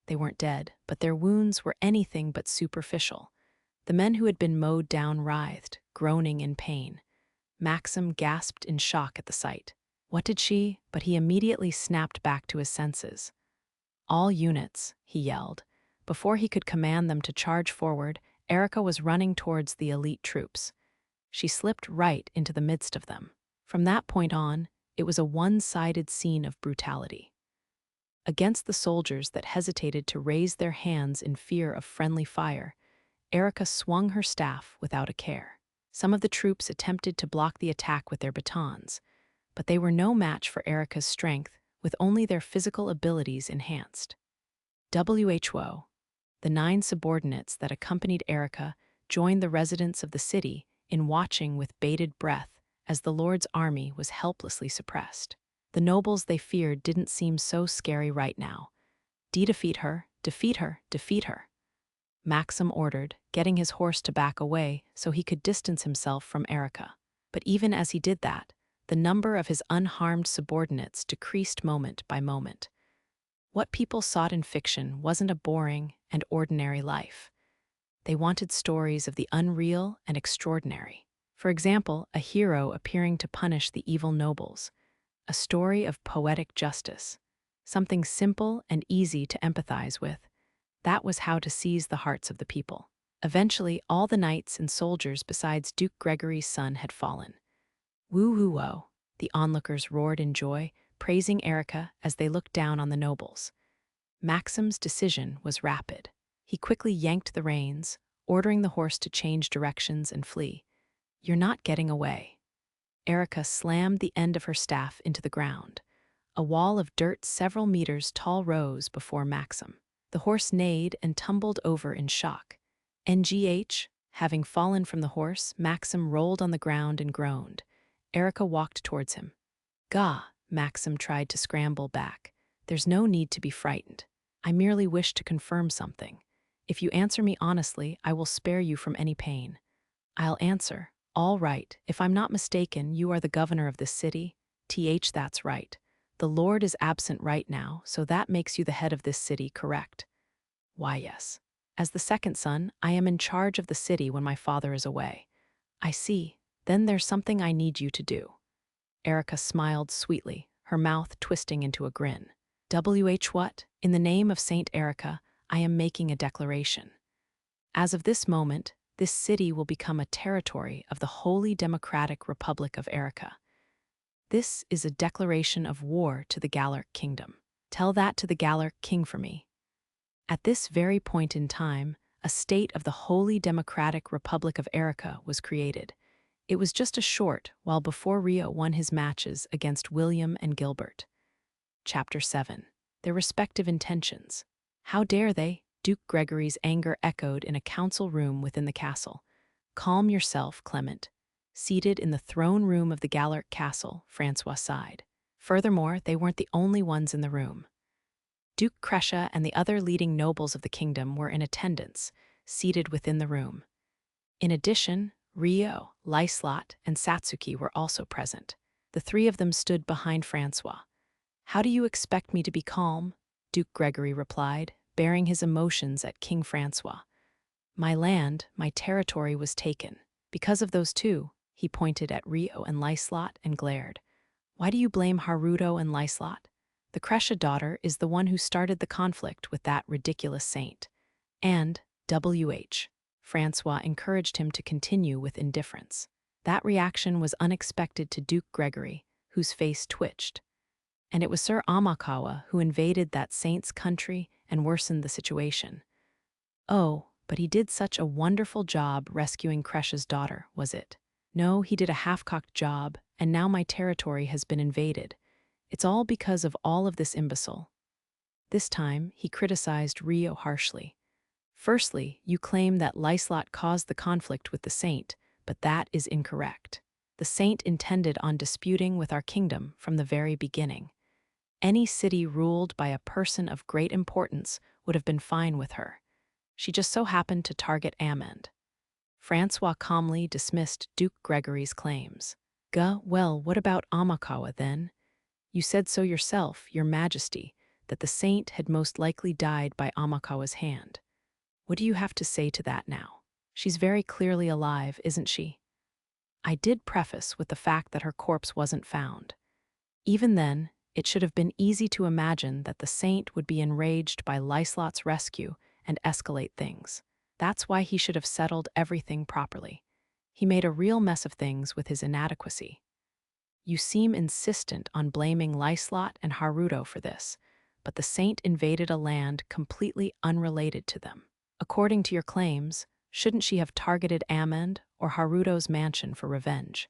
They weren't dead, but their wounds were anything but superficial. The men who had been mowed down writhed, groaning in pain. Maxim gasped in shock at the sight. What did she? But he immediately snapped back to his senses. All units, he yelled. Before he could command them to charge forward, Erica was running towards the elite troops. She slipped right into the midst of them. From that point on, it was a one-sided scene of brutality. Against the soldiers that hesitated to raise their hands in fear of friendly fire, Erica swung her staff without a care. Some of the troops attempted to block the attack with their batons, but they were no match for Erica's strength with only their physical abilities enhanced. Who? The 9 subordinates that accompanied Erica joined the residents of the city in watching with bated breath as the Lord's army was helplessly suppressed. The nobles they feared didn't seem so scary right now. Defeat her, defeat her, defeat her. Maxim ordered, getting his horse to back away so he could distance himself from Erica. But even as he did that, the number of his unharmed subordinates decreased moment by moment. What people sought in fiction wasn't a boring and ordinary life. They wanted stories of the unreal and extraordinary. For example, a hero appearing to punish the evil nobles. A story of poetic justice. Something simple and easy to empathize with. That was how to seize the hearts of the people. Eventually, all the knights and soldiers besides Duke Gregory's son had fallen. Woo-hoo-oh, the onlookers roared in joy, praising Erica as they looked down on the nobles. Maxim's decision was rapid. He quickly yanked the reins, ordering the horse to change directions and flee. "You're not getting away." Erica slammed the end of her staff into the ground. A wall of dirt several meters tall rose before Maxim. The horse neighed and tumbled over in shock. NGH, having fallen from the horse, Maxim rolled on the ground and groaned. Erica walked towards him. "Gah," Maxim tried to scramble back. "There's no need to be frightened. I merely wish to confirm something. If you answer me honestly, I will spare you from any pain." "I'll answer. All right. If I'm not mistaken, you are the governor of this city?" That's right. The Lord is absent right now, so that makes you the head of this city, correct?" "Why, yes. As the second son, I am in charge of the city when my father is away." "I see. Then there's something I need you to do." Erica smiled sweetly, her mouth twisting into a grin. What? In the name of Saint Erica, I am making a declaration. As of this moment, this city will become a territory of the Holy Democratic Republic of Erica. This is a declaration of war to the Galarc kingdom. Tell that to the Galarc king for me. At this very point in time, a state of the Holy Democratic Republic of Erica was created. It was just a short while before Rio won his matches against William and Gilbert. Chapter 7. Their respective intentions. "How dare they?" Duke Gregory's anger echoed in a council room within the castle. "Calm yourself, Clement." Seated in the throne room of the Galarc Castle, Francois sighed. Furthermore, they weren't the only ones in the room. Duke Crescia and the other leading nobles of the kingdom were in attendance, seated within the room. In addition, Rio, Lyslot, and Satsuki were also present. The 3 of them stood behind Francois. "How do you expect me to be calm?" Duke Gregory replied, bearing his emotions at King Francois. "My land, my territory was taken. Because of those 2, he pointed at Rio and Lyslot and glared. "Why do you blame Haruto and Lyslot? The Crescia daughter is the one who started the conflict with that ridiculous saint." And Francois encouraged him to continue with indifference. That reaction was unexpected to Duke Gregory, whose face twitched. And it was Sir Amakawa who invaded that saint's country and worsened the situation. "Oh, but he did such a wonderful job rescuing Crescia's daughter, was it?" "No, he did a half-cocked job, and now my territory has been invaded. It's all because of all of this imbecile." This time, he criticized Rio harshly. "Firstly, you claim that Lyslot caused the conflict with the saint, but that is incorrect. The saint intended on disputing with our kingdom from the very beginning. Any city ruled by a person of great importance would have been fine with her. She just so happened to target Amend." Francois calmly dismissed Duke Gregory's claims. Well, what about Amakawa then? You said so yourself, your majesty, that the saint had most likely died by Amakawa's hand. What do you have to say to that now? She's very clearly alive, isn't she?" "I did preface with the fact that her corpse wasn't found. Even then, it should have been easy to imagine that the saint would be enraged by Lyslot's rescue and escalate things. That's why he should have settled everything properly. He made a real mess of things with his inadequacy." "You seem insistent on blaming Lyslot and Haruto for this, but the saint invaded a land completely unrelated to them. According to your claims, shouldn't she have targeted Amend or Haruto's mansion for revenge?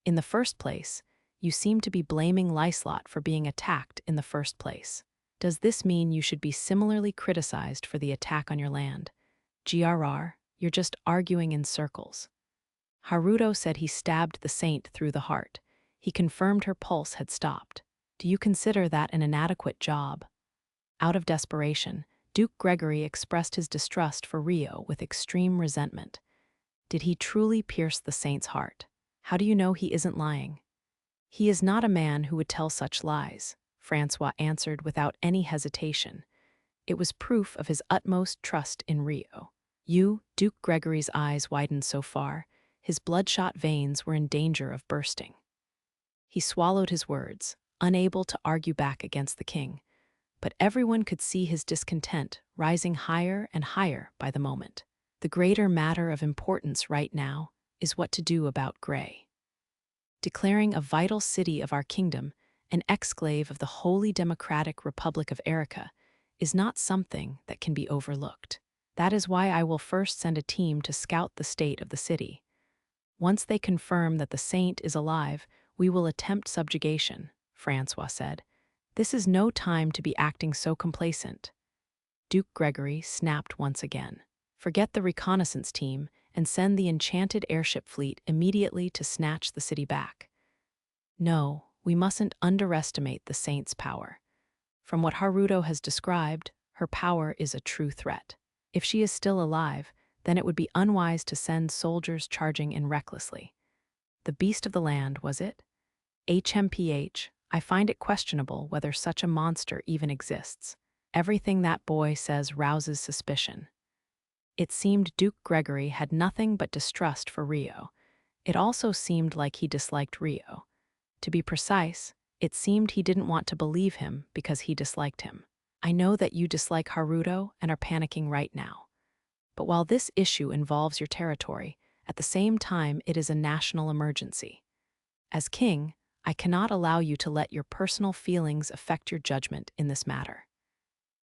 In the first place, you seem to be blaming Lyslot for being attacked in the first place. Does this mean you should be similarly criticized for the attack on your land? GRR, you're just arguing in circles. Haruto said he stabbed the saint through the heart. He confirmed her pulse had stopped. Do you consider that an inadequate job? Out of desperation, Duke Gregory expressed his distrust for Rio with extreme resentment. Did he truly pierce the saint's heart? How do you know he isn't lying? He is not a man who would tell such lies, Francois answered without any hesitation. It was proof of his utmost trust in Rio. Duke Gregory's eyes widened so far, his bloodshot veins were in danger of bursting. He swallowed his words, unable to argue back against the king, but everyone could see his discontent rising higher and higher by the moment. The greater matter of importance right now is what to do about Grey. Declaring a vital city of our kingdom, an exclave of the Holy Democratic Republic of Erica, is not something that can be overlooked. That is why I will first send a team to scout the state of the city. Once they confirm that the saint is alive, we will attempt subjugation, Francois said. This is no time to be acting so complacent. Duke Gregory snapped once again. Forget the reconnaissance team and send the enchanted airship fleet immediately to snatch the city back. No, we mustn't underestimate the saint's power. From what Haruto has described, her power is a true threat. If she is still alive, then it would be unwise to send soldiers charging in recklessly. The beast of the land, was it? HMPH, I find it questionable whether such a monster even exists. Everything that boy says rouses suspicion. It seemed Duke Gregory had nothing but distrust for Rio. It also seemed like he disliked Rio. To be precise, it seemed he didn't want to believe him because he disliked him. I know that you dislike Haruto and are panicking right now. But while this issue involves your territory, at the same time it is a national emergency. As king, I cannot allow you to let your personal feelings affect your judgment in this matter.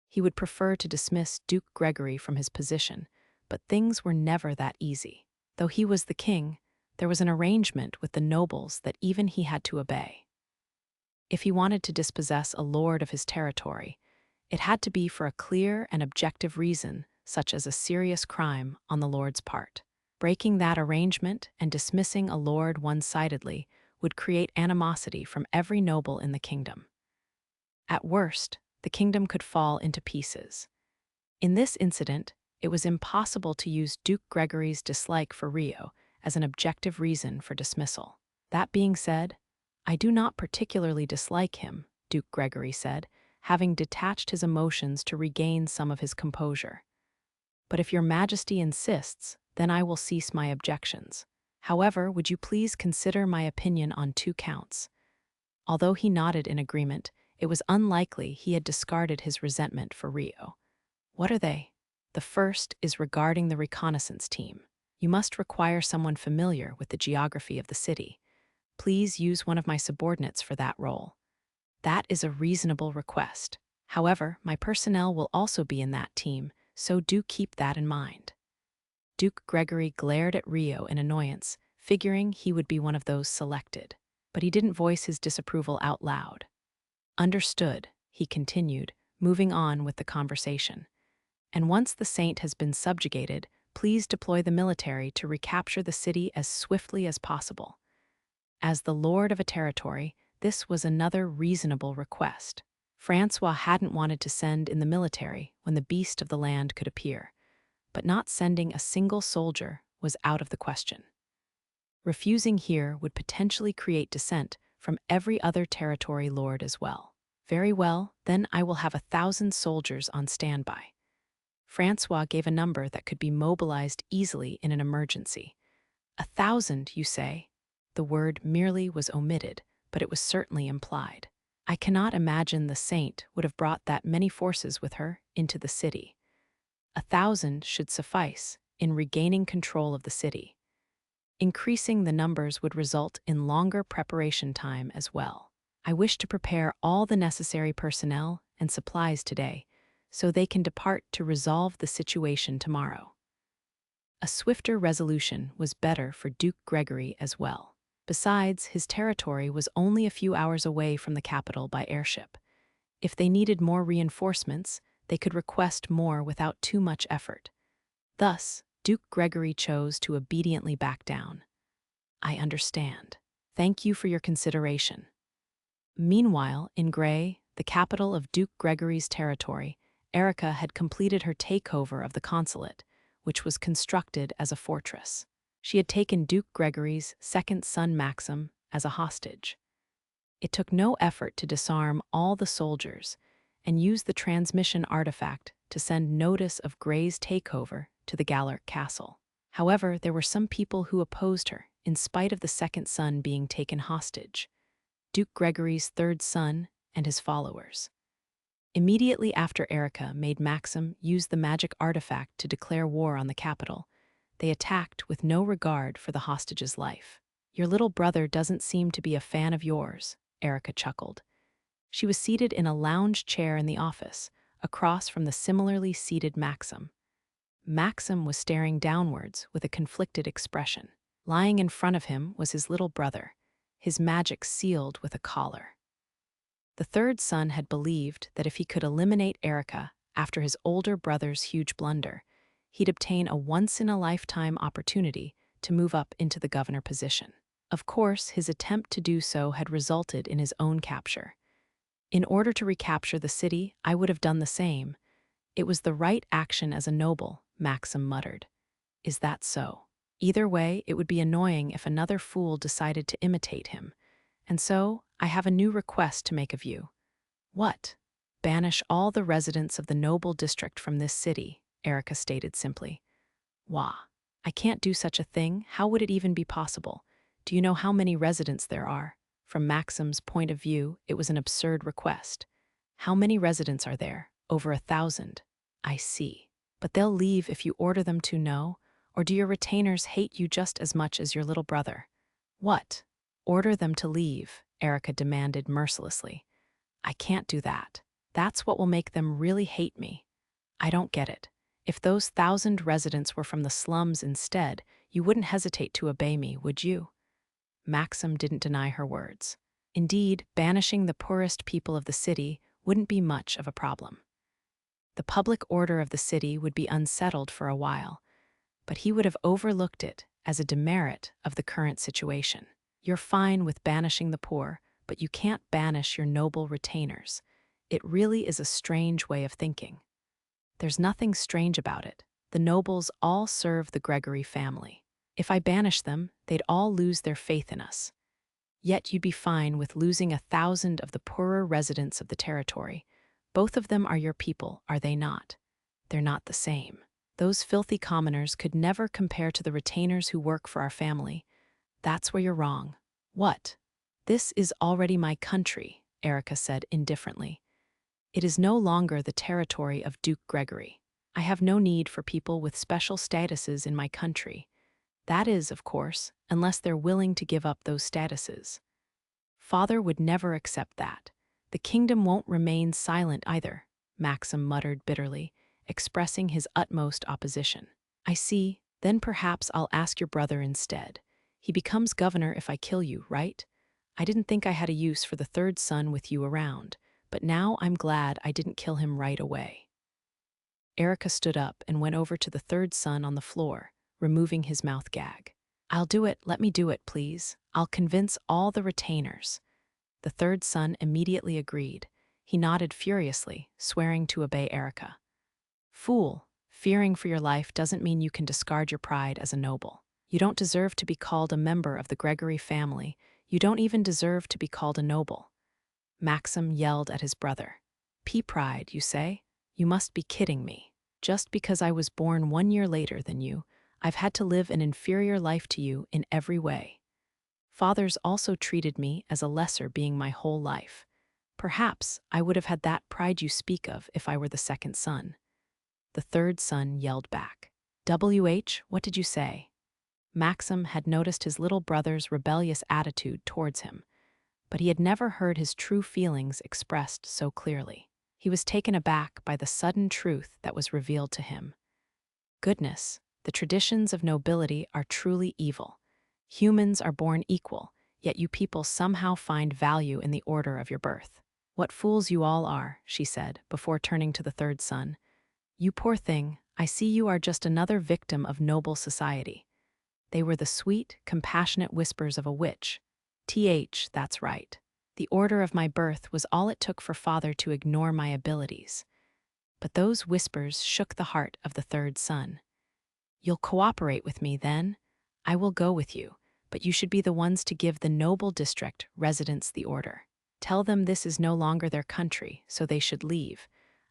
He would prefer to dismiss Duke Gregory from his position, but things were never that easy. Though he was the king, there was an arrangement with the nobles that even he had to obey. If he wanted to dispossess a lord of his territory, it had to be for a clear and objective reason, such as a serious crime on the lord's part. Breaking that arrangement and dismissing a lord one-sidedly would create animosity from every noble in the kingdom. At worst, the kingdom could fall into pieces. In this incident, it was impossible to use Duke Gregory's dislike for Rio as an objective reason for dismissal. That being said, I do not particularly dislike him, Duke Gregory said, having detached his emotions to regain some of his composure. But if your majesty insists, then I will cease my objections. However, would you please consider my opinion on 2 counts? Although he nodded in agreement, it was unlikely he had discarded his resentment for Rio. What are they? The first is regarding the reconnaissance team. You must require someone familiar with the geography of the city. Please use one of my subordinates for that role. That is a reasonable request. However, my personnel will also be in that team, so do keep that in mind. Duke Gregory glared at Rio in annoyance, figuring he would be one of those selected. But he didn't voice his disapproval out loud. Understood, he continued, moving on with the conversation. And once the saint has been subjugated, please deploy the military to recapture the city as swiftly as possible. As the lord of a territory, this was another reasonable request. Francois hadn't wanted to send in the military when the beast of the land could appear, but not sending a single soldier was out of the question. Refusing here would potentially create dissent from every other territory lord as well. Very well, then I will have 1,000 soldiers on standby. Francois gave a number that could be mobilized easily in an emergency. 1,000, you say? The word merely was omitted, but it was certainly implied. I cannot imagine the saint would have brought that many forces with her into the city. 1,000 should suffice in regaining control of the city. Increasing the numbers would result in longer preparation time as well. I wish to prepare all the necessary personnel and supplies today, so they can depart to resolve the situation tomorrow. A swifter resolution was better for Duke Gregory as well. Besides, his territory was only a few hours away from the capital by airship. If they needed more reinforcements, they could request more without too much effort. Thus, Duke Gregory chose to obediently back down. I understand. Thank you for your consideration. Meanwhile, in Gray, the capital of Duke Gregory's territory, Erica had completed her takeover of the consulate, which was constructed as a fortress. She had taken Duke Gregory's second son Maxim as a hostage. It took no effort to disarm all the soldiers and use the transmission artifact to send notice of Gray's takeover to the Galarc Castle. However, there were some people who opposed her, in spite of the second son being taken hostage, Duke Gregory's third son and his followers. Immediately after Erica made Maxim use the magic artifact to declare war on the capital, they attacked with no regard for the hostage's life. Your little brother doesn't seem to be a fan of yours, Erica chuckled. She was seated in a lounge chair in the office, across from the similarly seated Maxim. Maxim was staring downwards with a conflicted expression. Lying in front of him was his little brother, his magic sealed with a collar. The third son had believed that if he could eliminate Erica after his older brother's huge blunder, he'd obtain a once-in-a-lifetime opportunity to move up into the governor position. Of course, his attempt to do so had resulted in his own capture. In order to recapture the city, I would have done the same. It was the right action as a noble, Maxim muttered. Is that so? Either way, it would be annoying if another fool decided to imitate him. And so, I have a new request to make of you. What? Banish all the residents of the noble district from this city, Erica stated simply. Wah. I can't do such a thing. How would it even be possible? Do you know how many residents there are? From Maxim's point of view, it was an absurd request. How many residents are there? Over 1,000. I see. But they'll leave if you order them to, no? Or do your retainers hate you just as much as your little brother? What? Order them to leave, Erica demanded mercilessly. I can't do that. That's what will make them really hate me. I don't get it. If those 1,000 residents were from the slums instead, you wouldn't hesitate to obey me, would you? Maxim didn't deny her words. Indeed, banishing the poorest people of the city wouldn't be much of a problem. The public order of the city would be unsettled for a while, but he would have overlooked it as a demerit of the current situation. You're fine with banishing the poor, but you can't banish your noble retainers. It really is a strange way of thinking. There's nothing strange about it. The nobles all serve the Gregory family. If I banish them, they'd all lose their faith in us. Yet you'd be fine with losing 1,000 of the poorer residents of the territory. Both of them are your people, are they not? They're not the same. Those filthy commoners could never compare to the retainers who work for our family. That's where you're wrong. What? This is already my country, Erica said indifferently. It is no longer the territory of Duke Gregory. I have no need for people with special statuses in my country. That is, of course, unless they're willing to give up those statuses. Father would never accept that. The kingdom won't remain silent either, Maxim muttered bitterly, expressing his utmost opposition. I see, then perhaps I'll ask your brother instead. He becomes governor if I kill you, right? I didn't think I had a use for the third son with you around, but now I'm glad I didn't kill him right away. Erica stood up and went over to the third son on the floor, removing his mouth gag. I'll do it, let me do it, please. I'll convince all the retainers. The third son immediately agreed. He nodded furiously, swearing to obey Erica. Fool, fearing for your life doesn't mean you can discard your pride as a noble. You don't deserve to be called a member of the Gregory family. You don't even deserve to be called a noble. Maxim yelled at his brother. Pride, you say? You must be kidding me. Just because I was born 1 year later than you, I've had to live an inferior life to you in every way. Fathers also treated me as a lesser being my whole life. Perhaps I would have had that pride you speak of if I were the second son. The third son yelled back. What did you say? Maxim had noticed his little brother's rebellious attitude towards him, but he had never heard his true feelings expressed so clearly. He was taken aback by the sudden truth that was revealed to him. Goodness, the traditions of nobility are truly evil. Humans are born equal, yet you people somehow find value in the order of your birth. "What fools you all are," she said, before turning to the third son. "You poor thing, I see you are just another victim of noble society." They were the sweet, compassionate whispers of a witch. That's right. The order of my birth was all it took for father to ignore my abilities. But those whispers shook the heart of the third son. "You'll cooperate with me, then? I will go with you, but you should be the ones to give the noble district residents the order. Tell them this is no longer their country, so they should leave.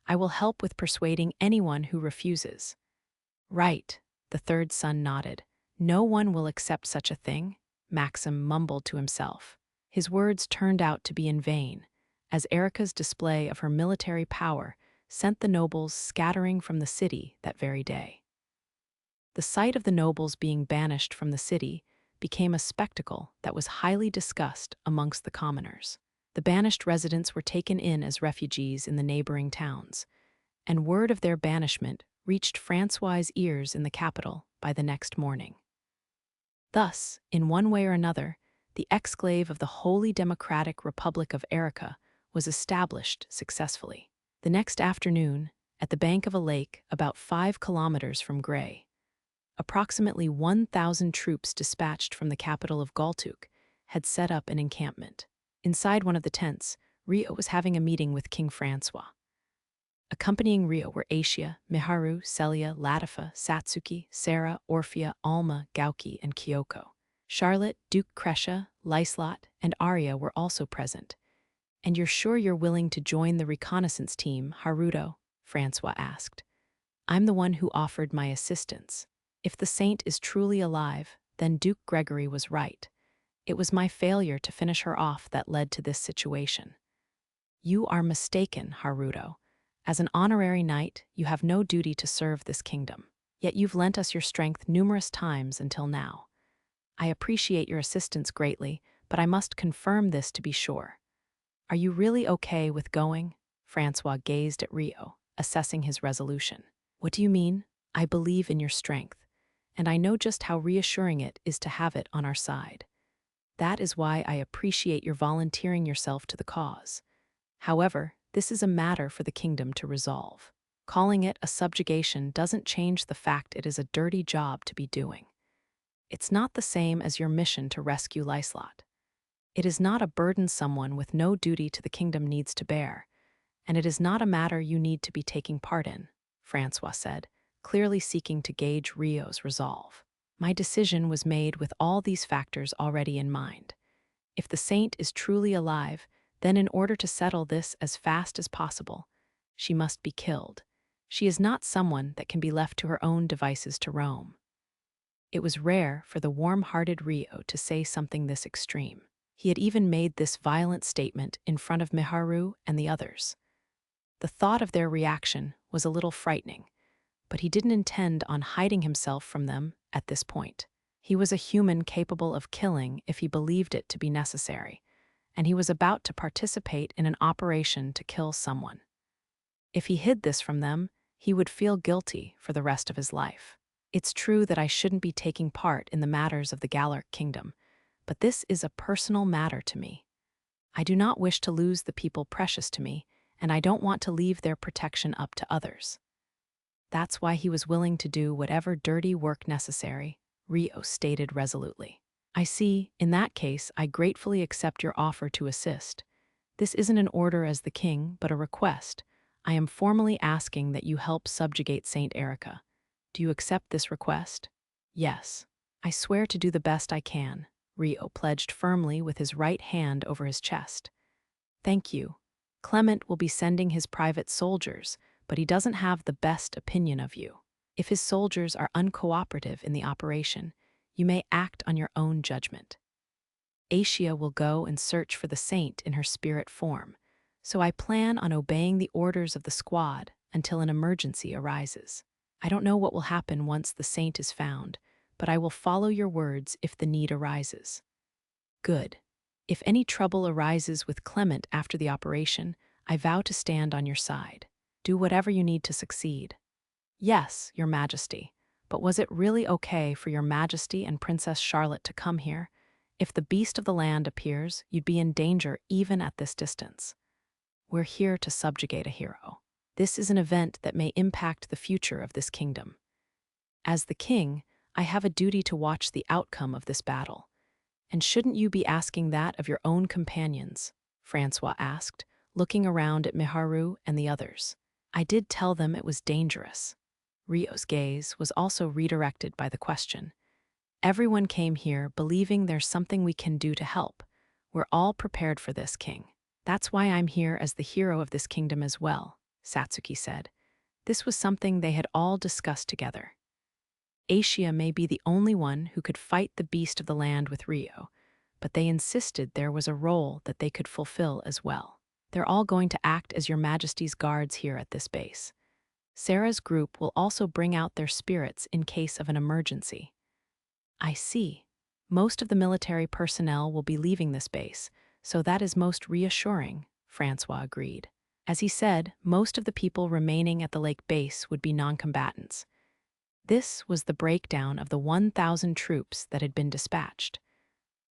I will help with persuading anyone who refuses." "Right," the third son nodded. "No one will accept such a thing," Maxim mumbled to himself. His words turned out to be in vain, as Erica's display of her military power sent the nobles scattering from the city that very day. The sight of the nobles being banished from the city became a spectacle that was highly discussed amongst the commoners. The banished residents were taken in as refugees in the neighboring towns, and word of their banishment reached Francois's ears in the capital by the next morning. Thus, in one way or another, the exclave of the Holy Democratic Republic of Arica was established successfully. The next afternoon, at the bank of a lake about 5 kilometers from Gray, approximately 1,000 troops dispatched from the capital of Galtuk had set up an encampment. Inside one of the tents, Rio was having a meeting with King Francois. Accompanying Rio were Asia, Miharu, Celia, Latifa, Satsuki, Sarah, Orphea, Alma, Gauki, and Kyoko. Charlotte, Duke Crescia, Lyslot, and Arya were also present. "And you're sure you're willing to join the reconnaissance team, Haruto?" Francois asked. "I'm the one who offered my assistance. If the saint is truly alive, then Duke Gregory was right. It was my failure to finish her off that led to this situation." "You are mistaken, Haruto. As an honorary knight, you have no duty to serve this kingdom. Yet you've lent us your strength numerous times until now. I appreciate your assistance greatly, but I must confirm this to be sure. Are you really okay with going?" Francois gazed at Rio, assessing his resolution. "What do you mean? I believe in your strength, and I know just how reassuring it is to have it on our side. That is why I appreciate your volunteering yourself to the cause. However, this is a matter for the kingdom to resolve. Calling it a subjugation doesn't change the fact it is a dirty job to be doing. It's not the same as your mission to rescue Lyslot. It is not a burden someone with no duty to the kingdom needs to bear, and it is not a matter you need to be taking part in," Francois said, clearly seeking to gauge Rio's resolve. "My decision was made with all these factors already in mind. If the saint is truly alive, then in order to settle this as fast as possible, she must be killed. She is not someone that can be left to her own devices to roam." It was rare for the warm-hearted Rio to say something this extreme. He had even made this violent statement in front of Miharu and the others. The thought of their reaction was a little frightening, but he didn't intend on hiding himself from them at this point. He was a human capable of killing if he believed it to be necessary, and he was about to participate in an operation to kill someone. If he hid this from them, he would feel guilty for the rest of his life. "It's true that I shouldn't be taking part in the matters of the Galarc kingdom, but this is a personal matter to me. I do not wish to lose the people precious to me, and I don't want to leave their protection up to others." That's why he was willing to do whatever dirty work necessary, Rio stated resolutely. "I see. In that case, I gratefully accept your offer to assist. This isn't an order as the king, but a request. I am formally asking that you help subjugate Saint Erica. Do you accept this request?" "Yes. I swear to do the best I can," Rio pledged firmly with his right hand over his chest. "Thank you. Clement will be sending his private soldiers, but he doesn't have the best opinion of you. If his soldiers are uncooperative in the operation, you may act on your own judgment. Asia will go and search for the saint in her spirit form, so I plan on obeying the orders of the squad until an emergency arises. I don't know what will happen once the saint is found, but I will follow your words if the need arises." "Good. If any trouble arises with Clement after the operation, I vow to stand on your side. Do whatever you need to succeed." "Yes, Your Majesty. But was it really okay for Your Majesty and Princess Charlotte to come here? If the beast of the land appears, you'd be in danger even at this distance." We're here to subjugate a hero. This is an event that may impact the future of this kingdom. As the king, I have a duty to watch the outcome of this battle. And shouldn't you be asking that of your own companions? Francois asked, looking around at Miharu and the others. I did tell them it was dangerous. Rio's gaze was also redirected by the question. Everyone came here believing there's something we can do to help. We're all prepared for this, king. That's why I'm here as the hero of this kingdom as well, Satsuki said. This was something they had all discussed together. Asia may be the only one who could fight the beast of the land with Rio, but they insisted there was a role that they could fulfill as well. They're all going to act as your majesty's guards here at this base. Sarah's group will also bring out their spirits in case of an emergency. I see. Most of the military personnel will be leaving this base, so that is most reassuring, Francois agreed. As he said, most of the people remaining at the lake base would be non-combatants. This was the breakdown of the 1,000 troops that had been dispatched.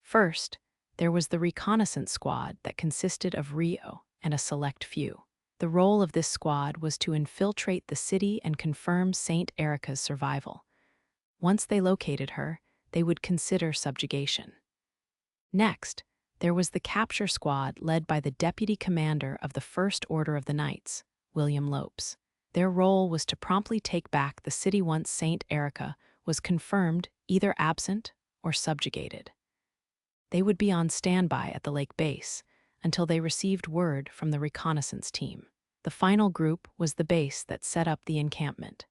First, there was the reconnaissance squad that consisted of Rio and a select few. The role of this squad was to infiltrate the city and confirm Saint Erica's survival. Once they located her, they would consider subjugation. Next, there was the capture squad led by the deputy commander of the First Order of the Knights, William Lopes. Their role was to promptly take back the city once Saint Erica was confirmed either absent or subjugated. They would be on standby at the lake base until they received word from the reconnaissance team. The final group was the base that set up the encampment.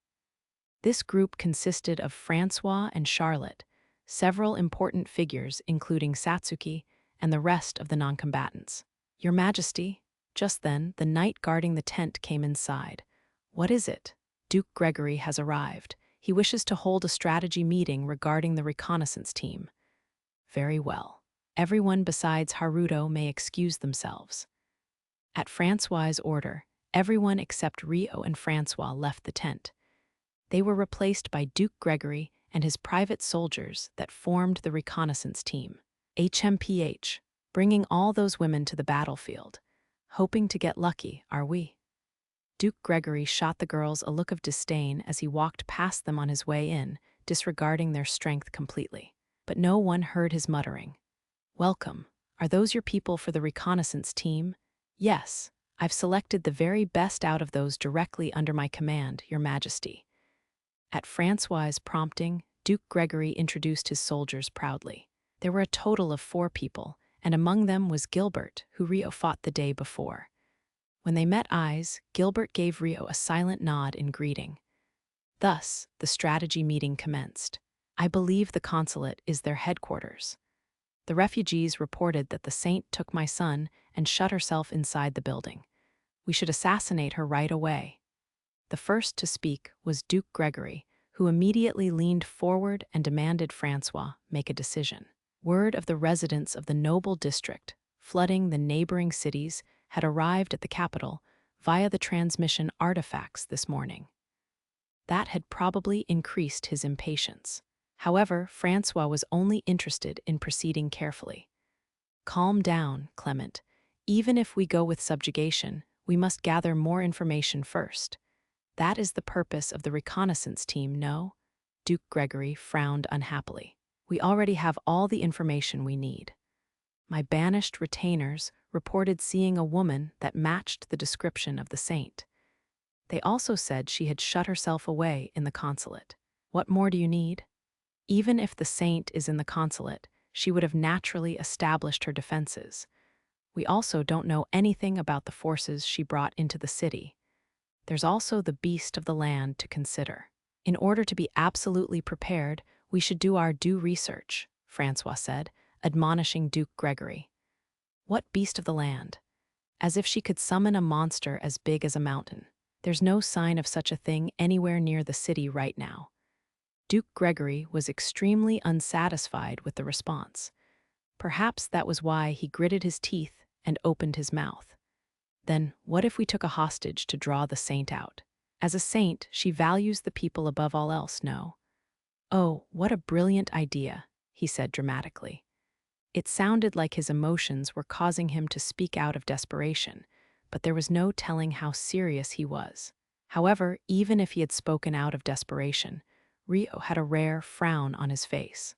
This group consisted of Francois and Charlotte, several important figures including Satsuki and the rest of the non-combatants. Your Majesty, just then the knight guarding the tent came inside. What is it? Duke Gregory has arrived. He wishes to hold a strategy meeting regarding the reconnaissance team. Very well. Everyone besides Haruto may excuse themselves. At Francois's order, everyone except Rio and Francois left the tent. They were replaced by Duke Gregory and his private soldiers that formed the reconnaissance team. HMPH, bringing all those women to the battlefield. Hoping to get lucky, are we? Duke Gregory shot the girls a look of disdain as he walked past them on his way in, disregarding their strength completely. But no one heard his muttering. Welcome. Are those your people for the reconnaissance team? Yes, I've selected the very best out of those directly under my command, Your Majesty. At Francois's prompting, Duke Gregory introduced his soldiers proudly. There were a total of 4 people, and among them was Gilbert, who Rio fought the day before. When they met eyes, Gilbert gave Rio a silent nod in greeting. Thus, the strategy meeting commenced. I believe the consulate is their headquarters. The refugees reported that the saint took my son and shut herself inside the building. We should assassinate her right away. The first to speak was Duke Gregory, who immediately leaned forward and demanded Francois make a decision. Word of the residents of the noble district, flooding the neighboring cities, had arrived at the capital via the transmission artifacts this morning. That had probably increased his impatience. However, Francois was only interested in proceeding carefully. Calm down, Clement. Even if we go with subjugation, we must gather more information first. That is the purpose of the reconnaissance team, no? Duke Gregory frowned unhappily. We already have all the information we need. My banished retainers reported seeing a woman that matched the description of the saint. They also said she had shut herself away in the consulate. What more do you need? Even if the saint is in the consulate, she would have naturally established her defenses. We also don't know anything about the forces she brought into the city. There's also the beast of the land to consider. In order to be absolutely prepared, we should do our due research, Francois said, admonishing Duke Gregory. What beast of the land? As if she could summon a monster as big as a mountain. There's no sign of such a thing anywhere near the city right now. Duke Gregory was extremely unsatisfied with the response. Perhaps that was why he gritted his teeth and opened his mouth. Then, what if we took a hostage to draw the saint out? As a saint, she values the people above all else, no? Oh, what a brilliant idea, he said dramatically. It sounded like his emotions were causing him to speak out of desperation, but there was no telling how serious he was. However, even if he had spoken out of desperation, Rio had a rare frown on his face.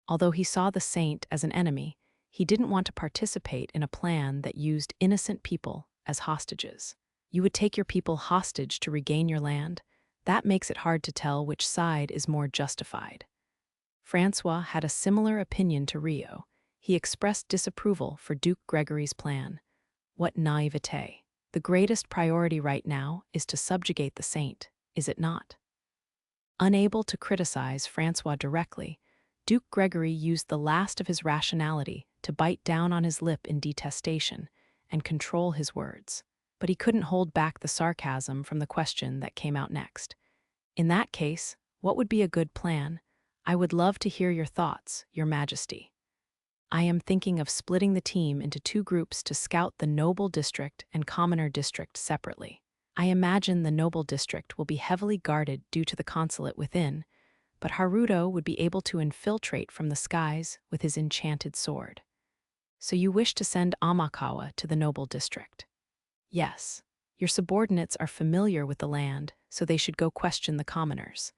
Although he saw the saint as an enemy, he didn't want to participate in a plan that used innocent people as hostages. You would take your people hostage to regain your land? That makes it hard to tell which side is more justified. Francois had a similar opinion to Rio. He expressed disapproval for Duke Gregory's plan. What naivete! The greatest priority right now is to subjugate the saint, is it not? Unable to criticize Francois directly, Duke Gregory used the last of his rationality to bite down on his lip in detestation and control his words. But he couldn't hold back the sarcasm from the question that came out next. In that case, what would be a good plan? I would love to hear your thoughts, Your Majesty. I am thinking of splitting the team into two groups to scout the Noble District and Commoner District separately. I imagine the Noble District will be heavily guarded due to the consulate within, but Haruto would be able to infiltrate from the skies with his enchanted sword. So you wish to send Amakawa to the Noble District? Yes. Your subordinates are familiar with the land, so they should go question the commoners.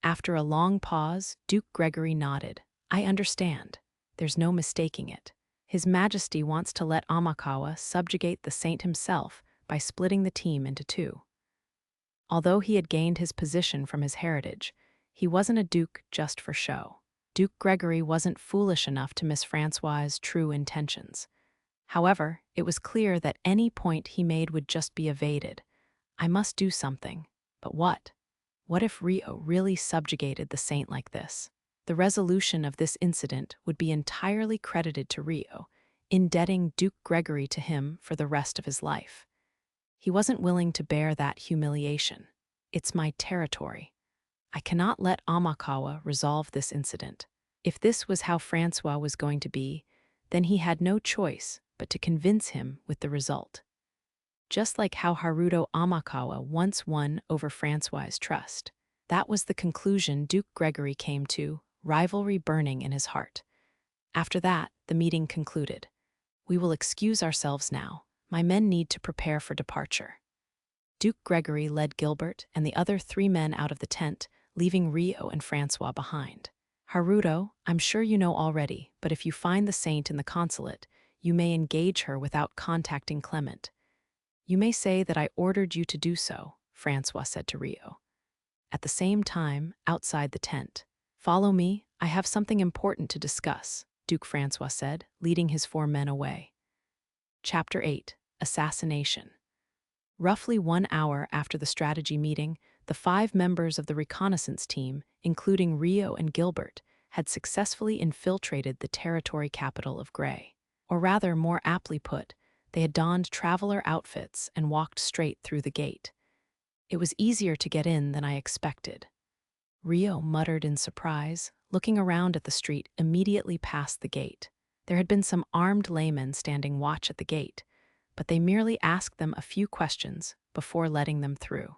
After a long pause, Duke Gregory nodded. I understand. There's no mistaking it. His Majesty wants to let Amakawa subjugate the saint himself by splitting the team into two. Although he had gained his position from his heritage, he wasn't a duke just for show. Duke Gregory wasn't foolish enough to miss Francois's true intentions. However, it was clear that any point he made would just be evaded. I must do something. But what? What if Rio really subjugated the saint like this? The resolution of this incident would be entirely credited to Rio, indebting Duke Gregory to him for the rest of his life. He wasn't willing to bear that humiliation. It's my territory. I cannot let Amakawa resolve this incident. If this was how Francois was going to be, then he had no choice but to convince him with the result. Just like how Haruto Amakawa once won over Francois's trust. That was the conclusion Duke Gregory came to, rivalry burning in his heart. After that, the meeting concluded. We will excuse ourselves now. My men need to prepare for departure. Duke Gregory led Gilbert and the other 3 men out of the tent, leaving Rio and Francois behind. Haruto, I'm sure you know already, but if you find the saint in the consulate, you may engage her without contacting Clement. You may say that I ordered you to do so, Francois said to Rio. At the same time, outside the tent. Follow me, I have something important to discuss, Duke Francois said, leading his 4 men away. Chapter 8. Assassination. Roughly 1 hour after the strategy meeting, the 5 members of the reconnaissance team, including Rio and Gilbert, had successfully infiltrated the territory capital of Gray. Or rather, more aptly put, they had donned traveler outfits and walked straight through the gate. It was easier to get in than I expected. Rio muttered in surprise, looking around at the street immediately past the gate. There had been some armed laymen standing watch at the gate, but they merely asked them a few questions before letting them through.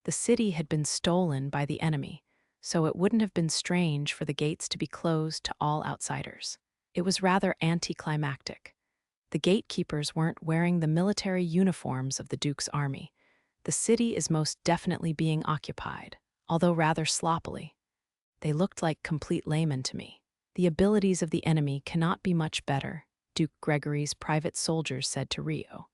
The city had been stolen by the enemy, so it wouldn't have been strange for the gates to be closed to all outsiders. It was rather anticlimactic. The gatekeepers weren't wearing the military uniforms of the Duke's army. The city is most definitely being occupied, although rather sloppily. They looked like complete laymen to me. The abilities of the enemy cannot be much better, Duke Gregory's private soldiers said to Rio.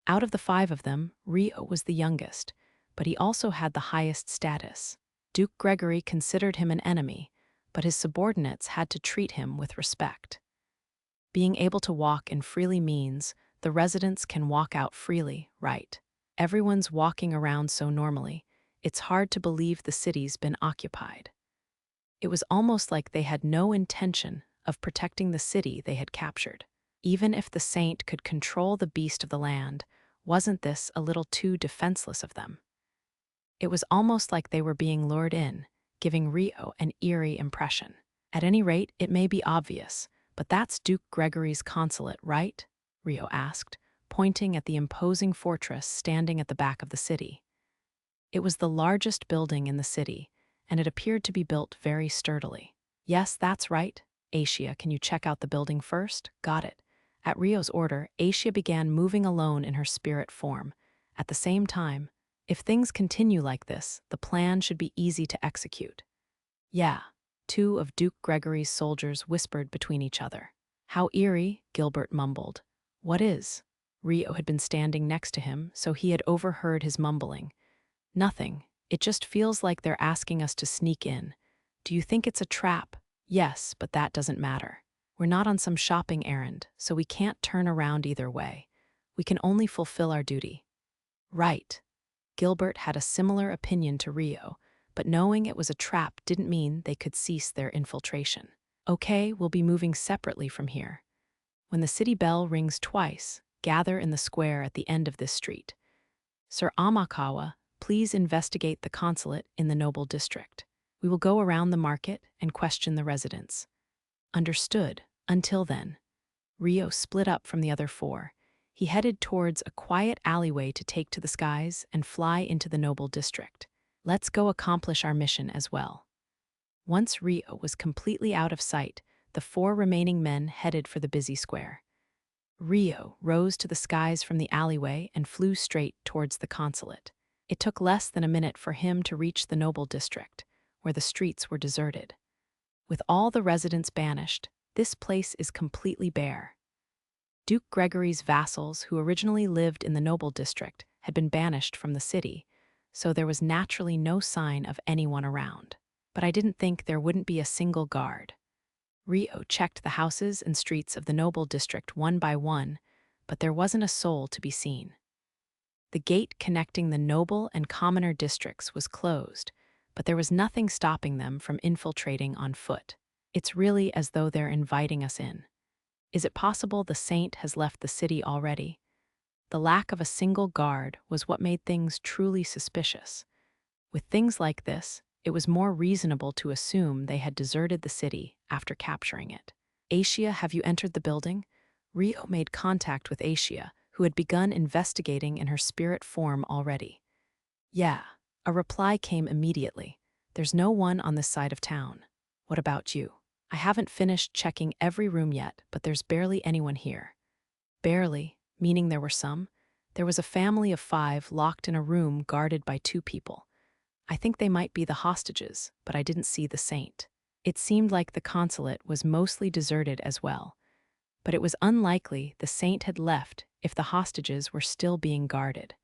Out of the 5 of them, Rio was the youngest, but he also had the highest status. Duke Gregory considered him an enemy, but his subordinates had to treat him with respect. Being able to walk in freely means the residents can walk out freely, right? Everyone's walking around so normally, it's hard to believe the city's been occupied. It was almost like they had no intention of protecting the city they had captured. Even if the saint could control the beast of the land, wasn't this a little too defenseless of them? It was almost like they were being lured in, giving Rio an eerie impression. At any rate, it may be obvious, but that's Duke Gregory's consulate, right? Rio asked, pointing at the imposing fortress standing at the back of the city. It was the largest building in the city, and it appeared to be built very sturdily. Yes, that's right. Asia, can you check out the building first? Got it. At Rio's order, Asia began moving alone in her spirit form. At the same time, if things continue like this, the plan should be easy to execute. Yeah, two of Duke Gregory's soldiers whispered between each other. How eerie, Gilbert mumbled. What is? Rio had been standing next to him, so he had overheard his mumbling. Nothing. It just feels like they're asking us to sneak in. Do you think it's a trap? Yes, but that doesn't matter. We're not on some shopping errand, so we can't turn around either way. We can only fulfill our duty. Right. Gilbert had a similar opinion to Rio, but knowing it was a trap didn't mean they could cease their infiltration. Okay, we'll be moving separately from here. When the city bell rings twice, gather in the square at the end of this street. Sir Amakawa, please investigate the consulate in the noble district. We will go around the market and question the residents. Understood. Until then. Rio split up from the other four. He headed towards a quiet alleyway to take to the skies and fly into the noble district. Let's go accomplish our mission as well. Once Rio was completely out of sight, the four remaining men headed for the busy square. Rio rose to the skies from the alleyway and flew straight towards the consulate. It took less than a minute for him to reach the noble district, where the streets were deserted. With all the residents banished, this place is completely bare. Duke Gregory's vassals, who originally lived in the noble district, had been banished from the city, so there was naturally no sign of anyone around. But I didn't think there wouldn't be a single guard. Rio checked the houses and streets of the noble district one by one, but there wasn't a soul to be seen. The gate connecting the noble and commoner districts was closed, but there was nothing stopping them from infiltrating on foot. It's really as though they're inviting us in. Is it possible the saint has left the city already? The lack of a single guard was what made things truly suspicious. With things like this, it was more reasonable to assume they had deserted the city after capturing it. Asia, have you entered the building? Rio made contact with Asia, who had begun investigating in her spirit form already. Yeah, a reply came immediately. There's no one on this side of town. What about you? I haven't finished checking every room yet, but there's barely anyone here. Barely, meaning there were some. There was a family of 5 locked in a room guarded by 2 people. I think they might be the hostages, but I didn't see the saint. It seemed like the consulate was mostly deserted as well. But it was unlikely the saint had left if the hostages were still being guarded.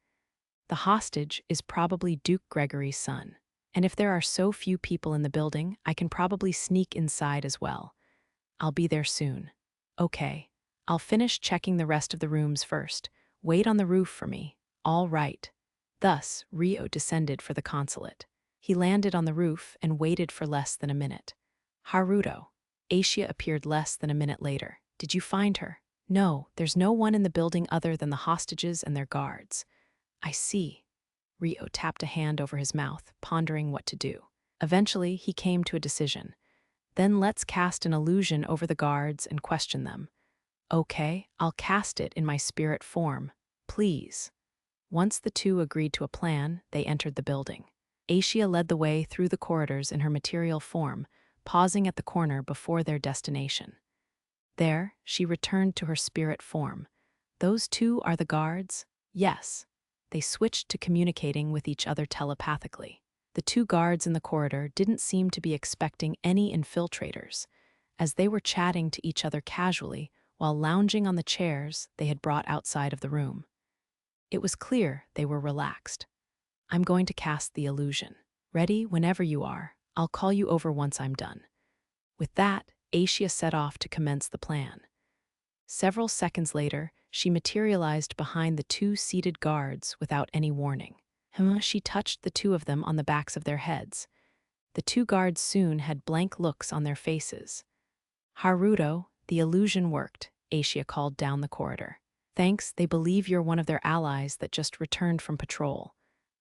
The hostage is probably Duke Gregory's son. And if there are so few people in the building, I can probably sneak inside as well. I'll be there soon. Okay, I'll finish checking the rest of the rooms first. Wait on the roof for me. All right. Thus, Rio descended for the consulate. He landed on the roof and waited for less than a minute. Haruto. Asia appeared less than a minute later. Did you find her? No, there's no one in the building other than the hostages and their guards. I see. Rio tapped a hand over his mouth, pondering what to do. Eventually, he came to a decision. Then let's cast an illusion over the guards and question them. Okay, I'll cast it in my spirit form. Please. Once the two agreed to a plan, they entered the building. Asia led the way through the corridors in her material form, pausing at the corner before their destination. There, she returned to her spirit form. Those 2 are the guards? Yes. They switched to communicating with each other telepathically. The 2 guards in the corridor didn't seem to be expecting any infiltrators, as they were chatting to each other casually while lounging on the chairs they had brought outside of the room. It was clear they were relaxed. I'm going to cast the illusion. Ready whenever you are. I'll call you over once I'm done. With that, Asia set off to commence the plan. Several seconds later, she materialized behind the 2 seated guards without any warning. She touched the 2 of them on the backs of their heads. The 2 guards soon had blank looks on their faces. Haruto, the illusion worked, Asia called down the corridor. Thanks, they believe you're one of their allies that just returned from patrol.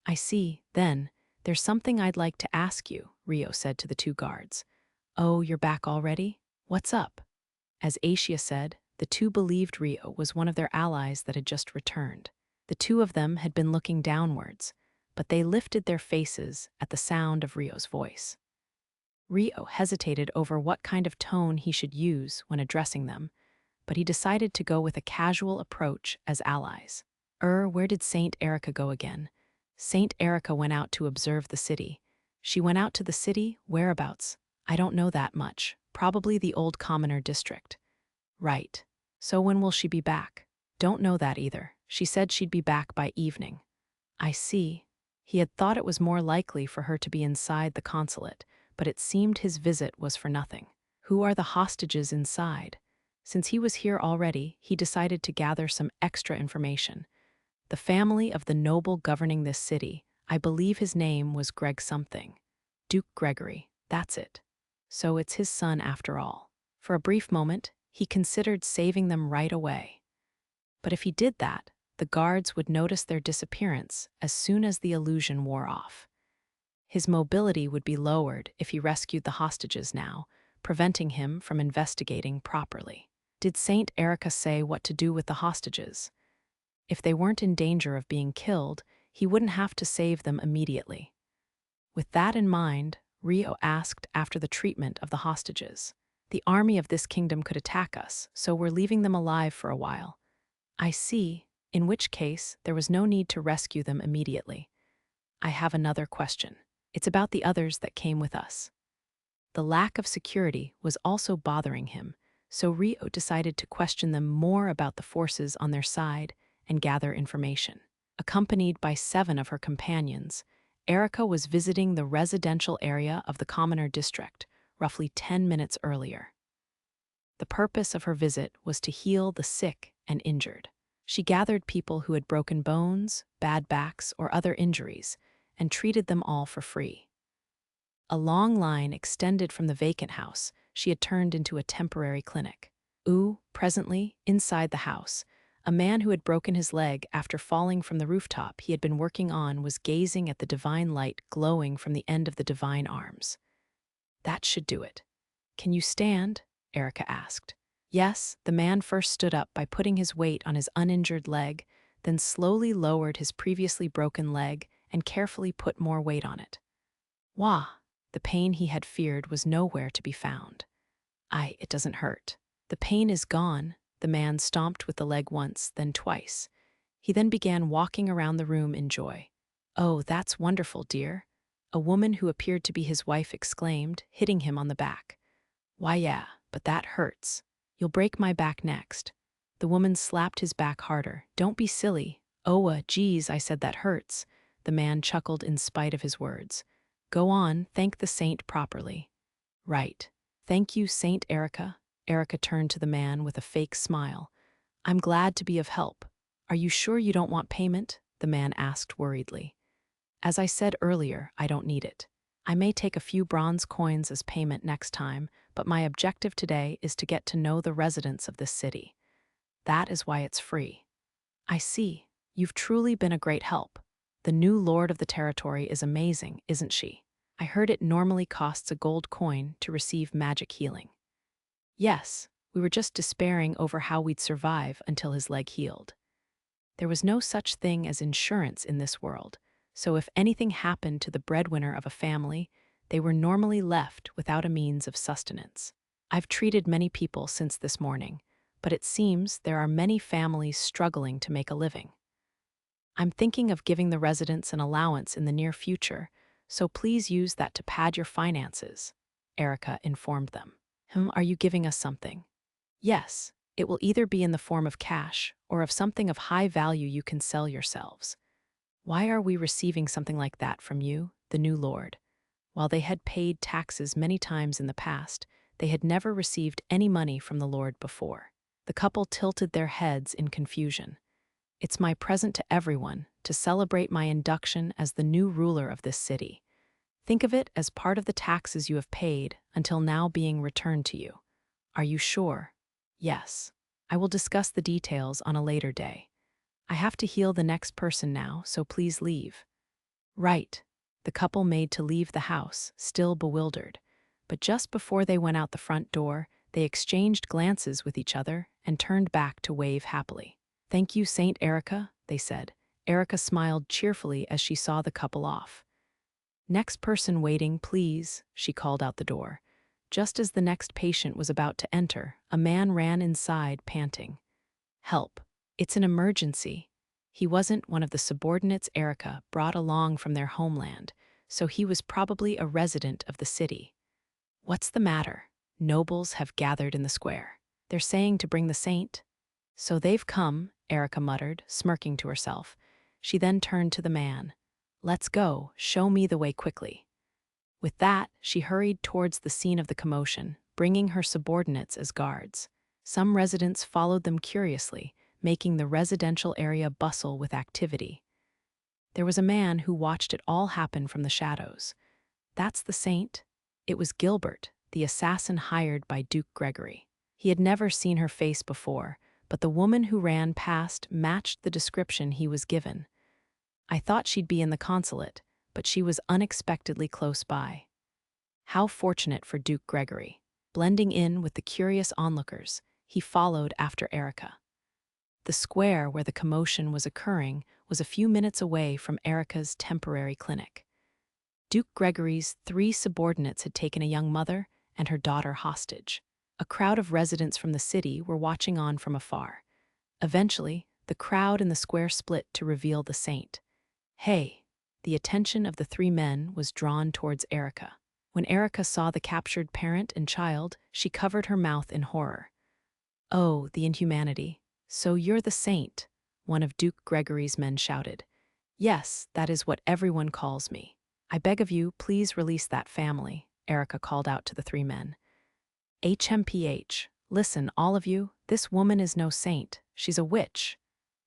I see, then, there's something I'd like to ask you, Rio said to the 2 guards. Oh, you're back already? What's up? As Asia said, the 2 believed Rio was one of their allies that had just returned. The 2 of them had been looking downwards, but they lifted their faces at the sound of Rio's voice. Rio hesitated over what kind of tone he should use when addressing them, but he decided to go with a casual approach as allies. Where did Saint Erica go again? Saint Erica went out to observe the city. She went out to the city? Whereabouts? I don't know that much. Probably the old commoner district. Right. So when will she be back? Don't know that either. She said she'd be back by evening. I see. He had thought it was more likely for her to be inside the consulate, but it seemed his visit was for nothing. Who are the hostages inside? Since he was here already, he decided to gather some extra information. The family of the noble governing this city, I believe his name was Greg something. Duke Gregory, that's it. So it's his son after all. For a brief moment, he considered saving them right away. But if he did that, the guards would notice their disappearance as soon as the illusion wore off. His mobility would be lowered if he rescued the hostages now, preventing him from investigating properly. Did Saint Erica say what to do with the hostages? If they weren't in danger of being killed, he wouldn't have to save them immediately. With that in mind, Rio asked after the treatment of the hostages. The army of this kingdom could attack us, so we're leaving them alive for a while. I see, in which case there was no need to rescue them immediately. I have another question. It's about the others that came with us. The lack of security was also bothering him, so Rio decided to question them more about the forces on their side and gather information. Accompanied by 7 of her companions, Erica was visiting the residential area of the commoner district, roughly 10 minutes earlier. The purpose of her visit was to heal the sick and injured. She gathered people who had broken bones, bad backs, or other injuries, and treated them all for free. A long line extended from the vacant house she had turned into a temporary clinic. Presently, inside the house, a man who had broken his leg after falling from the rooftop he had been working on was gazing at the divine light glowing from the end of the divine arms. That should do it. Can you stand? Erica asked. Yes, the man first stood up by putting his weight on his uninjured leg, then slowly lowered his previously broken leg and carefully put more weight on it. Wah! The pain he had feared was nowhere to be found. It doesn't hurt. The pain is gone. The man stomped with the leg once, then twice. He then began walking around the room in joy. Oh, that's wonderful, dear. A woman who appeared to be his wife exclaimed, hitting him on the back. Why, yeah, but that hurts. You'll break my back next. The woman slapped his back harder. Don't be silly. Geez, I said that hurts. The man chuckled in spite of his words. Go on, thank the saint properly. Right. Thank you, Saint Erica. Erica turned to the man with a fake smile. I'm glad to be of help. Are you sure you don't want payment? The man asked worriedly. As I said earlier, I don't need it. I may take a few bronze coins as payment next time, but my objective today is to get to know the residents of this city. That is why it's free. I see. You've truly been a great help. The new lord of the territory is amazing, isn't she? I heard it normally costs a gold coin to receive magic healing. Yes, we were just despairing over how we'd survive until his leg healed. There was no such thing as insurance in this world, so if anything happened to the breadwinner of a family, they were normally left without a means of sustenance. I've treated many people since this morning, but it seems there are many families struggling to make a living. I'm thinking of giving the residents an allowance in the near future, so please use that to pad your finances, Erica informed them. Are you giving us something? Yes, it will either be in the form of cash or of something of high value you can sell yourselves. Why are we receiving something like that from you, the new lord? While they had paid taxes many times in the past, they had never received any money from the lord before. The couple tilted their heads in confusion. It's my present to everyone to celebrate my induction as the new ruler of this city. Think of it as part of the taxes you have paid until now being returned to you. Are you sure? Yes. I will discuss the details on a later day. I have to heal the next person now, so please leave. Right. The couple made to leave the house, still bewildered. But just before they went out the front door, they exchanged glances with each other and turned back to wave happily. Thank you, Saint Erica, they said. Erica smiled cheerfully as she saw the couple off. Next person waiting, please, she called out the door. Just as the next patient was about to enter, a man ran inside, panting. Help. It's an emergency. He wasn't one of the subordinates Erica brought along from their homeland, so he was probably a resident of the city. What's the matter? Nobles have gathered in the square. They're saying to bring the saint. So they've come, Erica muttered, smirking to herself. She then turned to the man. Let's go, show me the way quickly. With that, she hurried towards the scene of the commotion, bringing her subordinates as guards. Some residents followed them curiously, making the residential area bustle with activity. There was a man who watched it all happen from the shadows. That's the saint. It was Gilbert, the assassin hired by Duke Gregory. He had never seen her face before, but the woman who ran past matched the description he was given. I thought she'd be in the consulate, but she was unexpectedly close by. How fortunate for Duke Gregory. Blending in with the curious onlookers, he followed after Erica. The square where the commotion was occurring was a few minutes away from Erica's temporary clinic. Duke Gregory's 3 subordinates had taken a young mother and her daughter hostage. A crowd of residents from the city were watching on from afar. Eventually, the crowd in the square split to reveal the saint. Hey! The attention of the 3 men was drawn towards Erica. When Erica saw the captured parent and child, she covered her mouth in horror. Oh, the inhumanity. So you're the saint, one of Duke Gregory's men shouted. Yes, that is what everyone calls me. I beg of you, please release that family, Erica called out to the 3 men. HMPH, listen, all of you, this woman is no saint, she's a witch.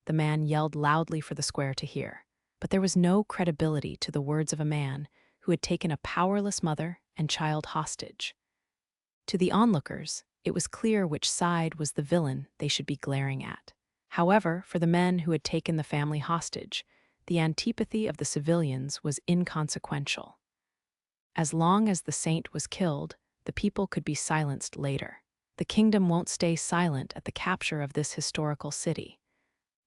The man yelled loudly for the square to hear. But there was no credibility to the words of a man who had taken a powerless mother and child hostage. To the onlookers, it was clear which side was the villain they should be glaring at. However, for the men who had taken the family hostage, the antipathy of the civilians was inconsequential. As long as the saint was killed, the people could be silenced later. The kingdom won't stay silent at the capture of this historical city.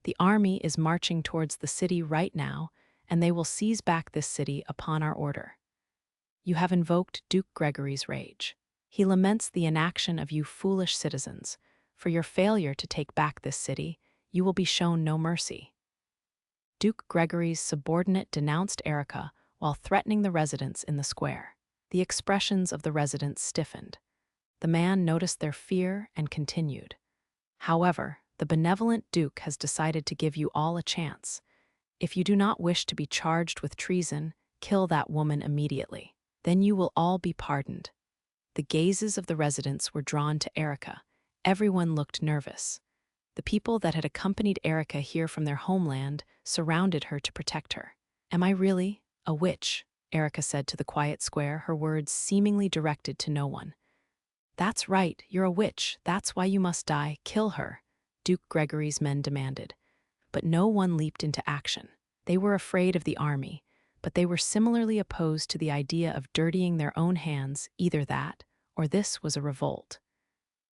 The army is marching towards the city right now, and they will seize back this city upon our order. You have invoked Duke Gregory's rage. He laments the inaction of you foolish citizens. For your failure to take back this city, you will be shown no mercy. Duke Gregory's subordinate denounced Erica while threatening the residents in the square. The expressions of the residents stiffened. The man noticed their fear and continued. However, the benevolent Duke has decided to give you all a chance. If you do not wish to be charged with treason, kill that woman immediately. Then you will all be pardoned. The gazes of the residents were drawn to Erica. Everyone looked nervous. The people that had accompanied Erica here from their homeland surrounded her to protect her. Am I really a witch? Erica said to the quiet square, her words seemingly directed to no one. That's right, you're a witch. That's why you must die. Kill her, Duke Gregory's men demanded. But no one leaped into action. They were afraid of the army, but they were similarly opposed to the idea of dirtying their own hands. Either that, or this was a revolt.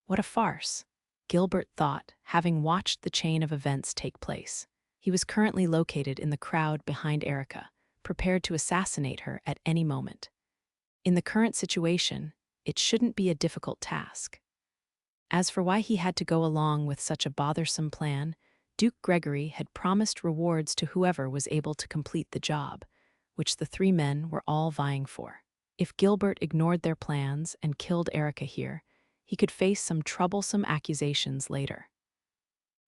What a farce, Gilbert thought, having watched the chain of events take place. He was currently located in the crowd behind Erica, prepared to assassinate her at any moment. In the current situation, it shouldn't be a difficult task. As for why he had to go along with such a bothersome plan, Duke Gregory had promised rewards to whoever was able to complete the job, which the 3 men were all vying for. If Gilbert ignored their plans and killed Erica here, he could face some troublesome accusations later.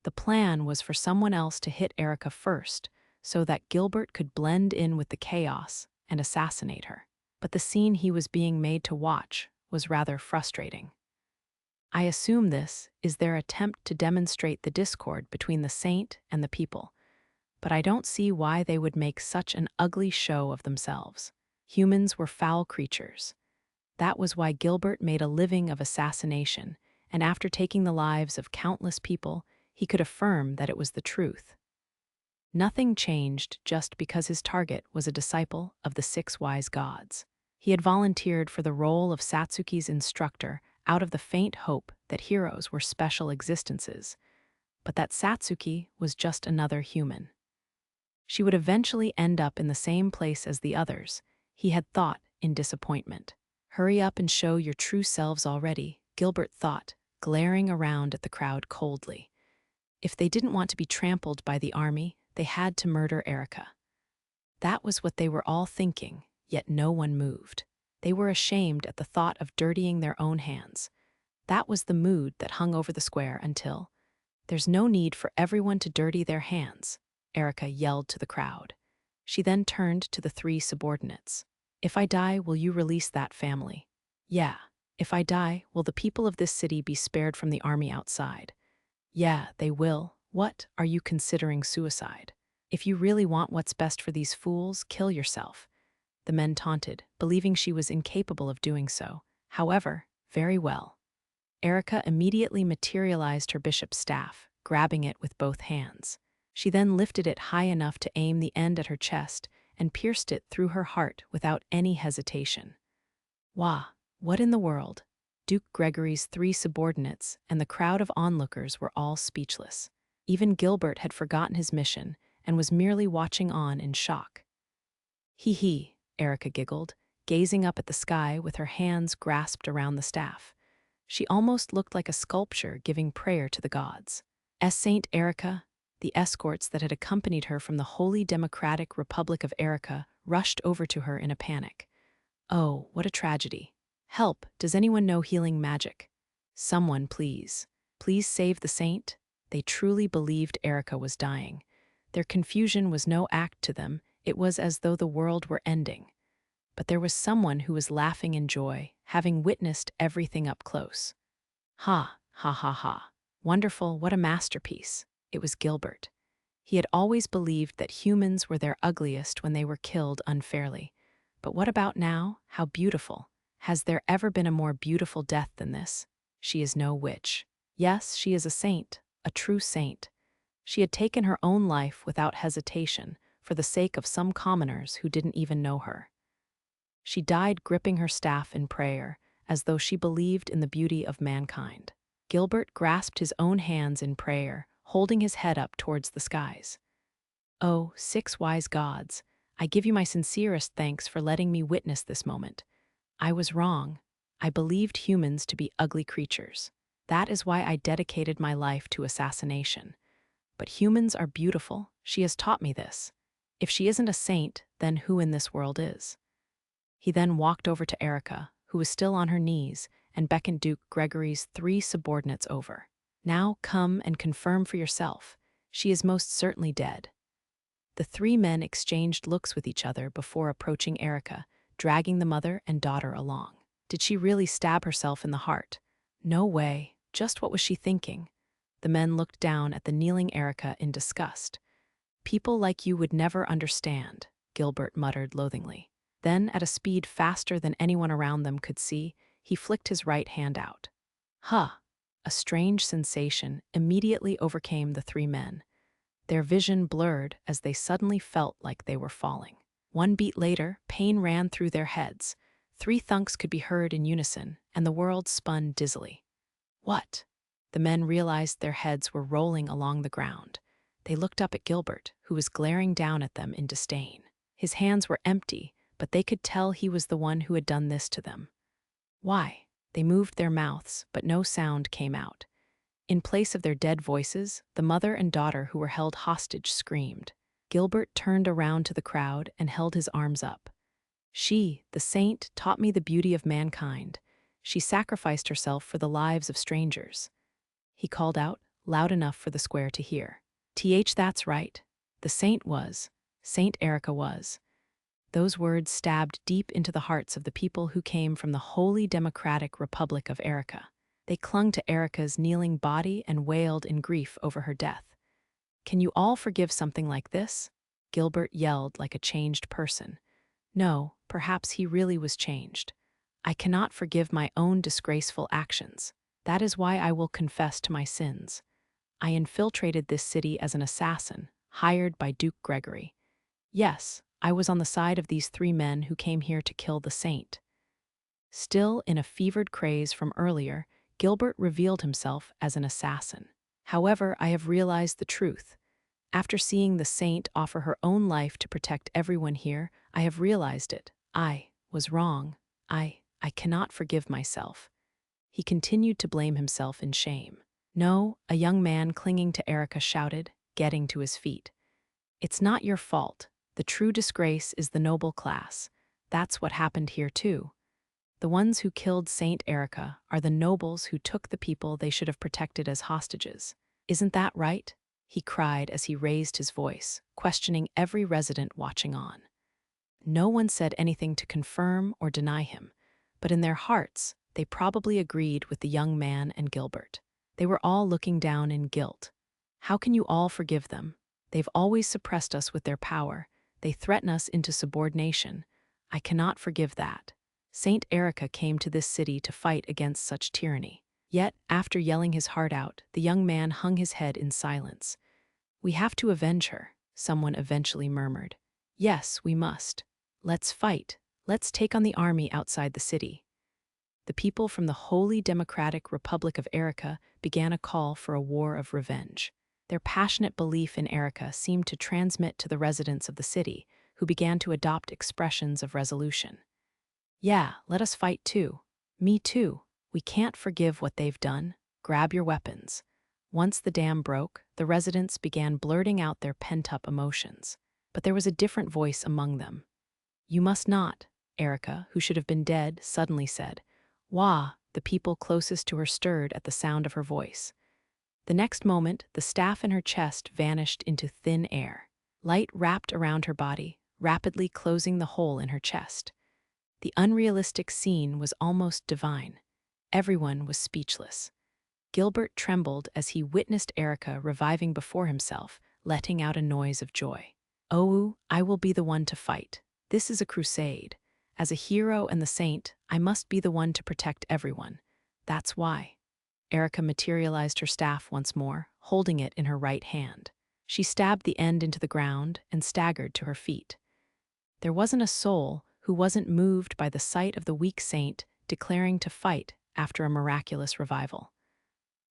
The plan was for someone else to hit Erica first, so that Gilbert could blend in with the chaos and assassinate her. But the scene he was being made to watch was rather frustrating. I assume this is their attempt to demonstrate the discord between the saint and the people, but I don't see why they would make such an ugly show of themselves. Humans were foul creatures. That was why Gilbert made a living of assassination, and after taking the lives of countless people, he could affirm that it was the truth. Nothing changed just because his target was a disciple of the 6 wise gods. He had volunteered for the role of Satsuki's instructor out of the faint hope that heroes were special existences, but that Satsuki was just another human. She would eventually end up in the same place as the others, he had thought in disappointment. Hurry up and show your true selves already, Gilbert thought, glaring around at the crowd coldly. If they didn't want to be trampled by the army, they had to murder Erica. That was what they were all thinking, yet no one moved. They were ashamed at the thought of dirtying their own hands. That was the mood that hung over the square until, "There's no need for everyone to dirty their hands," Erica yelled to the crowd. She then turned to the three subordinates. "If I die, will you release that family?" "Yeah." "If I die, will the people of this city be spared from the army outside?" "Yeah, they will." "What, are you considering suicide?" "If you really want what's best for these fools, kill yourself." The men taunted, believing she was incapable of doing so. However, very well. Erica immediately materialized her bishop's staff, grabbing it with both hands. She then lifted it high enough to aim the end at her chest and pierced it through her heart without any hesitation. Wah! What in the world? Duke Gregory's three subordinates and the crowd of onlookers were all speechless. Even Gilbert had forgotten his mission and was merely watching on in shock. "Hee hee," Erica giggled, gazing up at the sky with her hands grasped around the staff. She almost looked like a sculpture giving prayer to the gods. As Saint Erica, the escorts that had accompanied her from the Holy Democratic Republic of Erica rushed over to her in a panic. "Oh, what a tragedy. Help, does anyone know healing magic? Someone, please. Please save the saint." They truly believed Erica was dying. Their confusion was no act to them, it was as though the world were ending. But there was someone who was laughing in joy, having witnessed everything up close. Ha, ha, ha, ha. Wonderful, what a masterpiece. It was Gilbert. He had always believed that humans were their ugliest when they were killed unfairly. But what about now? How beautiful. Has there ever been a more beautiful death than this? She is no witch. Yes, she is a saint, a true saint. She had taken her own life without hesitation for the sake of some commoners who didn't even know her. She died gripping her staff in prayer, as though she believed in the beauty of mankind. Gilbert grasped his own hands in prayer, holding his head up towards the skies. "Oh, six wise gods, I give you my sincerest thanks for letting me witness this moment. I was wrong. I believed humans to be ugly creatures. That is why I dedicated my life to assassination. But humans are beautiful. She has taught me this. If she isn't a saint, then who in this world is?" He then walked over to Erica, who was still on her knees, and beckoned Duke Gregory's three subordinates over. "Now come and confirm for yourself. She is most certainly dead." The three men exchanged looks with each other before approaching Erica, dragging the mother and daughter along. Did she really stab herself in the heart? No way. Just what was she thinking? The men looked down at the kneeling Erica in disgust. "People like you would never understand," Gilbert muttered loathingly. Then, at a speed faster than anyone around them could see, he flicked his right hand out. Huh! A strange sensation immediately overcame the three men. Their vision blurred as they suddenly felt like they were falling. One beat later, pain ran through their heads. Three thunks could be heard in unison, and the world spun dizzily. What? The men realized their heads were rolling along the ground. They looked up at Gilbert, who was glaring down at them in disdain. His hands were empty, but they could tell he was the one who had done this to them. Why? They moved their mouths, but no sound came out. In place of their dead voices, the mother and daughter who were held hostage screamed. Gilbert turned around to the crowd and held his arms up. "She, the saint, taught me the beauty of mankind. She sacrificed herself for the lives of strangers." He called out, loud enough for the square to hear. That's right. The saint was. Saint Erica was. Those words stabbed deep into the hearts of the people who came from the Holy Democratic Republic of Erica. They clung to Erica's kneeling body and wailed in grief over her death. "Can you all forgive something like this?" Gilbert yelled like a changed person. No, perhaps he really was changed. "I cannot forgive my own disgraceful actions. That is why I will confess to my sins. I infiltrated this city as an assassin, hired by Duke Gregory. Yes, I was on the side of these three men who came here to kill the saint." Still in a fevered craze from earlier, Gilbert revealed himself as an assassin. "However, I have realized the truth. After seeing the saint offer her own life to protect everyone here, I have realized it. I was wrong. I I cannot forgive myself." He continued to blame himself in shame. "No," a young man clinging to Erica shouted, getting to his feet. "It's not your fault. The true disgrace is the noble class. That's what happened here too. The ones who killed Saint Erica are the nobles who took the people they should have protected as hostages. Isn't that right?" he cried as he raised his voice, questioning every resident watching on. No one said anything to confirm or deny him, but in their hearts, they probably agreed with the young man and Gilbert. They were all looking down in guilt. How can you all forgive them? They've always suppressed us with their power. They threaten us into subordination. I cannot forgive that. Saint Erica came to this city to fight against such tyranny. Yet, after yelling his heart out, the young man hung his head in silence. "We have to avenge her," someone eventually murmured. "Yes, we must. Let's fight. Let's take on the army outside the city." The people from the Holy Democratic Republic of Erica began a call for a war of revenge. Their passionate belief in Erica seemed to transmit to the residents of the city, who began to adopt expressions of resolution. "Yeah, let us fight too. Me too. We can't forgive what they've done. Grab your weapons." Once the dam broke, the residents began blurting out their pent-up emotions. But there was a different voice among them. "You must not," Erica, who should have been dead, suddenly said. "Wah!" The people closest to her stirred at the sound of her voice. The next moment, the staff in her chest vanished into thin air. Light wrapped around her body, rapidly closing the hole in her chest. The unrealistic scene was almost divine. Everyone was speechless. Gilbert trembled as he witnessed Erica reviving before himself, letting out a noise of joy. "Oh, I will be the one to fight. This is a crusade. As a hero and the saint, I must be the one to protect everyone. That's why." Erica materialized her staff once more, holding it in her right hand. She stabbed the end into the ground and staggered to her feet. There wasn't a soul who wasn't moved by the sight of the weak saint declaring to fight after a miraculous revival.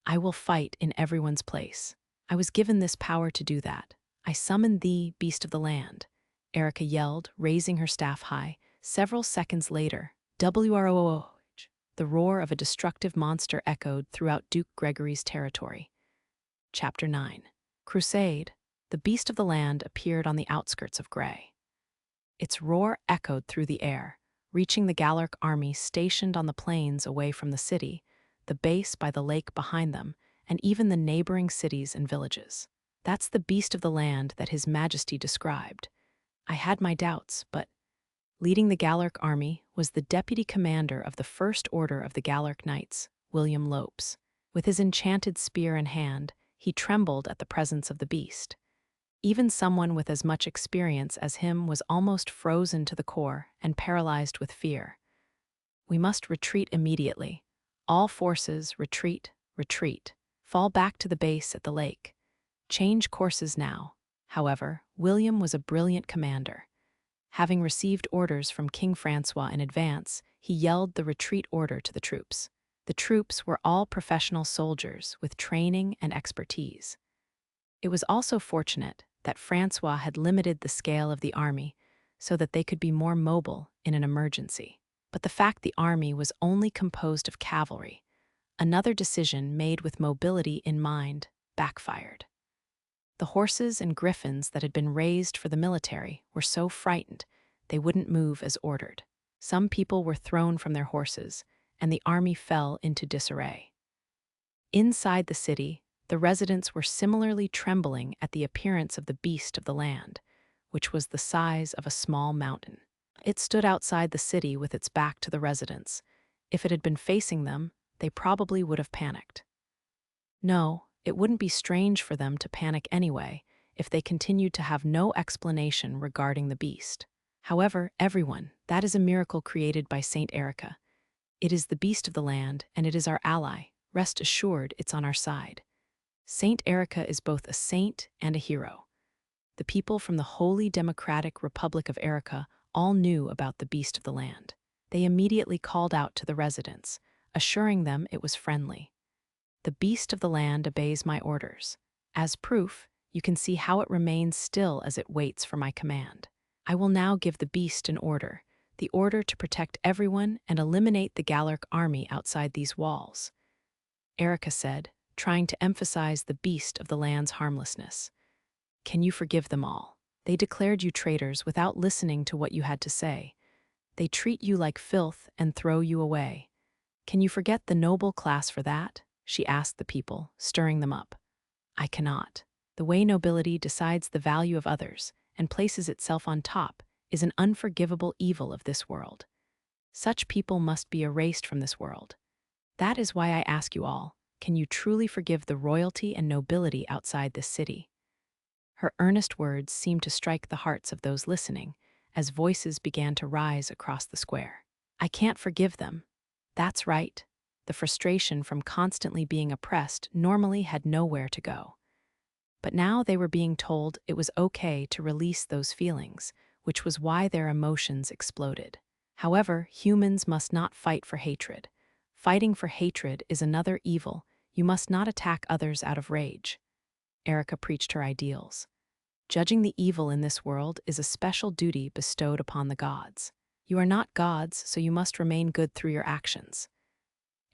"I will fight in everyone's place. I was given this power to do that. I summon thee, beast of the land," Erica yelled, raising her staff high. Several seconds later, WROOH, the roar of a destructive monster echoed throughout Duke Gregory's territory. Chapter 9. Crusade. The beast of the land appeared on the outskirts of Grey. Its roar echoed through the air, reaching the Galarc army stationed on the plains away from the city, the base by the lake behind them, and even the neighboring cities and villages. That's the beast of the land that His Majesty described. I had my doubts, but leading the Galarc army was the deputy commander of the First Order of the Galarc Knights, William Lopes. With his enchanted spear in hand, he trembled at the presence of the beast. Even someone with as much experience as him was almost frozen to the core and paralyzed with fear. "We must retreat immediately. All forces, retreat, retreat. Fall back to the base at the lake. Change courses now." However, William was a brilliant commander. Having received orders from King Francois in advance, he yelled the retreat order to the troops. The troops were all professional soldiers with training and expertise. It was also fortunate that Francois had limited the scale of the army so that they could be more mobile in an emergency. But the fact the army was only composed of cavalry, another decision made with mobility in mind, backfired. The horses and griffins that had been raised for the military were so frightened they wouldn't move as ordered. Some people were thrown from their horses, and the army fell into disarray. Inside the city, the residents were similarly trembling at the appearance of the beast of the land, which was the size of a small mountain. It stood outside the city with its back to the residents. If it had been facing them, they probably would have panicked. No, it wouldn't be strange for them to panic anyway if they continued to have no explanation regarding the beast. However, everyone, that is a miracle created by Saint Erica. It is the beast of the land, and it is our ally. Rest assured it's on our side. Saint Erica is both a saint and a hero. The people from the Holy Democratic Republic of Erica all knew about the beast of the land. They immediately called out to the residents, assuring them it was friendly. "The beast of the land obeys my orders. As proof, you can see how it remains still as it waits for my command. I will now give the beast an order. the order to protect everyone and eliminate the Galarc army outside these walls. Erica said, trying to emphasize the beast of the land's harmlessness. Can you forgive them all? They declared you traitors without listening to what you had to say. They treat you like filth and throw you away. Can you forget the noble class for that? She asked the people, stirring them up. I cannot. The way nobility decides the value of others and places itself on top is an unforgivable evil of this world. Such people must be erased from this world. That is why I ask you all, can you truly forgive the royalty and nobility outside this city? Her earnest words seemed to strike the hearts of those listening, as voices began to rise across the square. I can't forgive them. That's right. The frustration from constantly being oppressed normally had nowhere to go. But now they were being told it was okay to release those feelings, which was why their emotions exploded. However, humans must not fight for hatred. Fighting for hatred is another evil. You must not attack others out of rage. Erica preached her ideals. Judging the evil in this world is a special duty bestowed upon the gods. You are not gods, so you must remain good through your actions.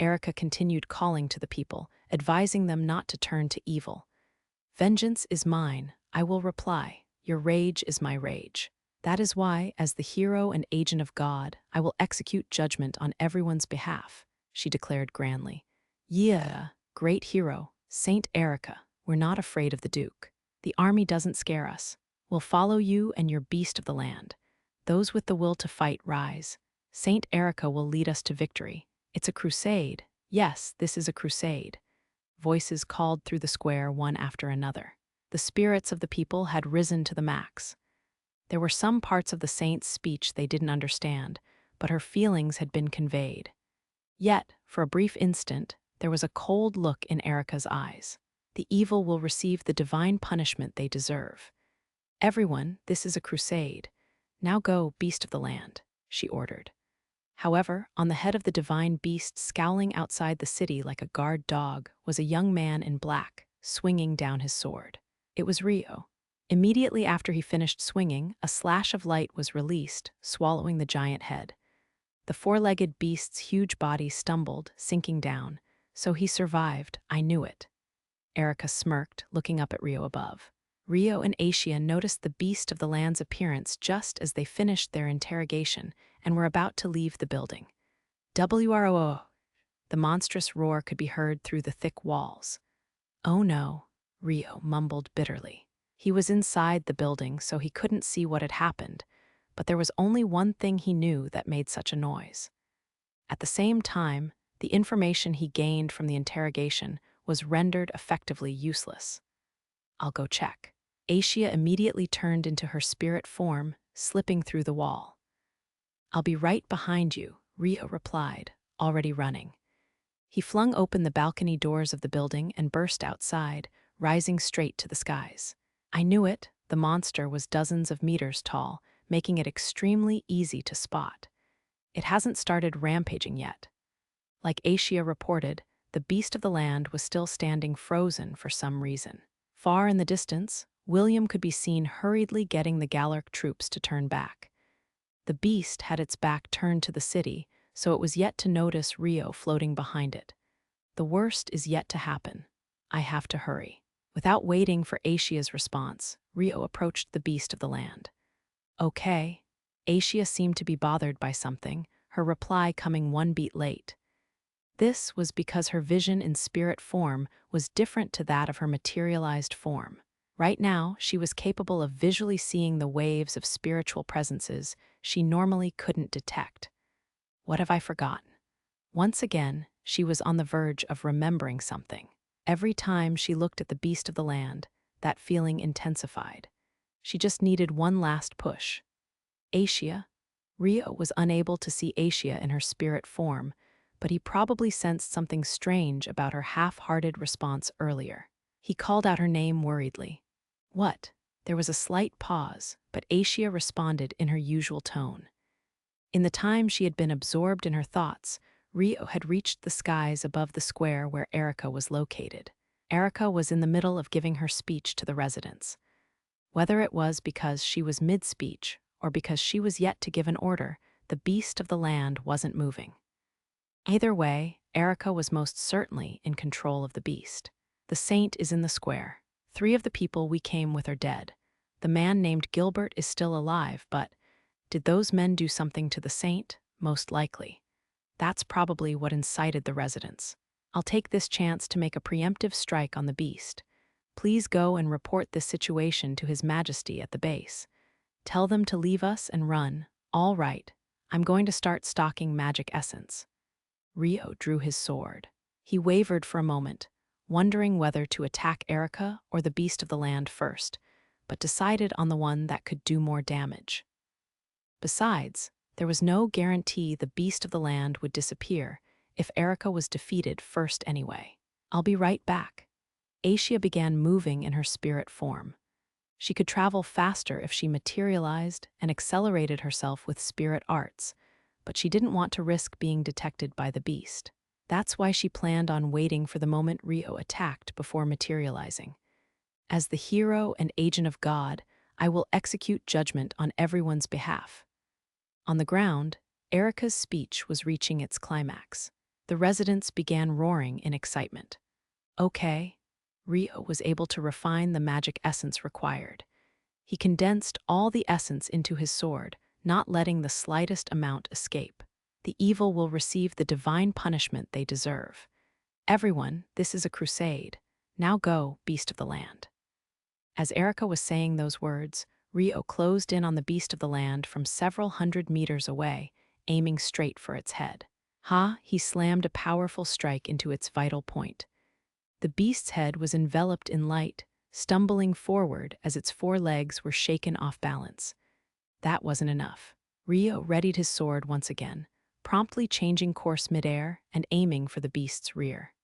Erica continued calling to the people, advising them not to turn to evil. Vengeance is mine, I will reply. Your rage is my rage. That is why, as the hero and agent of God, I will execute judgment on everyone's behalf, she declared grandly. Yeah, great hero, Saint Erica, we're not afraid of the Duke. The army doesn't scare us. We'll follow you and your beast of the land. Those with the will to fight rise. Saint Erica will lead us to victory. It's a crusade. Yes, this is a crusade. Voices called through the square one after another. The spirits of the people had risen to the max. There were some parts of the saint's speech they didn't understand, but her feelings had been conveyed. Yet, for a brief instant, there was a cold look in Erica's eyes. The evil will receive the divine punishment they deserve. Everyone, this is a crusade. Now go, beast of the land, she ordered. However, on the head of the divine beast scowling outside the city like a guard dog was a young man in black, swinging down his sword. It was Rio. Immediately after he finished swinging, a slash of light was released, swallowing the giant head. The four-legged beast's huge body stumbled, sinking down. So he survived, I knew it. Erica smirked, looking up at Rio above. Rio and Aisha noticed the beast of the land's appearance just as they finished their interrogation and were about to leave the building. WROO! The monstrous roar could be heard through the thick walls. Oh no, Rio mumbled bitterly. He was inside the building, so he couldn't see what had happened, but there was only one thing he knew that made such a noise. At the same time, the information he gained from the interrogation was rendered effectively useless. I'll go check. Aisha immediately turned into her spirit form, slipping through the wall. I'll be right behind you, Rio replied, already running. He flung open the balcony doors of the building and burst outside, rising straight to the skies. I knew it, the monster was dozens of meters tall, making it extremely easy to spot. It hasn't started rampaging yet. Like Aisha reported, the beast of the land was still standing frozen for some reason. Far in the distance, William could be seen hurriedly getting the Galarc troops to turn back. The beast had its back turned to the city, so it was yet to notice Rio floating behind it. The worst is yet to happen. I have to hurry. Without waiting for Aisha's response, Rio approached the beast of the land. Okay. Aisha seemed to be bothered by something, her reply coming one beat late. This was because her vision in spirit form was different to that of her materialized form. Right now, she was capable of visually seeing the waves of spiritual presences she normally couldn't detect. What have I forgotten? Once again, she was on the verge of remembering something. Every time she looked at the beast of the land, that feeling intensified. She just needed one last push. Aisha? Rio was unable to see Aisha in her spirit form, but he probably sensed something strange about her half-hearted response earlier. He called out her name worriedly. What? There was a slight pause, but Aisha responded in her usual tone. In the time she had been absorbed in her thoughts, Rio had reached the skies above the square where Erica was located. Erica was in the middle of giving her speech to the residents. Whether it was because she was mid-speech or because she was yet to give an order, the beast of the land wasn't moving. Either way, Erica was most certainly in control of the beast. The saint is in the square. 3 of the people we came with are dead. The man named Gilbert is still alive, but did those men do something to the saint? Most likely. That's probably what incited the residents. I'll take this chance to make a preemptive strike on the beast. Please go and report this situation to His Majesty at the base. Tell them to leave us and run. All right. I'm going to start stocking magic essence. Rio drew his sword. He wavered for a moment, wondering whether to attack Erica or the beast of the land first, but decided on the one that could do more damage. Besides, there was no guarantee the beast of the land would disappear if Erica was defeated first anyway. I'll be right back. Asia began moving in her spirit form. She could travel faster if she materialized and accelerated herself with spirit arts, but she didn't want to risk being detected by the beast. That's why she planned on waiting for the moment Rio attacked before materializing. As the hero and agent of God, I will execute judgment on everyone's behalf. On the ground, Erica's speech was reaching its climax. The residents began roaring in excitement. Okay. Rio was able to refine the magic essence required. He condensed all the essence into his sword, not letting the slightest amount escape. The evil will receive the divine punishment they deserve. Everyone, this is a crusade. Now go, beast of the land. As Erica was saying those words, Rio closed in on the beast of the land from several hundred meters away, aiming straight for its head. He slammed a powerful strike into its vital point. The beast's head was enveloped in light, stumbling forward as its 4 legs were shaken off balance. That wasn't enough. Rio readied his sword once again, promptly changing course midair and aiming for the beast's rear.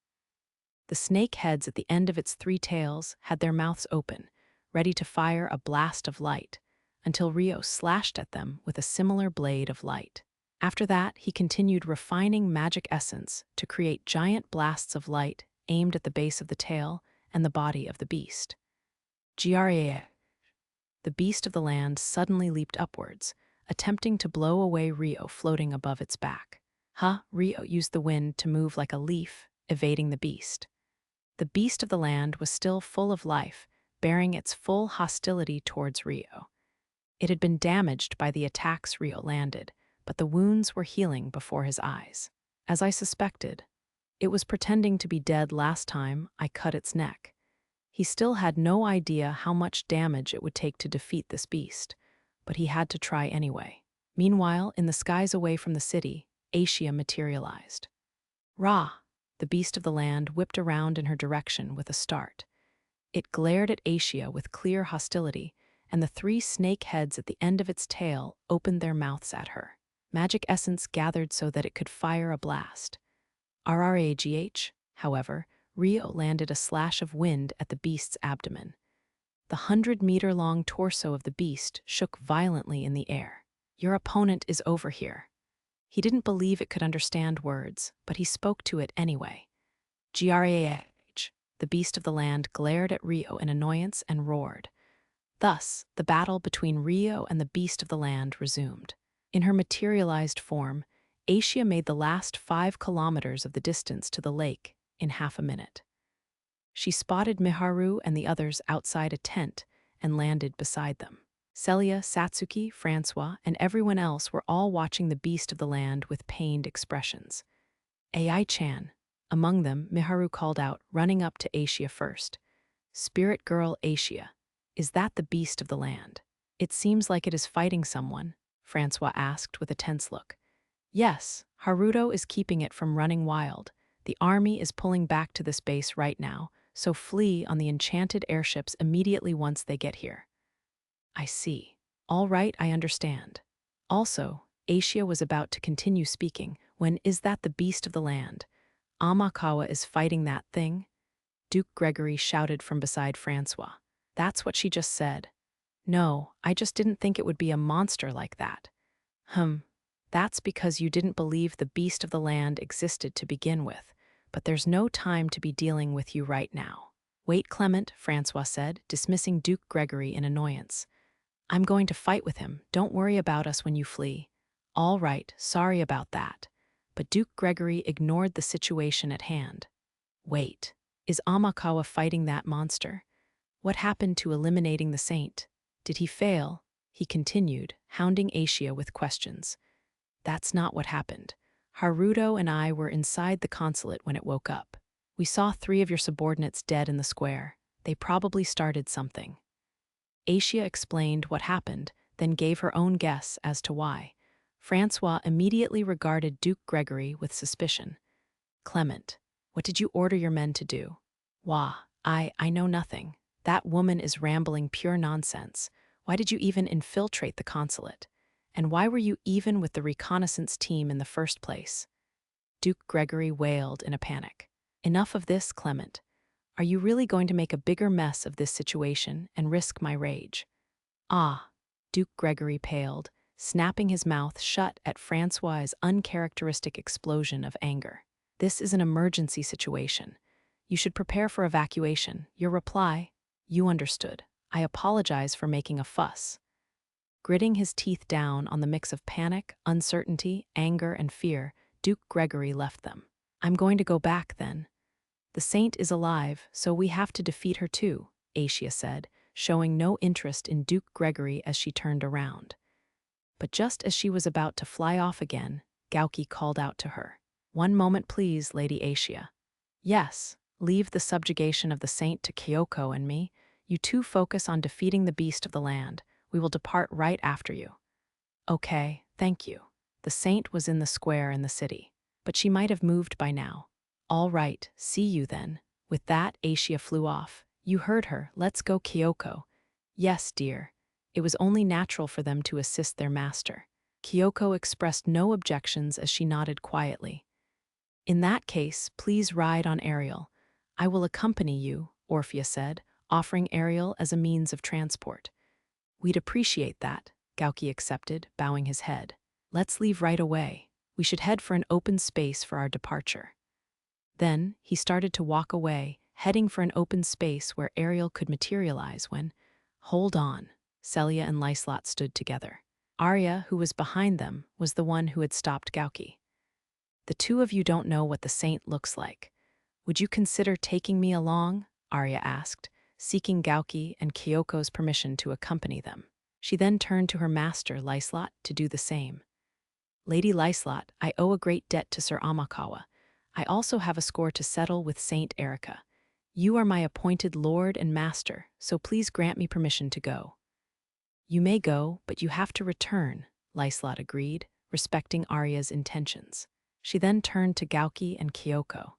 The snake heads at the end of its 3 tails had their mouths open, ready to fire a blast of light, until Rio slashed at them with a similar blade of light. After that, he continued refining magic essence to create giant blasts of light aimed at the base of the tail and the body of the beast. The beast of the land suddenly leaped upwards, attempting to blow away Rio floating above its back. Rio used the wind to move like a leaf, evading the beast. The beast of the land was still full of life, bearing its full hostility towards Rio. It had been damaged by the attacks Rio landed, but the wounds were healing before his eyes. As I suspected, it was pretending to be dead last time I cut its neck. He still had no idea how much damage it would take to defeat this beast, but he had to try anyway. Meanwhile, in the skies away from the city, Asia materialized. The beast of the land whipped around in her direction with a start. It glared at Asia with clear hostility, and the 3 snake heads at the end of its tail opened their mouths at her. Magic essence gathered so that it could fire a blast. However, Rio landed a slash of wind at the beast's abdomen. The 100-meter-long torso of the beast shook violently in the air. Your opponent is over here. He didn't believe it could understand words, but he spoke to it anyway. The beast of the land glared at Rio in annoyance and roared. Thus, the battle between Rio and the beast of the land resumed. In her materialized form, Asia made the last 5 kilometers of the distance to the lake in half a minute. She spotted Miharu and the others outside a tent and landed beside them. Celia, Satsuki, Francois, and everyone else were all watching the beast of the land with pained expressions. Ai-chan. Among them, Miharu called out, running up to Asia first. Spirit girl Asia, is that the beast of the land? It seems like it is fighting someone, Francois asked with a tense look. Yes, Haruto is keeping it from running wild. The army is pulling back to this base right now, so flee on the enchanted airships immediately once they get here. I see. All right, I understand. Also, Asia was about to continue speaking when is that the beast of the land? Amakawa is fighting that thing? Duke Gregory shouted from beside Francois. That's what she just said. No, I just didn't think it would be a monster like that. That's because you didn't believe the beast of the land existed to begin with, but there's no time to be dealing with you right now. Wait, Clement, Francois said, dismissing Duke Gregory in annoyance. I'm going to fight with him. Don't worry about us when you flee. All right, sorry about that. But Duke Gregory ignored the situation at hand. Wait, is Amakawa fighting that monster? What happened to eliminating the saint? Did he fail? He continued, hounding Asia with questions. That's not what happened. Haruto and I were inside the consulate when it woke up. We saw 3 of your subordinates dead in the square. They probably started something. Asia explained what happened, then gave her own guess as to why. Francois immediately regarded Duke Gregory with suspicion. Clement, what did you order your men to do? Wah, I know nothing. That woman is rambling pure nonsense. Why did you even infiltrate the consulate? And why were you even with the reconnaissance team in the first place? Duke Gregory wailed in a panic. Enough of this, Clement. Are you really going to make a bigger mess of this situation and risk my rage? Ah, Duke Gregory paled, snapping his mouth shut at Francois's uncharacteristic explosion of anger. This is an emergency situation. You should prepare for evacuation. Your reply? You understood. I apologize for making a fuss. Gritting his teeth down on the mix of panic, uncertainty, anger, and fear, Duke Gregory left them. I'm going to go back, then. The saint is alive, so we have to defeat her too, Asia said, showing no interest in Duke Gregory as she turned around. But just as she was about to fly off again, Gauki called out to her. One moment, please, Lady Asia. Yes, leave the subjugation of the saint to Kyoko and me. You two focus on defeating the beast of the land. We will depart right after you. Okay, thank you. The saint was in the square in the city, but she might have moved by now. All right, see you then. With that, Asia flew off. You heard her. Let's go, Kyoko. Yes, dear. It was only natural for them to assist their master. Kyoko expressed no objections as she nodded quietly. In that case, please ride on Ariel. I will accompany you, Orphea said, offering Ariel as a means of transport. We'd appreciate that, Gauki accepted, bowing his head. Let's leave right away. We should head for an open space for our departure. Then, he started to walk away, heading for an open space where Ariel could materialize when, hold on, Celia and Lyslot stood together. Arya, who was behind them, was the one who had stopped Gauki. The two of you don't know what the saint looks like. Would you consider taking me along? Arya asked, seeking Gauki and Kyoko's permission to accompany them. She then turned to her master, Lyslot, to do the same. Lady Lyslot, I owe a great debt to Sir Amakawa. I also have a score to settle with Saint Erica. You are my appointed lord and master, so please grant me permission to go. You may go, but you have to return, Lyslot agreed, respecting Arya's intentions. She then turned to Gauki and Kyoko.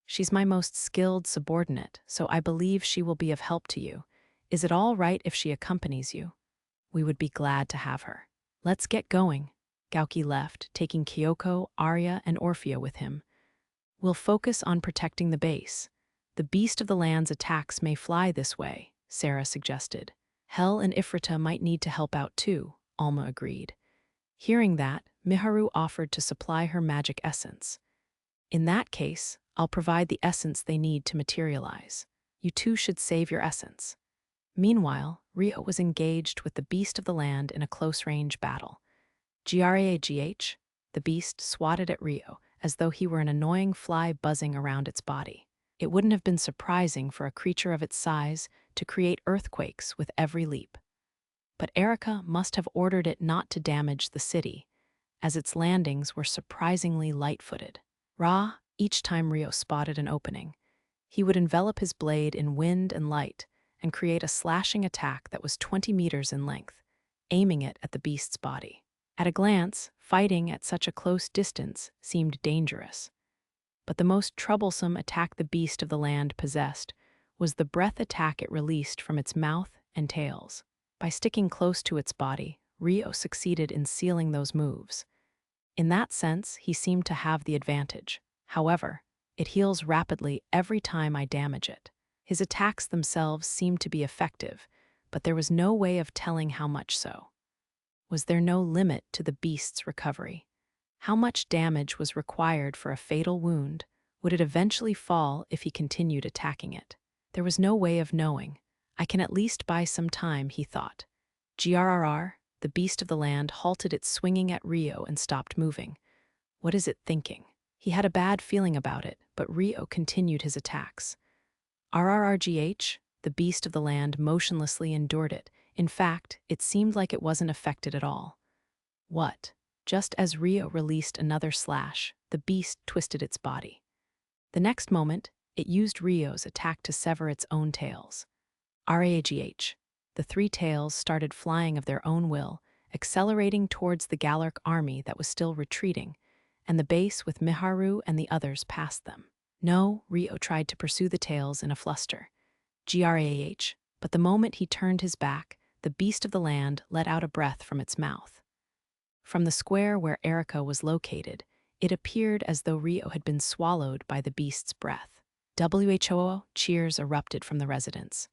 She's my most skilled subordinate, so I believe she will be of help to you. Is it all right if she accompanies you? We would be glad to have her. Let's get going. Gauki left, taking Kyoko, Arya, and Orphea with him. We'll focus on protecting the base. The beast of the land's attacks may fly this way, Sarah suggested. Hel and Ifrita might need to help out too, Alma agreed. Hearing that, Miharu offered to supply her magic essence. In that case, I'll provide the essence they need to materialize. You two should save your essence. Meanwhile, Rio was engaged with the beast of the land in a close-range battle. Gragh, the beast swatted at Rio as though he were an annoying fly buzzing around its body. It wouldn't have been surprising for a creature of its size to create earthquakes with every leap. But Erica must have ordered it not to damage the city, as its landings were surprisingly light-footed. Each time Rio spotted an opening, he would envelop his blade in wind and light and create a slashing attack that was 20 meters in length, aiming it at the beast's body. At a glance, fighting at such a close distance seemed dangerous. But the most troublesome attack the beast of the land possessed was the breath attack it released from its mouth and tails. By sticking close to its body, Rio succeeded in sealing those moves. In that sense, he seemed to have the advantage. However, it heals rapidly every time I damage it. His attacks themselves seemed to be effective, but there was no way of telling how much so. Was there no limit to the beast's recovery? How much damage was required for a fatal wound? Would it eventually fall if he continued attacking it? There was no way of knowing. I can at least buy some time, he thought. GRRR, the beast of the land halted its swinging at Rio and stopped moving. What is it thinking? He had a bad feeling about it, but Rio continued his attacks. RRRGH, the beast of the land motionlessly endured it. In fact, it seemed like it wasn't affected at all. What? Just as Rio released another slash, the beast twisted its body. The next moment, it used Rio's attack to sever its own tails. RAGH. The three tails started flying of their own will, accelerating towards the Galarc army that was still retreating, and the base with Miharu and the others passed them. No, Rio tried to pursue the tails in a fluster. GRAH. But the moment he turned his back, the beast of the land let out a breath from its mouth. From the square where Erica was located, it appeared as though Rio had been swallowed by the beast's breath. WHO cheers erupted from the residents.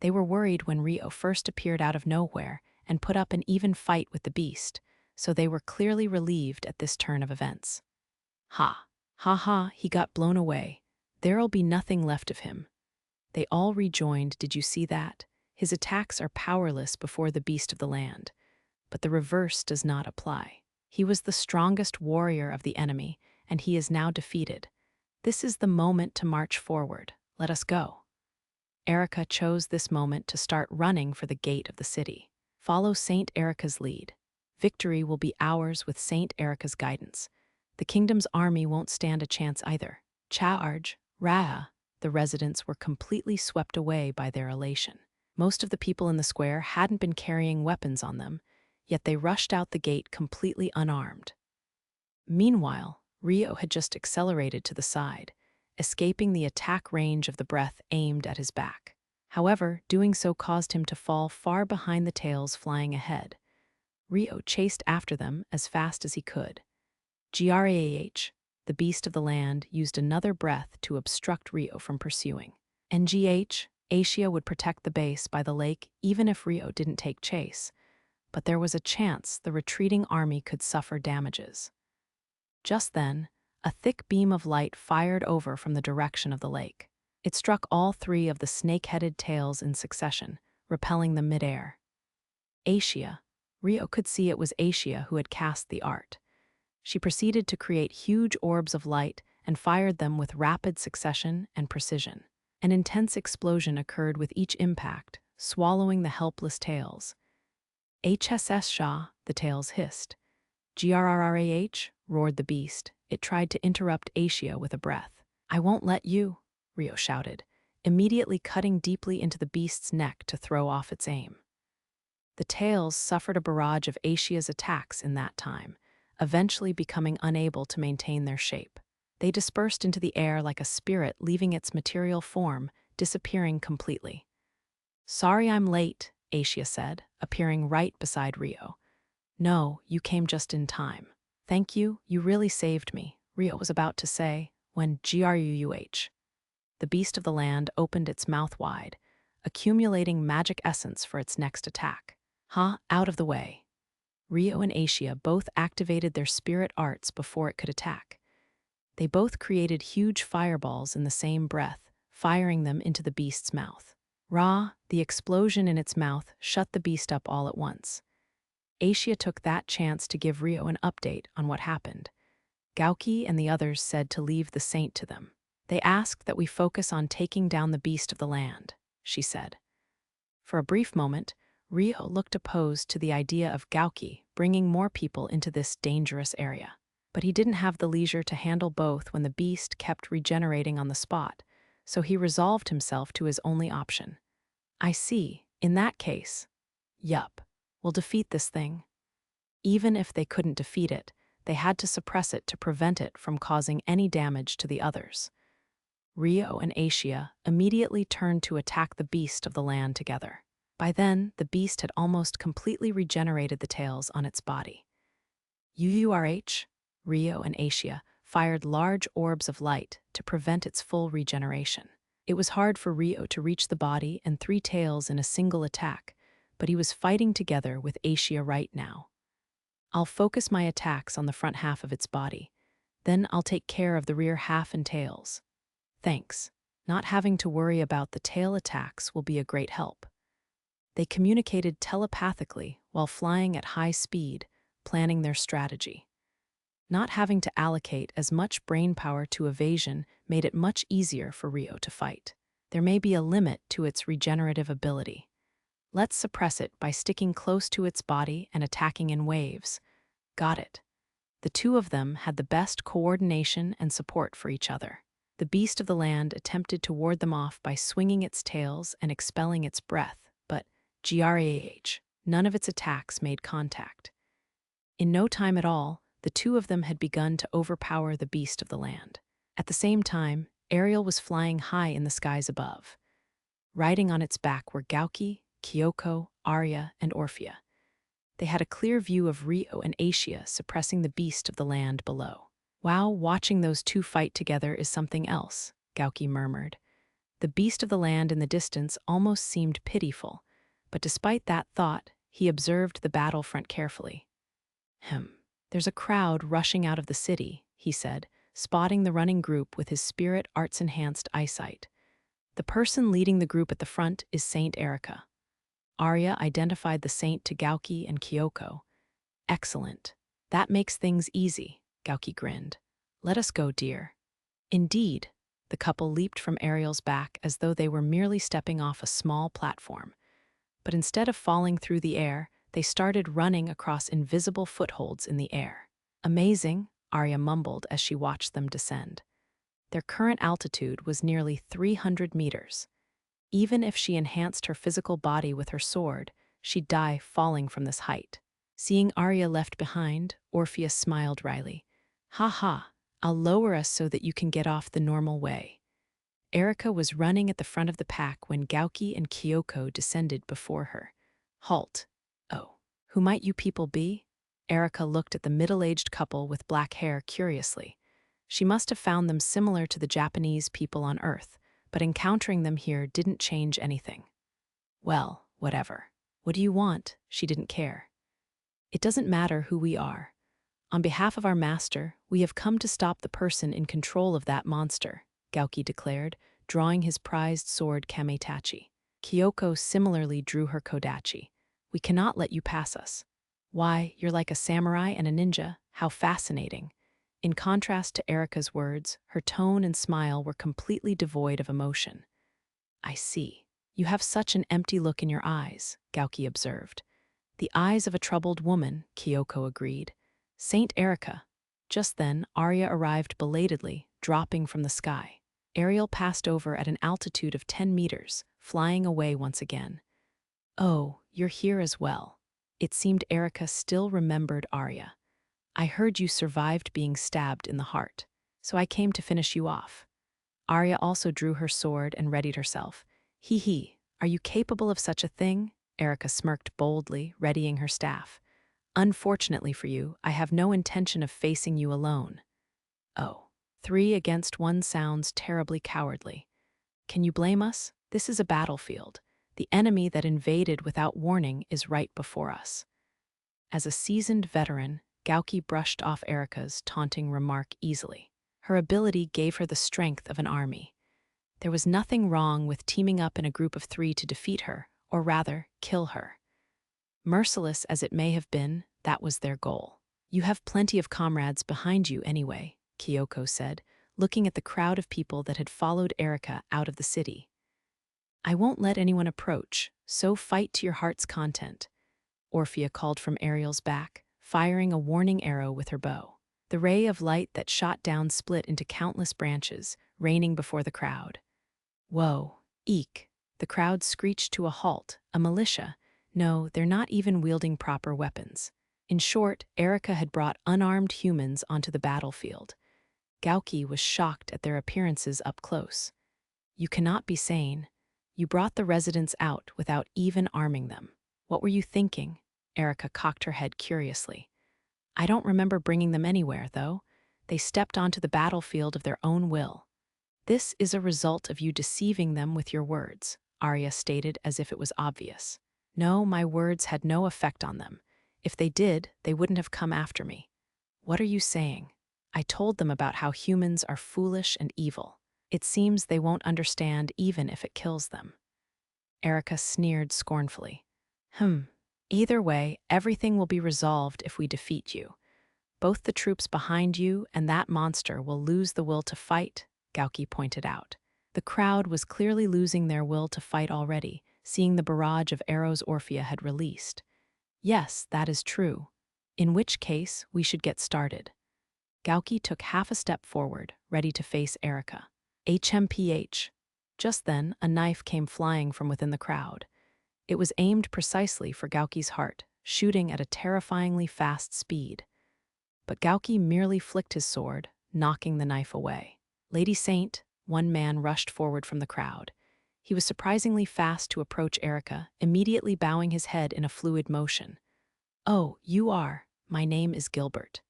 They were worried when Rio first appeared out of nowhere and put up an even fight with the beast, so they were clearly relieved at this turn of events. Ha! Ha ha, he got blown away. There'll be nothing left of him. They all rejoined, did you see that? His attacks are powerless before the beast of the land. But the reverse does not apply. He was the strongest warrior of the enemy, and he is now defeated. This is the moment to march forward. Let us go. Erica chose this moment to start running for the gate of the city. Follow Saint Erica's lead. Victory will be ours with Saint Erica's guidance. The kingdom's army won't stand a chance either. Charge, Raha. The residents were completely swept away by their elation. Most of the people in the square hadn't been carrying weapons on them, yet they rushed out the gate completely unarmed. Meanwhile, Rio had just accelerated to the side, escaping the attack range of the breath aimed at his back. However, doing so caused him to fall far behind the tails flying ahead. Rio chased after them as fast as he could. GRAH, the beast of the land, used another breath to obstruct Rio from pursuing. NGH, Asia would protect the base by the lake even if Rio didn't take chase, but there was a chance the retreating army could suffer damages. Just then, a thick beam of light fired over from the direction of the lake. It struck all three of the snake-headed tails in succession, repelling them midair. Asia. Rio could see it was Asia who had cast the art. She proceeded to create huge orbs of light and fired them with rapid succession and precision. An intense explosion occurred with each impact, swallowing the helpless tails. HSS Shah, the tails hissed. GRRRAH, roared the beast. It tried to interrupt Asia with a breath. I won't let you, Rio shouted, immediately cutting deeply into the beast's neck to throw off its aim. The tails suffered a barrage of Asia's attacks in that time, eventually becoming unable to maintain their shape. They dispersed into the air like a spirit leaving its material form, disappearing completely. Sorry I'm late, Asia said, appearing right beside Rio. No, you came just in time. Thank you, you really saved me, Rio was about to say, when GRUH. The beast of the land opened its mouth wide, accumulating magic essence for its next attack. Out of the way. Rio and Asia both activated their spirit arts before it could attack. They both created huge fireballs in the same breath, firing them into the beast's mouth. The explosion in its mouth shut the beast up all at once. Asia took that chance to give Rio an update on what happened. Gauki and the others said to leave the saint to them. They asked that we focus on taking down the beast of the land, she said. For a brief moment, Rio looked opposed to the idea of Gauki bringing more people into this dangerous area. But he didn't have the leisure to handle both when the beast kept regenerating on the spot, so he resolved himself to his only option. I see, in that case. Yup, we'll defeat this thing. Even if they couldn't defeat it, they had to suppress it to prevent it from causing any damage to the others. Rio and Asia immediately turned to attack the beast of the land together. By then, the beast had almost completely regenerated the tails on its body. UURH, Rio and Asia fired large orbs of light to prevent its full regeneration. It was hard for Rio to reach the body and three tails in a single attack, but he was fighting together with Asia right now. I'll focus my attacks on the front half of its body. Then I'll take care of the rear half and tails. Thanks. Not having to worry about the tail attacks will be a great help. They communicated telepathically while flying at high speed, planning their strategy. Not having to allocate as much brainpower to evasion made it much easier for Rio to fight. There may be a limit to its regenerative ability. Let's suppress it by sticking close to its body and attacking in waves. Got it. The two of them had the best coordination and support for each other. The beast of the land attempted to ward them off by swinging its tails and expelling its breath, but grah, none of its attacks made contact. In no time at all, the two of them had begun to overpower the beast of the land. At the same time, Ariel was flying high in the skies above. Riding on its back were Gauki, Kyoko, Arya, and Orphea. They had a clear view of Rio and Asia suppressing the beast of the land below. Wow, watching those two fight together is something else, Gauki murmured. The beast of the land in the distance almost seemed pitiful, but despite that thought, he observed the battlefront carefully. There's a crowd rushing out of the city, he said, spotting the running group with his spirit arts-enhanced eyesight. The person leading the group at the front is Saint Erica. Arya identified the saint to Gauki and Kyoko. Excellent. That makes things easy, Gauki grinned. Let us go, dear. Indeed, the couple leaped from Ariel's back as though they were merely stepping off a small platform. But instead of falling through the air, they started running across invisible footholds in the air. Amazing, Arya mumbled as she watched them descend. Their current altitude was nearly 300 meters. Even if she enhanced her physical body with her sword, she'd die falling from this height. Seeing Arya left behind, Orpheus smiled wryly. Ha ha, I'll lower us so that you can get off the normal way. Erica was running at the front of the pack when Gauki and Kyoko descended before her. Halt. Oh, who might you people be? Erica looked at the middle-aged couple with black hair curiously. She must have found them similar to the Japanese people on Earth, but encountering them here didn't change anything. Well, whatever. What do you want? She didn't care. It doesn't matter who we are. On behalf of our master, we have come to stop the person in control of that monster, Gauki declared, drawing his prized sword Kametachi. Kyoko similarly drew her kodachi. We cannot let you pass us. Why, you're like a samurai and a ninja. How fascinating. In contrast to Erica's words, her tone and smile were completely devoid of emotion. I see. You have such an empty look in your eyes, Gauki observed. The eyes of a troubled woman, Kyoko agreed. Saint Erica. Just then, Arya arrived belatedly, dropping from the sky. Ariel passed over at an altitude of 10 meters, flying away once again. Oh, you're here as well. It seemed Erica still remembered Arya. I heard you survived being stabbed in the heart, so I came to finish you off. Arya also drew her sword and readied herself. Hee, are you capable of such a thing? Erica smirked boldly, readying her staff. Unfortunately for you, I have no intention of facing you alone. Oh, 3 against 1 sounds terribly cowardly. Can you blame us? This is a battlefield. The enemy that invaded without warning is right before us. As a seasoned veteran, Gauki brushed off Erica's taunting remark easily. Her ability gave her the strength of an army. There was nothing wrong with teaming up in a group of 3 to defeat her, or rather, kill her. Merciless as it may have been, that was their goal. You have plenty of comrades behind you anyway, Kyoko said, looking at the crowd of people that had followed Erica out of the city. I won't let anyone approach, so fight to your heart's content. Orphea called from Ariel's back, firing a warning arrow with her bow. The ray of light that shot down split into countless branches, raining before the crowd. Whoa, eek. The crowd screeched to a halt. A militia. No, they're not even wielding proper weapons. In short, Erica had brought unarmed humans onto the battlefield. Gauki was shocked at their appearances up close. You cannot be sane. You brought the residents out without even arming them. What were you thinking? Erica cocked her head curiously. I don't remember bringing them anywhere, though. They stepped onto the battlefield of their own will. This is a result of you deceiving them with your words, Arya stated as if it was obvious. No, my words had no effect on them. If they did, they wouldn't have come after me. What are you saying? I told them about how humans are foolish and evil. It seems they won't understand even if it kills them. Erica sneered scornfully. Either way, everything will be resolved if we defeat you. Both the troops behind you and that monster will lose the will to fight, Gauki pointed out. The crowd was clearly losing their will to fight already, seeing the barrage of arrows Orphea had released. Yes, that is true. In which case, we should get started. Gauki took half a step forward, ready to face Erica. HMPH. Just then, a knife came flying from within the crowd. It was aimed precisely for Gauki's heart, shooting at a terrifyingly fast speed. But Gauki merely flicked his sword, knocking the knife away. Lady Saint, one man rushed forward from the crowd. He was surprisingly fast to approach Erica, immediately bowing his head in a fluid motion. "Oh, you are. My name is Gilbert."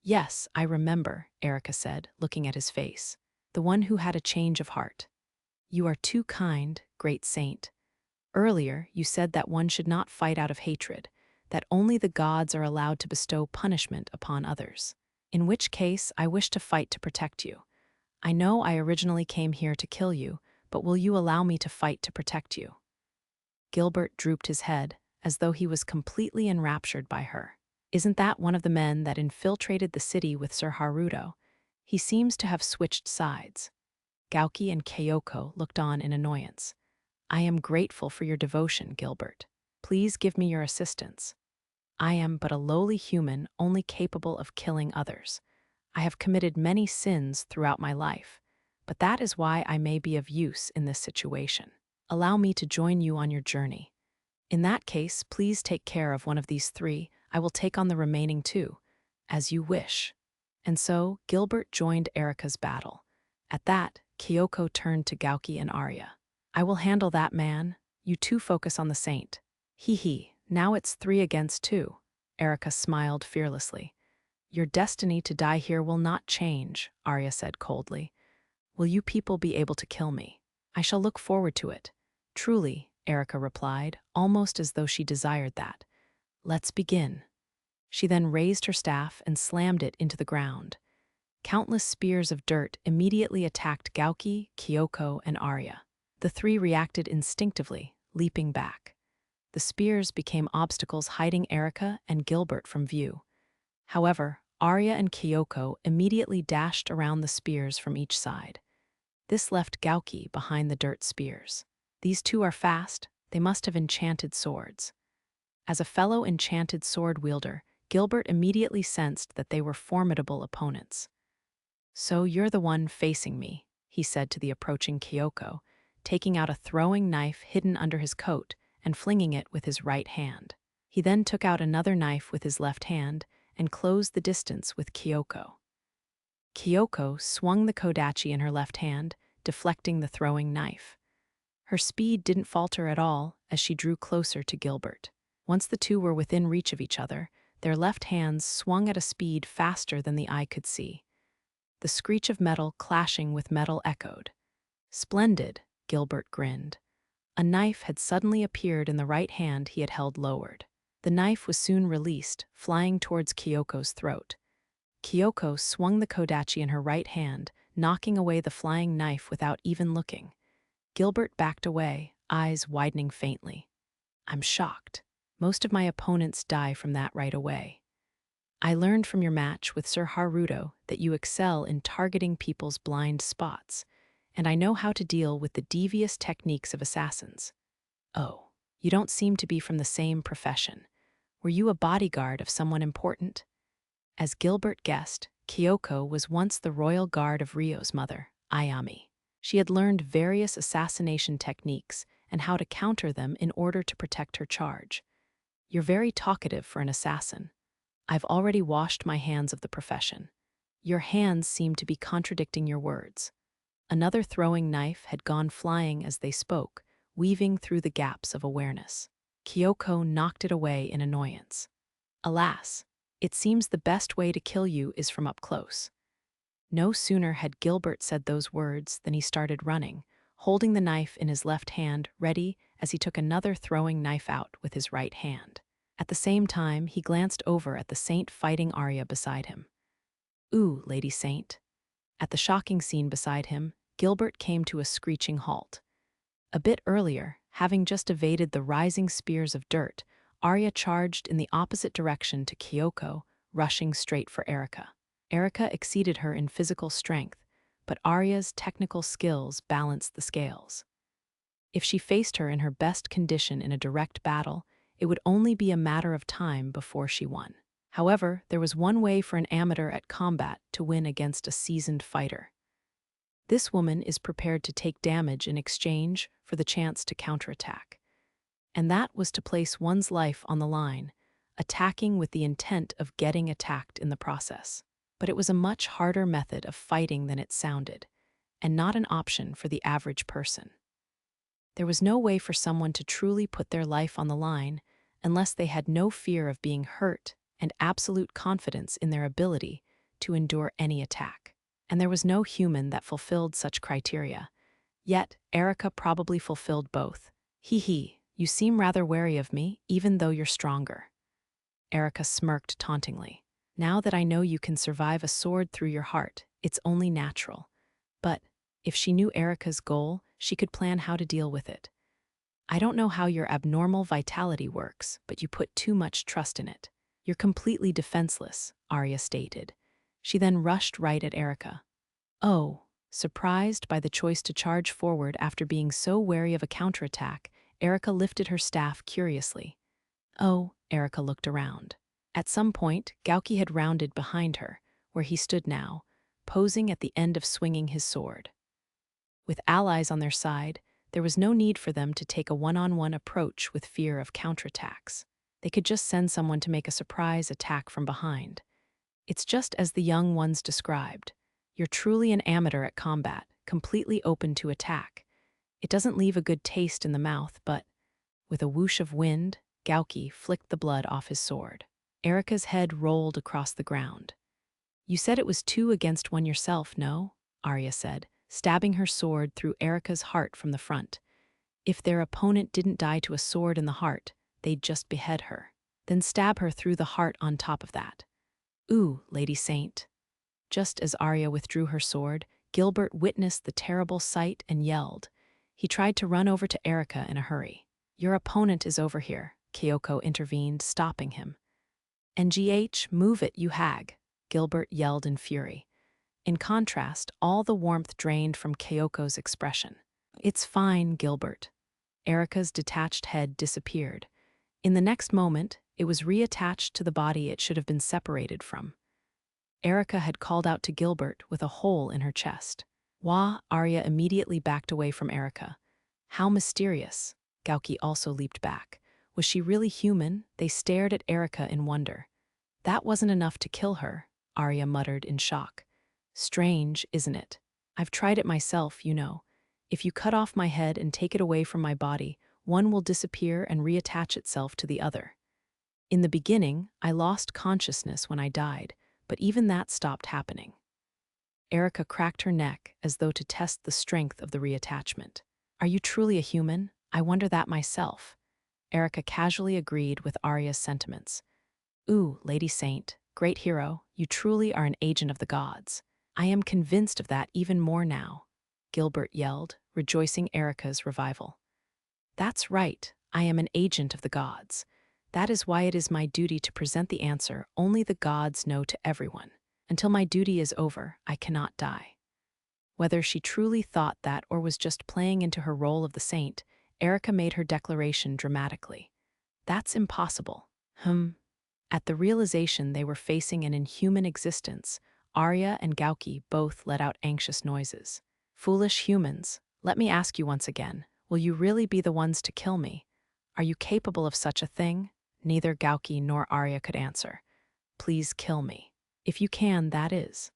"Yes, I remember," Erica said, looking at his face. "The one who had a change of heart." "You are too kind, great saint. Earlier, you said that one should not fight out of hatred, that only the gods are allowed to bestow punishment upon others. In which case, I wish to fight to protect you. I know I originally came here to kill you, but will you allow me to fight to protect you?" Gilbert drooped his head, as though he was completely enraptured by her. "Isn't that one of the men that infiltrated the city with Sir Haruto? He seems to have switched sides." Gauki and Kyoko looked on in annoyance. "I am grateful for your devotion, Gilbert. Please give me your assistance. I am but a lowly human only capable of killing others. I have committed many sins throughout my life, but that is why I may be of use in this situation. Allow me to join you on your journey. In that case, please take care of one of these three. I will take on the remaining two, as you wish." And so, Gilbert joined Erica's battle. At that, Kyoko turned to Gauki and Arya. "I will handle that man. You two focus on the saint." "Hee, now it's 3 against 2. Erica smiled fearlessly. "Your destiny to die here will not change," Arya said coldly. "Will you people be able to kill me? I shall look forward to it." "Truly," Erica replied, almost as though she desired that. "Let's begin." She then raised her staff and slammed it into the ground. Countless spears of dirt immediately attacked Gauki, Kyoko, and Arya. The three reacted instinctively, leaping back. The spears became obstacles hiding Erica and Gilbert from view. However, Arya and Kyoko immediately dashed around the spears from each side. This left Gauki behind the dirt spears. These two are fast, they must have enchanted swords. As a fellow enchanted sword wielder, Gilbert immediately sensed that they were formidable opponents. "So you're the one facing me," he said to the approaching Kyoko, taking out a throwing knife hidden under his coat and flinging it with his right hand. He then took out another knife with his left hand and closed the distance with Kyoko. Kyoko swung the kodachi in her left hand, deflecting the throwing knife. Her speed didn't falter at all as she drew closer to Gilbert. Once the two were within reach of each other, their left hands swung at a speed faster than the eye could see. The screech of metal clashing with metal echoed. "Splendid," Gilbert grinned. A knife had suddenly appeared in the right hand he had held lowered. The knife was soon released, flying towards Kyoko's throat. Kyoko swung the kodachi in her right hand, knocking away the flying knife without even looking. Gilbert backed away, eyes widening faintly. "I'm shocked. Most of my opponents die from that right away. I learned from your match with Sir Haruto that you excel in targeting people's blind spots, and I know how to deal with the devious techniques of assassins. Oh, you don't seem to be from the same profession. Were you a bodyguard of someone important?" As Gilbert guessed, Kyoko was once the royal guard of Ryo's mother, Ayami. She had learned various assassination techniques and how to counter them in order to protect her charge. "You're very talkative for an assassin. I've already washed my hands of the profession. Your hands seem to be contradicting your words." Another throwing knife had gone flying as they spoke, weaving through the gaps of awareness. Kyoko knocked it away in annoyance. "Alas, it seems the best way to kill you is from up close." No sooner had Gilbert said those words than he started running, holding the knife in his left hand ready as he took another throwing knife out with his right hand. At the same time, he glanced over at the saint fighting Arya beside him. "Ooh, Lady Saint." At the shocking scene beside him, Gilbert came to a screeching halt. A bit earlier, Having just evaded the rising spears of dirt, Arya charged in the opposite direction to Kyoko, rushing straight for Erika. Erika exceeded her in physical strength, but Arya's technical skills balanced the scales. If she faced her in her best condition in a direct battle, it would only be a matter of time before she won. However, there was one way for an amateur at combat to win against a seasoned fighter. This woman is prepared to take damage in exchange for the chance to counterattack. And that was to place one's life on the line, attacking with the intent of getting attacked in the process. But it was a much harder method of fighting than it sounded, and not an option for the average person. There was no way for someone to truly put their life on the line unless they had no fear of being hurt and absolute confidence in their ability to endure any attack. And there was no human that fulfilled such criteria. Yet, Erika probably fulfilled both. Hee, you seem rather wary of me, even though you're stronger. Erika smirked tauntingly. Now that I know you can survive a sword through your heart, it's only natural. But if she knew Erika's goal, she could plan how to deal with it. I don't know how your abnormal vitality works, but you put too much trust in it. You're completely defenseless, Arya stated. She then rushed right at Erika. Oh, surprised by the choice to charge forward after being so wary of a counterattack, Erika lifted her staff curiously. Oh, Erika looked around. At some point, Gauki had rounded behind her, where he stood now, posing at the end of swinging his sword. With allies on their side, there was no need for them to take a one-on-one approach with fear of counterattacks. They could just send someone to make a surprise attack from behind. It's just as the young ones described. You're truly an amateur at combat, completely open to attack. It doesn't leave a good taste in the mouth, but with a whoosh of wind, Gauki flicked the blood off his sword. Erika's head rolled across the ground. You said it was 2 against 1 yourself, no? Arya said, stabbing her sword through Erika's heart from the front. If their opponent didn't die to a sword in the heart, they'd just behead her. Then stab her through the heart on top of that. Ooh, Lady Saint. Just as Arya withdrew her sword, Gilbert witnessed the terrible sight and yelled. He tried to run over to Erika in a hurry. Your opponent is over here, Kyoko intervened, stopping him. NGH, move it, you hag, Gilbert yelled in fury. In contrast, all the warmth drained from Kyoko's expression. It's fine, Gilbert. Erika's detached head disappeared. In the next moment, it was reattached to the body it should have been separated from. Erika had called out to Gilbert with a hole in her chest. Wah, Arya immediately backed away from Erika. How mysterious. Gauki also leaped back. Was she really human? They stared at Erika in wonder. That wasn't enough to kill her, Arya muttered in shock. Strange, isn't it? I've tried it myself, you know. If you cut off my head and take it away from my body, one will disappear and reattach itself to the other. In the beginning, I lost consciousness when I died, but even that stopped happening. Erika cracked her neck as though to test the strength of the reattachment. Are you truly a human? I wonder that myself. Erika casually agreed with Arya's sentiments. Ooh, Lady Saint, great hero, you truly are an agent of the gods. I am convinced of that even more now, Gilbert yelled, rejoicing Erika's revival. That's right, I am an agent of the gods. That is why it is my duty to present the answer only the gods know to everyone. Until my duty is over, I cannot die. Whether she truly thought that or was just playing into her role of the saint, Erika made her declaration dramatically. That's impossible. At the realization they were facing an inhuman existence, Arya and Gauki both let out anxious noises. Foolish humans, let me ask you once again, will you really be the ones to kill me? Are you capable of such a thing? Neither Gauki nor Arya could answer. Please kill me. If you can, that is.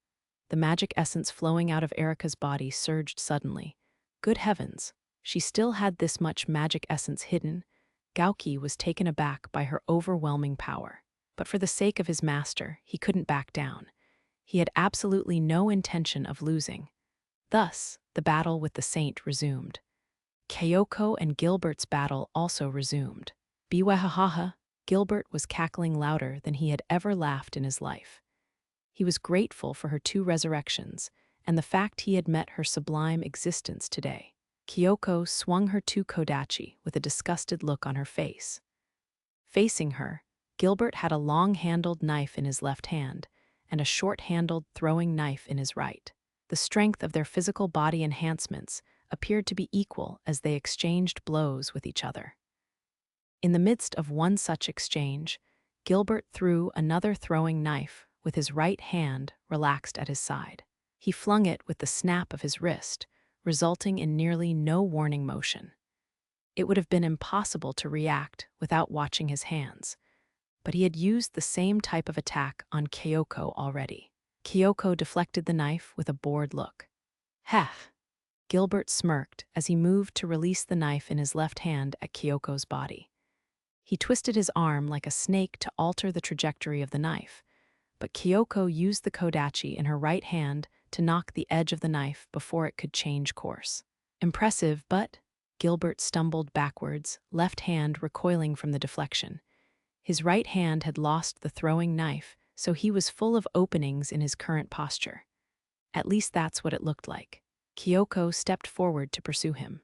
The magic essence flowing out of Erika's body surged suddenly. Good heavens, she still had this much magic essence hidden. Gauki was taken aback by her overwhelming power. But for the sake of his master, he couldn't back down. He had absolutely no intention of losing. Thus, the battle with the saint resumed. Kyoko and Gilbert's battle also resumed. Biwahaha, Gilbert was cackling louder than he had ever laughed in his life. He was grateful for her 2 resurrections and the fact he had met her sublime existence today. Kyoko swung her two kodachi with a disgusted look on her face. Facing her, Gilbert had a long-handled knife in his left hand and a short-handled throwing knife in his right. The strength of their physical body enhancements appeared to be equal as they exchanged blows with each other. In the midst of one such exchange, Gilbert threw another throwing knife with his right hand relaxed at his side. He flung it with the snap of his wrist, resulting in nearly no warning motion. It would have been impossible to react without watching his hands, but he had used the same type of attack on Kyoko already. Kyoko deflected the knife with a bored look. "Heh!" Gilbert smirked as he moved to release the knife in his left hand at Kyoko's body. He twisted his arm like a snake to alter the trajectory of the knife, but Kyoko used the kodachi in her right hand to knock the edge of the knife before it could change course. Impressive, but Gilbert stumbled backwards, left hand recoiling from the deflection. His right hand had lost the throwing knife, so he was full of openings in his current posture. At least that's what it looked like. Kyoko stepped forward to pursue him.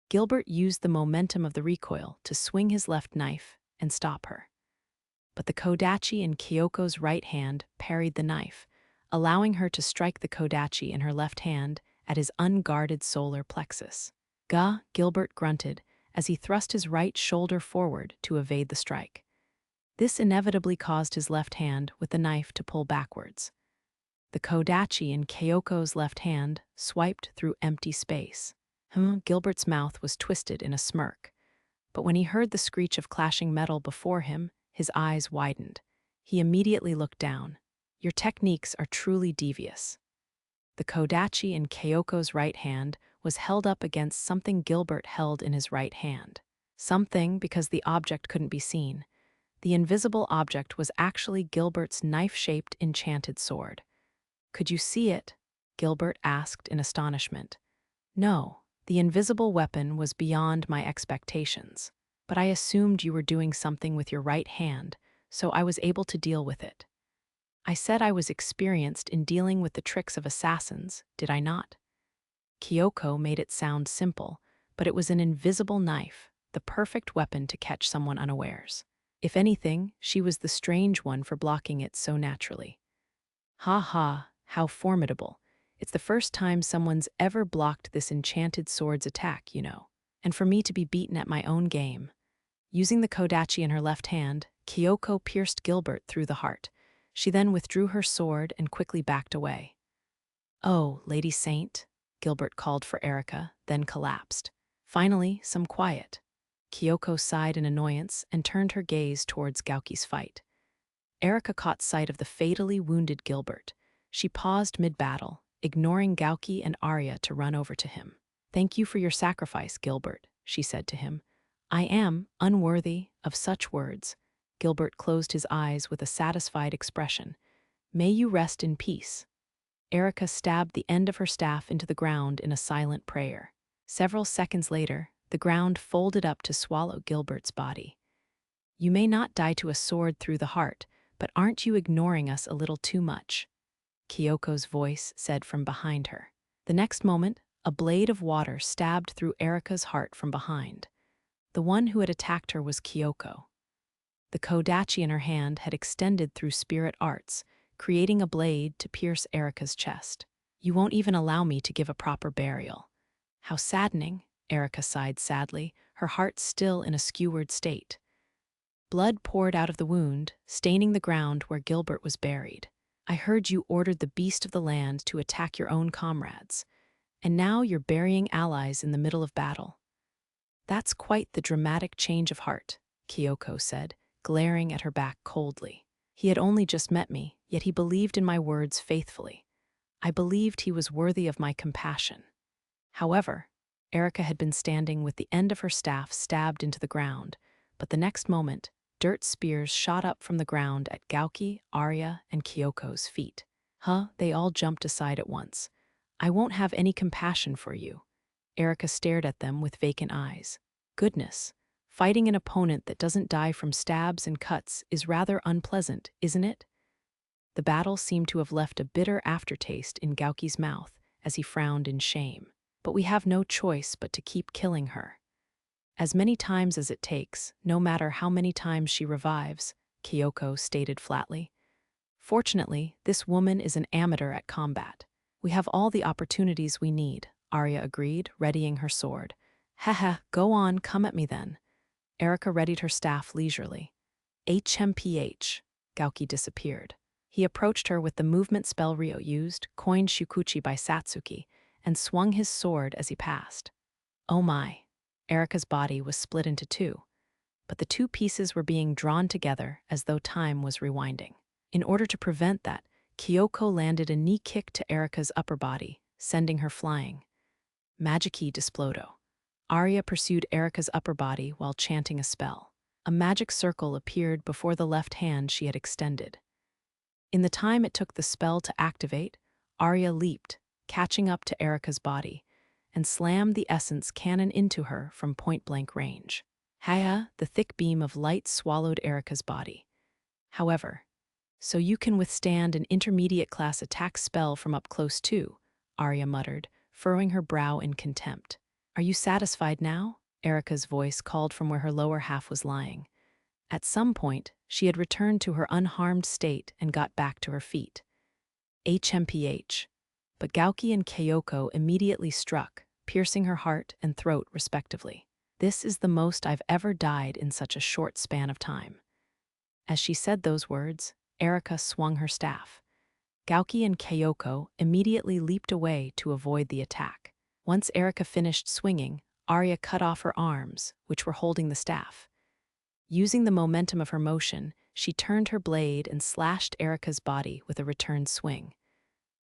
Gilbert used the momentum of the recoil to swing his left knife and stop her. But the kodachi in Kyoko's right hand parried the knife, allowing her to strike the kodachi in her left hand at his unguarded solar plexus. "Gah," Gilbert grunted as he thrust his right shoulder forward to evade the strike. This inevitably caused his left hand with the knife to pull backwards. The kodachi in Kyoko's left hand swiped through empty space. Gilbert's mouth was twisted in a smirk, but when he heard the screech of clashing metal before him, his eyes widened. He immediately looked down. "Your techniques are truly devious." The kodachi in Kyoko's right hand was held up against something Gilbert held in his right hand. Something because the object couldn't be seen. The invisible object was actually Gilbert's knife-shaped enchanted sword. "Could you see it?" Gilbert asked in astonishment. "No, the invisible weapon was beyond my expectations, but I assumed you were doing something with your right hand, so I was able to deal with it. I said I was experienced in dealing with the tricks of assassins, did I not?" Kyoko made it sound simple, but it was an invisible knife, the perfect weapon to catch someone unawares. If anything, she was the strange one for blocking it so naturally. "Ha ha, how formidable. It's the first time someone's ever blocked this enchanted sword's attack, you know. And for me to be beaten at my own game." Using the kodachi in her left hand, Kyoko pierced Gilbert through the heart. She then withdrew her sword and quickly backed away. "Oh, Lady Saint," Gilbert called for Erica, then collapsed. Finally, some quiet. Kyoko sighed in annoyance and turned her gaze towards Gauki's fight. Erica caught sight of the fatally wounded Gilbert. She paused mid-battle, ignoring Gauki and Arya to run over to him. "Thank you for your sacrifice, Gilbert," she said to him. "I am unworthy of such words." Gilbert closed his eyes with a satisfied expression. "May you rest in peace." Erica stabbed the end of her staff into the ground in a silent prayer. Several seconds later, the ground folded up to swallow Gilbert's body. "You may not die to a sword through the heart, but aren't you ignoring us a little too much?" Kyoko's voice said from behind her. The next moment, a blade of water stabbed through Erica's heart from behind. The one who had attacked her was Kyoko. The kodachi in her hand had extended through spirit arts, creating a blade to pierce Erica's chest. "You won't even allow me to give a proper burial. How saddening," Erica sighed sadly, her heart still in a skewered state. Blood poured out of the wound, staining the ground where Gilbert was buried. "I heard you ordered the beast of the land to attack your own comrades, and now you're burying allies in the middle of battle." "That's quite the dramatic change of heart," Kyoko said, glaring at her back coldly. "He had only just met me, yet he believed in my words faithfully. I believed he was worthy of my compassion." However, Erica had been standing with the end of her staff stabbed into the ground, but the next moment, dirt spears shot up from the ground at Gauki, Arya, and Kyoko's feet. They all jumped aside at once. "I won't have any compassion for you." Erica stared at them with vacant eyes. "Goodness, fighting an opponent that doesn't die from stabs and cuts is rather unpleasant, isn't it?" The battle seemed to have left a bitter aftertaste in Gauki's mouth as he frowned in shame. but we have no choice but to keep killing her. As many times as it takes, no matter how many times she revives, Kyoko stated flatly. Fortunately, this woman is an amateur at combat. We have all the opportunities we need, Arya agreed, readying her sword. Haha, go on, come at me then. Erika readied her staff leisurely. HMPH. Gauki disappeared. He approached her with the movement spell Ryo used, coined Shukuchi by Satsuki, and swung his sword as he passed. Oh my. Erika's body was split into two, but the two pieces were being drawn together as though time was rewinding. In order to prevent that, Kyoko landed a knee kick to Erika's upper body, sending her flying. Magiki Displodo. Arya pursued Erika's upper body while chanting a spell. A magic circle appeared before the left hand she had extended. In the time it took the spell to activate, Arya leaped, catching up to Erika's body, and slammed the essence cannon into her from point-blank range. Haya, the thick beam of light swallowed Erika's body. However, so you can withstand an intermediate-class attack spell from up close too, Arya muttered, furrowing her brow in contempt. Are you satisfied now? Erika's voice called from where her lower half was lying. At some point, she had returned to her unharmed state and got back to her feet. HMPH. But Gauki and Kyoko immediately struck, piercing her heart and throat respectively. This is the most I've ever died in such a short span of time. As she said those words, Erika swung her staff. Gauki and Kyoko immediately leaped away to avoid the attack. Once Erika finished swinging, Arya cut off her arms, which were holding the staff. Using the momentum of her motion, she turned her blade and slashed Erika's body with a return swing.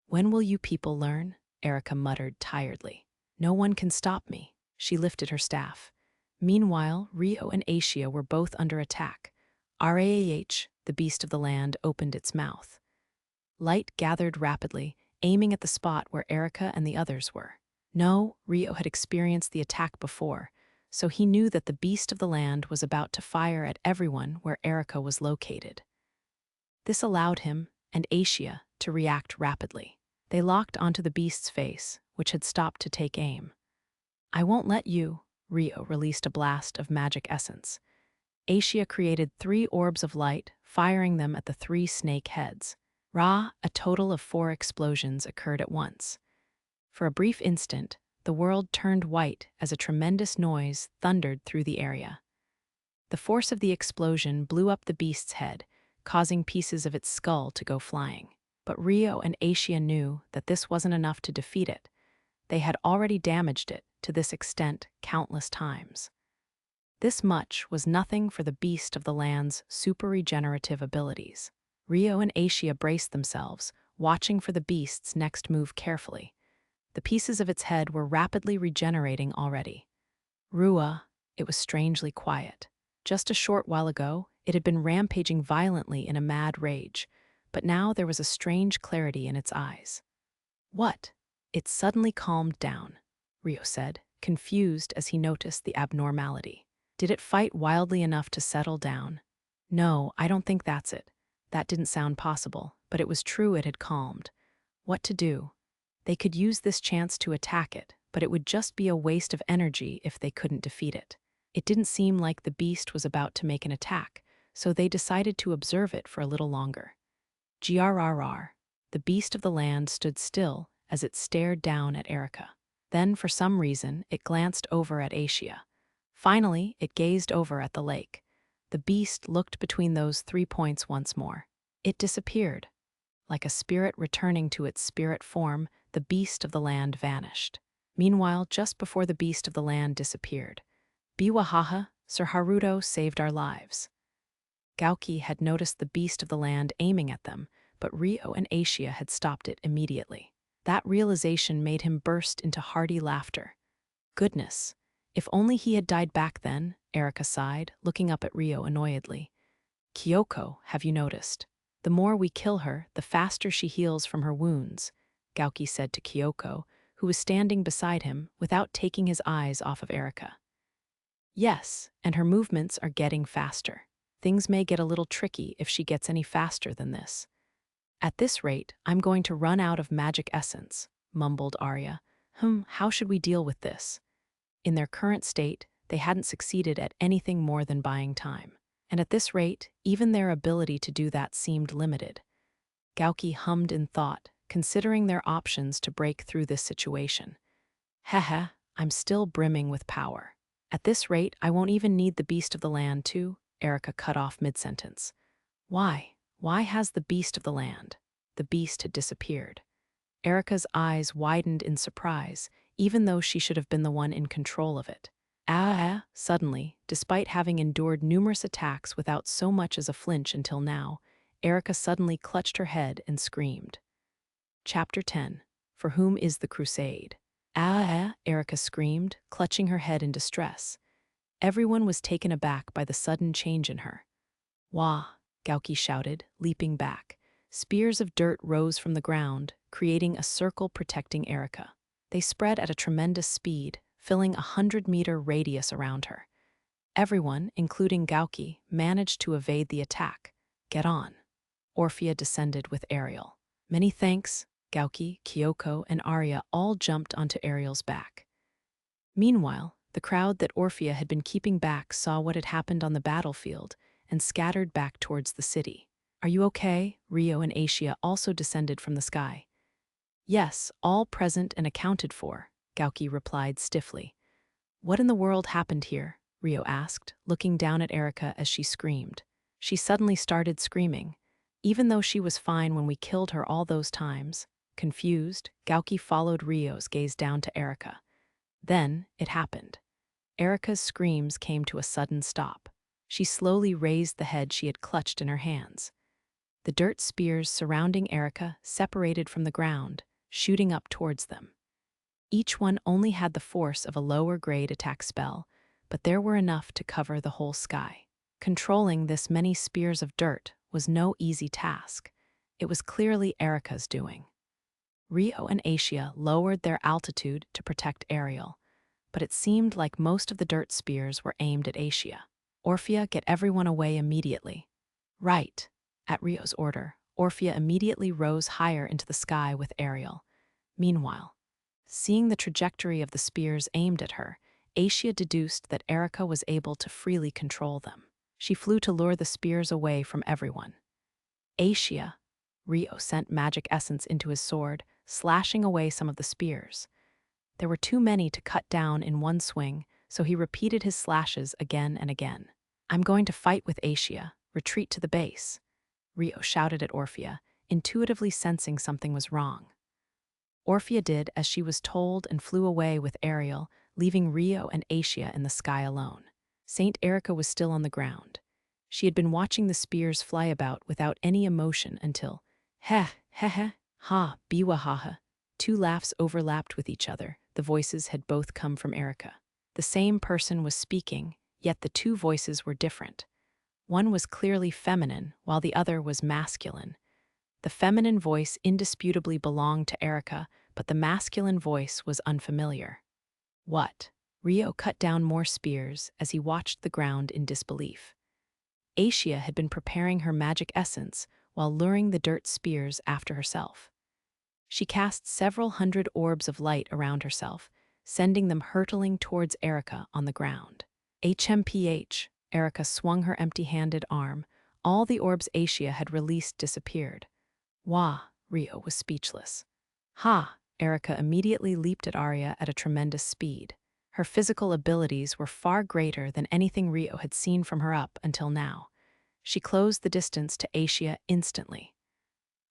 When will you people learn? Erika muttered tiredly. No one can stop me. She lifted her staff. Meanwhile, Ryo and Asia were both under attack. Rah, the beast of the land, opened its mouth. Light gathered rapidly, aiming at the spot where Erika and the others were. No, Ryo had experienced the attack before, so he knew that the beast of the land was about to fire at everyone where Erika was located. This allowed him, and Asia, to react rapidly. They locked onto the beast's face, which had stopped to take aim. I won't let you. Ryo released a blast of magic essence. Asia created 3 orbs of light, firing them at the 3 snake heads. A total of 4 explosions occurred at once. For a brief instant, the world turned white as a tremendous noise thundered through the area. The force of the explosion blew up the beast's head, causing pieces of its skull to go flying. But Ryo and Asia knew that this wasn't enough to defeat it. They had already damaged it to this extent countless times. This much was nothing for the beast of the land's super-regenerative abilities. Ryo and Asia braced themselves, watching for the beast's next move carefully. The pieces of its head were rapidly regenerating already. Rua, it was strangely quiet. Just a short while ago, it had been rampaging violently in a mad rage, but now there was a strange clarity in its eyes. What? It suddenly calmed down, Ryo said, confused as he noticed the abnormality. Did it fight wildly enough to settle down? No, I don't think that's it. That didn't sound possible, but it was true it had calmed. What to do? They could use this chance to attack it, but it would just be a waste of energy if they couldn't defeat it. It didn't seem like the beast was about to make an attack, so they decided to observe it for a little longer. Grrr. The beast of the land stood still as it stared down at Erika. Then, for some reason, it glanced over at Asia. Finally, it gazed over at the lake. The beast looked between those 3 points once more. It disappeared. Like a spirit returning to its spirit form, the beast of the land vanished. Meanwhile, just before the beast of the land disappeared, Biwahaha, Sir Haruto saved our lives. Gauki had noticed the beast of the land aiming at them, but Ryo and Asia had stopped it immediately. That realization made him burst into hearty laughter. Goodness, if only he had died back then, Erika sighed, looking up at Ryo annoyedly. Kyoko, have you noticed? The more we kill her, the faster she heals from her wounds, Gauki said to Kyoko, who was standing beside him without taking his eyes off of Erika. Yes, and her movements are getting faster. Things may get a little tricky if she gets any faster than this. At this rate, I'm going to run out of magic essence, mumbled Arya. How should we deal with this? In their current state, they hadn't succeeded at anything more than buying time. And at this rate, even their ability to do that seemed limited. Gauki hummed in thought, considering their options to break through this situation. Haha, I'm still brimming with power. At this rate, I won't even need the beast of the land to, Erica cut off mid-sentence. Why? Why has the beast of the land? The beast had disappeared. Erica's eyes widened in surprise, even though she should have been the one in control of it. Suddenly, despite having endured numerous attacks without so much as a flinch until now, Erica suddenly clutched her head and screamed. Chapter 10. For whom is the crusade? Erica screamed, clutching her head in distress. Everyone was taken aback by the sudden change in her. Wah, Gauki shouted, leaping back. Spears of dirt rose from the ground, creating a circle protecting Erica. They spread at a tremendous speed, filling a 100-meter radius around her. Everyone, including Gauki, managed to evade the attack. Get on. Orphea descended with Ariel. Many thanks, Gauki, Kyoko, and Arya all jumped onto Ariel's back. Meanwhile, the crowd that Orphea had been keeping back saw what had happened on the battlefield and scattered back towards the city. Are you okay? Rio and Asia also descended from the sky. Yes, all present and accounted for, Gauki replied stiffly. What in the world happened here? Rio asked, looking down at Erica as she screamed. She suddenly started screaming. Even though she was fine when we killed her all those times, confused, Gauki followed Rio's gaze down to Erica. Then, it happened. Erica's screams came to a sudden stop. She slowly raised the head she had clutched in her hands. The dirt spears surrounding Erica separated from the ground, shooting up towards them. Each one only had the force of a lower-grade attack spell, but there were enough to cover the whole sky. Controlling this many spears of dirt was no easy task. It was clearly Erica's doing. Rio and Asia lowered their altitude to protect Ariel, but it seemed like most of the dirt spears were aimed at Asia. Orphea, get everyone away immediately. Right. At Rio's order, Orphea immediately rose higher into the sky with Ariel. Meanwhile, seeing the trajectory of the spears aimed at her, Asia deduced that Erica was able to freely control them. She flew to lure the spears away from everyone. Asia, Rio sent magic essence into his sword, slashing away some of the spears. There were too many to cut down in one swing, so he repeated his slashes again and again. I'm going to fight with Asia. Retreat to the base. Rio shouted at Orphea, intuitively sensing something was wrong. Orphea did as she was told and flew away with Ariel, leaving Rio and Asia in the sky alone. Saint Erica was still on the ground. She had been watching the spears fly about without any emotion until, ha, biwahaha. Two laughs overlapped with each other. The voices had both come from Erica. The same person was speaking, yet the two voices were different. One was clearly feminine, while the other was masculine. The feminine voice indisputably belonged to Erica, but the masculine voice was unfamiliar. What? Rio cut down more spears as he watched the ground in disbelief. Asia had been preparing her magic essence while luring the dirt spears after herself. She cast several hundred orbs of light around herself, sending them hurtling towards Erica on the ground. HMPH, Erica swung her empty-handed arm. All the orbs Asia had released disappeared. Wah, Rio was speechless. Ha, Erica immediately leaped at Arya at a tremendous speed. Her physical abilities were far greater than anything Rio had seen from her up until now. She closed the distance to Asia instantly.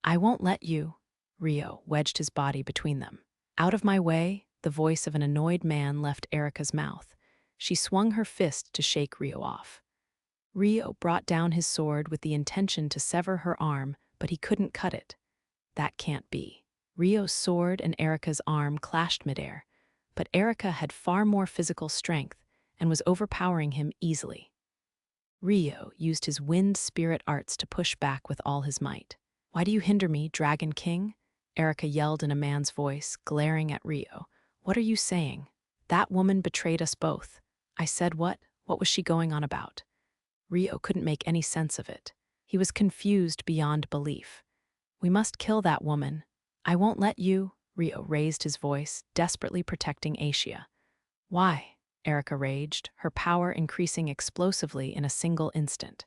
I won't let you. Rio wedged his body between them. Out of my way, the voice of an annoyed man left Erica's mouth. She swung her fist to shake Rio off. Rio brought down his sword with the intention to sever her arm, but he couldn't cut it. That can't be. Rio's sword and Erica's arm clashed midair, but Erica had far more physical strength and was overpowering him easily. Rio used his wind spirit arts to push back with all his might. Why do you hinder me, Dragon King? Erica yelled in a man's voice, glaring at Rio. What are you saying? That woman betrayed us both. I said what? What was she going on about? Rio couldn't make any sense of it. He was confused beyond belief. We must kill that woman. I won't let you. Rio raised his voice, desperately protecting Asia. Why? Erica raged, her power increasing explosively in a single instant.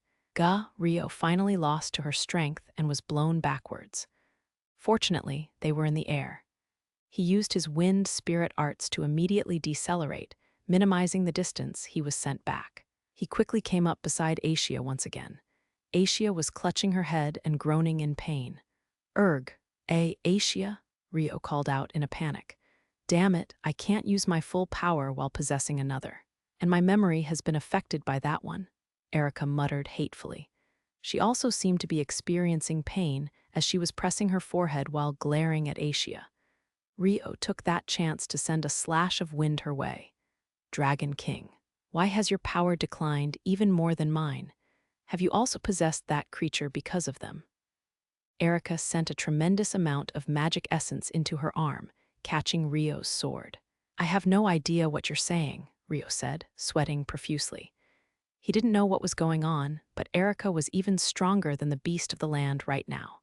Rio finally lost to her strength and was blown backwards. Fortunately, they were in the air. He used his wind spirit arts to immediately decelerate, minimizing the distance he was sent back. He quickly came up beside Asia once again. Asia was clutching her head and groaning in pain. Asia, Rio called out in a panic. Damn it, I can't use my full power while possessing another. And my memory has been affected by that one, Erica muttered hatefully. She also seemed to be experiencing pain as she was pressing her forehead while glaring at Asia. Rio took that chance to send a slash of wind her way. Dragon King, why has your power declined even more than mine? Have you also possessed that creature because of them? Erica sent a tremendous amount of magic essence into her arm, catching Rio's sword. I have no idea what you're saying, Rio said, sweating profusely. He didn't know what was going on, but Erica was even stronger than the beast of the land right now.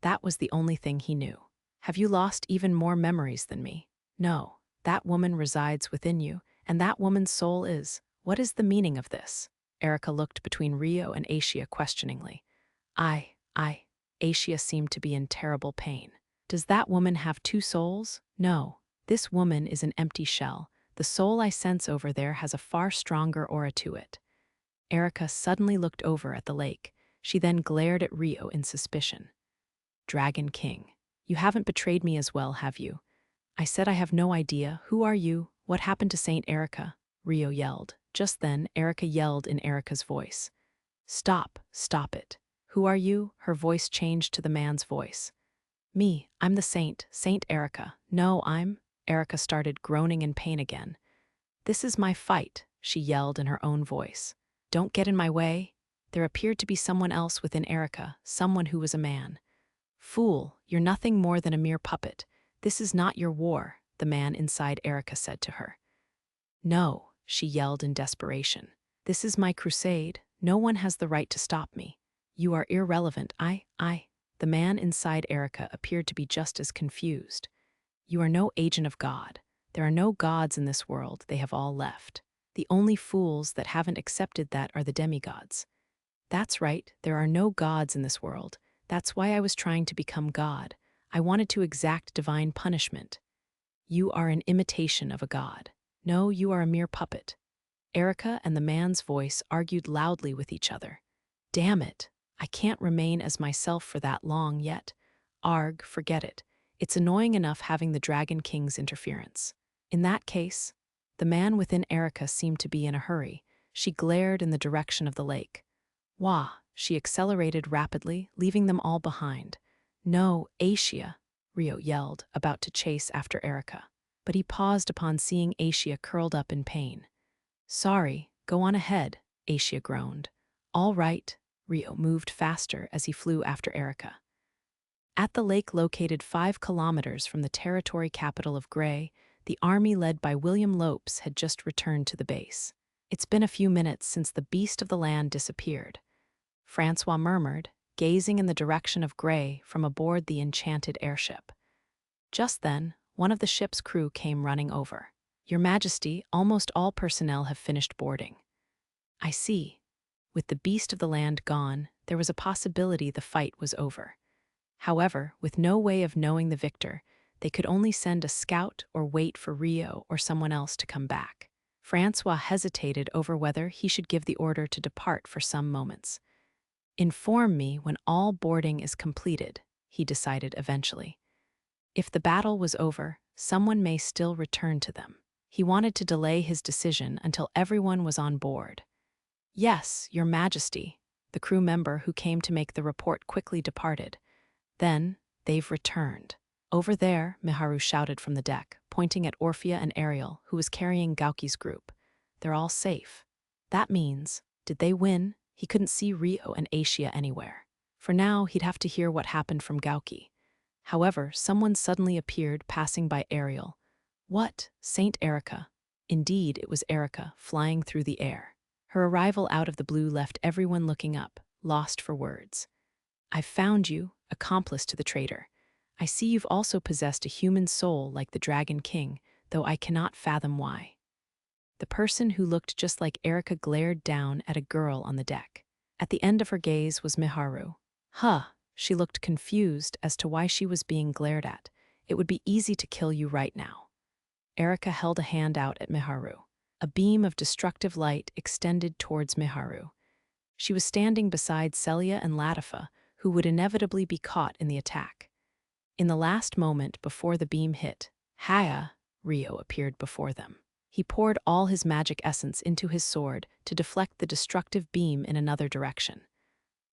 That was the only thing he knew. Have you lost even more memories than me? No, that woman resides within you, and that woman's soul is. What is the meaning of this? Erica looked between Rio and Asia questioningly. Asia seemed to be in terrible pain. Does that woman have two souls? No, this woman is an empty shell. The soul I sense over there has a far stronger aura to it. Erica suddenly looked over at the lake. She then glared at Rio in suspicion. Dragon King, you haven't betrayed me as well, have you? I said I have no idea. Who are you? What happened to Saint Erica? Rio yelled. Just then, Erica yelled in Erica's voice. Stop it. Who are you? Her voice changed to the man's voice. Me, I'm the saint, Saint Erica. No, Erica started groaning in pain again. This is my fight, she yelled in her own voice. Don't get in my way. There appeared to be someone else within Erica, someone who was a man. Fool, you're nothing more than a mere puppet. This is not your war, the man inside Erica said to her. No, she yelled in desperation. This is my crusade. No one has the right to stop me. You are irrelevant. The man inside Erica appeared to be just as confused. You are no agent of God. There are no gods in this world. They have all left. The only fools that haven't accepted that are the demigods. That's right, there are no gods in this world. That's why I was trying to become God. I wanted to exact divine punishment. You are an imitation of a god. No, you are a mere puppet. Erica and the man's voice argued loudly with each other. Damn it, I can't remain as myself for that long yet. Arg, forget it. It's annoying enough having the Dragon King's interference. In that case, the man within Erica seemed to be in a hurry. She glared in the direction of the lake. Wah, she accelerated rapidly, leaving them all behind. No, Asia, Rio yelled, about to chase after Erica. But he paused upon seeing Asia curled up in pain. Sorry, go on ahead, Asia groaned. All right, Rio moved faster as he flew after Erica. At the lake located 5 kilometers from the territory capital of Gray, the army led by William Lopes had just returned to the base. It's been a few minutes since the beast of the land disappeared, Francois murmured, gazing in the direction of Gray from aboard the enchanted airship. Just then, one of the ship's crew came running over. Your Majesty, almost all personnel have finished boarding. I see. With the beast of the land gone, there was a possibility the fight was over. However, with no way of knowing the victor, they could only send a scout or wait for Rio or someone else to come back. Francois hesitated over whether he should give the order to depart for some moments. Inform me when all boarding is completed, he decided eventually. If the battle was over, someone may still return to them. He wanted to delay his decision until everyone was on board. Yes, Your Majesty, the crew member who came to make the report quickly departed. Then, they've returned. Over there, Miharu shouted from the deck, pointing at Orphea and Ariel, who was carrying Gauki's group. They're all safe. That means, did they win? He couldn't see Rio and Asia anywhere. For now, he'd have to hear what happened from Gauki. However, someone suddenly appeared passing by Ariel. What? Saint Erica. Indeed, it was Erica, flying through the air. Her arrival out of the blue left everyone looking up, lost for words. I've found you, accomplice to the traitor. I see you've also possessed a human soul like the Dragon King, though I cannot fathom why. The person who looked just like Erica glared down at a girl on the deck. At the end of her gaze was Miharu. Huh, she looked confused as to why she was being glared at. It would be easy to kill you right now. Erica held a hand out at Miharu. A beam of destructive light extended towards Miharu. She was standing beside Celia and Latifa, who would inevitably be caught in the attack. In the last moment before the beam hit, Haya, Rio appeared before them. He poured all his magic essence into his sword to deflect the destructive beam in another direction.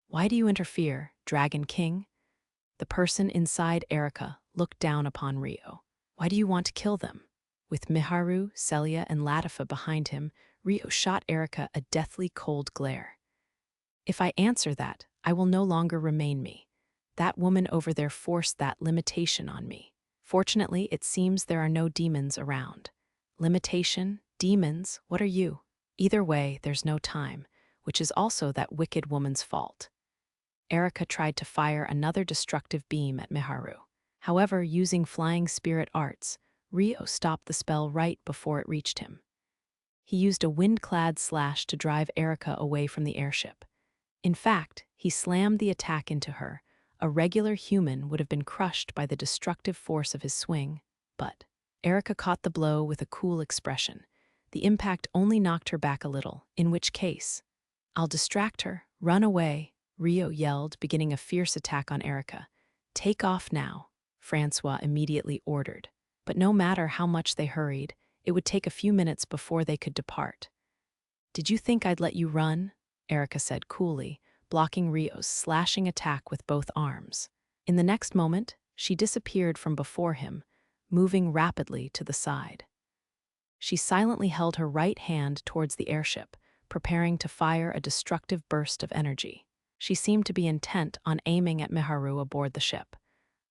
Why do you interfere, Dragon King? The person inside Erica looked down upon Rio. Why do you want to kill them? With Miharu, Celia, and Latifa behind him, Rio shot Erica a deathly cold glare. If I answer that, I will no longer remain me. That woman over there forced that limitation on me. Fortunately, it seems there are no demons around. Limitation? Demons? What are you? Either way, there's no time, which is also that wicked woman's fault. Erica tried to fire another destructive beam at Miharu. However, using flying spirit arts, Rio stopped the spell right before it reached him. He used a wind-clad slash to drive Erica away from the airship. In fact, he slammed the attack into her. A regular human would have been crushed by the destructive force of his swing, but Erica caught the blow with a cool expression. The impact only knocked her back a little, in which case, "I'll distract her, run away," Rio yelled, beginning a fierce attack on Erica. "Take off now," Francois immediately ordered. But no matter how much they hurried, it would take a few minutes before they could depart. "Did you think I'd let you run?" Erica said coolly, blocking Rio's slashing attack with both arms. In the next moment, she disappeared from before him, moving rapidly to the side. She silently held her right hand towards the airship, preparing to fire a destructive burst of energy. She seemed to be intent on aiming at Miharu aboard the ship.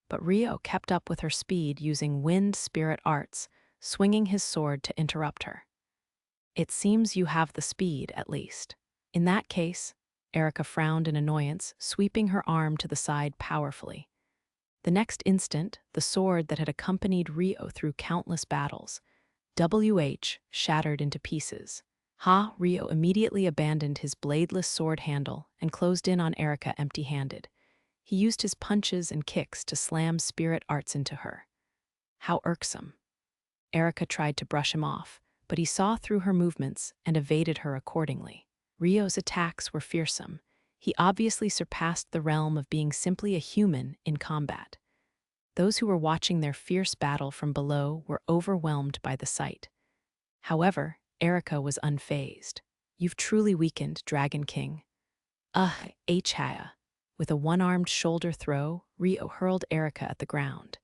But Rio kept up with her speed using wind spirit arts, swinging his sword to interrupt her. "It seems you have the speed, at least." In that case, Erica frowned in annoyance, sweeping her arm to the side powerfully. The next instant, the sword that had accompanied Rio through countless battles, shattered into pieces. Rio immediately abandoned his bladeless sword handle and closed in on Erica empty-handed. He used his punches and kicks to slam spirit arts into her. How irksome. Erica tried to brush him off, but he saw through her movements and evaded her accordingly. Rio's attacks were fearsome. He obviously surpassed the realm of being simply a human in combat. Those who were watching their fierce battle from below were overwhelmed by the sight. However, Erica was unfazed. "You've truly weakened, Dragon King." Haya. With a one-armed shoulder throw, Rio hurled Erica at the ground.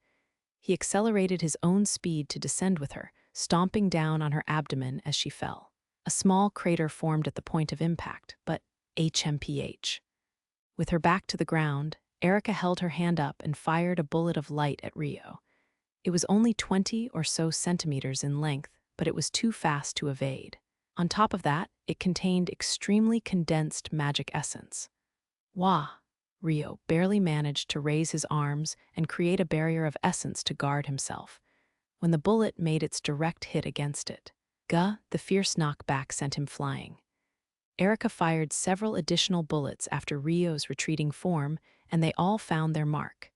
He accelerated his own speed to descend with her, stomping down on her abdomen as she fell. A small crater formed at the point of impact, but HMPH. With her back to the ground, Erica held her hand up and fired a bullet of light at Rio. It was only 20 or so centimeters in length, but it was too fast to evade. On top of that, it contained extremely condensed magic essence. Wah! Rio barely managed to raise his arms and create a barrier of essence to guard himself, when the bullet made its direct hit against it. The fierce knockback sent him flying. Erica fired several additional bullets after Rio's retreating form, and they all found their mark.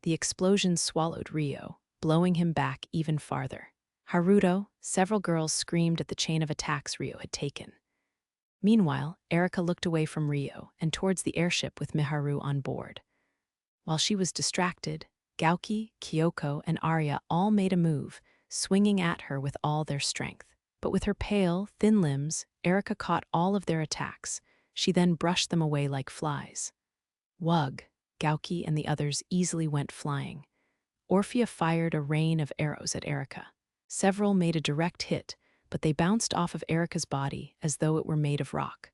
The explosion swallowed Rio, blowing him back even farther. Several girls screamed at the chain of attacks Rio had taken. Meanwhile, Erica looked away from Rio and towards the airship with Miharu on board. While she was distracted, Gauki, Kyoko, and Arya all made a move, swinging at her with all their strength. But with her pale, thin limbs, Erica caught all of their attacks. She then brushed them away like flies. Wug! Gauki and the others easily went flying. Orphea fired a rain of arrows at Erica. Several made a direct hit, but they bounced off of Erica's body as though it were made of rock.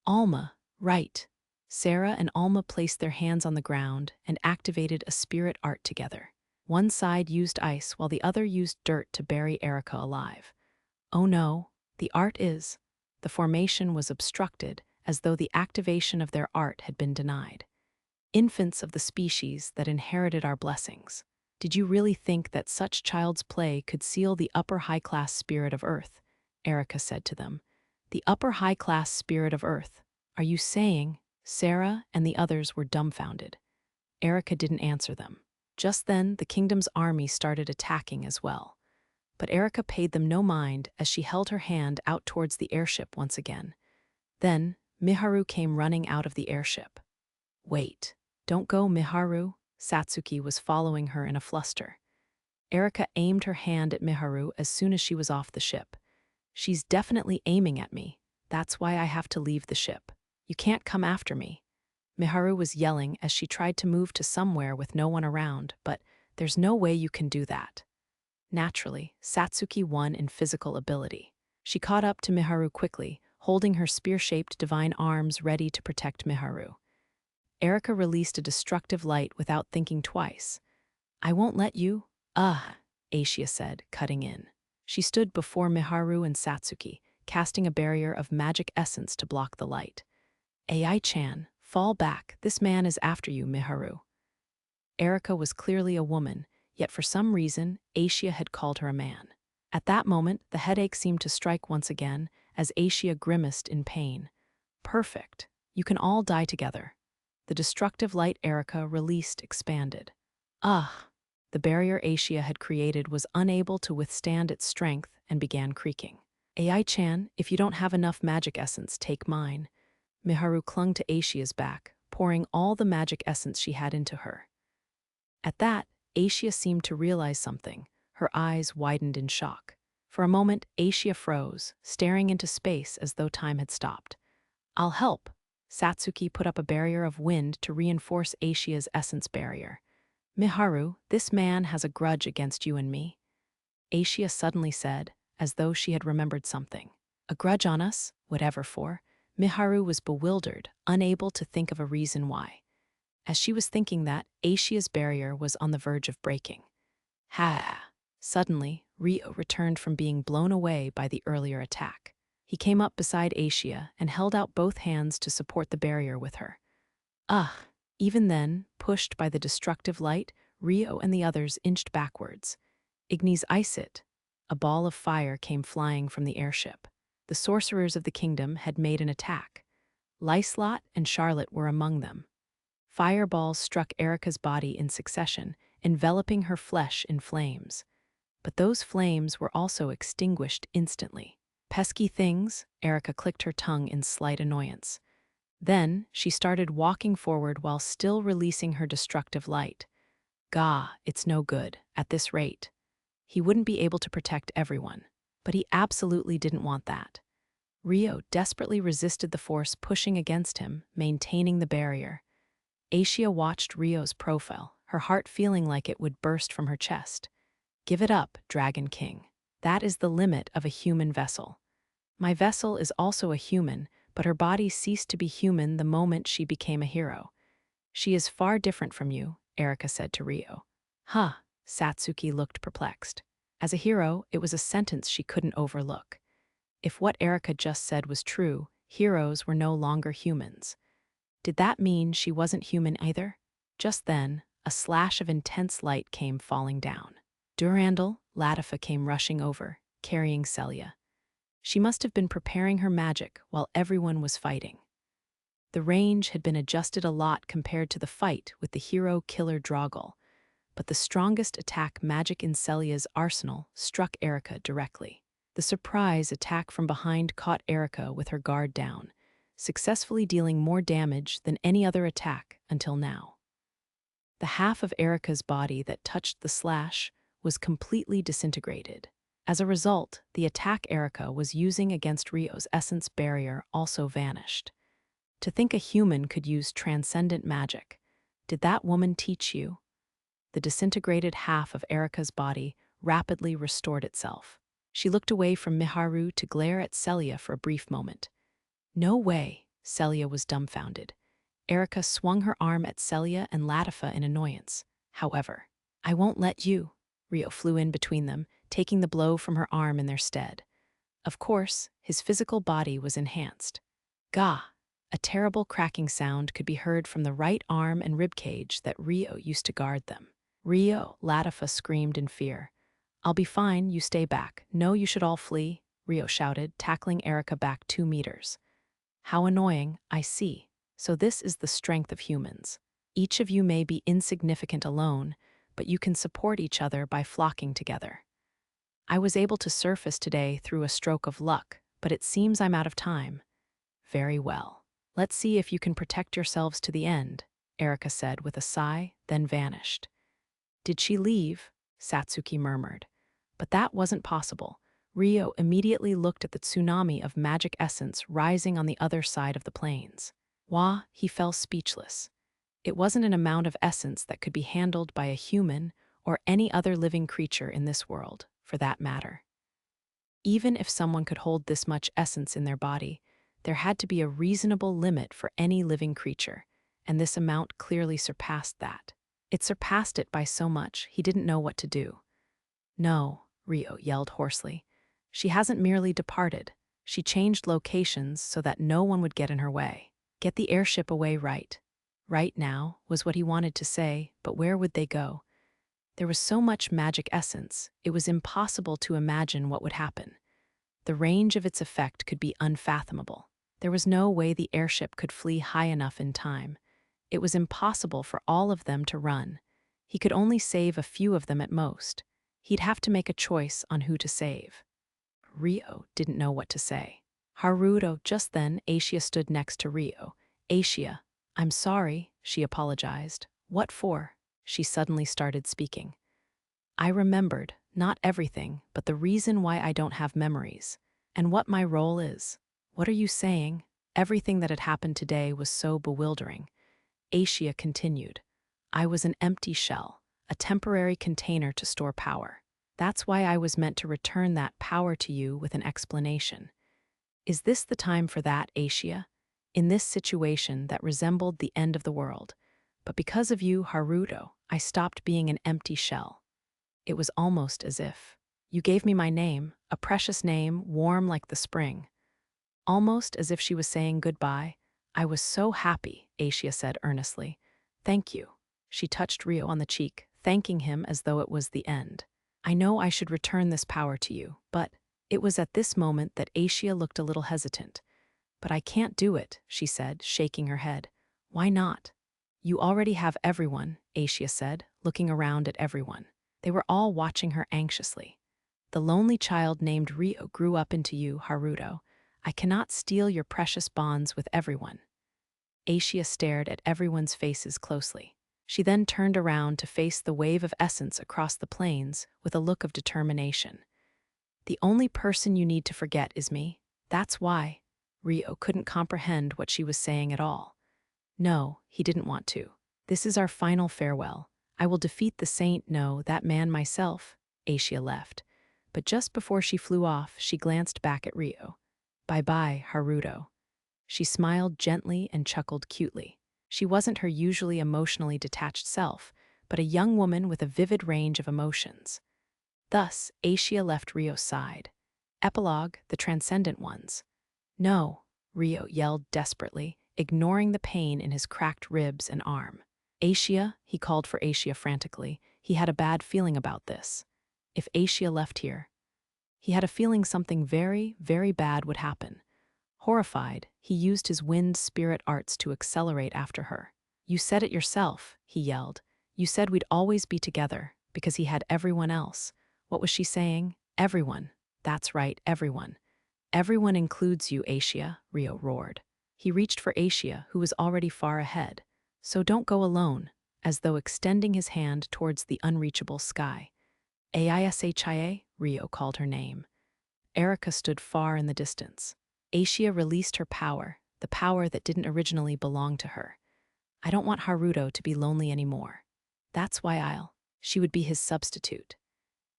Alma, right. Sarah and Alma placed their hands on the ground and activated a spirit art together. One side used ice while the other used dirt to bury Erica alive. Oh no, the formation was obstructed as though the activation of their art had been denied. infants of the species that inherited our blessings. Did you really think that such child's play could seal the upper high-class spirit of Earth? Erica said to them. The upper high-class spirit of Earth. Are you saying? Sarah and the others were dumbfounded. Erica didn't answer them. Just then, the kingdom's army started attacking as well. But Erica paid them no mind as she held her hand out towards the airship once again. Then, Miharu came running out of the airship. Wait, don't go, Miharu. Satsuki was following her in a fluster. Erica aimed her hand at Miharu as soon as she was off the ship. She's definitely aiming at me. That's why I have to leave the ship. You can't come after me. Miharu was yelling as she tried to move to somewhere with no one around, but there's no way you can do that. Naturally, Satsuki won in physical ability. She caught up to Miharu quickly, holding her spear-shaped divine arms ready to protect Miharu. Erica released a destructive light without thinking twice. I won't let you. Aishia said, cutting in. She stood before Miharu and Satsuki, casting a barrier of magic essence to block the light. Ai-chan, fall back. This man is after you, Miharu. Erica was clearly a woman, yet for some reason, Aishia had called her a man. At that moment, the headache seemed to strike once again, as Aishia grimaced in pain. Perfect. You can all die together. The destructive light Erica released expanded. The barrier Aishia had created was unable to withstand its strength and began creaking. Ai-chan, if you don't have enough magic essence, take mine. Miharu clung to Aishia's back, pouring all the magic essence she had into her. At that, Aishia seemed to realize something. Her eyes widened in shock. For a moment, Aishia froze, staring into space as though time had stopped. I'll help. Satsuki put up a barrier of wind to reinforce Aishia's essence barrier. Miharu, this man has a grudge against you and me. Aishia suddenly said, as though she had remembered something. A grudge on us? Whatever for? Miharu was bewildered, unable to think of a reason why. As she was thinking that, Aishia's barrier was on the verge of breaking. Suddenly, Ryo returned from being blown away by the earlier attack. He came up beside Aishia and held out both hands to support the barrier with her. Even then, pushed by the destructive light, Ryo and the others inched backwards. Ignis Icet, a ball of fire came flying from the airship. The sorcerers of the kingdom had made an attack. Lyslot and Charlotte were among them. Fireballs struck Erica's body in succession, enveloping her flesh in flames. But those flames were also extinguished instantly. Pesky things, Erica clicked her tongue in slight annoyance. Then, she started walking forward while still releasing her destructive light. Gah, it's no good, at this rate. He wouldn't be able to protect everyone, but he absolutely didn't want that. Ryo desperately resisted the force pushing against him, maintaining the barrier. Aishia watched Ryo's profile, her heart feeling like it would burst from her chest. Give it up, Dragon King. That is the limit of a human vessel. My vessel is also a human, but her body ceased to be human the moment she became a hero. She is far different from you, Erica said to Ryo. Satsuki looked perplexed. As a hero, it was a sentence she couldn't overlook. If what Erica just said was true, heroes were no longer humans. Did that mean she wasn't human either? Just then, a slash of intense light came falling down. Durandal, Latifa came rushing over, carrying Celia. She must have been preparing her magic while everyone was fighting. The range had been adjusted a lot compared to the fight with the hero-killer Draugr, but the strongest attack magic in Celia's arsenal struck Erica directly. The surprise attack from behind caught Erica with her guard down, successfully dealing more damage than any other attack until now. The half of Erica's body that touched the slash was completely disintegrated. As a result, the attack Erica was using against Ryo's essence barrier also vanished. To think a human could use transcendent magic. Did that woman teach you? The disintegrated half of Erica's body rapidly restored itself. She looked away from Miharu to glare at Celia for a brief moment. No way, Celia was dumbfounded. Erica swung her arm at Celia and Latifa in annoyance. However, I won't let you. Ryo flew in between them, taking the blow from her arm in their stead. Of course, his physical body was enhanced. Gah! A terrible cracking sound could be heard from the right arm and ribcage that Rio used to guard them. Rio, Latifa screamed in fear. I'll be fine, you stay back. No, you should all flee, Rio shouted, tackling Erica back 2 meters. How annoying, I see. So this is the strength of humans. Each of you may be insignificant alone, but you can support each other by flocking together. I was able to surface today through a stroke of luck, but it seems I'm out of time. Very well. Let's see if you can protect yourselves to the end, Erica said with a sigh, then vanished. Did she leave? Satsuki murmured. But that wasn't possible. Rio immediately looked at the tsunami of magic essence rising on the other side of the plains. Wah, he fell speechless. It wasn't an amount of essence that could be handled by a human or any other living creature in this world, for that matter. Even if someone could hold this much essence in their body, there had to be a reasonable limit for any living creature, and this amount clearly surpassed that. It surpassed it by so much, he didn't know what to do. No, Rio yelled hoarsely. She hasn't merely departed. She changed locations so that no one would get in her way. Get the airship away right now, was what he wanted to say, but where would they go? There was so much magic essence, it was impossible to imagine what would happen. The range of its effect could be unfathomable. There was no way the airship could flee high enough in time. It was impossible for all of them to run. He could only save a few of them at most. He'd have to make a choice on who to save. Rio didn't know what to say. Haruto, just then, Aishia stood next to Rio. Aishia, I'm sorry, she apologized. What for? She suddenly started speaking. I remembered, not everything, but the reason why I don't have memories, and what my role is. What are you saying? Everything that had happened today was so bewildering. Aishia continued. I was an empty shell, a temporary container to store power. That's why I was meant to return that power to you with an explanation. Is this the time for that, Aishia? In this situation that resembled the end of the world. But because of you, Haruto, I stopped being an empty shell. It was almost as if you gave me my name, a precious name, warm like the spring. Almost as if she was saying goodbye. I was so happy, Aishia said earnestly. Thank you. She touched Rio on the cheek, thanking him as though it was the end. I know I should return this power to you, but it was at this moment that Aishia looked a little hesitant. But I can't do it, she said, shaking her head. Why not? You already have everyone, Aishia said, looking around at everyone. They were all watching her anxiously. The lonely child named Rio grew up into you, Haruto. I cannot steal your precious bonds with everyone. Aishia stared at everyone's faces closely. She then turned around to face the wave of essence across the plains with a look of determination. The only person you need to forget is me. That's why. Rio couldn't comprehend what she was saying at all. No, he didn't want to. This is our final farewell. I will defeat the saint, no, that man myself. Aishia left. But just before she flew off, she glanced back at Rio. Bye-bye, Haruto. She smiled gently and chuckled cutely. She wasn't her usually emotionally detached self, but a young woman with a vivid range of emotions. Thus, Aishia left Rio's side. Epilogue, the transcendent ones. No, Rio yelled desperately, ignoring the pain in his cracked ribs and arm. Aishia, he called for Aishia frantically. He had a bad feeling about this. If Aishia left here, he had a feeling something very, very bad would happen. Horrified, he used his wind spirit arts to accelerate after her. You said it yourself, he yelled. You said we'd always be together, because he had everyone else. What was she saying? Everyone. That's right, everyone. Everyone includes you, Aishia, Rio roared. He reached for Aishia, who was already far ahead. So don't go alone, as though extending his hand towards the unreachable sky. Aishia, Rio called her name. Erica stood far in the distance. Aishia released her power, the power that didn't originally belong to her. I don't want Haruto to be lonely anymore. That's why she would be his substitute.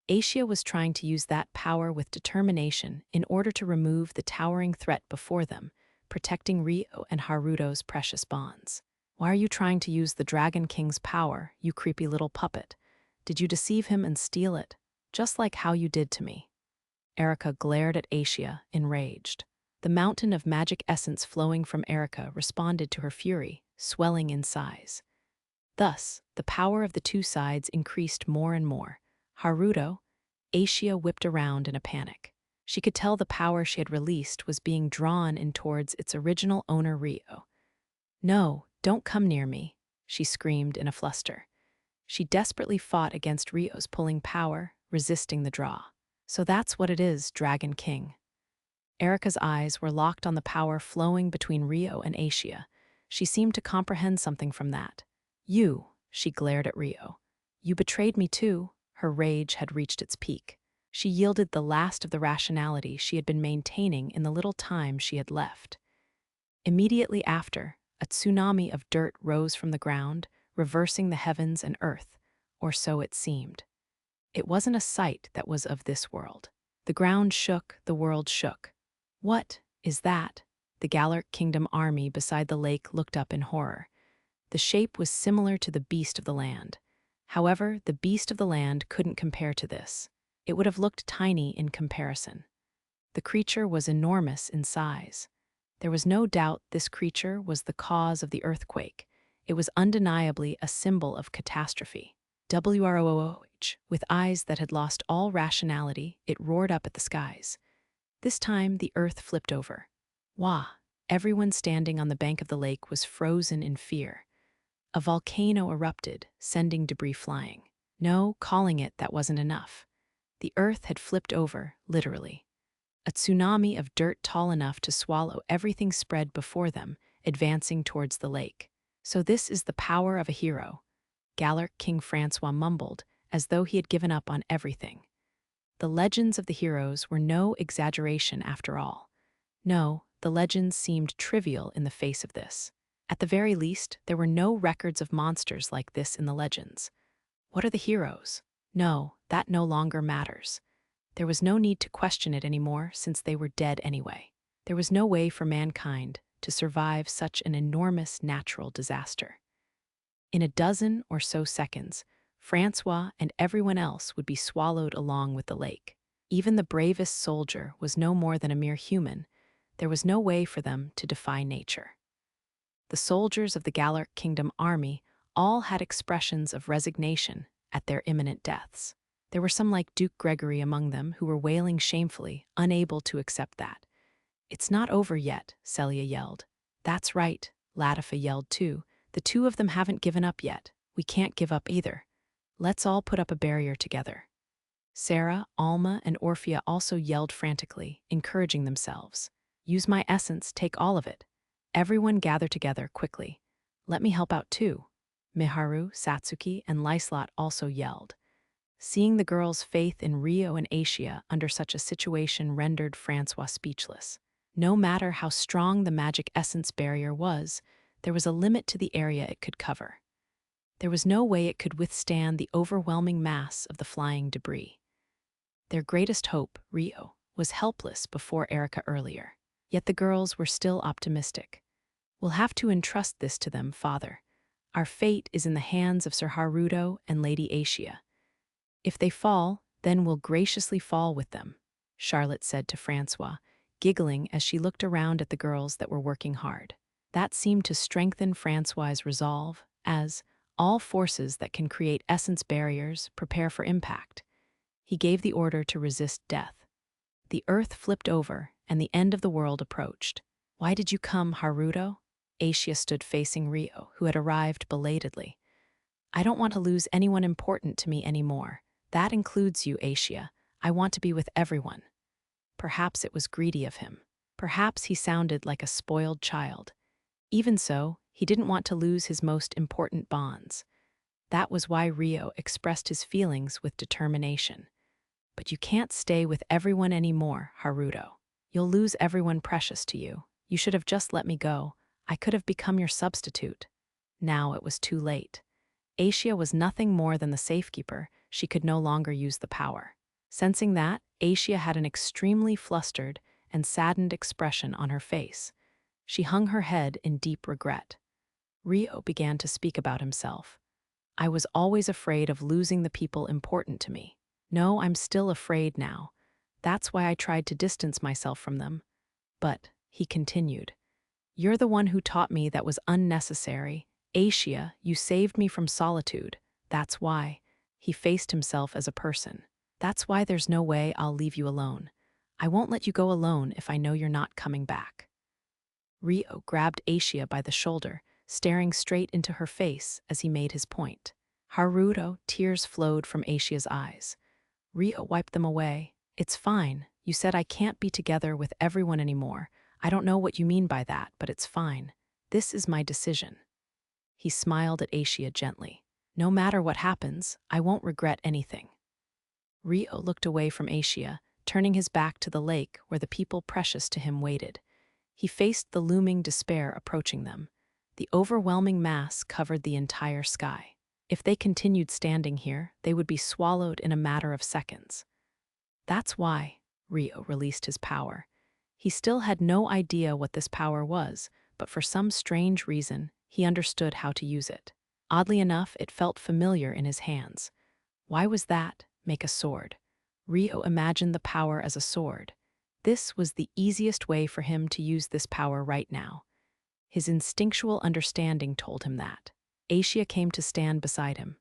Aishia was trying to use that power with determination in order to remove the towering threat before them, protecting Rio and Haruto's precious bonds. Why are you trying to use the Dragon King's power, you creepy little puppet? Did you deceive him and steal it, just like how you did to me? Erica glared at Aishia, enraged. The mountain of magic essence flowing from Erica responded to her fury, swelling in size. Thus, the power of the two sides increased more and more. Haruto, Aisha whipped around in a panic. She could tell the power she had released was being drawn in towards its original owner Rio. "No, don't come near me," she screamed in a fluster. She desperately fought against Rio's pulling power, resisting the draw. "So that's what it is, Dragon King." Erica's eyes were locked on the power flowing between Rio and Aisha. She seemed to comprehend something from that. "You," she glared at Rio. "You betrayed me too." Her rage had reached its peak. She yielded the last of the rationality she had been maintaining in the little time she had left. Immediately after, a tsunami of dirt rose from the ground, reversing the heavens and earth, or so it seemed. It wasn't a sight that was of this world. The ground shook, the world shook. "What is that?" The Galarc Kingdom army beside the lake looked up in horror. The shape was similar to the beast of the land. However, the beast of the land couldn't compare to this. It would have looked tiny in comparison. The creature was enormous in size. There was no doubt this creature was the cause of the earthquake. It was undeniably a symbol of catastrophe. Wrooh, with eyes that had lost all rationality, it roared up at the skies. This time, the earth flipped over. Wah! Everyone standing on the bank of the lake was frozen in fear. A volcano erupted, sending debris flying. No, calling it that wasn't enough. The earth had flipped over, literally. A tsunami of dirt tall enough to swallow everything spread before them, advancing towards the lake. "So this is the power of a hero," Galarc King Francois mumbled, as though he had given up on everything. The legends of the heroes were no exaggeration after all. No, the legends seemed trivial in the face of this. At the very least, there were no records of monsters like this in the legends. What are the heroes? No, that no longer matters. There was no need to question it anymore since they were dead anyway. There was no way for mankind to survive such an enormous natural disaster. In a dozen or so seconds, Francois and everyone else would be swallowed along with the lake. Even the bravest soldier was no more than a mere human. There was no way for them to defy nature. The soldiers of the Galarc Kingdom army all had expressions of resignation at their imminent deaths. There were some like Duke Gregory among them who were wailing shamefully, unable to accept that. "It's not over yet," Celia yelled. "That's right," Latifa yelled too. "The two of them haven't given up yet. We can't give up either. Let's all put up a barrier together." Sarah, Alma, and Orphea also yelled frantically, encouraging themselves. "Use my essence, take all of it." Everyone gather together quickly. "Let me help out too." Miharu, Satsuki, and Lyslot also yelled. Seeing the girls' faith in Rio and Aisha under such a situation rendered Francois speechless. No matter how strong the magic essence barrier was, there was a limit to the area it could cover. There was no way it could withstand the overwhelming mass of the flying debris. Their greatest hope, Rio, was helpless before Erica earlier. Yet the girls were still optimistic. "We'll have to entrust this to them, Father. Our fate is in the hands of Sir Haruto and Lady Aisha. If they fall, then we'll graciously fall with them," Charlotte said to Francois, giggling as she looked around at the girls that were working hard. That seemed to strengthen Francois's resolve, as all forces that can create essence barriers prepare for impact. He gave the order to resist death. The earth flipped over, and the end of the world approached. "Why did you come, Haruto?" Aisha stood facing Rio, who had arrived belatedly. "I don't want to lose anyone important to me anymore. That includes you, Aisha. I want to be with everyone." Perhaps it was greedy of him. Perhaps he sounded like a spoiled child. Even so, he didn't want to lose his most important bonds. That was why Rio expressed his feelings with determination. "But you can't stay with everyone anymore, Haruto. You'll lose everyone precious to you. You should have just let me go. I could have become your substitute." Now it was too late. Aisha was nothing more than the safekeeper. She could no longer use the power. Sensing that, Aisha had an extremely flustered and saddened expression on her face. She hung her head in deep regret. Rio began to speak about himself. "I was always afraid of losing the people important to me. No, I'm still afraid now. That's why I tried to distance myself from them. But, he continued, you're the one who taught me that was unnecessary. Asia, you saved me from solitude. That's why. He faced himself as a person. That's why there's no way I'll leave you alone. I won't let you go alone if I know you're not coming back. Rio grabbed Asia by the shoulder, staring straight into her face as he made his point. Haruto, tears flowed from Asia's eyes. Rio wiped them away. It's fine. You said I can't be together with everyone anymore. I don't know what you mean by that, but it's fine. This is my decision. He smiled at Asia gently. No matter what happens, I won't regret anything. Rio looked away from Asia, turning his back to the lake where the people precious to him waited. He faced the looming despair approaching them. The overwhelming mass covered the entire sky. If they continued standing here, they would be swallowed in a matter of seconds. That's why Rio released his power. He still had no idea what this power was, but for some strange reason, he understood how to use it. Oddly enough, it felt familiar in his hands. Why was that? Make a sword. Rio imagined the power as a sword. This was the easiest way for him to use this power right now. His instinctual understanding told him that. Asia came to stand beside him.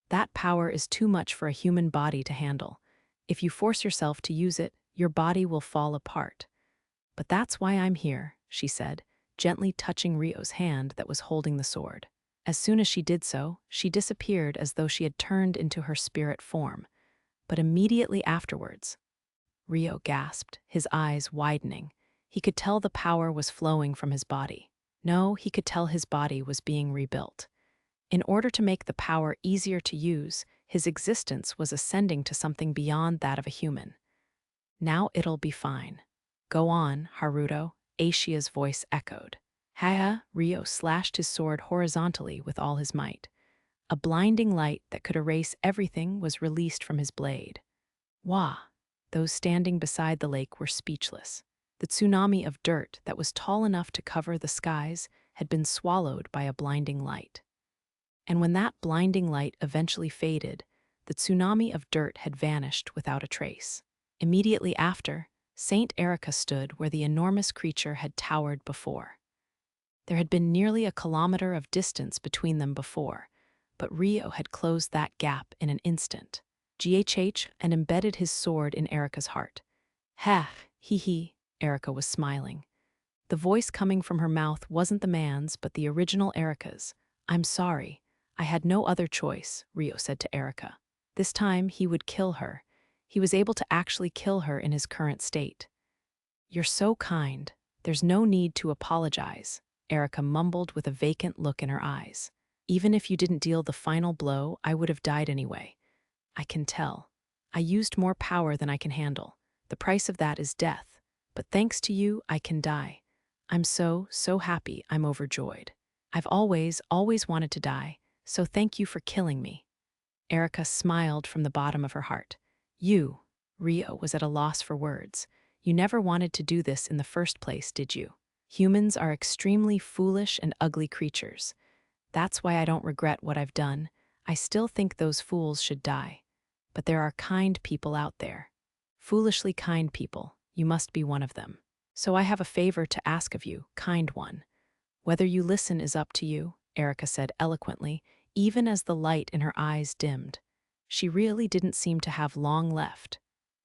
That power is too much for a human body to handle. If you force yourself to use it, your body will fall apart. But that's why I'm here, she said, gently touching Rio's hand that was holding the sword. As soon as she did so, she disappeared as though she had turned into her spirit form. But immediately afterwards, Rio gasped, his eyes widening. He could tell the power was flowing from his body. No, he could tell his body was being rebuilt. In order to make the power easier to use, his existence was ascending to something beyond that of a human. Now it'll be fine. Go on, Haruto, Asia's voice echoed. Haha, Rio slashed his sword horizontally with all his might. A blinding light that could erase everything was released from his blade. Wah! Those standing beside the lake were speechless. The tsunami of dirt that was tall enough to cover the skies had been swallowed by a blinding light. And when that blinding light eventually faded, the tsunami of dirt had vanished without a trace. Immediately after, Saint Erica stood where the enormous creature had towered before. There had been nearly a kilometer of distance between them before, but Rio had closed that gap in an instant. GHH and embedded his sword in Erica's heart. Ha, he, Erica was smiling. The voice coming from her mouth wasn't the man's, but the original Erica's. I'm sorry. I had no other choice, Rio said to Erica. This time he would kill her. He was able to actually kill her in his current state. You're so kind. There's no need to apologize, Erica mumbled with a vacant look in her eyes. Even if you didn't deal the final blow, I would have died anyway. I can tell. I used more power than I can handle. The price of that is death. But thanks to you, I can die. I'm so happy. I'm overjoyed. I've always wanted to die, so thank you for killing me. Erica smiled from the bottom of her heart. You, Rio was at a loss for words. You never wanted to do this in the first place, did you? Humans are extremely foolish and ugly creatures. That's why I don't regret what I've done. I still think those fools should die. But there are kind people out there. Foolishly kind people. You must be one of them. So I have a favor to ask of you, kind one. Whether you listen is up to you, Erica said eloquently, even as the light in her eyes dimmed. She really didn't seem to have long left.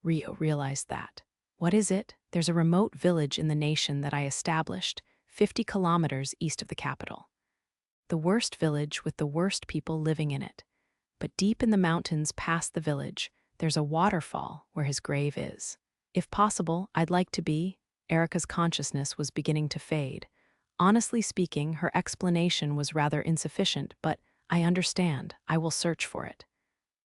Rio realized that. What is it? There's a remote village in the nation that I established, 50 kilometers east of the capital. The worst village with the worst people living in it. But deep in the mountains past the village, there's a waterfall where his grave is. If possible, I'd like to be. Erica's consciousness was beginning to fade. Honestly speaking, her explanation was rather insufficient, but I understand. I will search for it.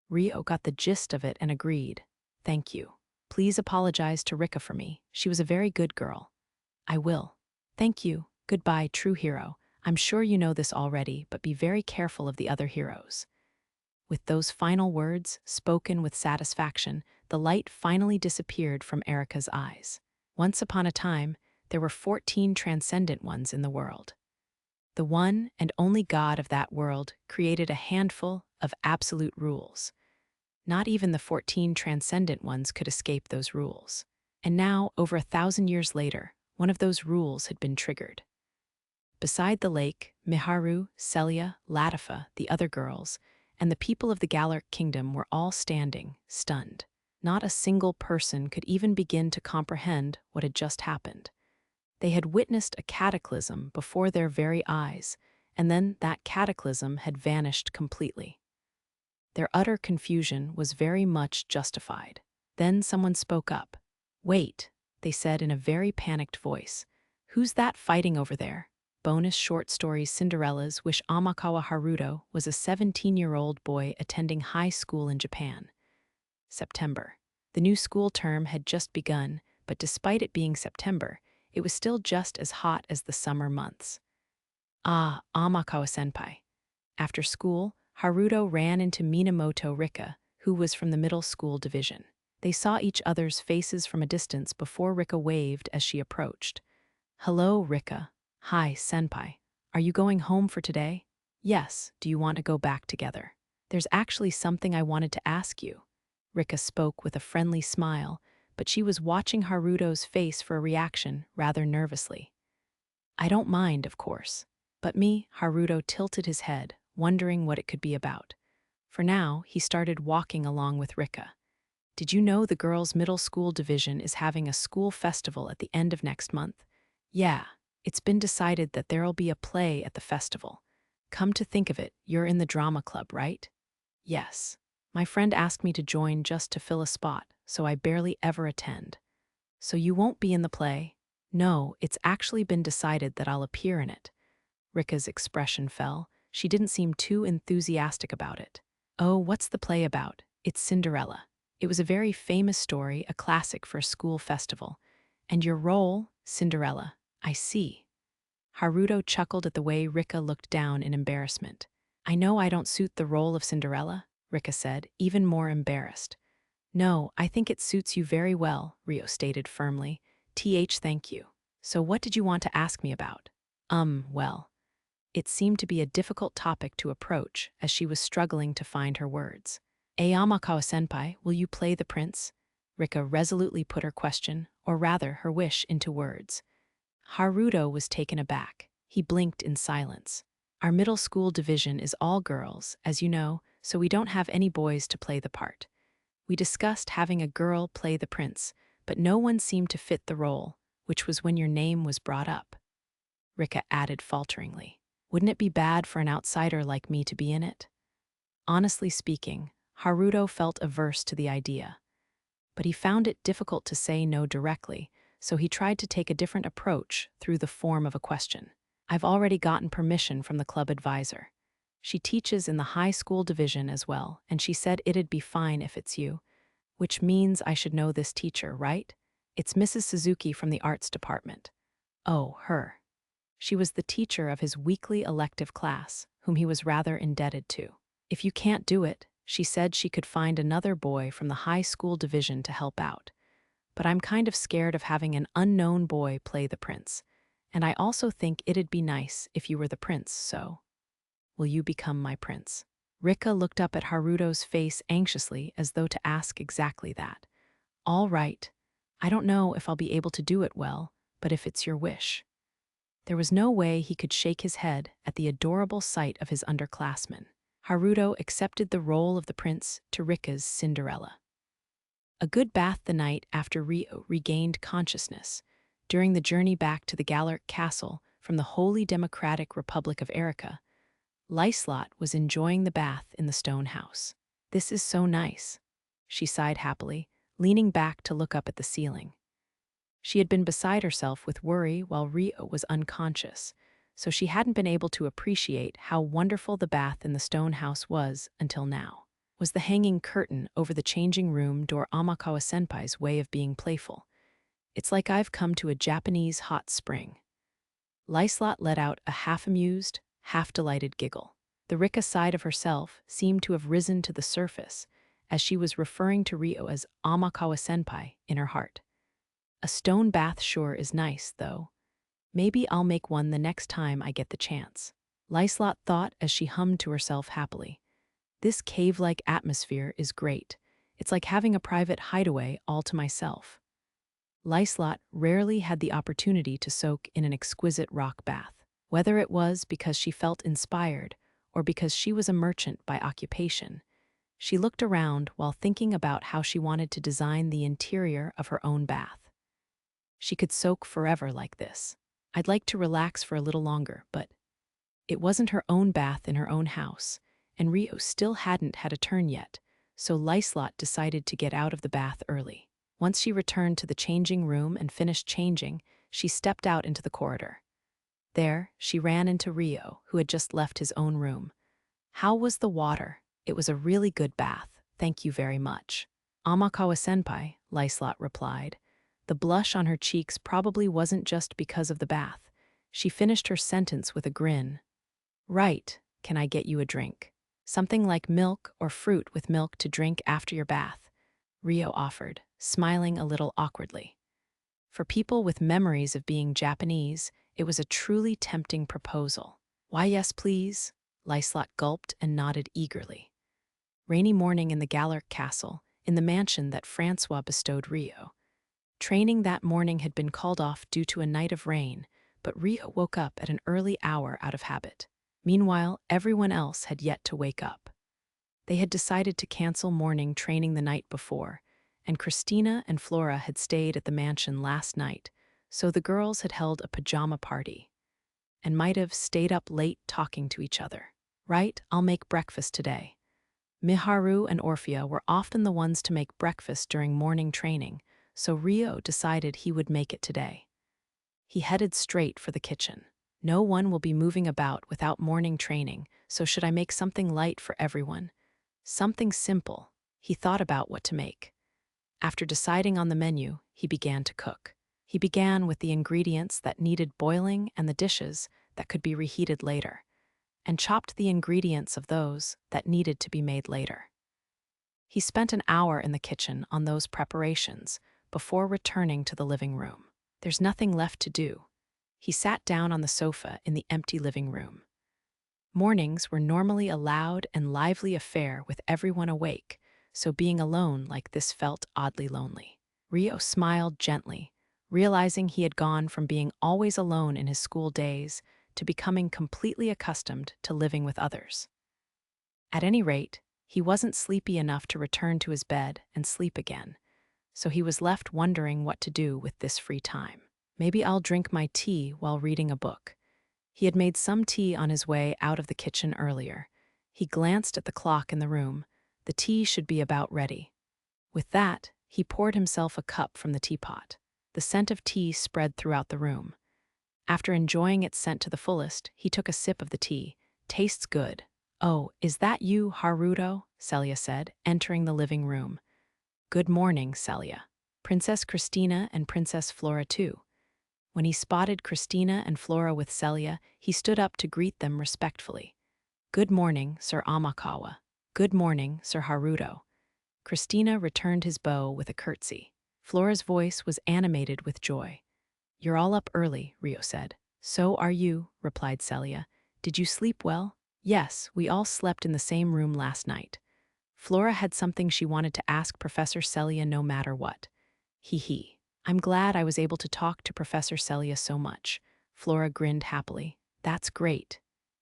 Rio got the gist of it and agreed. Thank you. Please apologize to Rika for me. She was a very good girl. I will. Thank you. Goodbye, true hero. I'm sure you know this already, but be very careful of the other heroes. With those final words, spoken with satisfaction, the light finally disappeared from Erica's eyes. Once upon a time, there were 14 transcendent ones in the world. The one and only God of that world created a handful of absolute rules. Not even the 14 transcendent ones could escape those rules. And now, over 1,000 years later, One of those rules had been triggered. Beside the lake, Miharu, Celia, Latifa, the other girls, and the people of the Galarc kingdom were all standing, stunned. Not a single person could even begin to comprehend what had just happened. They had witnessed a cataclysm before their very eyes, and then that cataclysm had vanished completely. Their utter confusion was very much justified. Then someone spoke up. "Wait," they said in a very panicked voice. "Who's that fighting over there?" Bonus short stories Cinderella's wish Amakawa Haruto was a 17-year-old boy attending high school in Japan. September. The new school term had just begun, but despite it being September, it was still just as hot as the summer months. Ah, Amakawa-senpai. After school, Haruto ran into Minamoto Rika, who was from the middle school division. They saw each other's faces from a distance before Rika waved as she approached. "Hello, Rika." "Hi, senpai. Are you going home for today?" "Yes. Do you want to go back together?" "There's actually something I wanted to ask you." Rika spoke with a friendly smile, but she was watching Haruto's face for a reaction rather nervously. "I don't mind, of course." But Haruto tilted his head, wondering what it could be about. For now, he started walking along with Rika. "Did you know the girls' middle school division is having a school festival at the end of next month?" "Yeah. It's been decided that there'll be a play at the festival. Come to think of it, you're in the drama club, right?" "Yes. My friend asked me to join just to fill a spot, so I barely ever attend." "So you won't be in the play?" "No, it's actually been decided that I'll appear in it." Rika's expression fell. She didn't seem too enthusiastic about it. "Oh, what's the play about?" "It's Cinderella. It was a very famous story, a classic for a school festival. And your role, Cinderella. I see." Haruto chuckled at the way Rika looked down in embarrassment. "I know I don't suit the role of Cinderella," Rika said, even more embarrassed. "No, I think it suits you very well," Rio stated firmly. Thank you. "So what did you want to ask me about?" Well. It seemed to be a difficult topic to approach as she was struggling to find her words. "Amakawa-senpai, will you play the prince?" Rika resolutely put her question, or rather her wish, into words. Haruto was taken aback. He blinked in silence. "Our middle school division is all girls, as you know, so we don't have any boys to play the part. We discussed having a girl play the prince, but no one seemed to fit the role, which was when your name was brought up." Rika added falteringly. "Wouldn't it be bad for an outsider like me to be in it?" Honestly speaking, Haruto felt averse to the idea. But he found it difficult to say no directly, so he tried to take a different approach through the form of a question. "I've already gotten permission from the club advisor. She teaches in the high school division as well, and she said it'd be fine if it's you. Which means I should know this teacher, right? It's Mrs. Suzuki from the arts department." "Oh, her." She was the teacher of his weekly elective class, whom he was rather indebted to. "If you can't do it," she said she could find another boy from the high school division to help out. "But I'm kind of scared of having an unknown boy play the prince. And I also think it'd be nice if you were the prince, so will you become my prince?" Rika looked up at Haruto's face anxiously as though to ask exactly that. "All right. I don't know if I'll be able to do it well, but if it's your wish." There was no way he could shake his head at the adorable sight of his underclassmen. Haruto accepted the role of the prince to Rika's Cinderella. A good bath the night after Rio regained consciousness. During the journey back to the Galarc Castle from the Holy Democratic Republic of Erica, Lyslot was enjoying the bath in the stone house. "This is so nice," she sighed happily, leaning back to look up at the ceiling. She had been beside herself with worry while Rio was unconscious, so she hadn't been able to appreciate how wonderful the bath in the stone house was until now. Was the hanging curtain over the changing room door Amakawa-senpai's way of being playful? "It's like I've come to a Japanese hot spring." Lyslot let out a half-amused, half-delighted giggle. The Rika side of herself seemed to have risen to the surface as she was referring to Rio as Amakawa-senpai in her heart. "A stone bath sure is nice, though. Maybe I'll make one the next time I get the chance." Lyslot thought as she hummed to herself happily. "This cave-like atmosphere is great. It's like having a private hideaway all to myself." Lyslot rarely had the opportunity to soak in an exquisite rock bath. Whether it was because she felt inspired or because she was a merchant by occupation, she looked around while thinking about how she wanted to design the interior of her own bath. She could soak forever like this. I'd like to relax for a little longer, but it wasn't her own bath in her own house, and Rio still hadn't had a turn yet, so Lyslot decided to get out of the bath early. Once she returned to the changing room and finished changing, she stepped out into the corridor. There, she ran into Rio, who had just left his own room. "How was the water?" "It was a really good bath, thank you very much." "Amakawa-senpai," Lyslot replied. The blush on her cheeks probably wasn't just because of the bath. She finished her sentence with a grin. "Right, can I get you a drink? Something like milk or fruit with milk to drink after your bath," Rio offered, smiling a little awkwardly. For people with memories of being Japanese, it was a truly tempting proposal. "Why, yes, please." Lyslot gulped and nodded eagerly. Rainy morning in the Galarc Castle, in the mansion that Francois bestowed Rio. Training that morning had been called off due to a night of rain, but Rio woke up at an early hour out of habit. Meanwhile, everyone else had yet to wake up. They had decided to cancel morning training the night before, and Christina and Flora had stayed at the mansion last night, so the girls had held a pajama party and might have stayed up late talking to each other. "Right, I'll make breakfast today." Miharu and Orphea were often the ones to make breakfast during morning training, so Rio decided he would make it today. He headed straight for the kitchen. "No one will be moving about without morning training, so should I make something light for everyone? Something simple." He thought about what to make. After deciding on the menu, he began to cook. He began with the ingredients that needed boiling and the dishes that could be reheated later, and chopped the ingredients of those that needed to be made later. He spent an hour in the kitchen on those preparations before returning to the living room. There's nothing left to do. He sat down on the sofa in the empty living room. Mornings were normally a loud and lively affair with everyone awake, so being alone like this felt oddly lonely. Rio smiled gently, realizing he had gone from being always alone in his school days to becoming completely accustomed to living with others. At any rate, he wasn't sleepy enough to return to his bed and sleep again, so he was left wondering what to do with this free time. "Maybe I'll drink my tea while reading a book." He had made some tea on his way out of the kitchen earlier. He glanced at the clock in the room. The tea should be about ready. With that, he poured himself a cup from the teapot. The scent of tea spread throughout the room. After enjoying its scent to the fullest, he took a sip of the tea. "Tastes good." "Oh, is that you, Haruto?" Celia said, entering the living room. "Good morning, Celia." Princess Christina and Princess Flora too. When he spotted Christina and Flora with Celia, he stood up to greet them respectfully. "Good morning, Sir Amakawa." "Good morning, Sir Haruto." Christina returned his bow with a curtsy. Flora's voice was animated with joy. "You're all up early," Rio said. "So are you," replied Celia. "Did you sleep well?" "Yes, we all slept in the same room last night." Flora had something she wanted to ask Professor Celia no matter what. Hee. "I'm glad I was able to talk to Professor Celia so much." Flora grinned happily. "That's great."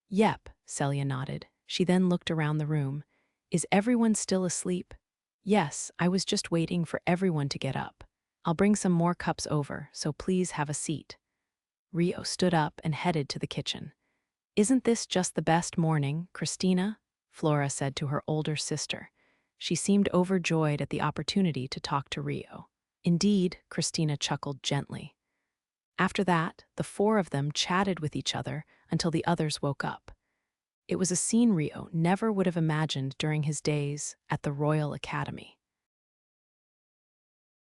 "Yep," Celia nodded. She then looked around the room. "Is everyone still asleep?" "Yes, I was just waiting for everyone to get up. I'll bring some more cups over, so please have a seat." Rio stood up and headed to the kitchen. "Isn't this just the best morning, Christina?" Flora said to her older sister. She seemed overjoyed at the opportunity to talk to Rio. "Indeed," Christina chuckled gently. After that, the four of them chatted with each other until the others woke up. It was a scene Rio never would have imagined during his days at the Royal Academy.